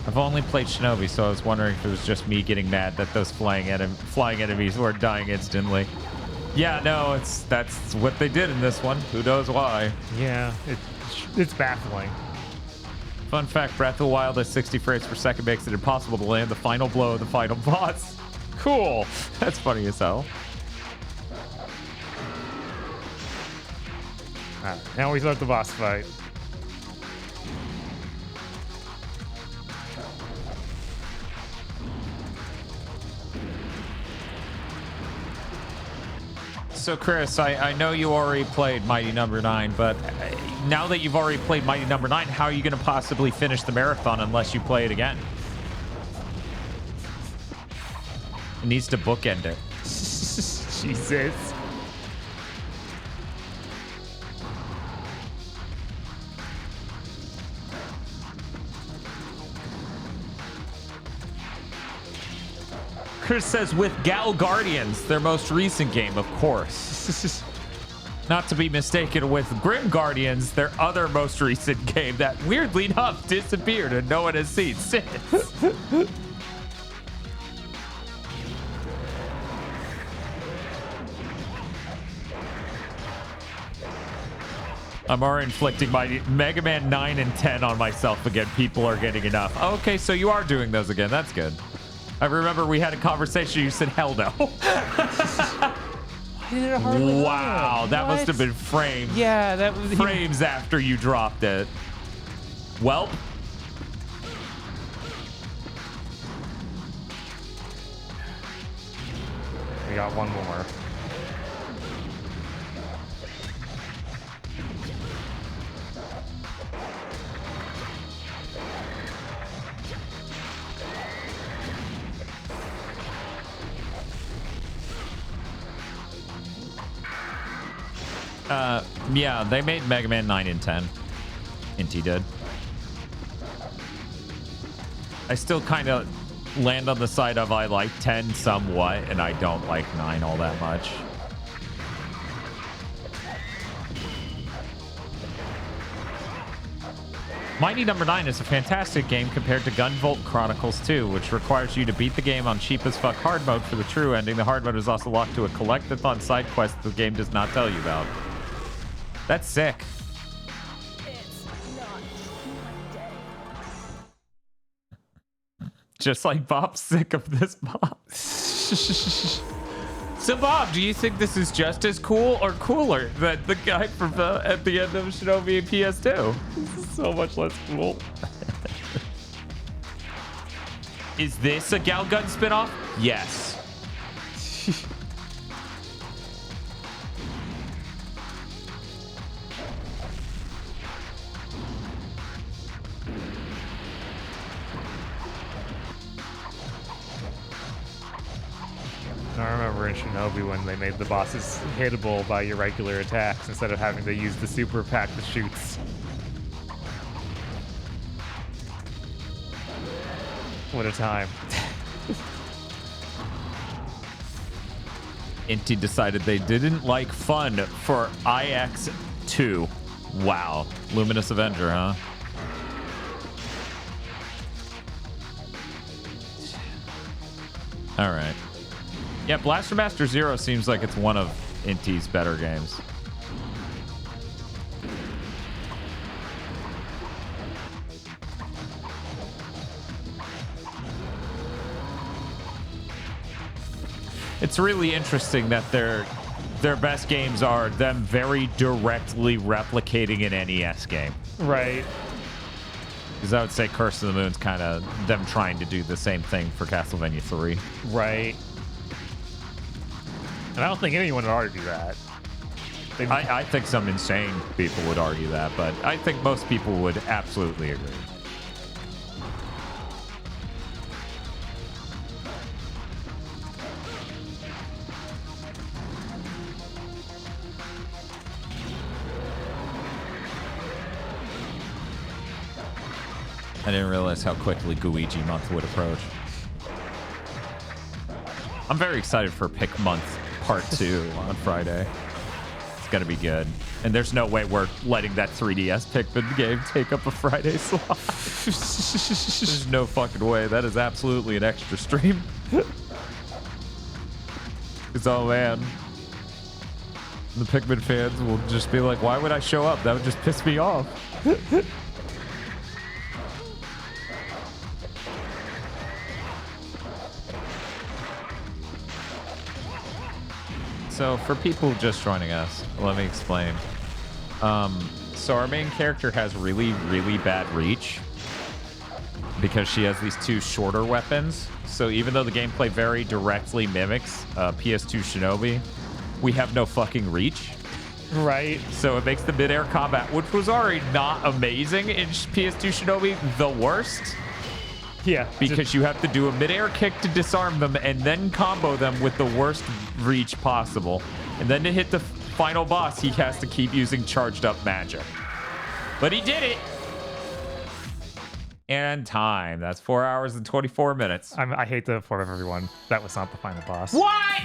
I've only played Shinobi, so I was wondering if it was just me getting mad that those flying enemies were dying instantly. Yeah, no, that's what they did in this one. Who knows why? Yeah, it's baffling. Fun fact, Breath of the Wild at 60 frames per second makes it impossible to land the final blow of the final boss. Cool. That's funny as hell. All right, now we start the boss fight. so Chris, I know you already played Mighty Number 9, but now that you've already played Mighty Number 9, how are you going to possibly finish the marathon unless you play it again? It needs to bookend it. Jesus. Chris says, with Gal Guardians, their most recent game, of course. Not to be mistaken with Grim Guardians, their other most recent game that, weirdly enough, disappeared and no one has seen since. I'm already inflicting my Mega Man 9 and 10 on myself again. People are getting enough. Okay, so you are doing those again. That's good. I remember we had a conversation. You said, hell no. Wow, that must have been frames. Yeah, that was frames after you dropped it. Welp. We got one more. Yeah, they made Mega Man 9 and 10. Inti did. I still kind of land on the side of I like 10 somewhat, and I don't like 9 all that much. Mighty Number 9 is a fantastic game compared to Gunvolt Chronicles 2, which requires you to beat the game on cheap as fuck hard mode for the true ending. The hard mode is also locked to a collectathon side quest the game does not tell you about. That's sick. It's not my day. Just like Bob's sick of this, Bob. So, Bob, do you think this is just as cool or cooler than the guy from at the end of Shinobi and PS2? This is so much less cool. Is this a Galgun spinoff? Yes. I remember in Shinobi when they made the bosses hittable by your regular attacks instead of having to use the super pack that shoots. What a time. Inti decided they didn't like fun for IX2. Wow. Luminous Avenger, huh? All right. Yeah, Blaster Master Zero seems like it's one of Inti's better games. It's really interesting that their best games are them very directly replicating an NES game. Right. Because I would say Curse of the Moon's kind of them trying to do the same thing for Castlevania 3. Right. And I don't think anyone would argue that. I think some insane people would argue that, but I think most people would absolutely agree. I didn't realize how quickly Guiji Month would approach. I'm very excited for Pick Month Part 2 on Friday. It's gonna be good. And there's no way we're letting that 3DS Pikmin game take up a Friday slot. There's no fucking way. That is absolutely an extra stream. Because, oh man, the Pikmin fans will just be like, why would I show up? That would just piss me off. So for people just joining us, let me explain. So our main character has really, really bad reach because she has these two shorter weapons. So even though the gameplay very directly mimics PS2 Shinobi, we have no fucking reach. Right. So it makes the mid-air combat, which was already not amazing in PS2 Shinobi, the worst. Yeah. Because you have to do a mid-air kick to disarm them and then combo them with the worst reach possible. And then to hit the final boss, he has to keep using charged up magic. But he did it. And time. That's 4 hours and 24 minutes. I hate to inform everyone. That was not the final boss. What?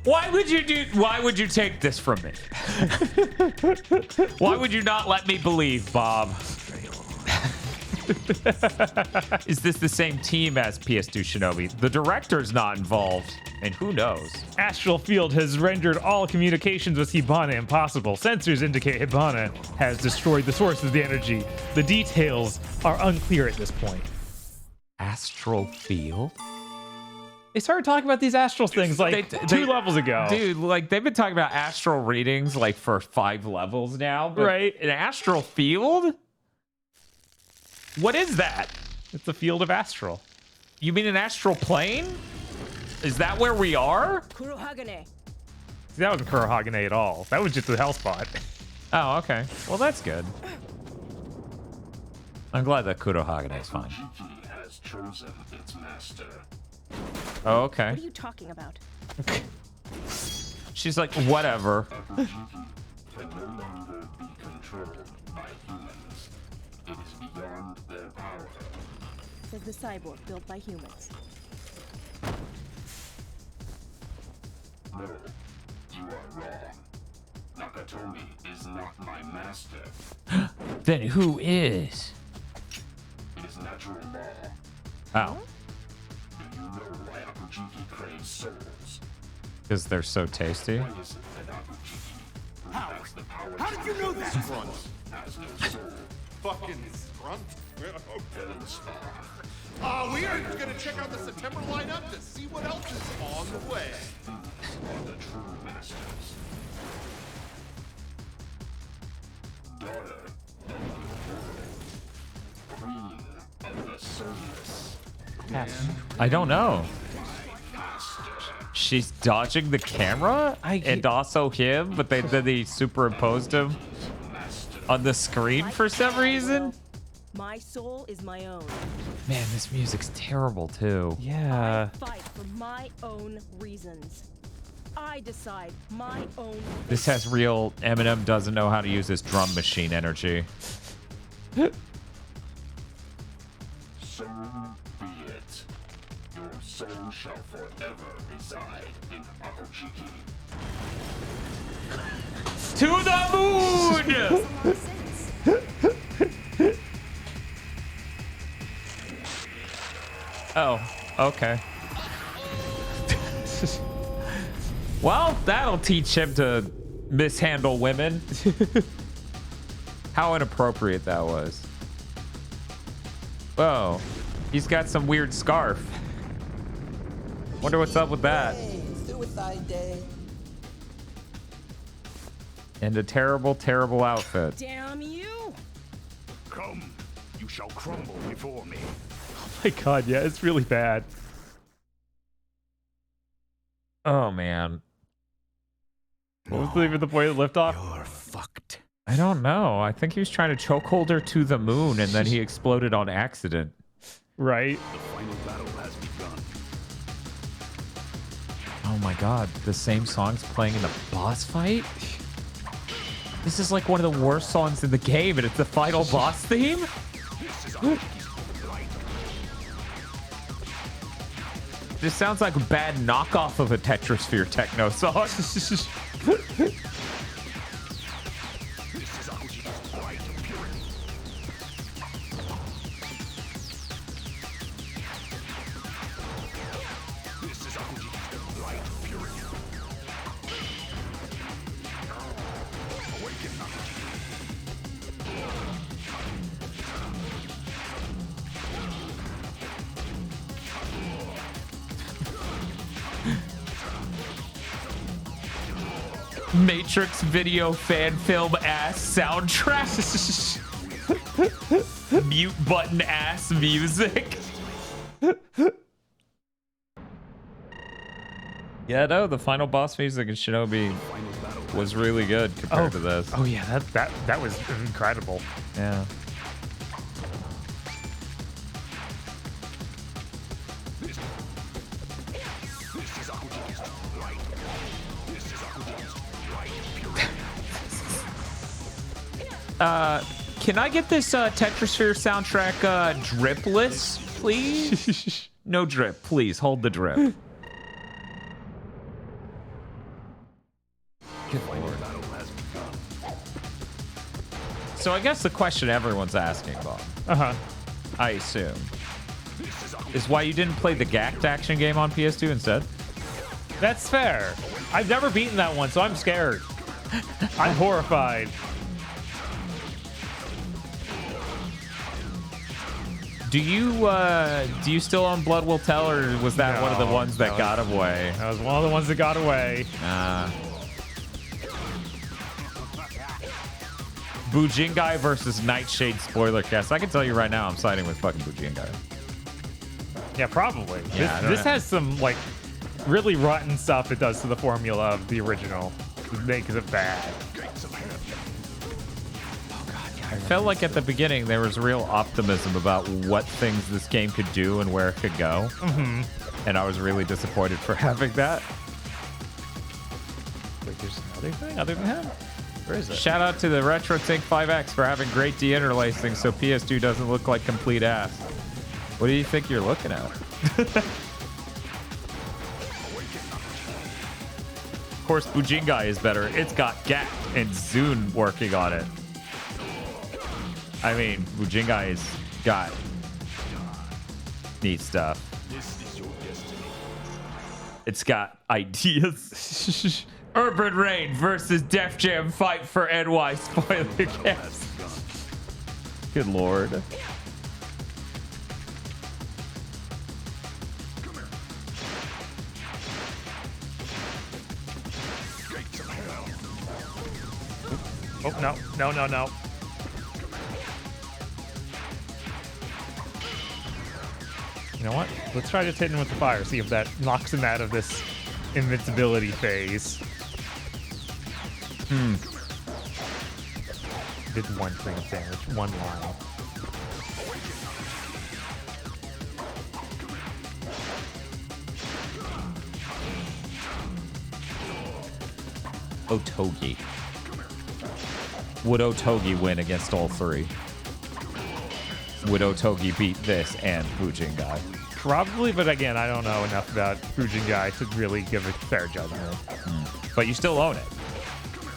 Why would you take this from me? Why would you not let me believe, Bob? Is this the same team as PS2 Shinobi? The director's not involved, and who knows? Astral Field has rendered all communications with Hibana impossible. Sensors indicate Hibana has destroyed the source of the energy. The details are unclear at this point. Astral Field? They started talking about these astral things like two levels ago. Dude, like they've been talking about astral readings like for 5 levels now. But right. An astral field? What is that? It's a field of astral. You mean an astral plane? Is that where we are? Kurohagane. That wasn't Kurohagane at all. That was just a hell spot. Oh, okay. Well, that's good. I'm glad that Kurohagane is fine. Has chosen its master. Oh, okay. What are you talking about? She's like, whatever. Can no longer be controlled by humans. It is beyond their power. Says the cyborg built by humans. No, you are wrong. Nakatomi is not my master. Then who is? It is natural law. Oh. Do you know why Akujiki craves souls? Because they're so tasty. Why is it that Akujiki, who has the power How did you know that? Grunt, has no soul? Fucking grunt. Heaven spawn. We are gonna check out the September lineup to see what else is on the way. These are the true masters. Daughter of the world. Queen of the soulless. I don't know. She's dodging the camera and also him, but they superimposed him on the screen for some reason. My soul is my own. Man, this music's terrible too. Yeah. I fight for my own reasons. I decide my own. This has real Eminem doesn't know how to use his drum machine energy. So be it. Your soul shall forever reside in Akujiki. To the moon! Oh, okay. Well, that'll teach him to mishandle women. How inappropriate that was. Whoa, he's got some weird scarf. Wonder what's up with that. Suicide Day. And a terrible, terrible outfit. Damn you! Come, you shall crumble before me. Oh my god, yeah, it's really bad. Oh man. What was even the point of the liftoff? You're fucked. I don't know. I think he was trying to chokehold her to the moon and then he exploded on accident. Right. The final battle has begun. Oh my god, the same song's playing in the boss fight? This is like one of the worst songs in the game and it's the final boss theme? This sounds like a bad knockoff of a Tetrasphere techno song. Matrix video fan film ass soundtrack. Mute button ass music. Yeah, no, the final boss music in Shinobi was really good compared to this. Oh yeah, that was incredible. Yeah. Can I get this Tetrasphere soundtrack dripless, please? No drip, please. Hold the drip. Good Lord. So I guess the question everyone's asking, Bob, I assume, is why you didn't play the Gact action game on PS2 instead? That's fair. I've never beaten that one, so I'm scared. I'm horrified. Do you still own Blood Will Tell, or was that one of the ones that got away? That was one of the ones that got away. Bujingai versus Nightshade spoiler cast. I can tell you right now, I'm siding with fucking Bujingai. Yeah, probably. Yeah, this has some like really rotten stuff it does to the formula of the original. It makes it bad. I felt like at the beginning there was real optimism about what things this game could do and where it could go. And I was really disappointed for having that. Wait, there's another thing other than him? Where is it? Shout out to the Retro Tank 5X for having great deinterlacing so PS2 doesn't look like complete ass. What do you think you're looking at? Of course, Bujingai is better. It's got Gact and Zune working on it. I mean, Bujingai's got neat stuff. It's got ideas. Urban Rain versus Def Jam Fight for NY spoiler cast. Good Lord. Oh, no, no, no, no. You know what? Let's try just hitting him with the fire, see if that knocks him out of this invincibility phase. Did 1 point of damage, 1 line. Otogi. Would Otogi win against all three? Would Otogi beat this and Bujingai? Probably, but again, I don't know enough about Bujingai to really give a fair judgment. But you still own it.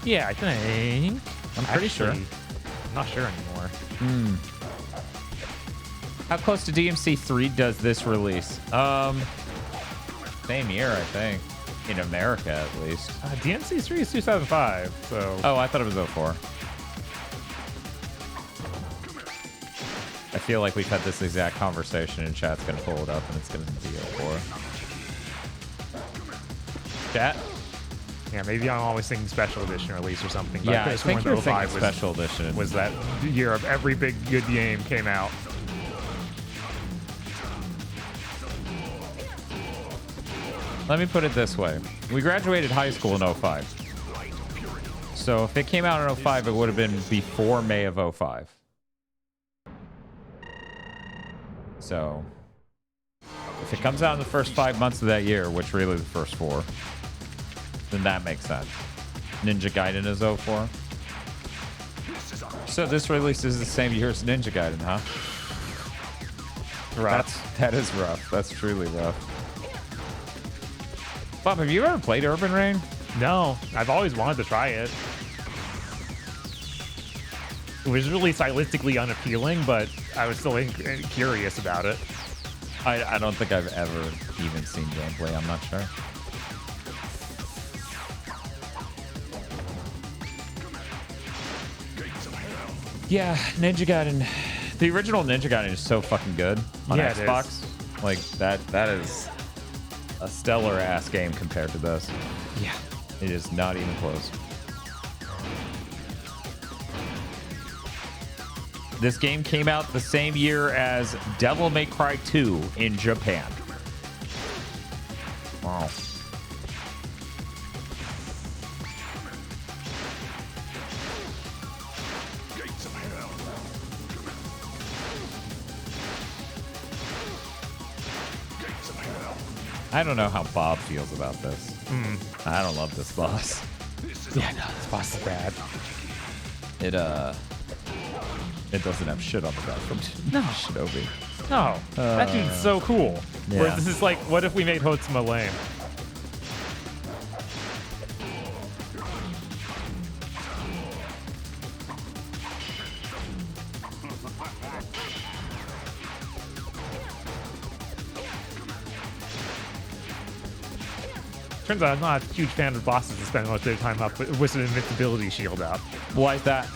Yeah, I think. I'm pretty sure. I'm not sure anymore. How close to DMC 3 does this release? Same year, I think. In America, at least. DMC 3 is 2005, so... Oh, I thought it was 04. I feel like we've had this exact conversation and chat's gonna pull it up and it's gonna be 04. Chat? Yeah, maybe I'm always thinking special edition release or something. But Yeah, I think you're thinking special edition. Was that year of every big good game came out. Let me put it this way. We graduated high school in 05. So if it came out in 05, it would have been before May of 05. So if it comes out in the first 5 months of that year, which really the first 4, then that makes sense. Ninja Gaiden is 04. So this release is the same year as Ninja Gaiden, huh? Rough. That is rough. That's truly rough. Bob, have you ever played Urban Rain? No, I've always wanted to try it. It was really stylistically unappealing, but I was still curious about it. I don't think I've ever even seen gameplay. I'm not sure. Yeah, Ninja Gaiden. The original Ninja Gaiden is so fucking good on Xbox. Like that is a stellar ass game compared to this. Yeah. It is not even close. This game came out the same year as Devil May Cry 2 in Japan. Wow. I don't know how Bob feels about this. I don't love this boss. Yeah, no, this boss is bad. It doesn't have shit on the back from Shinobi. No, that dude's so cool. Yeah. Whereas this is like, what if we made Hotsuma lame? Turns out I'm not a huge fan of bosses that spend most of their time up with an invincibility shield up. Why is that?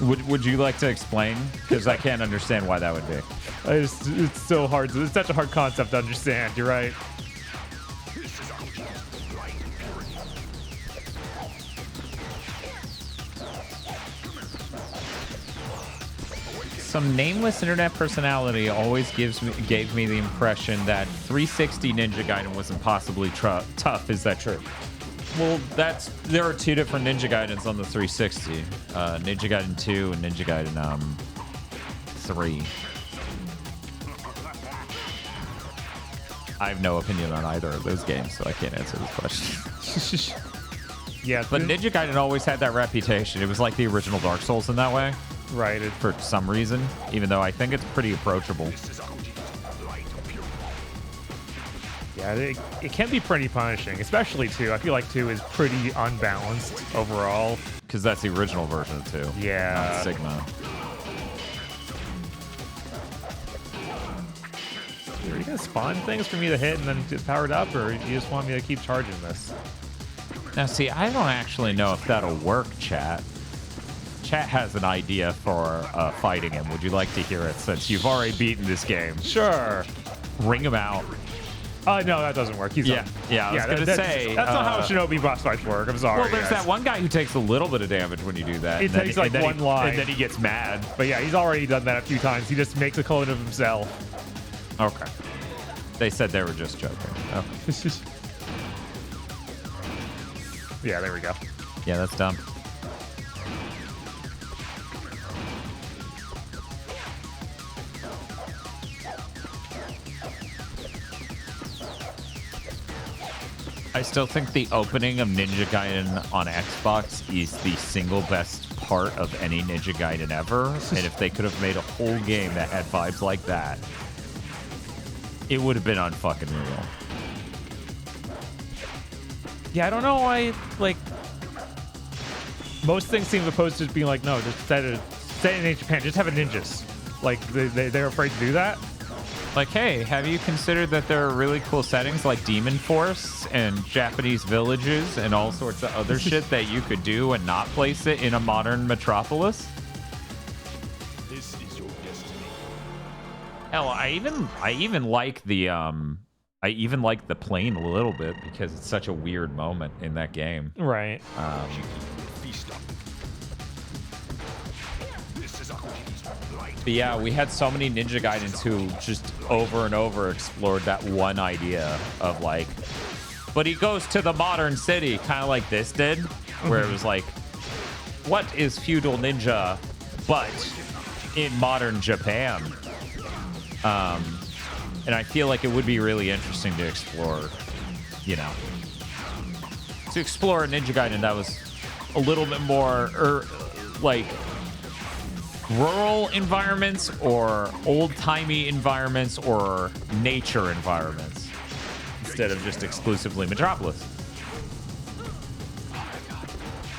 Would you like to explain? Because I can't understand why that would be. It's so hard. It's such a hard concept to understand. You're right. Some nameless internet personality always gave me the impression that 360 Ninja Gaiden was impossibly tough. Is that true? Well, there are two different Ninja Gaidens on the 360. Ninja Gaiden 2 and Ninja Gaiden 3. I have no opinion on either of those games, so I can't answer this question. Yeah, but Ninja Gaiden always had that reputation. It was like the original Dark Souls in that way. Right. For some reason, even though I think it's pretty approachable. Yeah, it can be pretty punishing, especially 2. I feel like 2 is pretty unbalanced overall. Because that's the original version of 2. Yeah. Not Sigma. Are you going to spawn things for me to hit and then get powered up, or you just want me to keep charging this? Now, see, I don't actually know if that'll work, chat. Chat has an idea for fighting him. Would you like to hear it since you've already beaten this game? Sure. Ring him out. No, that doesn't work. He's I was going to say... That's not how Shinobi boss fights work. I'm sorry. Well, there's that one guy who takes a little bit of damage when you do that. He takes like one line. And then he gets mad. But yeah, he's already done that a few times. He just makes a clone of himself. Okay. They said they were just joking. Okay. Yeah, there we go. Yeah, that's dumb. I still think the opening of Ninja Gaiden on Xbox is the single best part of any Ninja Gaiden ever. And if they could have made a whole game that had vibes like that, it would have been unfucking real. Yeah, I don't know why, like, most things seem opposed to being like, no, just set it in Japan, just have a ninjas. Like, they're afraid to do that. Like, hey, have you considered that there are really cool settings like demon forests and Japanese villages and all sorts of other shit that you could do and not place it in a modern metropolis? This is your destiny. Hell, I even like the plane a little bit because it's such a weird moment in that game. Right. But yeah, we had so many Ninja Gaidens who just over and over explored that one idea of like, but he goes to the modern city, kind of like this did, where it was like, what is feudal ninja, but in modern Japan? And I feel like it would be really interesting to explore, you know, to explore a Ninja Gaiden that was a little bit more, like, rural environments or old-timey environments or nature environments instead of just exclusively Metropolis.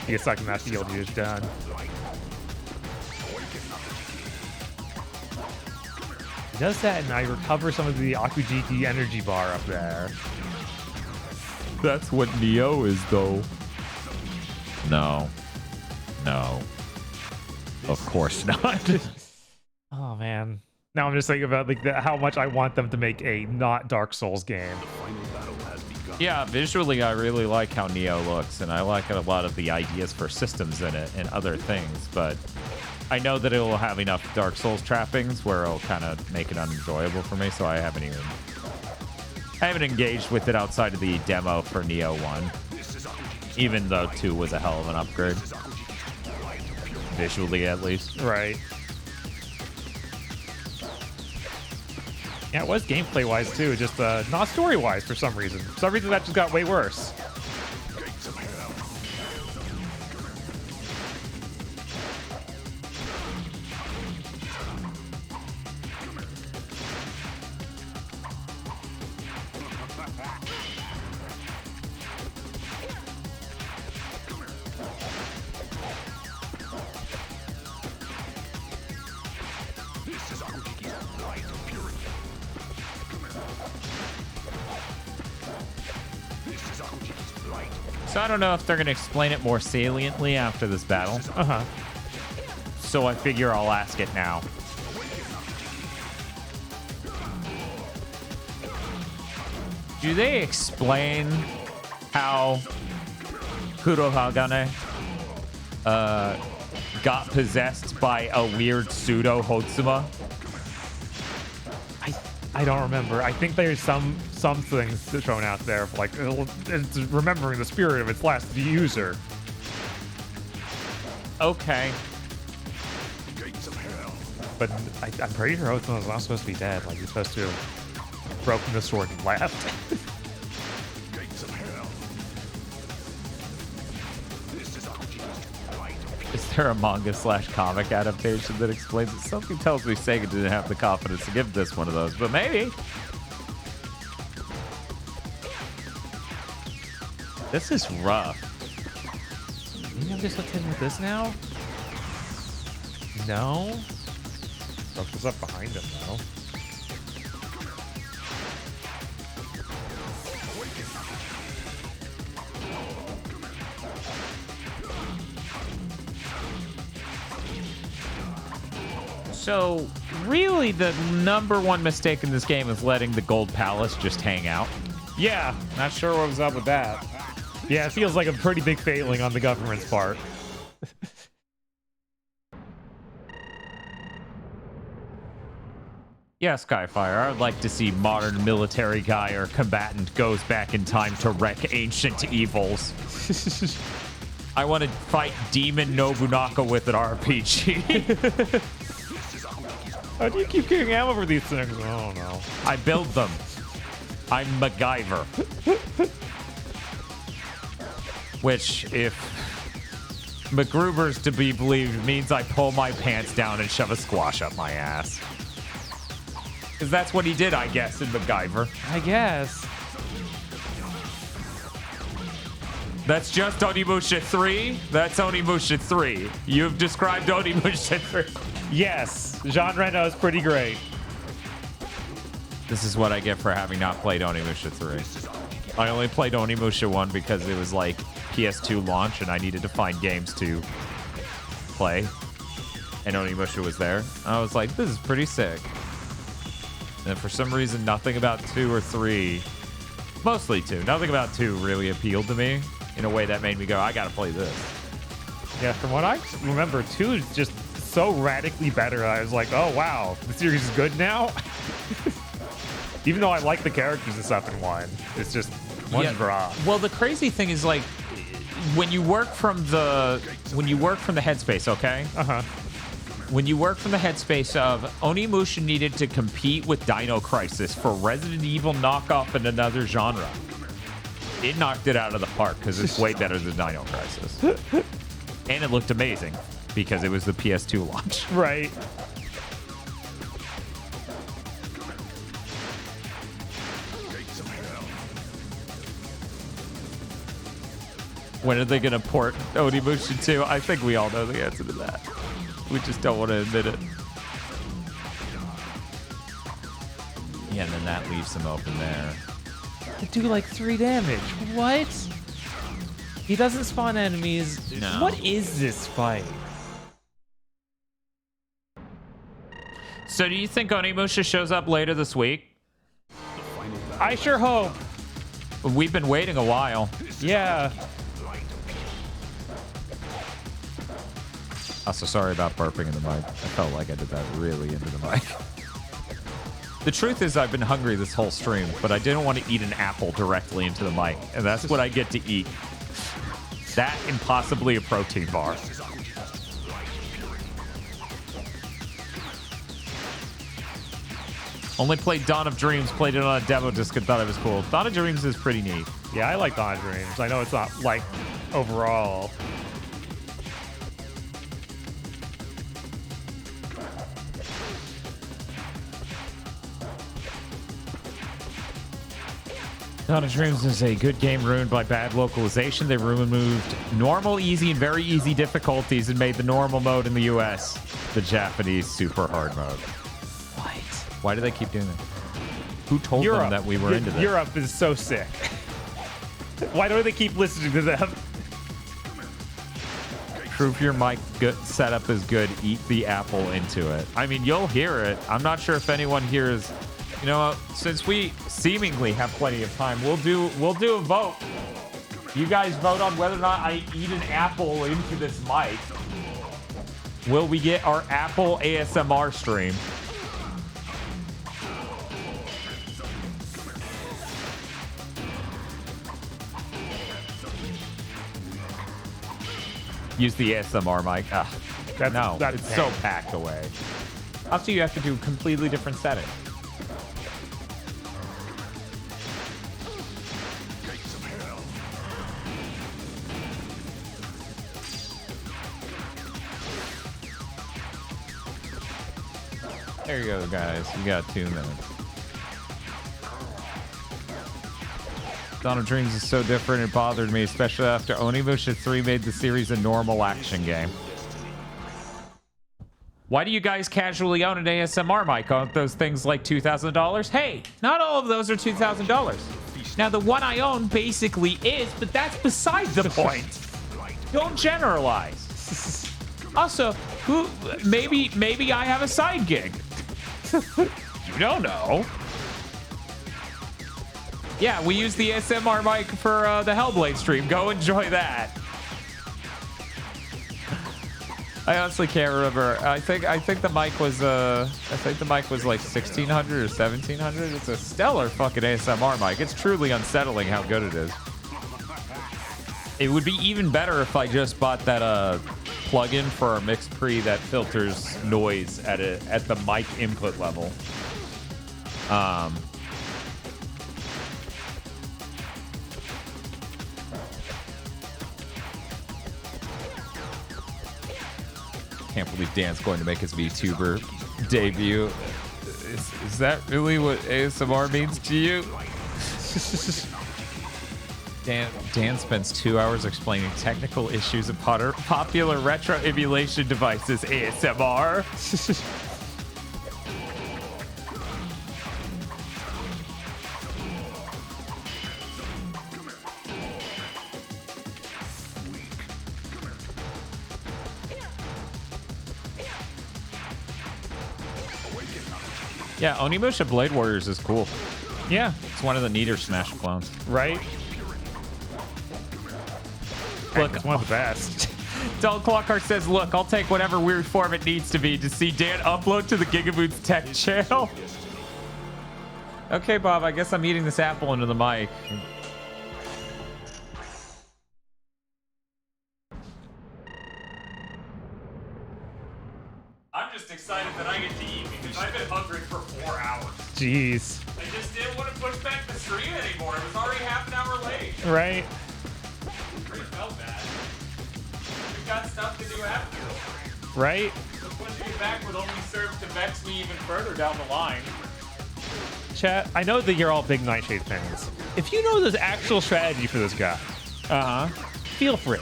You get stuck in that field, you're just done. He does that, and I recover some of the Akujiki energy bar up there. That's what Neo is, though. No. No. Of course not. Oh, man. Now I'm just thinking about like how much I want them to make a not Dark Souls game. Yeah, visually I really like how Neo looks, and I like a lot of the ideas for systems in it and other things, but I know that it will have enough Dark Souls trappings where it'll kind of make it unenjoyable for me, so I haven't engaged with it outside of the demo for Neo 1, even though 2 was a hell of an upgrade. Visually, at least. Right. Yeah, it was gameplay-wise, too. Just not story-wise for some reason. For some reason, that just got way worse. So I don't know if they're going to explain it more saliently after this battle. Uh-huh. So I figure I'll ask it now. Do they explain how Kurohagane got possessed by a weird pseudo Hotsuma? I don't remember. I think there's some things thrown out there of like it's remembering the spirit of its last user. Okay. But I'm pretty sure Hotsuma not supposed to be dead. Like he's supposed to have broken the sword and left. Is there a manga/comic adaptation that explains it? Something tells me Sega didn't have the confidence to give this one of those, but maybe. This is rough. Maybe I'm just hitting with this now? No? Broke this up behind him, though. So, really, the number one mistake in this game is letting the Gold Palace just hang out. Yeah, not sure what was up with that. Yeah, it feels like a pretty big failing on the government's part. Yeah, Skyfire, I would like to see modern military guy or combatant goes back in time to wreck ancient evils. I want to fight Demon Nobunaga with an RPG. How do you keep getting ammo for these things? Oh, no. I build them. I'm MacGyver. Which, if MacGruber's to be believed, means I pull my pants down and shove a squash up my ass. Because that's what he did, I guess, in MacGyver. I guess. That's just Onimusha 3? That's Onimusha 3. You've described Onimusha 3. Yes. Jean Reno is pretty great. This is what I get for having not played Onimusha 3. I only played Onimusha 1 because it was like PS2 launch and I needed to find games to play. And Onimusha was there. I was like, this is pretty sick. And for some reason, nothing about 2 or 3, mostly 2, nothing about 2 really appealed to me in a way that made me go, I gotta play this. Yeah, from what I remember, 2 is just so radically better. I was like, oh, wow, the series is good now? Even though I like the characters and stuff in 1, it's just one's raw. Well, the crazy thing is, like, when you work from the headspace, okay? Uh-huh. When you work from the headspace of Onimusha needed to compete with Dino Crisis for Resident Evil knockoff in another genre, it knocked it out of the park because it's way better than Dino Crisis. And it looked amazing because it was the PS2 launch. Right. When are they going to port Onimusha 2? I think we all know the answer to that. We just don't want to admit it. Yeah, and then that leaves him open there. They do like 3 damage. What? He doesn't spawn enemies. No. What is this fight? So do you think Onimusha shows up later this week? I sure hope. We've been waiting a while. Yeah. Also, sorry about burping in the mic. I felt like I did that really into the mic. The truth is I've been hungry this whole stream, but I didn't want to eat an apple directly into the mic, and that's what I get to eat. That and possibly a protein bar. Only played Dawn of Dreams, played it on a demo disc and thought it was cool. Dawn of Dreams is pretty neat. Yeah, I like Dawn of Dreams. I know it's not like overall. Dawn of Dreams is a good game ruined by bad localization. They removed normal, easy, and very easy difficulties and made the normal mode in the US the Japanese super hard mode. What? Why do they keep doing that? Who told them that we were into this? Europe is so sick. Why don't they keep listening to them? Prove your mic setup is good. Eat the apple into it. I mean, you'll hear it. I'm not sure if anyone hears. You know, since we seemingly have plenty of time, we'll do a vote. You guys vote on whether or not I eat an apple into this mic. Will we get our Apple ASMR stream? Use the ASMR mic. It's so packed away. Also, you have to do a completely different setting. There you go, guys. You got 2 minutes. Dawn of Dreams is so different, it bothered me, especially after Onimusha 3 made the series a normal action game. Why do you guys casually own an ASMR mic? Aren't those things like $2,000? Hey, not all of those are $2,000. Now, the one I own basically is, but that's beside the point. Don't generalize. Also, maybe I have a side gig. You don't know. Yeah, we use the ASMR mic for the Hellblade stream. Go enjoy that. I honestly can't remember. I think the mic was like 1600 or 1700. It's a stellar fucking ASMR mic. It's truly unsettling how good it is. It would be even better if I just bought that plugin for our mix pre that filters noise at the mic input level. Can't believe Dan's going to make his VTuber debut. Is that really what ASMR means to you? Dan spends 2 hours explaining technical issues of popular retro emulation devices. ASMR. Yeah, Onimusha Blade Warriors is cool. Yeah. It's one of the neater Smash clones. Right? Look, it's one of the best. Dull Clockheart says, look, I'll take whatever weird form it needs to be to see Dan upload to the GigaBoots tech channel. Okay, Bob, I guess I'm eating this apple into the mic. I'm just excited that I get to eat because I've been hungry for 4 hours. Jeez. I just didn't want to push back the stream anymore. It was already half an hour late. Right. It felt bad. We've got stuff to do after. Right? So pushing it back would only serve to vex me even further down the line. Chat, I know that you're all big Nightshade fans. If you know the actual strategy for this guy, feel free.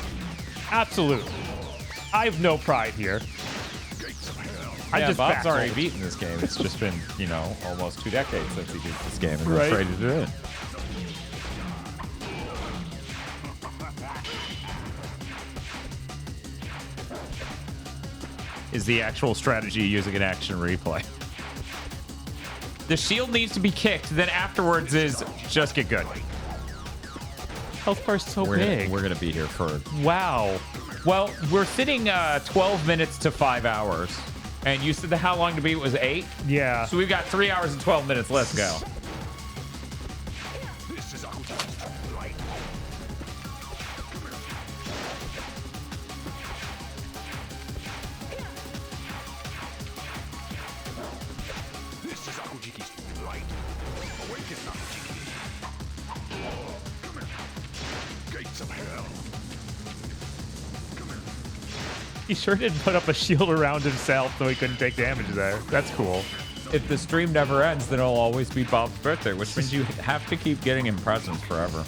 Absolutely. I have no pride here. Yeah, Bob's already beaten this game. It's just been, you know, almost 2 decades since he beat this game and then traded it in. Is the actual strategy using an action replay? The shield needs to be kicked, then afterwards is just get good. Health bar's so big. We're gonna be here for... Wow. Well, we're sitting 12 minutes to 5 hours. And you said how long to beat was 8? Yeah. So we've got 3 hours and 12 minutes. Let's go. light. Awaken now. Come here. Gates of hell. He sure did put up a shield around himself so he couldn't take damage there. That's cool. If the stream never ends, then it'll always be Bob's birthday, which means you have to keep getting him presents forever.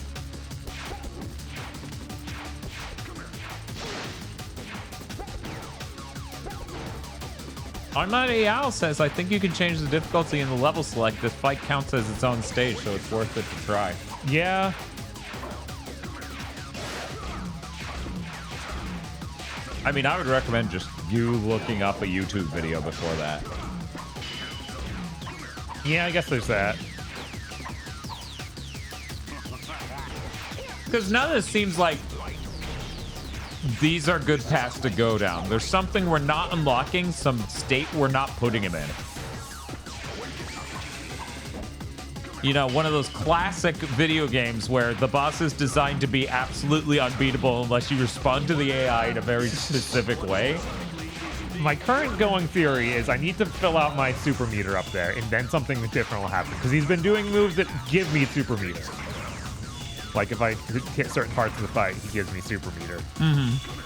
Al says, I think you can change the difficulty in the level select. This fight counts as its own stage, so it's worth it to try. Yeah. I mean, I would recommend just you looking up a YouTube video before that. Yeah, I guess there's that. Because none of this seems like these are good paths to go down. There's something we're not unlocking, some state we're not putting him in. You know, one of those classic video games where the boss is designed to be absolutely unbeatable unless you respond to the AI in a very specific way. My current going theory is I need to fill out my super meter up there, and then something different will happen. Because he's been doing moves that give me super meter. Like if I hit certain parts of the fight, he gives me super meter. Mm-hmm.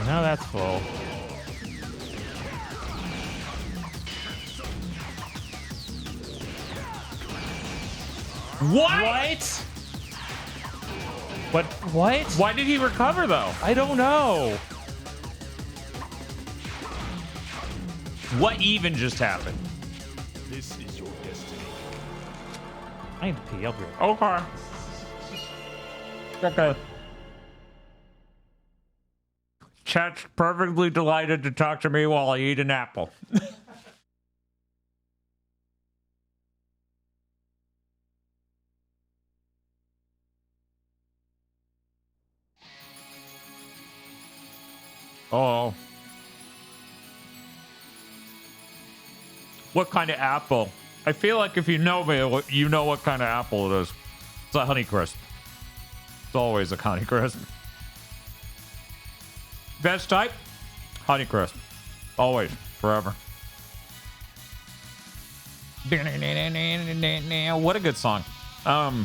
Now that's full. What? What? Why did he recover though? I don't know. What even just happened? This is your destiny. I need to pee. I'll be right back. Okay. Okay. Chat's perfectly delighted to talk to me while I eat an apple. Oh. What kind of apple? I feel like if you know me, you know what kind of apple it is. It's a Honeycrisp. It's always a Honeycrisp. Best type? Honeycrisp. Always. Forever. What a good song. I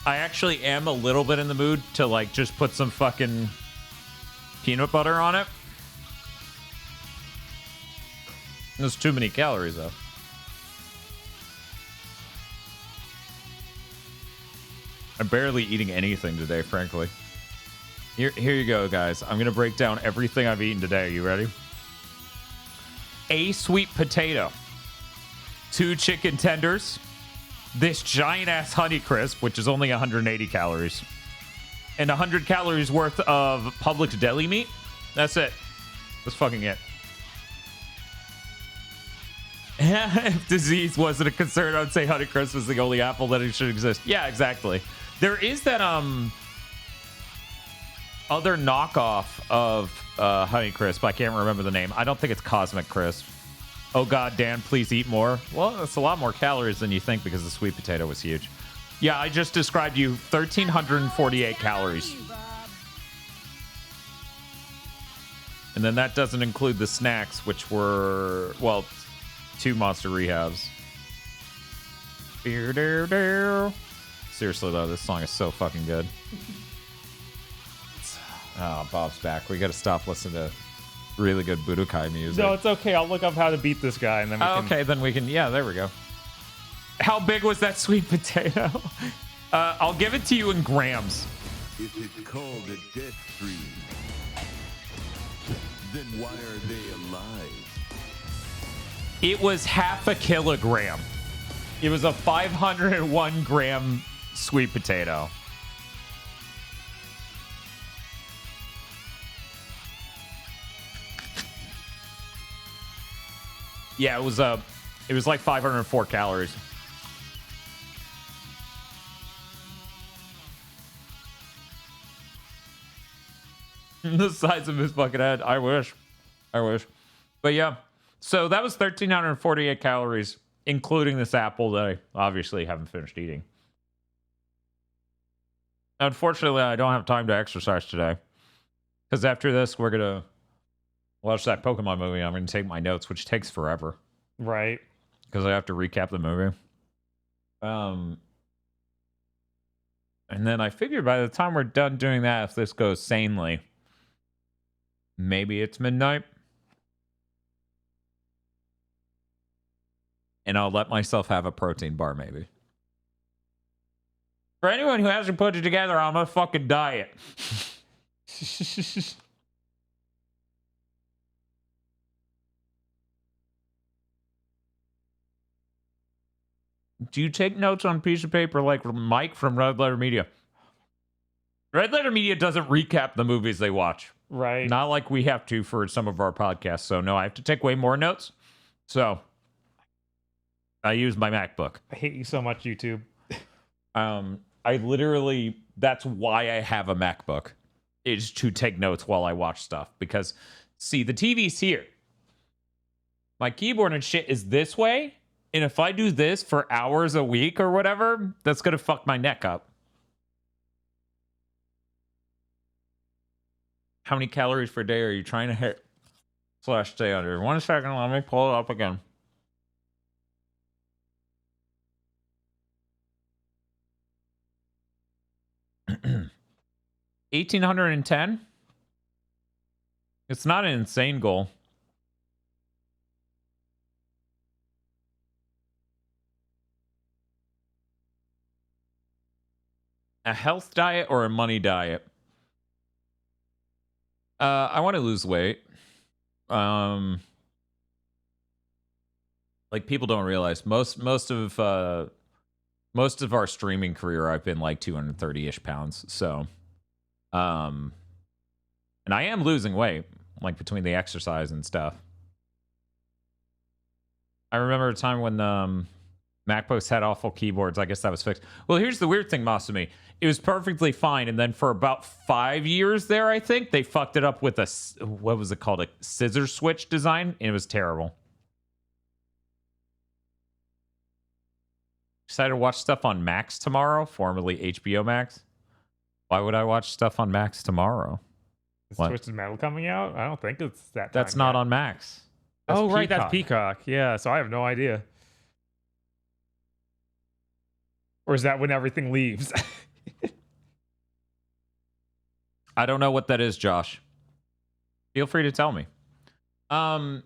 actually am a little bit in the mood to like just put some fucking peanut butter on it. There's too many calories though. I'm barely eating anything today, frankly. Here you go, guys. I'm gonna break down everything I've eaten today. You ready? A sweet potato, 2 chicken tenders, this giant ass Honeycrisp, which is only 180 calories, and 100 calories worth of Publix deli meat. That's it. That's fucking it. If disease wasn't a concern, I'd say Honeycrisp is the only apple that it should exist. Yeah, exactly. There is that other knockoff of Honeycrisp. I can't remember the name. I don't think it's Cosmic Crisp. Oh god, Dan, please eat more. Well, that's a lot more calories than you think because the sweet potato was huge. Yeah, I just described you 1,348 calories. And then that doesn't include the snacks, which were, well, 2 Monster Rehabs. Seriously though, this song is so fucking good. Oh, Bob's back. We gotta stop listening to really good Budokai music. No, it's okay. I'll look up how to beat this guy, and then we can... Okay, then we can... Yeah, there we go. How big was that sweet potato? I'll give it to you in grams. If it's called a death stream, then why are they alive? It was half a kilogram. It was a 501 gram sweet potato. Yeah, it was like 504 calories. The size of his fucking head. I wish. But yeah, so that was 1,348 calories, including this apple that I obviously haven't finished eating. Unfortunately, I don't have time to exercise today. Because after this, we're going to watch that Pokemon movie. I'm going to take my notes, which takes forever. Right. Because I have to recap the movie. And then I figured by the time we're done doing that, if this goes sanely, maybe it's midnight. And I'll let myself have a protein bar, maybe. For anyone who hasn't put it together, I'm on a fucking diet. Do you take notes on a piece of paper like Mike from Red Letter Media? Red Letter Media doesn't recap the movies they watch. Right. Not like we have to for some of our podcasts. So, no, I have to take way more notes. So, I use my MacBook. I hate you so much, YouTube. I literally, that's why I have a MacBook, is to take notes while I watch stuff. Because, see, the TV's here. My keyboard and shit is this way. And if I do this for hours a week or whatever, that's going to fuck my neck up. How many calories per day are you trying to hit / stay under? 1 second, let me pull it up again. $1,810. It's not an insane goal. A health diet or a money diet? I want to lose weight. Like, people don't realize most of our streaming career, I've been like 230-ish pounds. So, and I am losing weight, like between the exercise and stuff. I remember a time when MacBooks had awful keyboards. I guess that was fixed. Well, here's the weird thing, Masumi. It was perfectly fine, and then for about 5 years there, I think, they fucked it up with a, what was it called? A scissor switch design, and it was terrible. Excited to watch stuff on Max tomorrow, formerly HBO Max. Why would I watch stuff on Max tomorrow? Is Twisted Metal coming out? I don't think it's that. That's not on Max. That's right, that's Peacock. Yeah, so I have no idea. Or is that when everything leaves? I don't know what that is, Josh. Feel free to tell me. But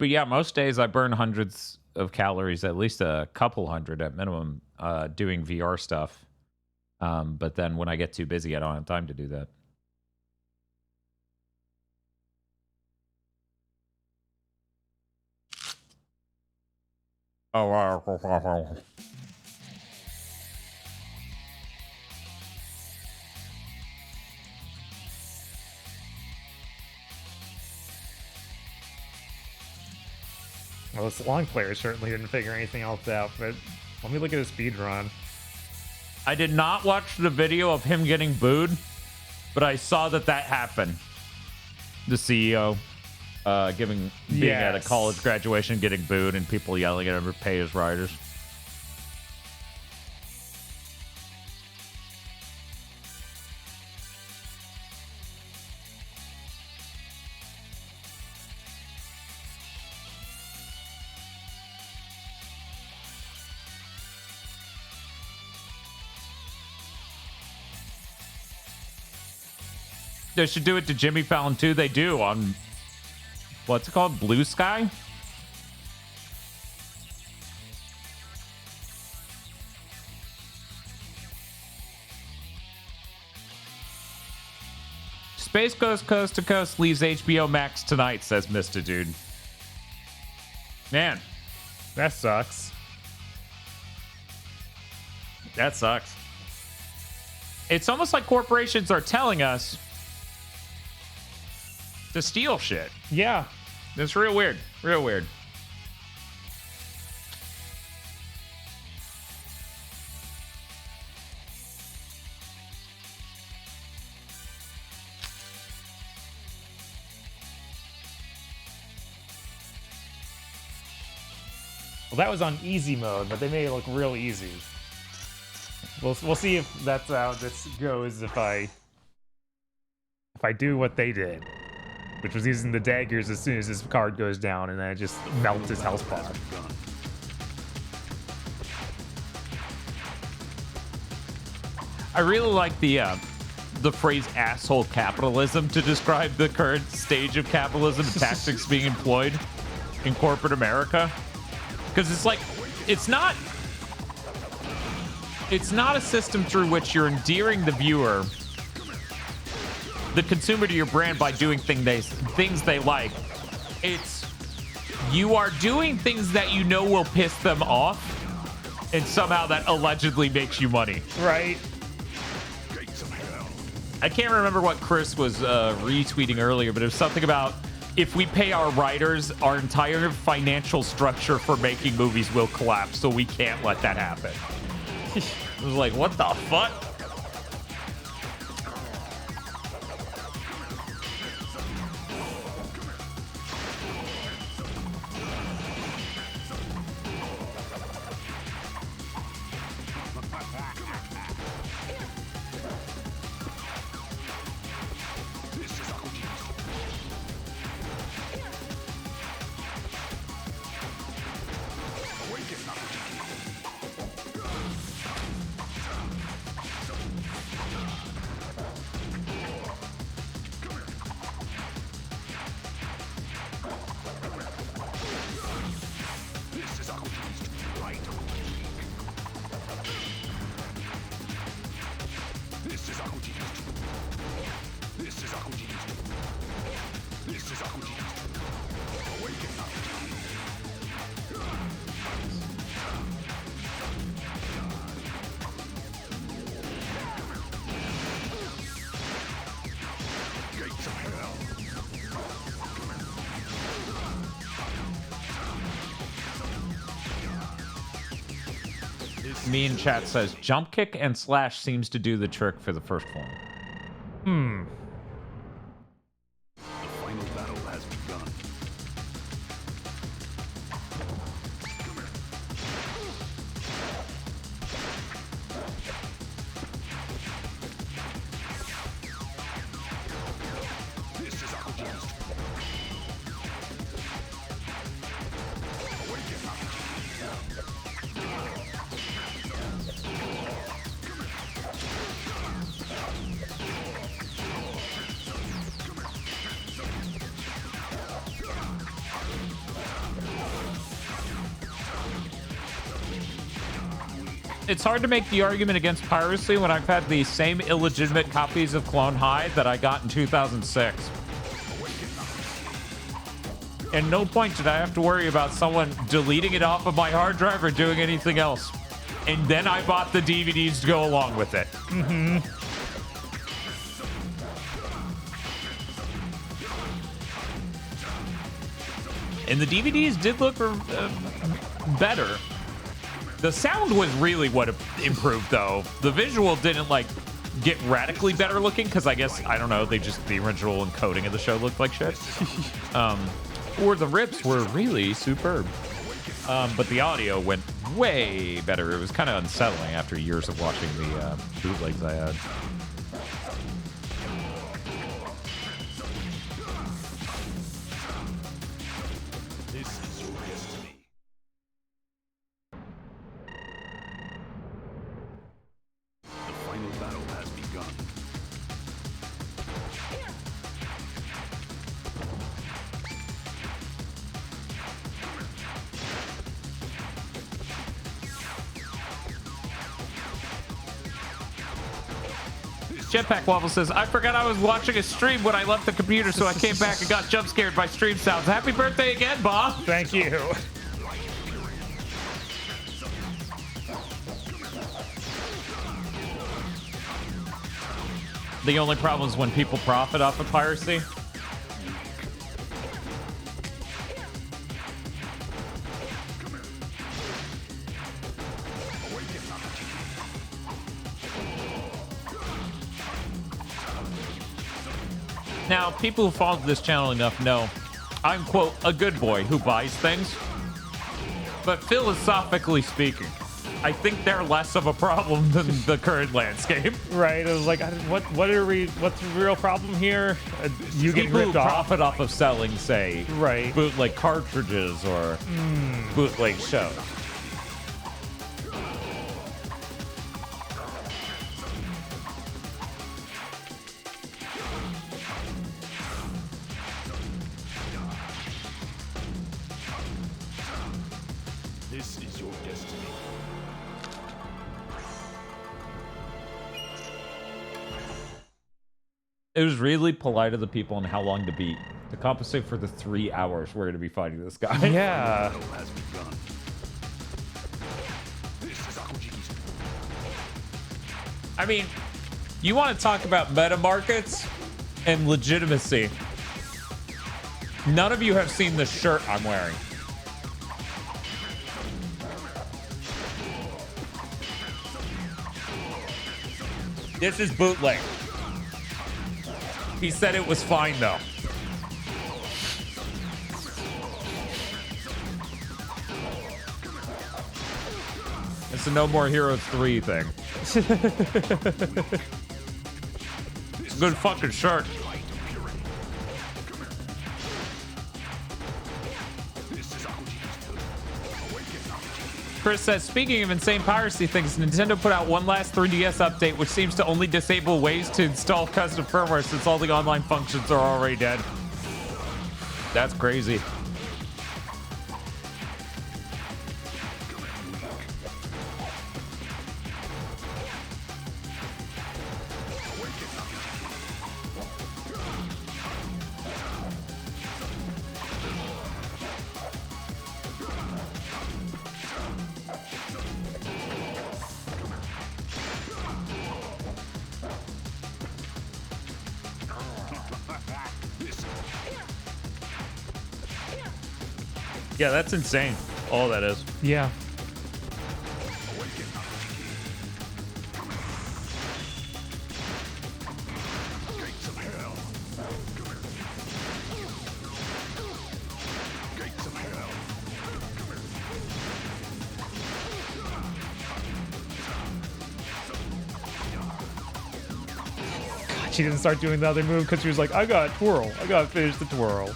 yeah, most days I burn hundreds of calories, at least a couple hundred at minimum, doing VR stuff. But then when I get too busy, I don't have time to do that. Oh, wow. Well, this long player certainly didn't figure anything else out, but let me look at his speed run. I did not watch the video of him getting booed, but I saw that happened. The CEO being at a college graduation, getting booed, and people yelling at him to pay his riders. They should do it to Jimmy Fallon too. They do on, what's it called? Blue Sky? Space Ghost Coast to Coast leaves HBO Max tonight, says Mr. Dude. Man, that sucks. That sucks. It's almost like corporations are telling us to steal shit. Yeah. It's real weird. Real weird. Well, that was on easy mode, but they made it look real easy. We'll see if that's how this goes if I do what they did, which was using the daggers as soon as his card goes down, and then it just melts his health bar. I really like the phrase "asshole capitalism" to describe the current stage of capitalism tactics being employed in corporate America. Because it's like, it's not a system through which you're endearing the viewer, the consumer, to your brand by doing things they like. It's, you are doing things that you know will piss them off, and somehow that allegedly makes you money. Right. I can't remember what Chris was retweeting earlier, but it was something about, if we pay our writers, our entire financial structure for making movies will collapse, so we can't let that happen. I was like, what the fuck? Me in chat says jump kick and slash seems to do the trick for the first form. The final battle has begun. This is It's hard to make the argument against piracy when I've had the same illegitimate copies of Clone High that I got in 2006. And no point did I have to worry about someone deleting it off of my hard drive or doing anything else. And then I bought the DVDs to go along with it. And the DVDs did look better. The sound was really what improved, though. The visual didn't, like, get radically better looking, because I guess, I don't know, the original encoding of the show looked like shit. Or the rips were really superb. But the audio went way better. It was kind of unsettling after years of watching the bootlegs I had. Jetpack Waffle says, I forgot I was watching a stream when I left the computer, so I came back and got jump scared by stream sounds. Happy birthday again, Bob. Thank you. The only problem is when people profit off of piracy. Now, people who follow this channel enough know I'm, quote, a good boy who buys things. But philosophically speaking, I think they're less of a problem than the current landscape. Right. It was like, what's the real problem here? You get people who ripped off. profit off of selling, say, right, bootleg cartridges or bootleg shows. This is your destiny. It was really polite of the people on how long to beat to compensate for the 3 hours we're going to be fighting this guy. Yeah. I mean, you want to talk about meta markets and legitimacy. None of you have seen the shirt I'm wearing. This is bootleg. He said it was fine, though. It's a No More Heroes 3 thing. It's a good fucking shirt. Chris says, speaking of insane piracy things, Nintendo put out one last 3DS update, which seems to only disable ways to install custom firmware since all the online functions are already dead. That's crazy. Yeah, that's insane. All that is. Yeah. God, she didn't start doing the other move because she was like, I got twirl. I got to finish the twirl.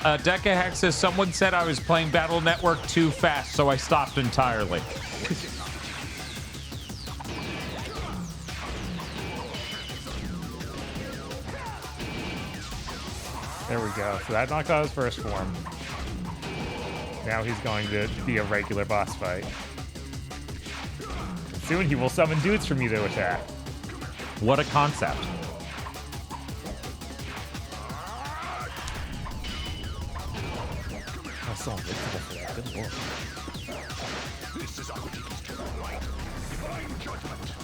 Deca Hex says, someone said I was playing Battle Network too fast, so I stopped entirely. There we go. So that knocked out his first form. Now he's going to be a regular boss fight. Soon he will summon dudes from you to attack. What a concept. So invincible for that. Good lord.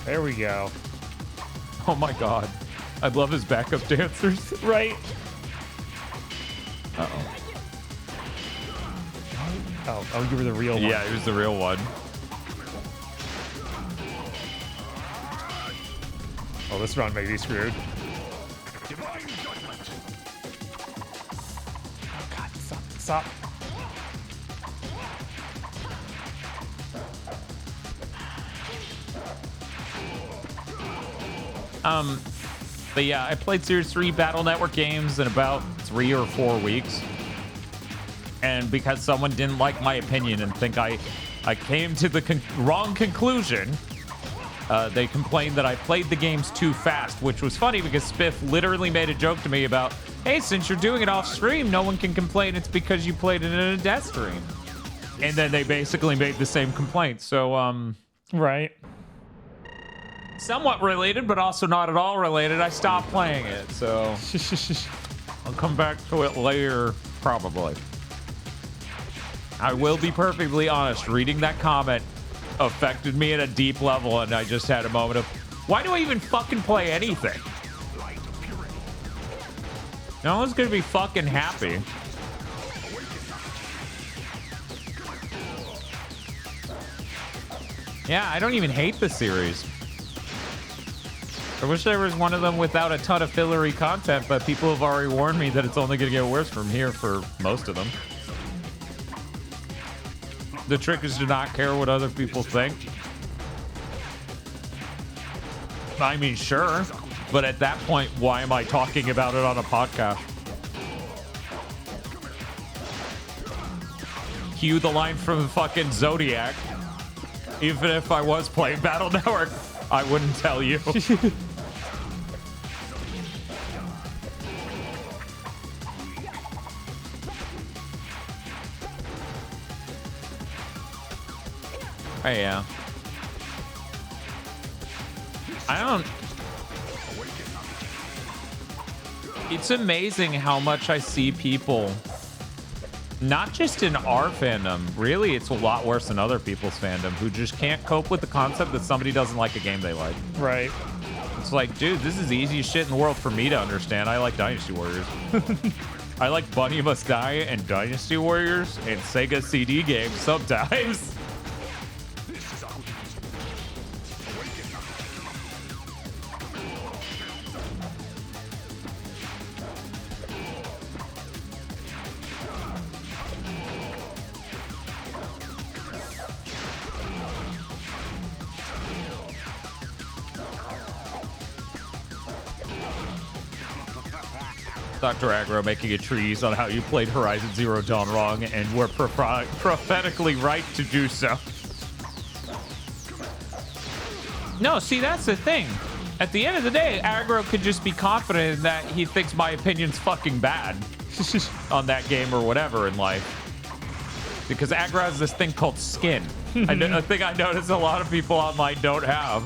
There we go. Oh my god. I love his backup dancers. Right? Uh-oh. Oh, you were the real one. Yeah, he was the real one. Oh, this run may be screwed. Oh god, stop. But yeah, I played Series 3 Battle Network games in about 3 or 4 weeks. And because someone didn't like my opinion and think I came to the wrong conclusion, they complained that I played the games too fast, which was funny because Spiff literally made a joke to me about, hey, since you're doing it off stream, no one can complain it's because you played it in a death stream. And then they basically made the same complaint. So, Right. Somewhat related, but also not at all related. I stopped playing it, so I'll come back to it later, probably. I will be perfectly honest. Reading that comment affected me at a deep level, and I just had a moment of, why do I even fucking play anything? No one's gonna be fucking happy. Yeah, I don't even hate the series. I wish there was one of them without a ton of fillery content, but people have already warned me that it's only gonna get worse from here for most of them. The trick is to not care what other people think. I mean, sure, but at that point, why am I talking about it on a podcast? Cue the line from fucking Zodiac. Even if I was playing Battle Network, I wouldn't tell you. Hey, yeah. I don't... It's amazing how much I see people, not just in our fandom, really it's a lot worse than other people's fandom, who just can't cope with the concept that somebody doesn't like a game they like. Right. It's like, dude, this is the easiest shit in the world for me to understand. I like Dynasty Warriors. I like Bunny Must Die and Dynasty Warriors and Sega CD games sometimes. Dr. Aggro making a treatise on how you played Horizon Zero Dawn wrong and were prophetically right to do so. No, see, that's the thing. At the end of the day, Aggro could just be confident that he thinks my opinion's fucking bad on that game or whatever in life. Because Aggro has this thing called skin. I think I noticed a lot of people online don't have.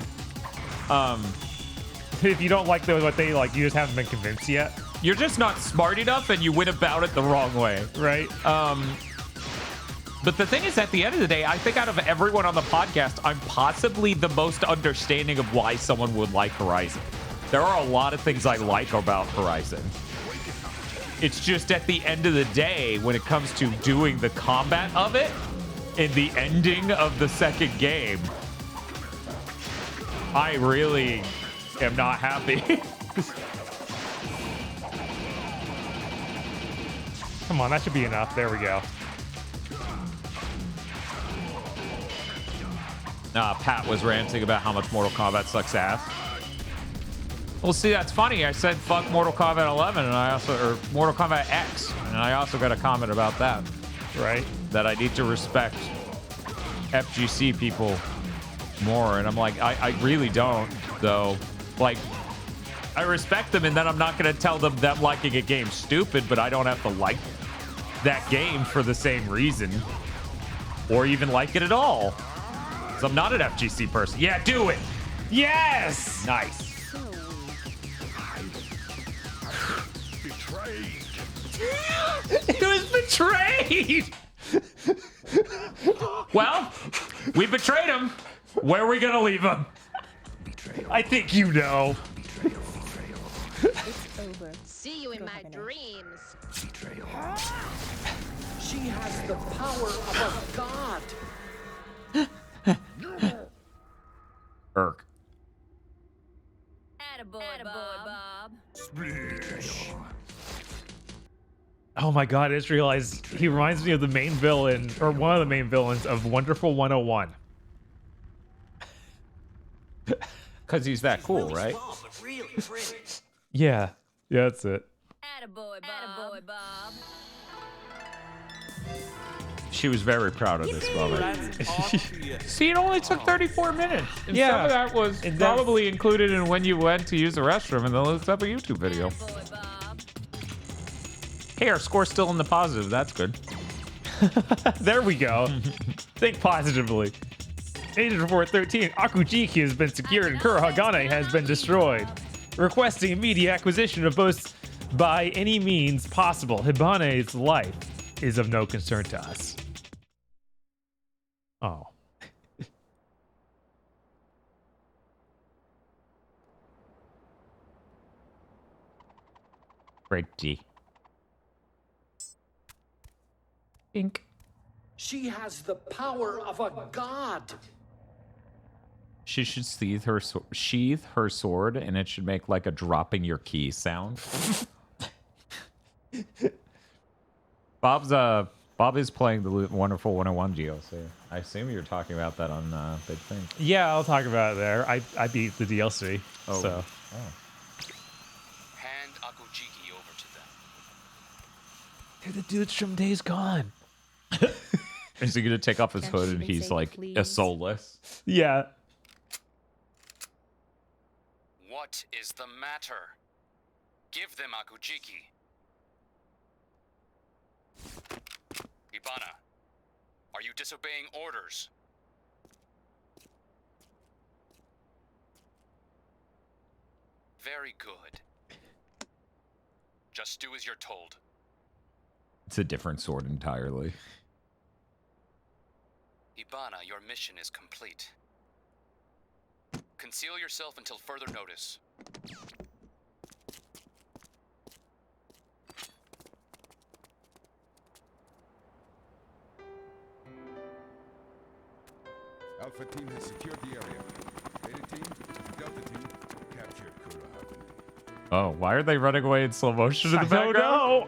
If you don't like what they like, you just haven't been convinced yet. You're just not smart enough and you went about it the wrong way. Right. But the thing is, at the end of the day, I think out of everyone on the podcast, I'm possibly the most understanding of why someone would like Horizon. There are a lot of things I like about Horizon. It's just at the end of the day, when it comes to doing the combat of it, in the ending of the second game, I really am not happy. Come on, that should be enough. There we go. Pat was ranting about how much Mortal Kombat sucks ass. Well, see, that's funny. I said fuck Mortal Kombat 11, and or Mortal Kombat X, and I also got a comment about that. Right. That I need to respect FGC people more, and I'm like, I really don't, though. Like, I respect them, and then I'm not going to tell them liking a game stupid, but I don't have to like that game for the same reason, or even like it at all. Because I'm not an FGC person. Yeah, do it. Yes. Nice. Betrayed. It was betrayed. Well, we betrayed him. Where are we gonna leave him? Betrayal. I think you know. It's over. See you in my dreams. Betrayal. She has the power of a god. Irk. Attaboy, Bob. Oh my god, I just realized he reminds me of the main villain, or one of the main villains of Wonderful 101. Because he's that cool, right? Yeah, that's it. Attaboy, Bob. She was very proud of this moment. See, it only took 34 minutes. And Yeah. some of that was And probably included in when you went to use the restroom and then looked up a YouTube video. Hey, our score's still in the positive. That's good. There we go. Think positively. Agent Report 13, Akujiki has been secured and Kurohagane has been destroyed. Requesting immediate acquisition of both by any means possible. Hibane's life is of no concern to us. Oh. Pretty. Pink. She has the power of a god. She should sheath her sword, and it should make like a dropping your key sound. Bob is playing the Wonderful 101 DLC. I assume you're talking about that on Big Thing. Yeah, I'll talk about it there. I beat the DLC. Oh. So. Oh. Hand Akujiki over to them. They're the dudes from Days Gone. Is he gonna take off his hood and he's like a soulless? Yeah. What is the matter? Give them Akujiki. Ibana, are you disobeying orders? Very good. Just do as you're told. It's a different sword entirely. Ibana, your mission is complete. Conceal yourself until further notice. Alpha team has secured the area. Beta team and Delta team captured Kurohagane. Oh, why are they running away in slow motion in the background? No.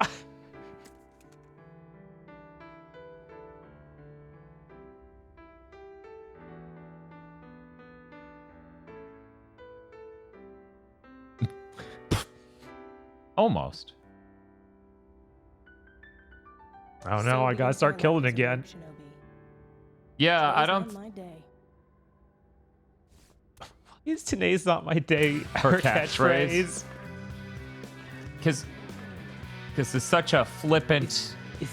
Almost. Oh no, I gotta start killing again. Yeah, I don't. Is today's not my day? Her catchphrase. Because it's such a flippant. Is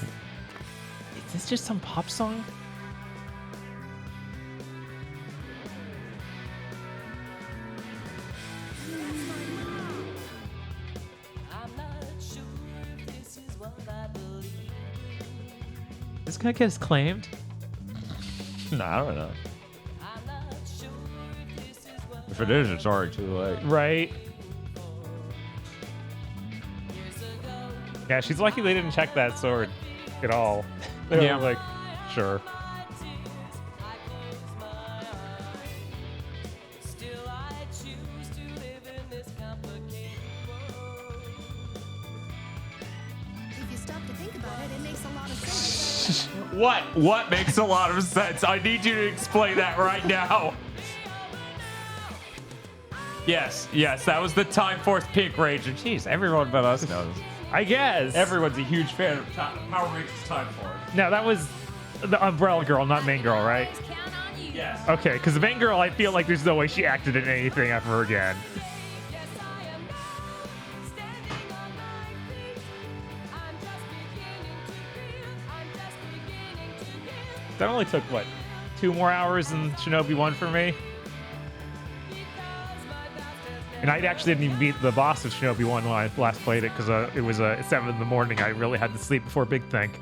this just some pop song? Is this gonna get us claimed? No, I don't know. If it is, it's already too late. Right. Yeah, she's lucky they didn't check that sword at all. They Yeah. were like, sure. If you stop to think about it, it makes a lot of sense. What makes a lot of sense? I need you to explain that right now. Yes, that was the Time Force Pink Ranger. Jeez, everyone but us knows. I guess. Everyone's a huge fan of Power Rangers Time Force. No, that was the Umbrella Girl, not Main Girl, right? Yes. Okay, because the Main Girl, I feel like there's no way she acted in anything ever again. That only took, what, 2 more hours in Shinobi 1 for me? And I actually didn't even beat the boss of Shinobi 1 when I last played it, because it was 7 in the morning. I really had to sleep before Big Think.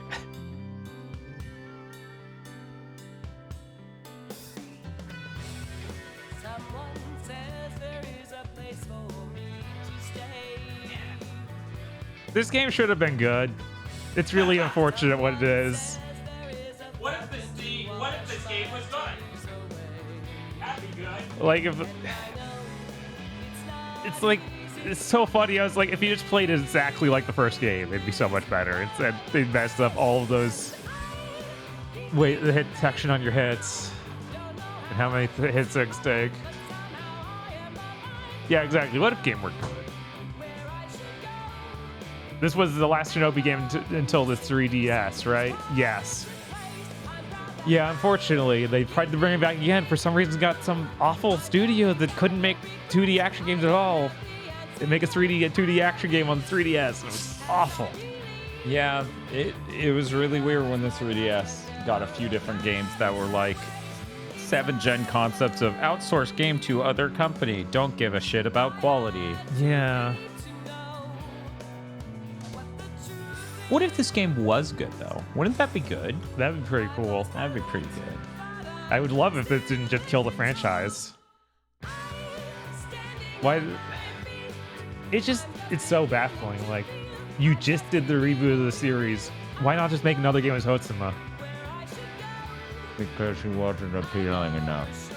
This game should have been good. It's really unfortunate what it is. What if this game was good? That'd be good. Like, if... It's like, it's so funny. I was like, if you just played it exactly like the first game, it'd be so much better. Instead, they messed up all of those. Wait, the hit detection on your hits. And how many hits things take. Yeah, exactly. What if game worked good? This was the last Shinobi game until the 3DS, right? Yes. Yeah, unfortunately, they tried to bring it back again. For some reason, got some awful studio that couldn't make 2D action games at all. They make a 2D action game on the 3DS. It was awful. Yeah, it was really weird when the 3DS got a few different games that were like 7th-gen concepts of outsource game to other company. Don't give a shit about quality. Yeah. What if this game was good, though? Wouldn't that be good? That'd be pretty cool. That'd be pretty good. I would love if it didn't just kill the franchise. Why? It's so baffling. Like, you just did the reboot of the series. Why not just make another game as Hotsuma? Because he wasn't appealing enough.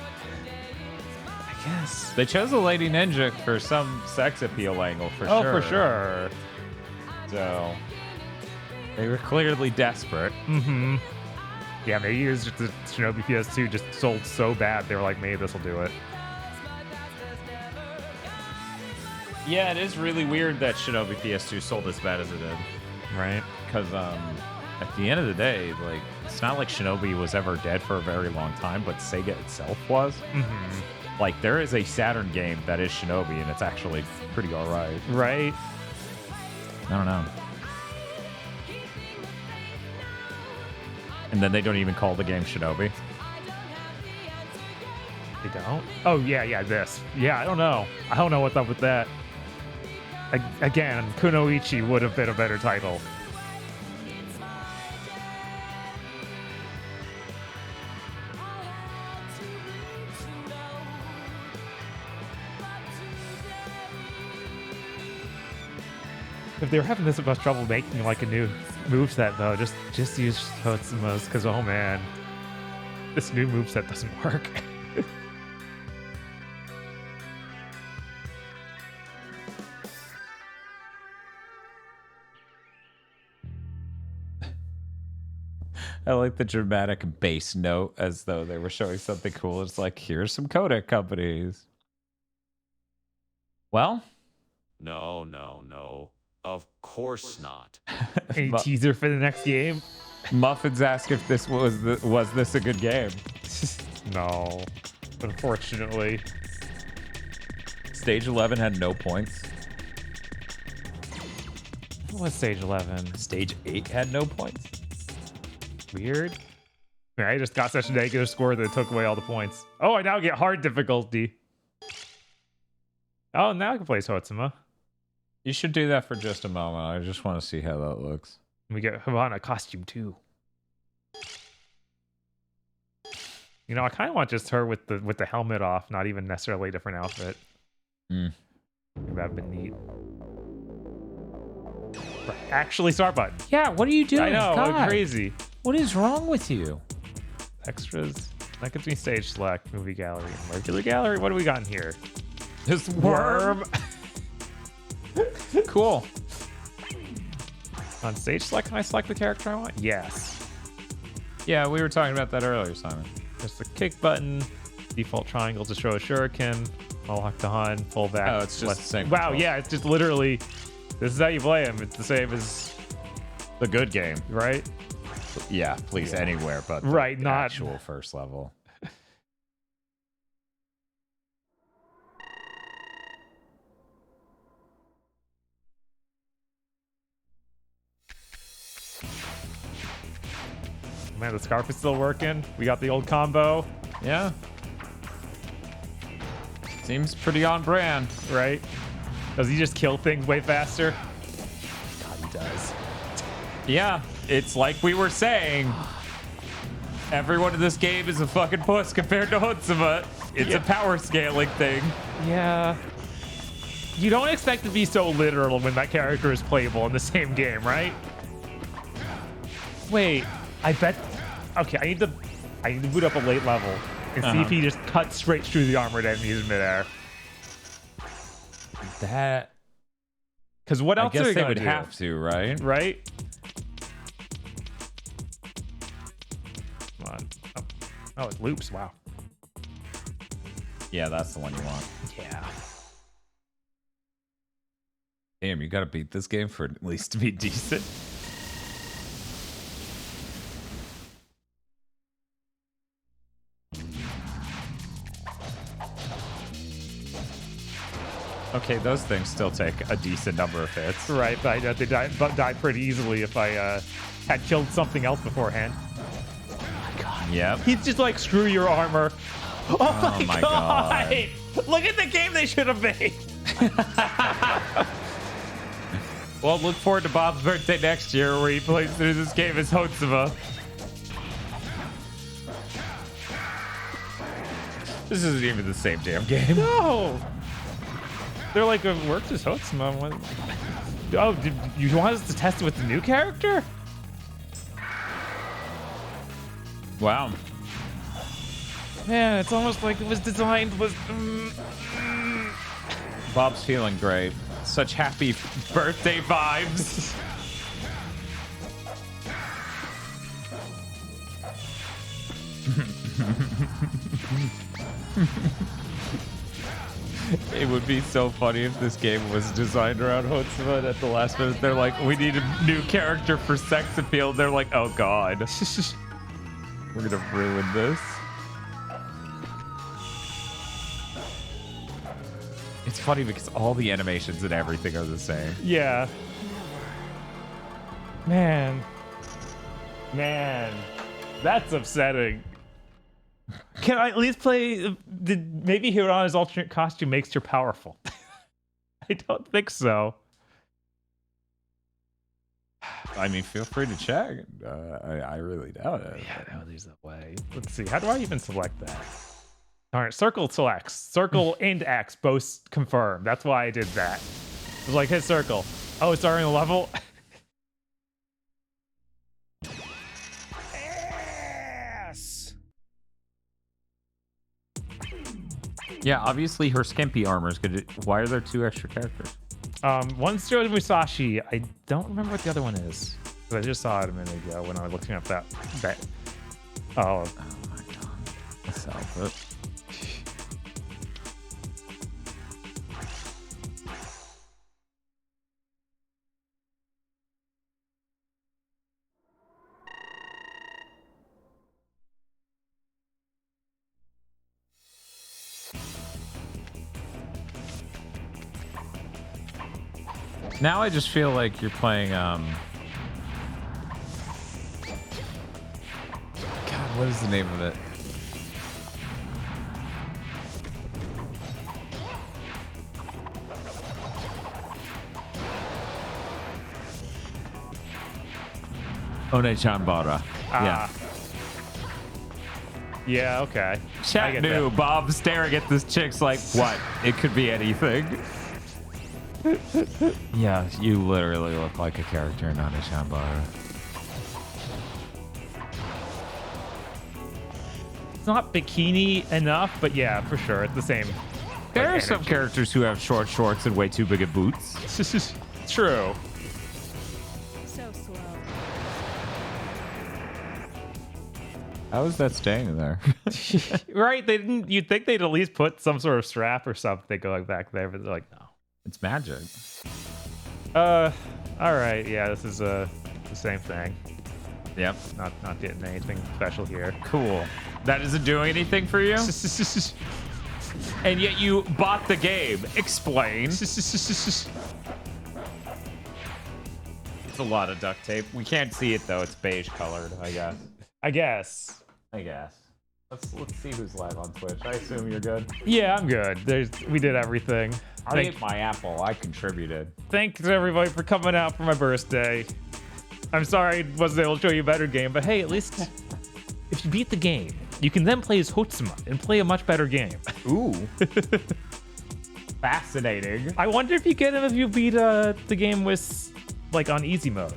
I guess. They chose a lady ninja for some sex appeal angle, for sure. Oh, for sure. So, they were clearly desperate. Mm-hmm. Yeah, maybe it was just the Shinobi PS2 just sold so bad, they were like, maybe this will do it. Yeah, it is really weird that Shinobi PS2 sold as bad as it did. Right. Because at the end of the day, like, it's not like Shinobi was ever dead for a very long time, but Sega itself was. Mm-hmm. Like, there is a Saturn game that is Shinobi, and it's actually pretty alright. Right. I don't know. And then they don't even call the game Shinobi. They don't? Oh, yeah, this. Yeah, I don't know. I don't know what's up with that. Again, Kunoichi would have been a better title. If they were having this much trouble making like a new moveset, though, just use Hotsuma's, because oh man, this new moveset doesn't work. I like the dramatic bass note as though they were showing something cool. It's like, here's some codec companies. Well? No. Of course not. Any teaser for the next game? Muffins asked if this was this a good game. No, unfortunately. Stage 11 had no points. What's Stage 11? Stage 8 had no points. Weird. Yeah, I just got such a negative score that it took away all the points. Oh, I now get hard difficulty. Oh, now I can play Hotsuma. You should do that for just a moment. I just want to see how that looks. We get Havana costume too. You know, I kind of want just her with the helmet off, not even necessarily a different outfit. That'd been neat. Actually, start button. Yeah, what are you doing? I know, God. crazy. What is wrong with you? Extras. That gives me stage select, movie gallery, and regular gallery. What do we got in here? This worm. Cool. On stage select, can I select the character I want? Yes. Yeah, we were talking about that earlier, Simon. There's the kick button, default triangle to show a shuriken, Mohawk to Han, pull back. Oh, it's just the same. Wow, yeah, it's just literally, this is how you play him. It's the same as the good game, right? Yeah, please, anywhere but the right, not actual first level. Man, the scarf is still working. We got the old combo. Yeah. Seems pretty on brand. Right? Does he just kill things way faster? God, he does. Yeah, it's like we were saying. Everyone in this game is a fucking puss compared to Hotsuma. It's a power scaling thing. Yeah. You don't expect to be so literal when that character is playable in the same game, right? Wait, I bet. Okay, I need to boot up a late level and see if he just cuts straight through the armored enemies in midair. That. Because what else? I guess are they would do? have to, right? Right. Come on. Oh, it loops. Wow. Yeah, that's the one you want. Yeah. Damn, you gotta beat this game for at least to be decent. Okay, those things still take a decent number of hits. Right, but they die pretty easily if I had killed something else beforehand. Oh my god. Yep. He's just like, screw your armor. Oh my god. Look at the game they should have made. Well, look forward to Bob's birthday next year where he plays through this game as Hotsuma. This isn't even the same damn game. No. They're like, it works as Hotsuma. Oh, did you want us to test it with the new character? Wow. Man, it's almost like it was designed with... Bob's feeling great. Such happy birthday vibes. It would be so funny if this game was designed around Hotsuma, and at the last minute they're like, we need a new character for sex appeal. They're like, oh god. We're gonna ruin this. It's funny because all the animations and everything are the same. Yeah. Man. That's upsetting. Can I at least play... maybe Hirana's alternate costume makes her powerful. I don't think so. I mean, feel free to check. I really doubt it. Yeah, no, there's a way. Let's see. How do I even select that? All right, circle selects. Circle and X both confirm. That's why I did that. It was like, hit circle. Oh, it's already in the level? Yes! Yeah, obviously her skimpy armor is good. Why are there 2 extra characters? One's Joe Musashi. I don't remember what the other one is. I just saw it a minute ago when I was looking up that. Oh my god. That's outfit. Now I just feel like you're playing, God, what is the name of it? One-chan-bara. Yeah. Yeah, okay. Chat knew. Bob staring at this chick's like, what? It could be anything. Yeah, you literally look like a character in One-chan-bara. It's not bikini enough, but yeah, for sure, it's the same. There are some characters who have short shorts and way too big of boots. True. So slow. How is that staying there? Right? They didn't. You'd think they'd at least put some sort of strap or something going back there, but they're like, no. It's magic. All right. Yeah, this is the same thing. Yep. Not getting anything special here. Cool. That isn't doing anything for you? And yet you bought the game. Explain. It's a lot of duct tape. We can't see it though. It's beige colored, I guess. I guess. Let's see who's live on Twitch. I assume you're good. Yeah, I'm good. We did everything. I ate my apple. I contributed. Thanks everybody for coming out for my birthday. I'm sorry I wasn't able to show you a better game, but hey, at least if you beat the game, you can then play as Hotsuma and play a much better game. Ooh. Fascinating. I wonder if you get him if you beat the game with, like, on easy mode.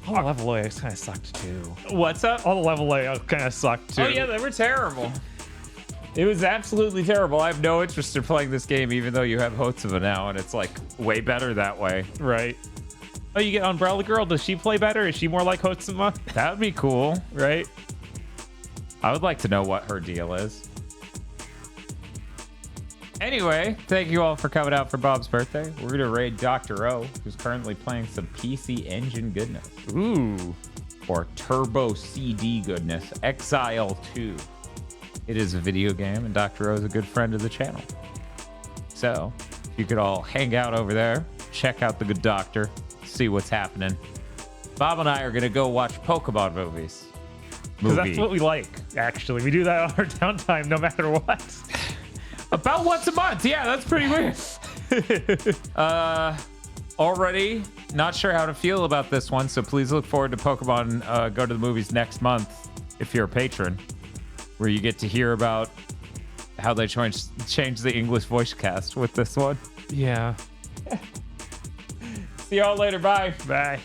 All the level layouts kind of sucked too. What's up? All the level layouts kind of sucked too. Oh yeah, they were terrible. It was absolutely terrible. I have no interest in playing this game, even though you have Hotsuma now, and it's like way better that way. Right. Oh, you get Umbrella Girl. Does she play better? Is she more like Hotsuma? That would be cool, right? I would like to know what her deal is. Anyway, thank you all for coming out for Bob's birthday. We're gonna raid Dr. O, who's currently playing some PC Engine goodness. Ooh. or Turbo CD goodness, Exile 2. It is a video game, and Dr. O is a good friend of the channel. So, you could all hang out over there, check out the good doctor, see what's happening. Bob and I are going to go watch Pokemon movies. Because that's what we like, actually. We do that on our downtime no matter what. About once a month. Yeah, that's pretty weird. Already not sure how to feel about this one, so please look forward to Pokemon Go to the Movies next month if you're a patron, where you get to hear about how they changed the English voice cast with this one. Yeah. See y'all later. Bye. Bye.